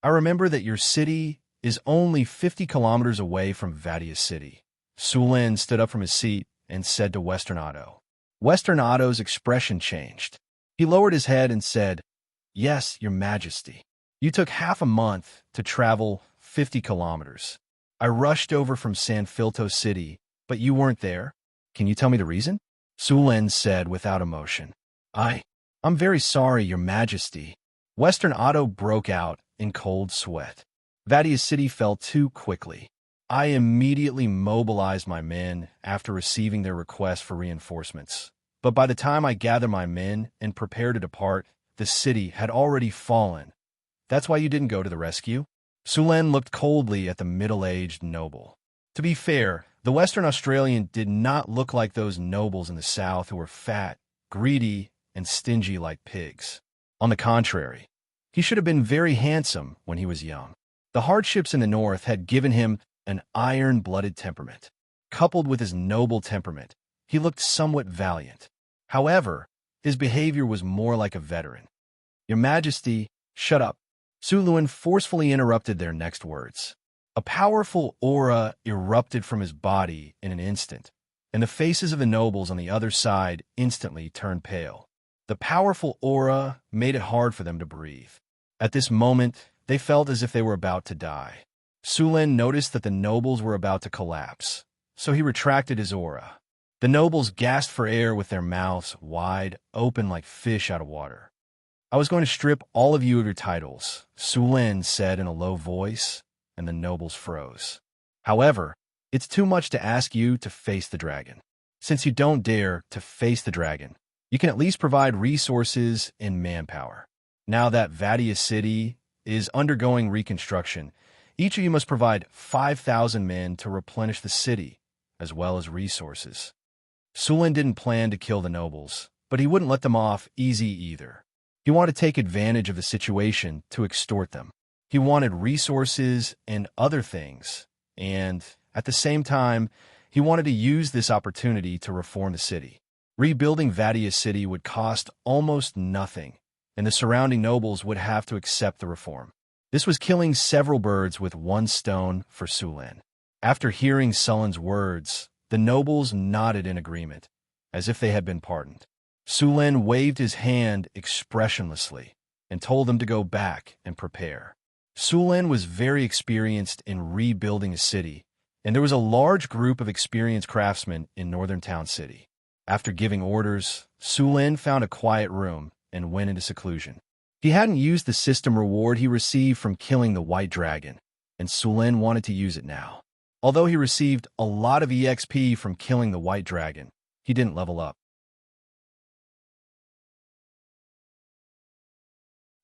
I remember that your city is only 50 kilometers away from Vadia City. Su Lin stood up from his seat and said to Western Otto. Western Otto's expression changed. He lowered his head and said, "Yes, Your Majesty. You took half a month to travel 50 kilometers. I rushed over from San Filto City, but you weren't there. Can you tell me the reason?" Su Lin said without emotion. I'm very sorry, Your Majesty." Western Otto broke out in cold sweat. Vadia City fell too quickly. I immediately mobilized my men after receiving their request for reinforcements. But by the time I gathered my men and prepared to depart, the city had already fallen. That's why you didn't go to the rescue? Su Lin looked coldly at the middle-aged noble. To be fair, the Western Australian did not look like those nobles in the South who were fat, greedy, and stingy like pigs. On the contrary, he should have been very handsome when he was young. The hardships in the North had given him an iron-blooded temperament. Coupled with his noble temperament, he looked somewhat valiant. However, his behavior was more like a veteran. "Your Majesty, shut up." Su Lin forcefully interrupted their next words. A powerful aura erupted from his body in an instant, and the faces of the nobles on the other side instantly turned pale. The powerful aura made it hard for them to breathe. At this moment, they felt as if they were about to die. Su Lin noticed that the nobles were about to collapse, so he retracted his aura. The nobles gasped for air with their mouths wide open like fish out of water. "I was going to strip all of you of your titles," Su Lin said in a low voice, and the nobles froze. "However, it's too much to ask you to face the dragon. Since you don't dare to face the dragon, you can at least provide resources and manpower. Now that Vadia City is undergoing reconstruction, each of you must provide 5,000 men to replenish the city, as well as resources." Su Lin didn't plan to kill the nobles, but he wouldn't let them off easy either. He wanted to take advantage of the situation to extort them. He wanted resources and other things, and, at the same time, he wanted to use this opportunity to reform the city. Rebuilding Vadia City would cost almost nothing, and the surrounding nobles would have to accept the reform. This was killing several birds with one stone for Su Lin. After hearing Su Lin's words, the nobles nodded in agreement, as if they had been pardoned. Su Lin waved his hand expressionlessly and told them to go back and prepare. Su Lin was very experienced in rebuilding a city, and there was a large group of experienced craftsmen in Northern Town City. After giving orders, Su Lin found a quiet room and went into seclusion. He hadn't used the system reward he received from killing the White Dragon, and Su Lin wanted to use it now. Although he received a lot of EXP from killing the White Dragon, he didn't level up.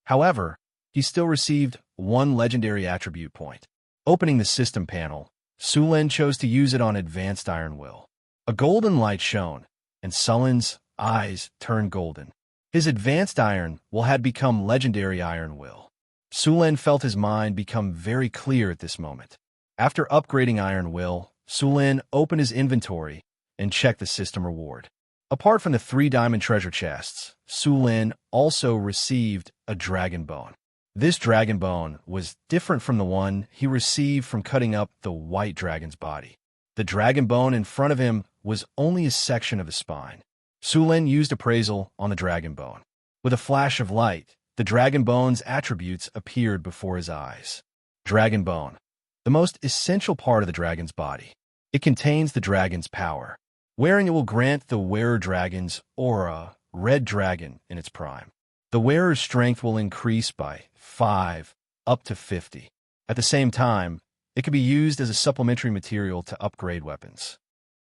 However, he still received one legendary attribute point. Opening the system panel, Su Lin chose to use it on Advanced Iron Will. A golden light shone, and Su Lin's eyes turned golden. His Advanced Iron Will had become Legendary Iron Will. Su Lin felt his mind become very clear at this moment. After upgrading Iron Will, Su Lin opened his inventory and checked the system reward. Apart from the 3 diamond treasure chests, Su Lin also received a dragon bone. This dragon bone was different from the one he received from cutting up the white dragon's body. The dragon bone in front of him was only a section of his spine. Su Lin used appraisal on the dragon bone. With a flash of light, the dragon bone's attributes appeared before his eyes. Dragon bone, the most essential part of the dragon's body. It contains the dragon's power. Wearing it will grant the wearer dragon's aura, red dragon, in its prime. The wearer's strength will increase by 5 up to 50. At the same time, it can be used as a supplementary material to upgrade weapons.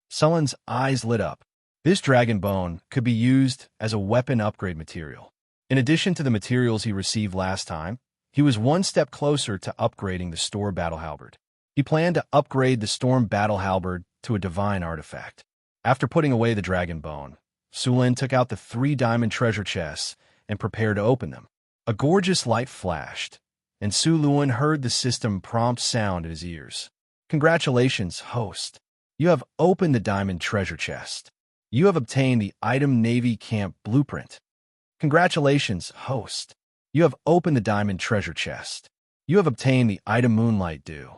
Sullen's eyes lit up. This dragon bone could be used as a weapon upgrade material. In addition to the materials he received last time, he was one step closer to upgrading the Storm Battle Halberd. He planned to upgrade the Storm Battle Halberd to a divine artifact. After putting away the dragon bone, Su Lin took out the 3 diamond treasure chests and prepared to open them. A gorgeous light flashed, and Su Lin heard the system prompt sound in his ears. Congratulations, host. You have opened the diamond treasure chest. You have obtained the item Navy Camp Blueprint. Congratulations, host. You have opened the diamond treasure chest. You have obtained the item Moonlight Dew.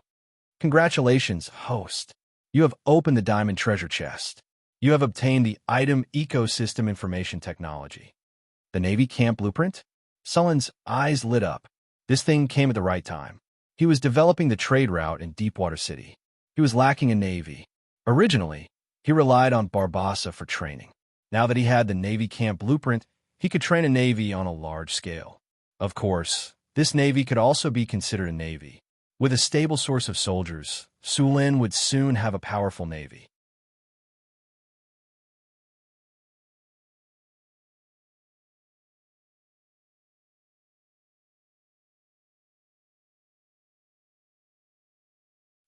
Congratulations, host. You have opened the diamond treasure chest. You have obtained the item Ecosystem Information Technology. The Navy Camp Blueprint? Sullen's eyes lit up. This thing came at the right time. He was developing the trade route in Deepwater City. He was lacking a navy. Originally, he relied on Barbassa for training. Now that he had the Navy Camp Blueprint, he could train a navy on a large scale. Of course, this navy could also be considered a navy. With a stable source of soldiers, Su Lin would soon have a powerful navy.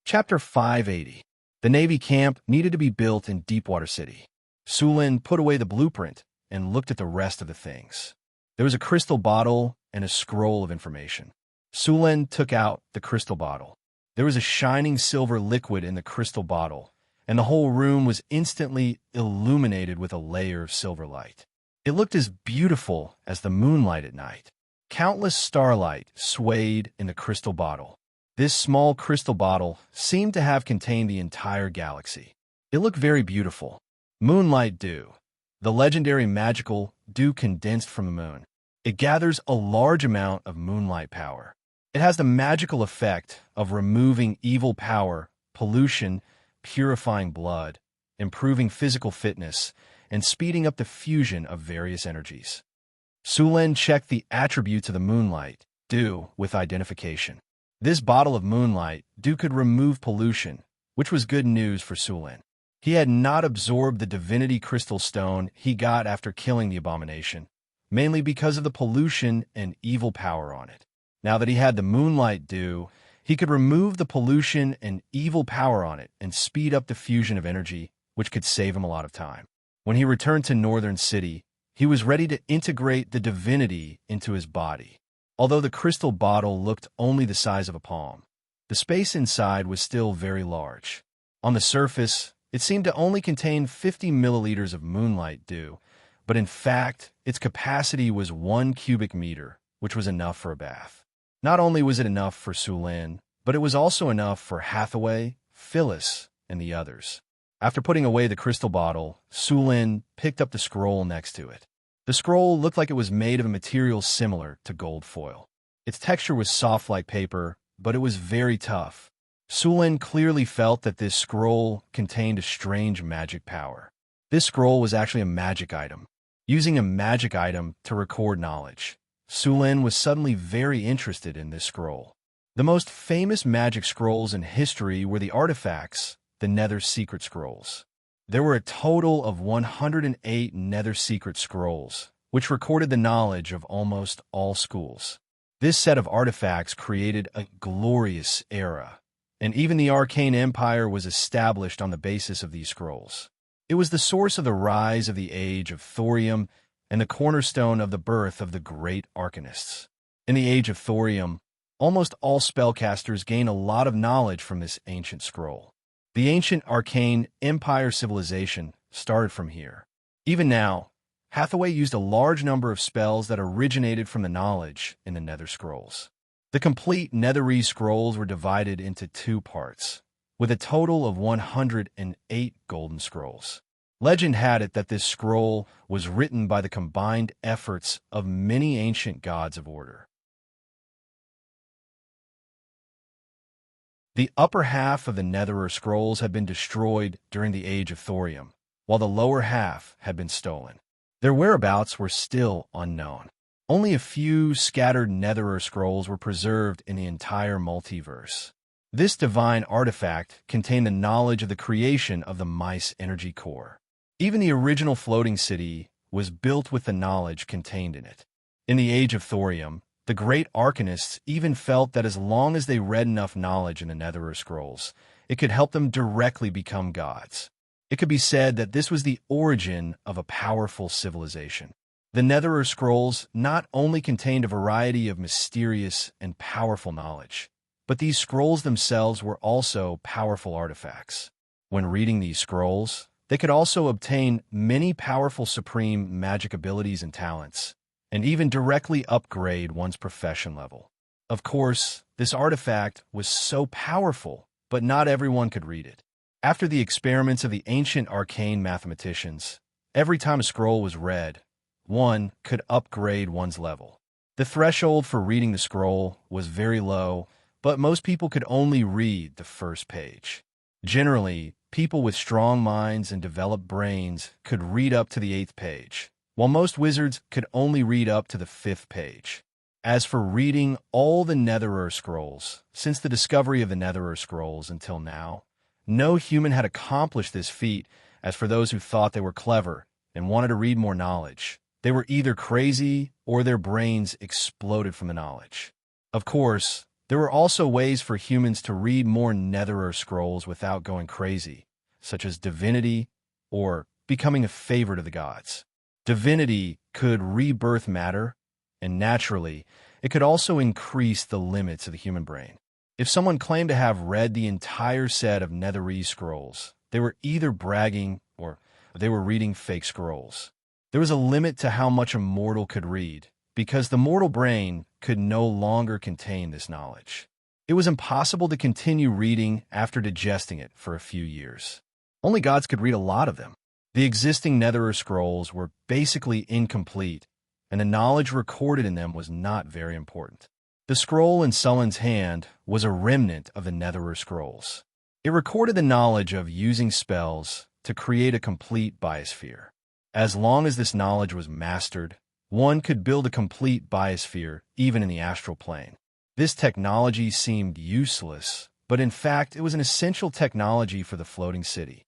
Chapter 580. The Navy camp needed to be built in Deepwater City. Su Lin put away the blueprint and looked at the rest of the things. There was a crystal bottle and a scroll of information. Su Lin took out the crystal bottle. There was a shining silver liquid in the crystal bottle, and the whole room was instantly illuminated with a layer of silver light. It looked as beautiful as the moonlight at night. Countless starlight swayed in the crystal bottle. This small crystal bottle seemed to have contained the entire galaxy. It looked very beautiful. Moonlight Dew, the legendary magical dew condensed from the moon. It gathers a large amount of moonlight power. It has the magical effect of removing evil power, pollution, purifying blood, improving physical fitness, and speeding up the fusion of various energies. Su Lin checked the attributes of the Moonlight Dew with identification. This bottle of Moonlight Dew could remove pollution, which was good news for Su Lin. He had not absorbed the divinity crystal stone he got after killing the abomination, mainly because of the pollution and evil power on it. Now that he had the Moonlight Dew, he could remove the pollution and evil power on it and speed up the fusion of energy, which could save him a lot of time. When he returned to Northern City, he was ready to integrate the divinity into his body. Although the crystal bottle looked only the size of a palm, the space inside was still very large. On the surface, it seemed to only contain 50 milliliters of Moonlight Dew, but in fact, its capacity was 1 cubic meter, which was enough for a bath. Not only was it enough for Su Lin, but it was also enough for Hathaway, Phyllis, and the others. After putting away the crystal bottle, Su Lin picked up the scroll next to it. The scroll looked like it was made of a material similar to gold foil. Its texture was soft like paper, but it was very tough. Su Lin clearly felt that this scroll contained a strange magic power. This scroll was actually a magic item. Using a magic item to record knowledge, Su Lin was suddenly very interested in this scroll. The most famous magic scrolls in history were the artifacts, the Nether Secret Scrolls. There were a total of 108 Nether Secret Scrolls, which recorded the knowledge of almost all schools. This set of artifacts created a glorious era, and even the Arcane Empire was established on the basis of these scrolls. It was the source of the rise of the Age of Thorium and the cornerstone of the birth of the great Arcanists. In the Age of Thorium, almost all spellcasters gain a lot of knowledge from this ancient scroll. The ancient Arcane Empire civilization started from here. Even now, Hathaway used a large number of spells that originated from the knowledge in the Nether Scrolls. The complete Netherese scrolls were divided into two parts, with a total of 108 golden scrolls. Legend had it that this scroll was written by the combined efforts of many ancient gods of order. The upper half of the Netherer scrolls had been destroyed during the Age of Thorium, while the lower half had been stolen. Their whereabouts were still unknown. Only a few scattered Netherer scrolls were preserved in the entire multiverse. This divine artifact contained the knowledge of the creation of the Mice energy core. Even the original floating city was built with the knowledge contained in it. In the Age of Thorium, the great arcanists even felt that as long as they read enough knowledge in the Netherer scrolls, it could help them directly become gods. It could be said that this was the origin of a powerful civilization. The Netherer scrolls not only contained a variety of mysterious and powerful knowledge, but these scrolls themselves were also powerful artifacts. When reading these scrolls, they could also obtain many powerful supreme magic abilities and talents, and even directly upgrade one's profession level. Of course, this artifact was so powerful, but not everyone could read it. After the experiments of the ancient arcane mathematicians, every time a scroll was read, one could upgrade one's level. The threshold for reading the scroll was very low, but most people could only read the first page. Generally, people with strong minds and developed brains could read up to the 8th page, while most wizards could only read up to the 5th page. As for reading all the Netherer scrolls, since the discovery of the Netherer scrolls until now, no human had accomplished this feat. As for those who thought they were clever and wanted to read more knowledge, they were either crazy or their brains exploded from the knowledge. Of course, there were also ways for humans to read more Netherer scrolls without going crazy, such as divinity or becoming a favorite of the gods. Divinity could rebirth matter, and naturally, it could also increase the limits of the human brain. If someone claimed to have read the entire set of Netherese scrolls, they were either bragging or they were reading fake scrolls. There was a limit to how much a mortal could read, because the mortal brain could no longer contain this knowledge. It was impossible to continue reading after digesting it for a few years. Only gods could read a lot of them. The existing Netherer scrolls were basically incomplete, and the knowledge recorded in them was not very important. The scroll in Sullen's hand was a remnant of the Netherer scrolls. It recorded the knowledge of using spells to create a complete biosphere. As long as this knowledge was mastered, one could build a complete biosphere even in the astral plane. This technology seemed useless, but in fact it was an essential technology for the floating city.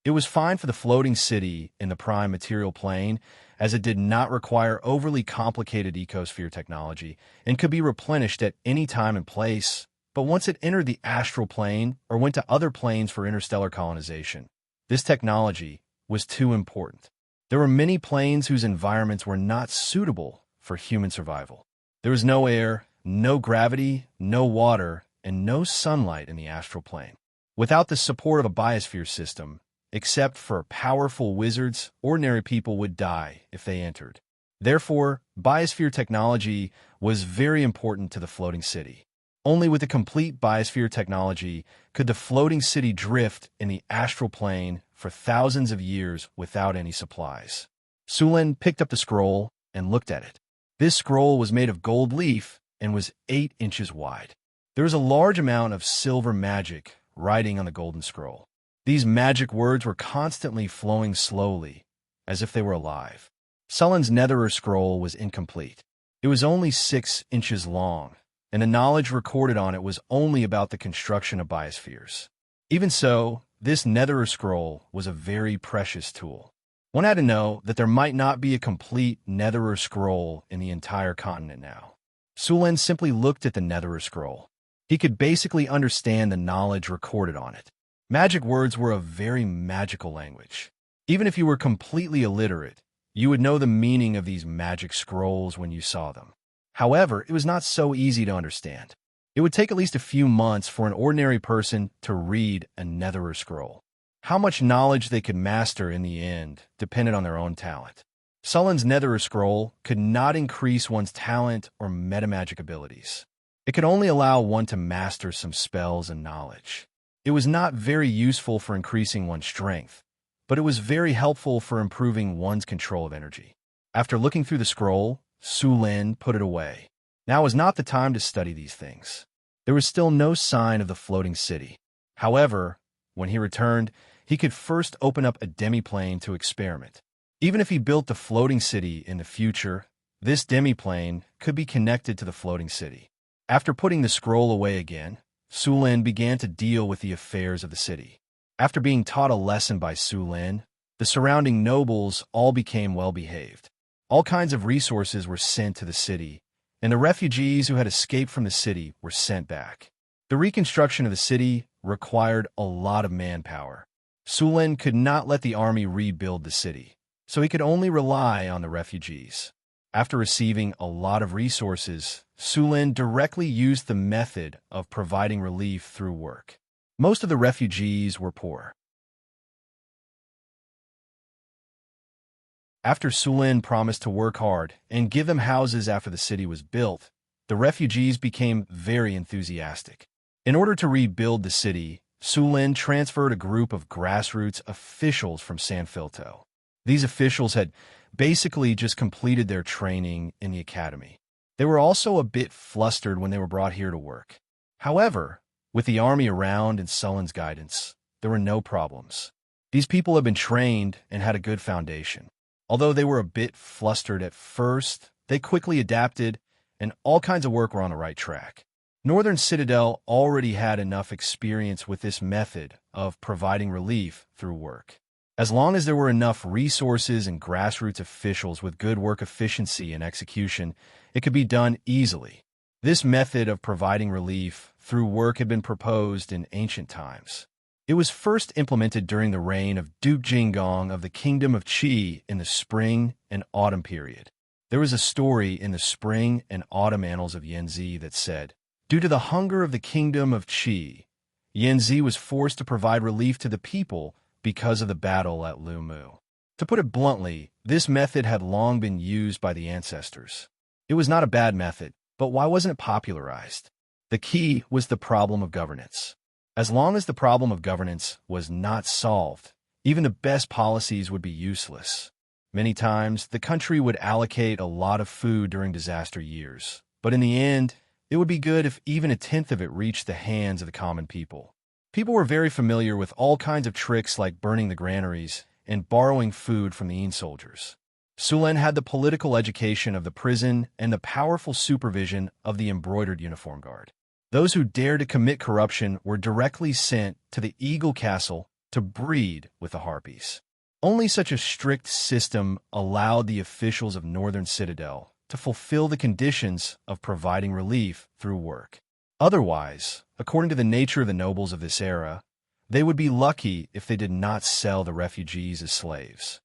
It was fine for the floating city in the prime material plane, as it did not require overly complicated ecosphere technology and could be replenished at any time and place. But once it entered the astral plane or went to other planes for interstellar colonization, this technology was too important. There were many planes whose environments were not suitable for human survival. There was no air, no gravity, no water, and no sunlight in the astral plane. Without the support of a biosphere system, except for powerful wizards, ordinary people would die if they entered. Therefore, biosphere technology was very important to the floating city. Only with a complete biosphere technology could the floating city drift in the astral plane for thousands of years without any supplies. Sulin picked up the scroll and looked at it. This scroll was made of gold leaf and was 8 inches wide. There was a large amount of silver magic writing on the golden scroll. These magic words were constantly flowing slowly, as if they were alive. Sullen's Netherer scroll was incomplete. It was only 6 inches long, and the knowledge recorded on it was only about the construction of biospheres. Even so, this Netherer scroll was a very precious tool. One had to know that there might not be a complete Netherer scroll in the entire continent now. Sulin simply looked at the Netherer scroll. He could basically understand the knowledge recorded on it. Magic words were a very magical language. Even if you were completely illiterate, you would know the meaning of these magic scrolls when you saw them. However, it was not so easy to understand. It would take at least a few months for an ordinary person to read a Netherer scroll. How much knowledge they could master in the end depended on their own talent. Sullen's Nether Scroll could not increase one's talent or metamagic abilities. It could only allow one to master some spells and knowledge. It was not very useful for increasing one's strength, but it was very helpful for improving one's control of energy. After looking through the scroll, Su Lin put it away. Now was not the time to study these things. There was still no sign of the floating city. However, when he returned, he could first open up a demiplane to experiment. Even if he built the floating city in the future, this demiplane could be connected to the floating city. After putting the scroll away again, Su Lin began to deal with the affairs of the city. After being taught a lesson by Su Lin, the surrounding nobles all became well-behaved. All kinds of resources were sent to the city, and the refugees who had escaped from the city were sent back. The reconstruction of the city required a lot of manpower. Su Lin could not let the army rebuild the city, so he could only rely on the refugees. After receiving a lot of resources, Su Lin directly used the method of providing relief through work. Most of the refugees were poor. After Su Lin promised to work hard and give them houses after the city was built, the refugees became very enthusiastic. In order to rebuild the city, Su Lin transferred a group of grassroots officials from San Filto. These officials had basically just completed their training in the academy. They were also a bit flustered when they were brought here to work. However, with the army around and Sullen's guidance, there were no problems. These people had been trained and had a good foundation. Although they were a bit flustered at first, they quickly adapted and all kinds of work were on the right track. Northern Citadel already had enough experience with this method of providing relief through work. As long as there were enough resources and grassroots officials with good work efficiency and execution, it could be done easily. This method of providing relief through work had been proposed in ancient times. It was first implemented during the reign of Duke Jinggong of the Kingdom of Qi in the spring and autumn period. There was a story in the spring and autumn annals of Yanzi that said, due to the hunger of the Kingdom of Qi, Yanzi was forced to provide relief to the people because of the battle at Lumu. To put it bluntly, this method had long been used by the ancestors. It was not a bad method, but why wasn't it popularized? The key was the problem of governance. As long as the problem of governance was not solved, even the best policies would be useless. Many times, the country would allocate a lot of food during disaster years, but in the end, it would be good if even a tenth of it reached the hands of the common people. People were very familiar with all kinds of tricks like burning the granaries and borrowing food from the Yin soldiers. Su Lin had the political education of the prison and the powerful supervision of the embroidered uniform guard. Those who dared to commit corruption were directly sent to the Eagle Castle to breed with the Harpies. Only such a strict system allowed the officials of Northern Citadel to fulfill the conditions of providing relief through work. Otherwise, according to the nature of the nobles of this era, they would be lucky if they did not sell the refugees as slaves.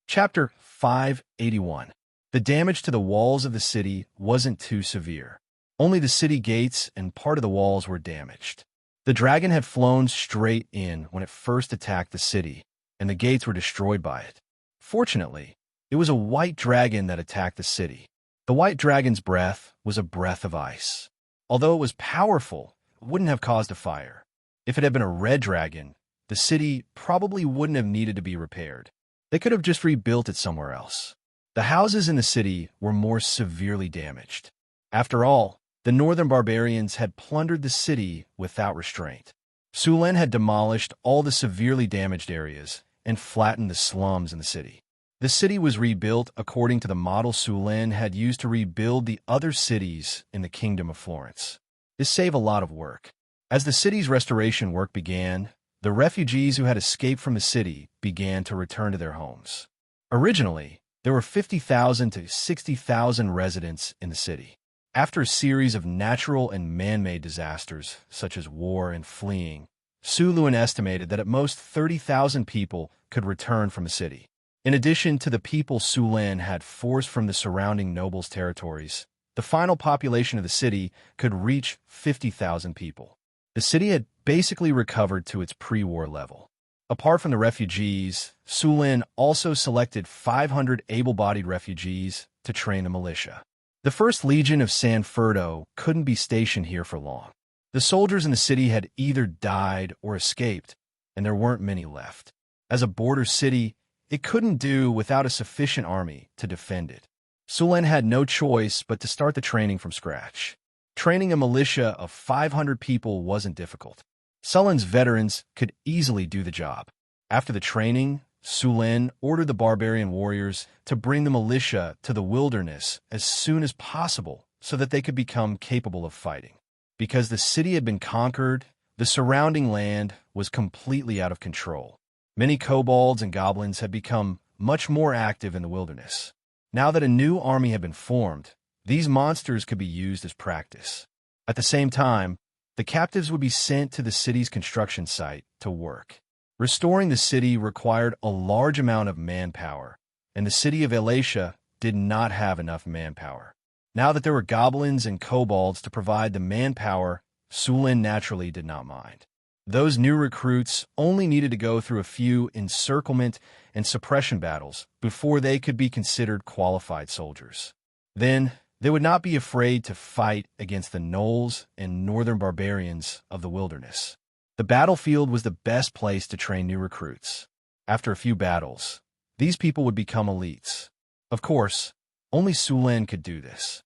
Chapter 581. The damage to the walls of the city wasn't too severe. Only the city gates and part of the walls were damaged. The dragon had flown straight in when it first attacked the city, and the gates were destroyed by it. Fortunately, it was a white dragon that attacked the city. The white dragon's breath was a breath of ice. Although it was powerful, it wouldn't have caused a fire. If it had been a red dragon, the city probably wouldn't have needed to be repaired. They could have just rebuilt it somewhere else. The houses in the city were more severely damaged. After all, the northern barbarians had plundered the city without restraint. Su Lin had demolished all the severely damaged areas and flattened the slums in the city. The city was rebuilt according to the model Su Lin had used to rebuild the other cities in the Kingdom of Florence. This saved a lot of work. As the city's restoration work began, the refugees who had escaped from the city began to return to their homes. Originally, there were 50,000 to 60,000 residents in the city. After a series of natural and man-made disasters, such as war and fleeing, Su Lin estimated that at most 30,000 people could return from the city. In addition to the people Sulan had forced from the surrounding nobles' territories, the final population of the city could reach 50,000 people. The city had basically recovered to its pre-war level. Apart from the refugees, Sulan also selected 500 able-bodied refugees to train the militia. The First Legion of San Fernando couldn't be stationed here for long. The soldiers in the city had either died or escaped, and there weren't many left. As a border city, it couldn't do without a sufficient army to defend it. Sulan had no choice but to start the training from scratch. Training a militia of 500 people wasn't difficult. Sulan's veterans could easily do the job. After the training, Sulan ordered the barbarian warriors to bring the militia to the wilderness as soon as possible so that they could become capable of fighting. Because the city had been conquered, the surrounding land was completely out of control. Many kobolds and goblins had become much more active in the wilderness. Now that a new army had been formed, these monsters could be used as practice. At the same time, the captives would be sent to the city's construction site to work. Restoring the city required a large amount of manpower, and the city of Xianxia did not have enough manpower. Now that there were goblins and kobolds to provide the manpower, Sulan naturally did not mind. Those new recruits only needed to go through a few encirclement and suppression battles before they could be considered qualified soldiers. Then, they would not be afraid to fight against the gnolls and northern barbarians of the wilderness. The battlefield was the best place to train new recruits. After a few battles, these people would become elites. Of course, only Sulan could do this.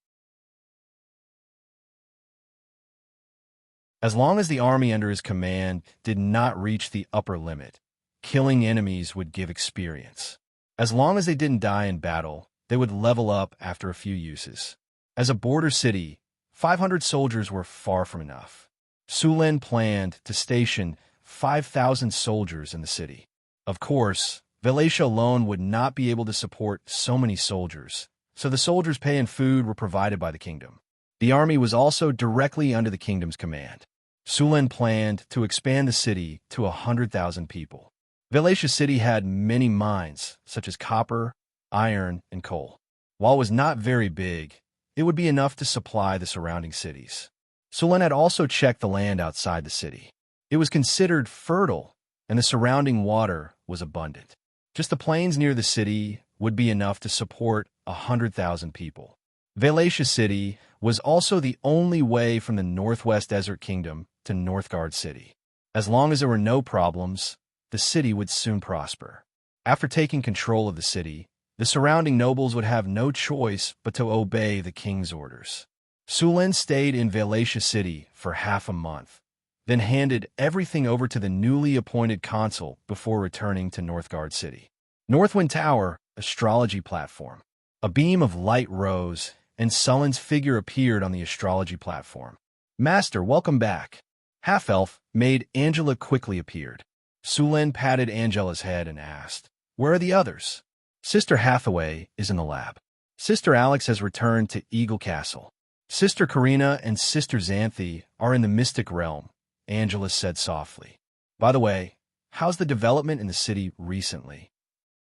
As long as the army under his command did not reach the upper limit, killing enemies would give experience. As long as they didn't die in battle, they would level up after a few uses. As a border city, 500 soldiers were far from enough. Sulan planned to station 5,000 soldiers in the city. Of course, Xianxia alone would not be able to support so many soldiers, so the soldiers' pay and food were provided by the kingdom. The army was also directly under the kingdom's command. Sulan planned to expand the city to 100,000 people. Xianxia City had many mines, such as copper, iron, and coal. While it was not very big, it would be enough to supply the surrounding cities. Sulan had also checked the land outside the city. It was considered fertile, and the surrounding water was abundant. Just the plains near the city would be enough to support 100,000 people. Xianxia City was also the only way from the Northwest Desert Kingdom to Northgard City. As long as there were no problems, the city would soon prosper. After taking control of the city, the surrounding nobles would have no choice but to obey the king's orders. Sulan stayed in Xianxia City for half a month, then handed everything over to the newly appointed consul before returning to Northgard City. Northwind Tower, astrology platform. A beam of light rose, and Sulan's figure appeared on the astrology platform. "Master, welcome back." Half-elf maid Angela quickly appeared. Sulan patted Angela's head and asked, "Where are the others?" "Sister Hathaway is in the lab. Sister Alex has returned to Eagle Castle. Sister Karina and Sister Xanthi are in the Mystic Realm," Angela said softly. "By the way, how's the development in the city recently?"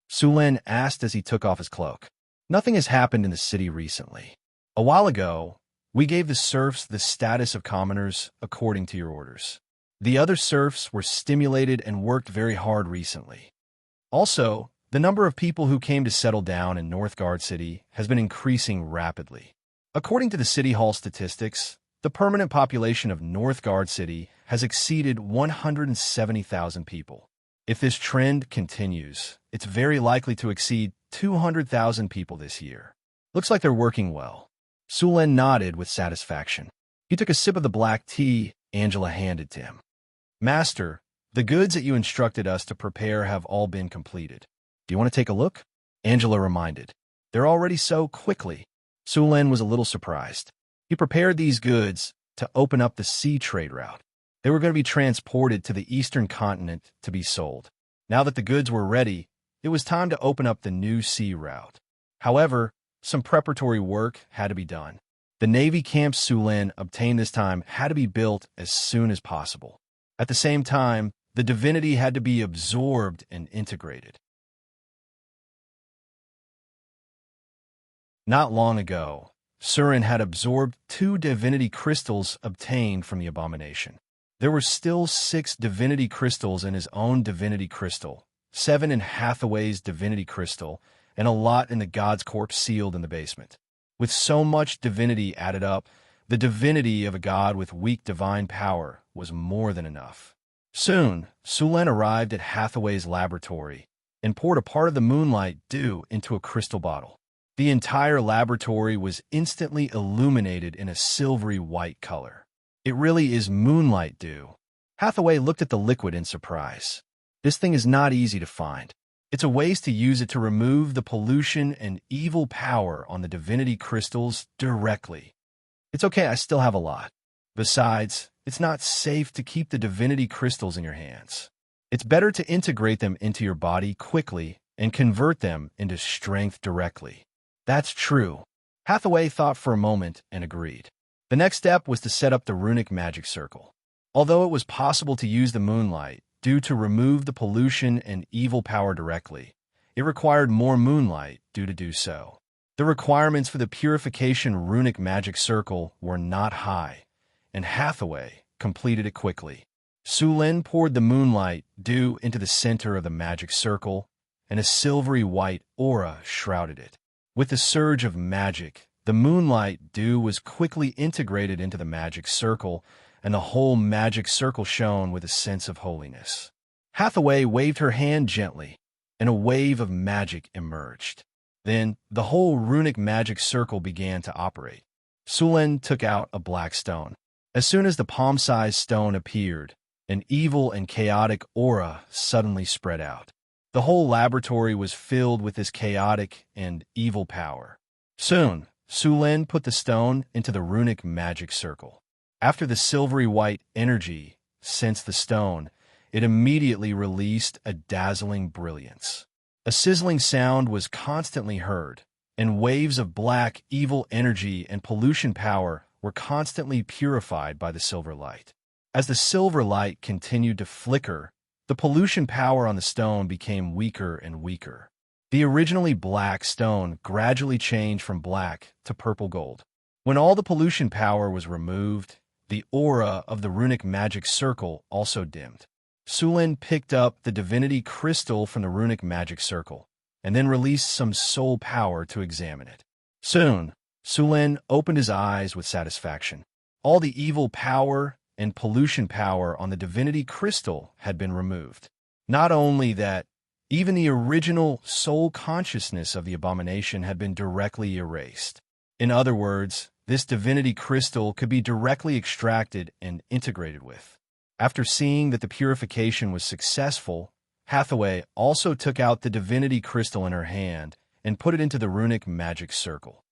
Sulan asked as he took off his cloak. "Nothing has happened in the city recently. A while ago, we gave the serfs the status of commoners according to your orders. The other serfs were stimulated and worked very hard recently. Also, the number of people who came to settle down in Northgard City has been increasing rapidly. According to the City Hall statistics, the permanent population of Northgard City has exceeded 170,000 people. If this trend continues, it's very likely to exceed 200,000 people this year. Looks like they're working well." Sulan nodded with satisfaction. He took a sip of the black tea Angela handed to him. "Master, the goods that you instructed us to prepare have all been completed. Do you want to take a look?" Angela reminded. "They're already so quickly." Sulan was a little surprised. He prepared these goods to open up the sea trade route. They were going to be transported to the eastern continent to be sold. Now that the goods were ready, it was time to open up the new sea route. However, some preparatory work had to be done. The Navy camp Sulan obtained this time had to be built as soon as possible. At the same time, the divinity had to be absorbed and integrated. Not long ago, Surin had absorbed 2 divinity crystals obtained from the abomination. There were still 6 divinity crystals in his own divinity crystal, 7 in Hathaway's divinity crystal, and a lot in the God's corpse sealed in the basement. With so much divinity added up, the divinity of a god with weak divine power was more than enough. Soon, Sulen arrived at Hathaway's laboratory and poured a part of the moonlight dew into a crystal bottle. The entire laboratory was instantly illuminated in a silvery white color. It really is moonlight dew. Hathaway looked at the liquid in surprise. This thing is not easy to find. It's a waste to use it to remove the pollution and evil power on the divinity crystals directly. It's okay, I still have a lot. Besides, it's not safe to keep the divinity crystals in your hands. It's better to integrate them into your body quickly and convert them into strength directly. That's true. Hathaway thought for a moment and agreed. The next step was to set up the runic magic circle. Although it was possible to use the moonlight due to remove the pollution and evil power directly, it required more moonlight due to do so. The requirements for the purification runic magic circle were not high, and Hathaway completed it quickly. Sulin poured the moonlight dew into the center of the magic circle, and a silvery white aura shrouded it. With the surge of magic, the moonlight dew was quickly integrated into the magic circle, and the whole magic circle shone with a sense of holiness. Hathaway waved her hand gently, and a wave of magic emerged. Then, the whole runic magic circle began to operate. Sulen took out a black stone. As soon as the palm-sized stone appeared, an evil and chaotic aura suddenly spread out. The whole laboratory was filled with this chaotic and evil power. Soon, Sulen put the stone into the runic magic circle. After the silvery white energy sensed the stone, it immediately released a dazzling brilliance. A sizzling sound was constantly heard, and waves of black, evil energy and pollution power were constantly purified by the silver light. As the silver light continued to flicker, the pollution power on the stone became weaker and weaker. The originally black stone gradually changed from black to purple gold. When all the pollution power was removed, the aura of the runic magic circle also dimmed. Sulen picked up the divinity crystal from the runic magic circle, and then released some soul power to examine it. Soon, Sulen opened his eyes with satisfaction. All the evil power and pollution power on the divinity crystal had been removed. Not only that, even the original soul consciousness of the abomination had been directly erased. In other words, this divinity crystal could be directly extracted and integrated with. After seeing that the purification was successful, Hathaway also took out the divinity crystal in her hand and put it into the runic magic circle.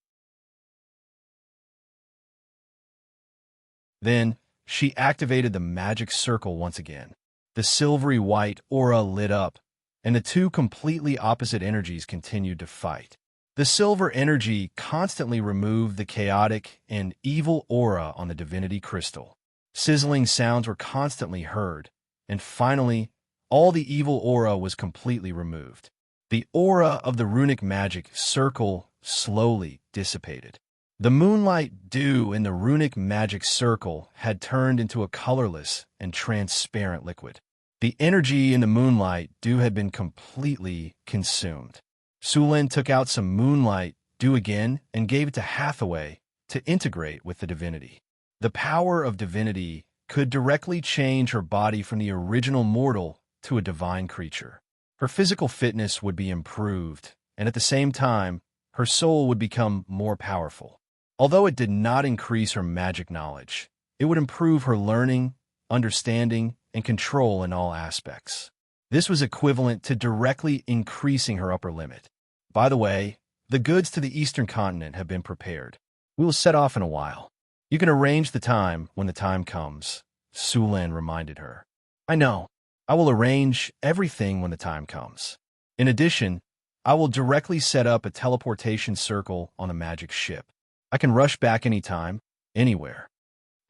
Then, she activated the magic circle once again. The silvery white aura lit up, and the two completely opposite energies continued to fight. The silver energy constantly removed the chaotic and evil aura on the divinity crystal. Sizzling sounds were constantly heard, and finally, all the evil aura was completely removed. The aura of the runic magic circle slowly dissipated. The moonlight dew in the runic magic circle had turned into a colorless and transparent liquid. The energy in the moonlight dew had been completely consumed. Sulen took out some moonlight dew again and gave it to Hathaway to integrate with the divinity. The power of divinity could directly change her body from the original mortal to a divine creature. Her physical fitness would be improved, and at the same time, her soul would become more powerful. Although it did not increase her magic knowledge, it would improve her learning, understanding, and control in all aspects. This was equivalent to directly increasing her upper limit. By the way, the goods to the Eastern continent have been prepared. We will set off in a while. You can arrange the time when the time comes, Sulen reminded her. I know. I will arrange everything when the time comes. In addition, I will directly set up a teleportation circle on the magic ship. I can rush back anytime, anywhere.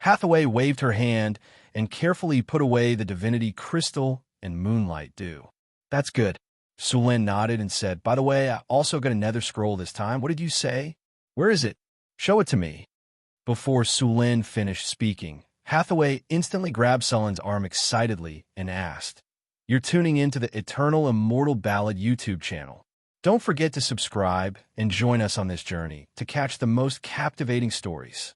Hathaway waved her hand and carefully put away the divinity crystal and moonlight dew. That's good. Sulen nodded and said, by the way, I also got a nether scroll this time. What did you say? Where is it? Show it to me. Before Sulin finished speaking, Hathaway instantly grabbed Sullin's arm excitedly and asked, "You're tuning into the Eternal Immortal Ballad YouTube channel. Don't forget to subscribe and join us on this journey to catch the most captivating stories."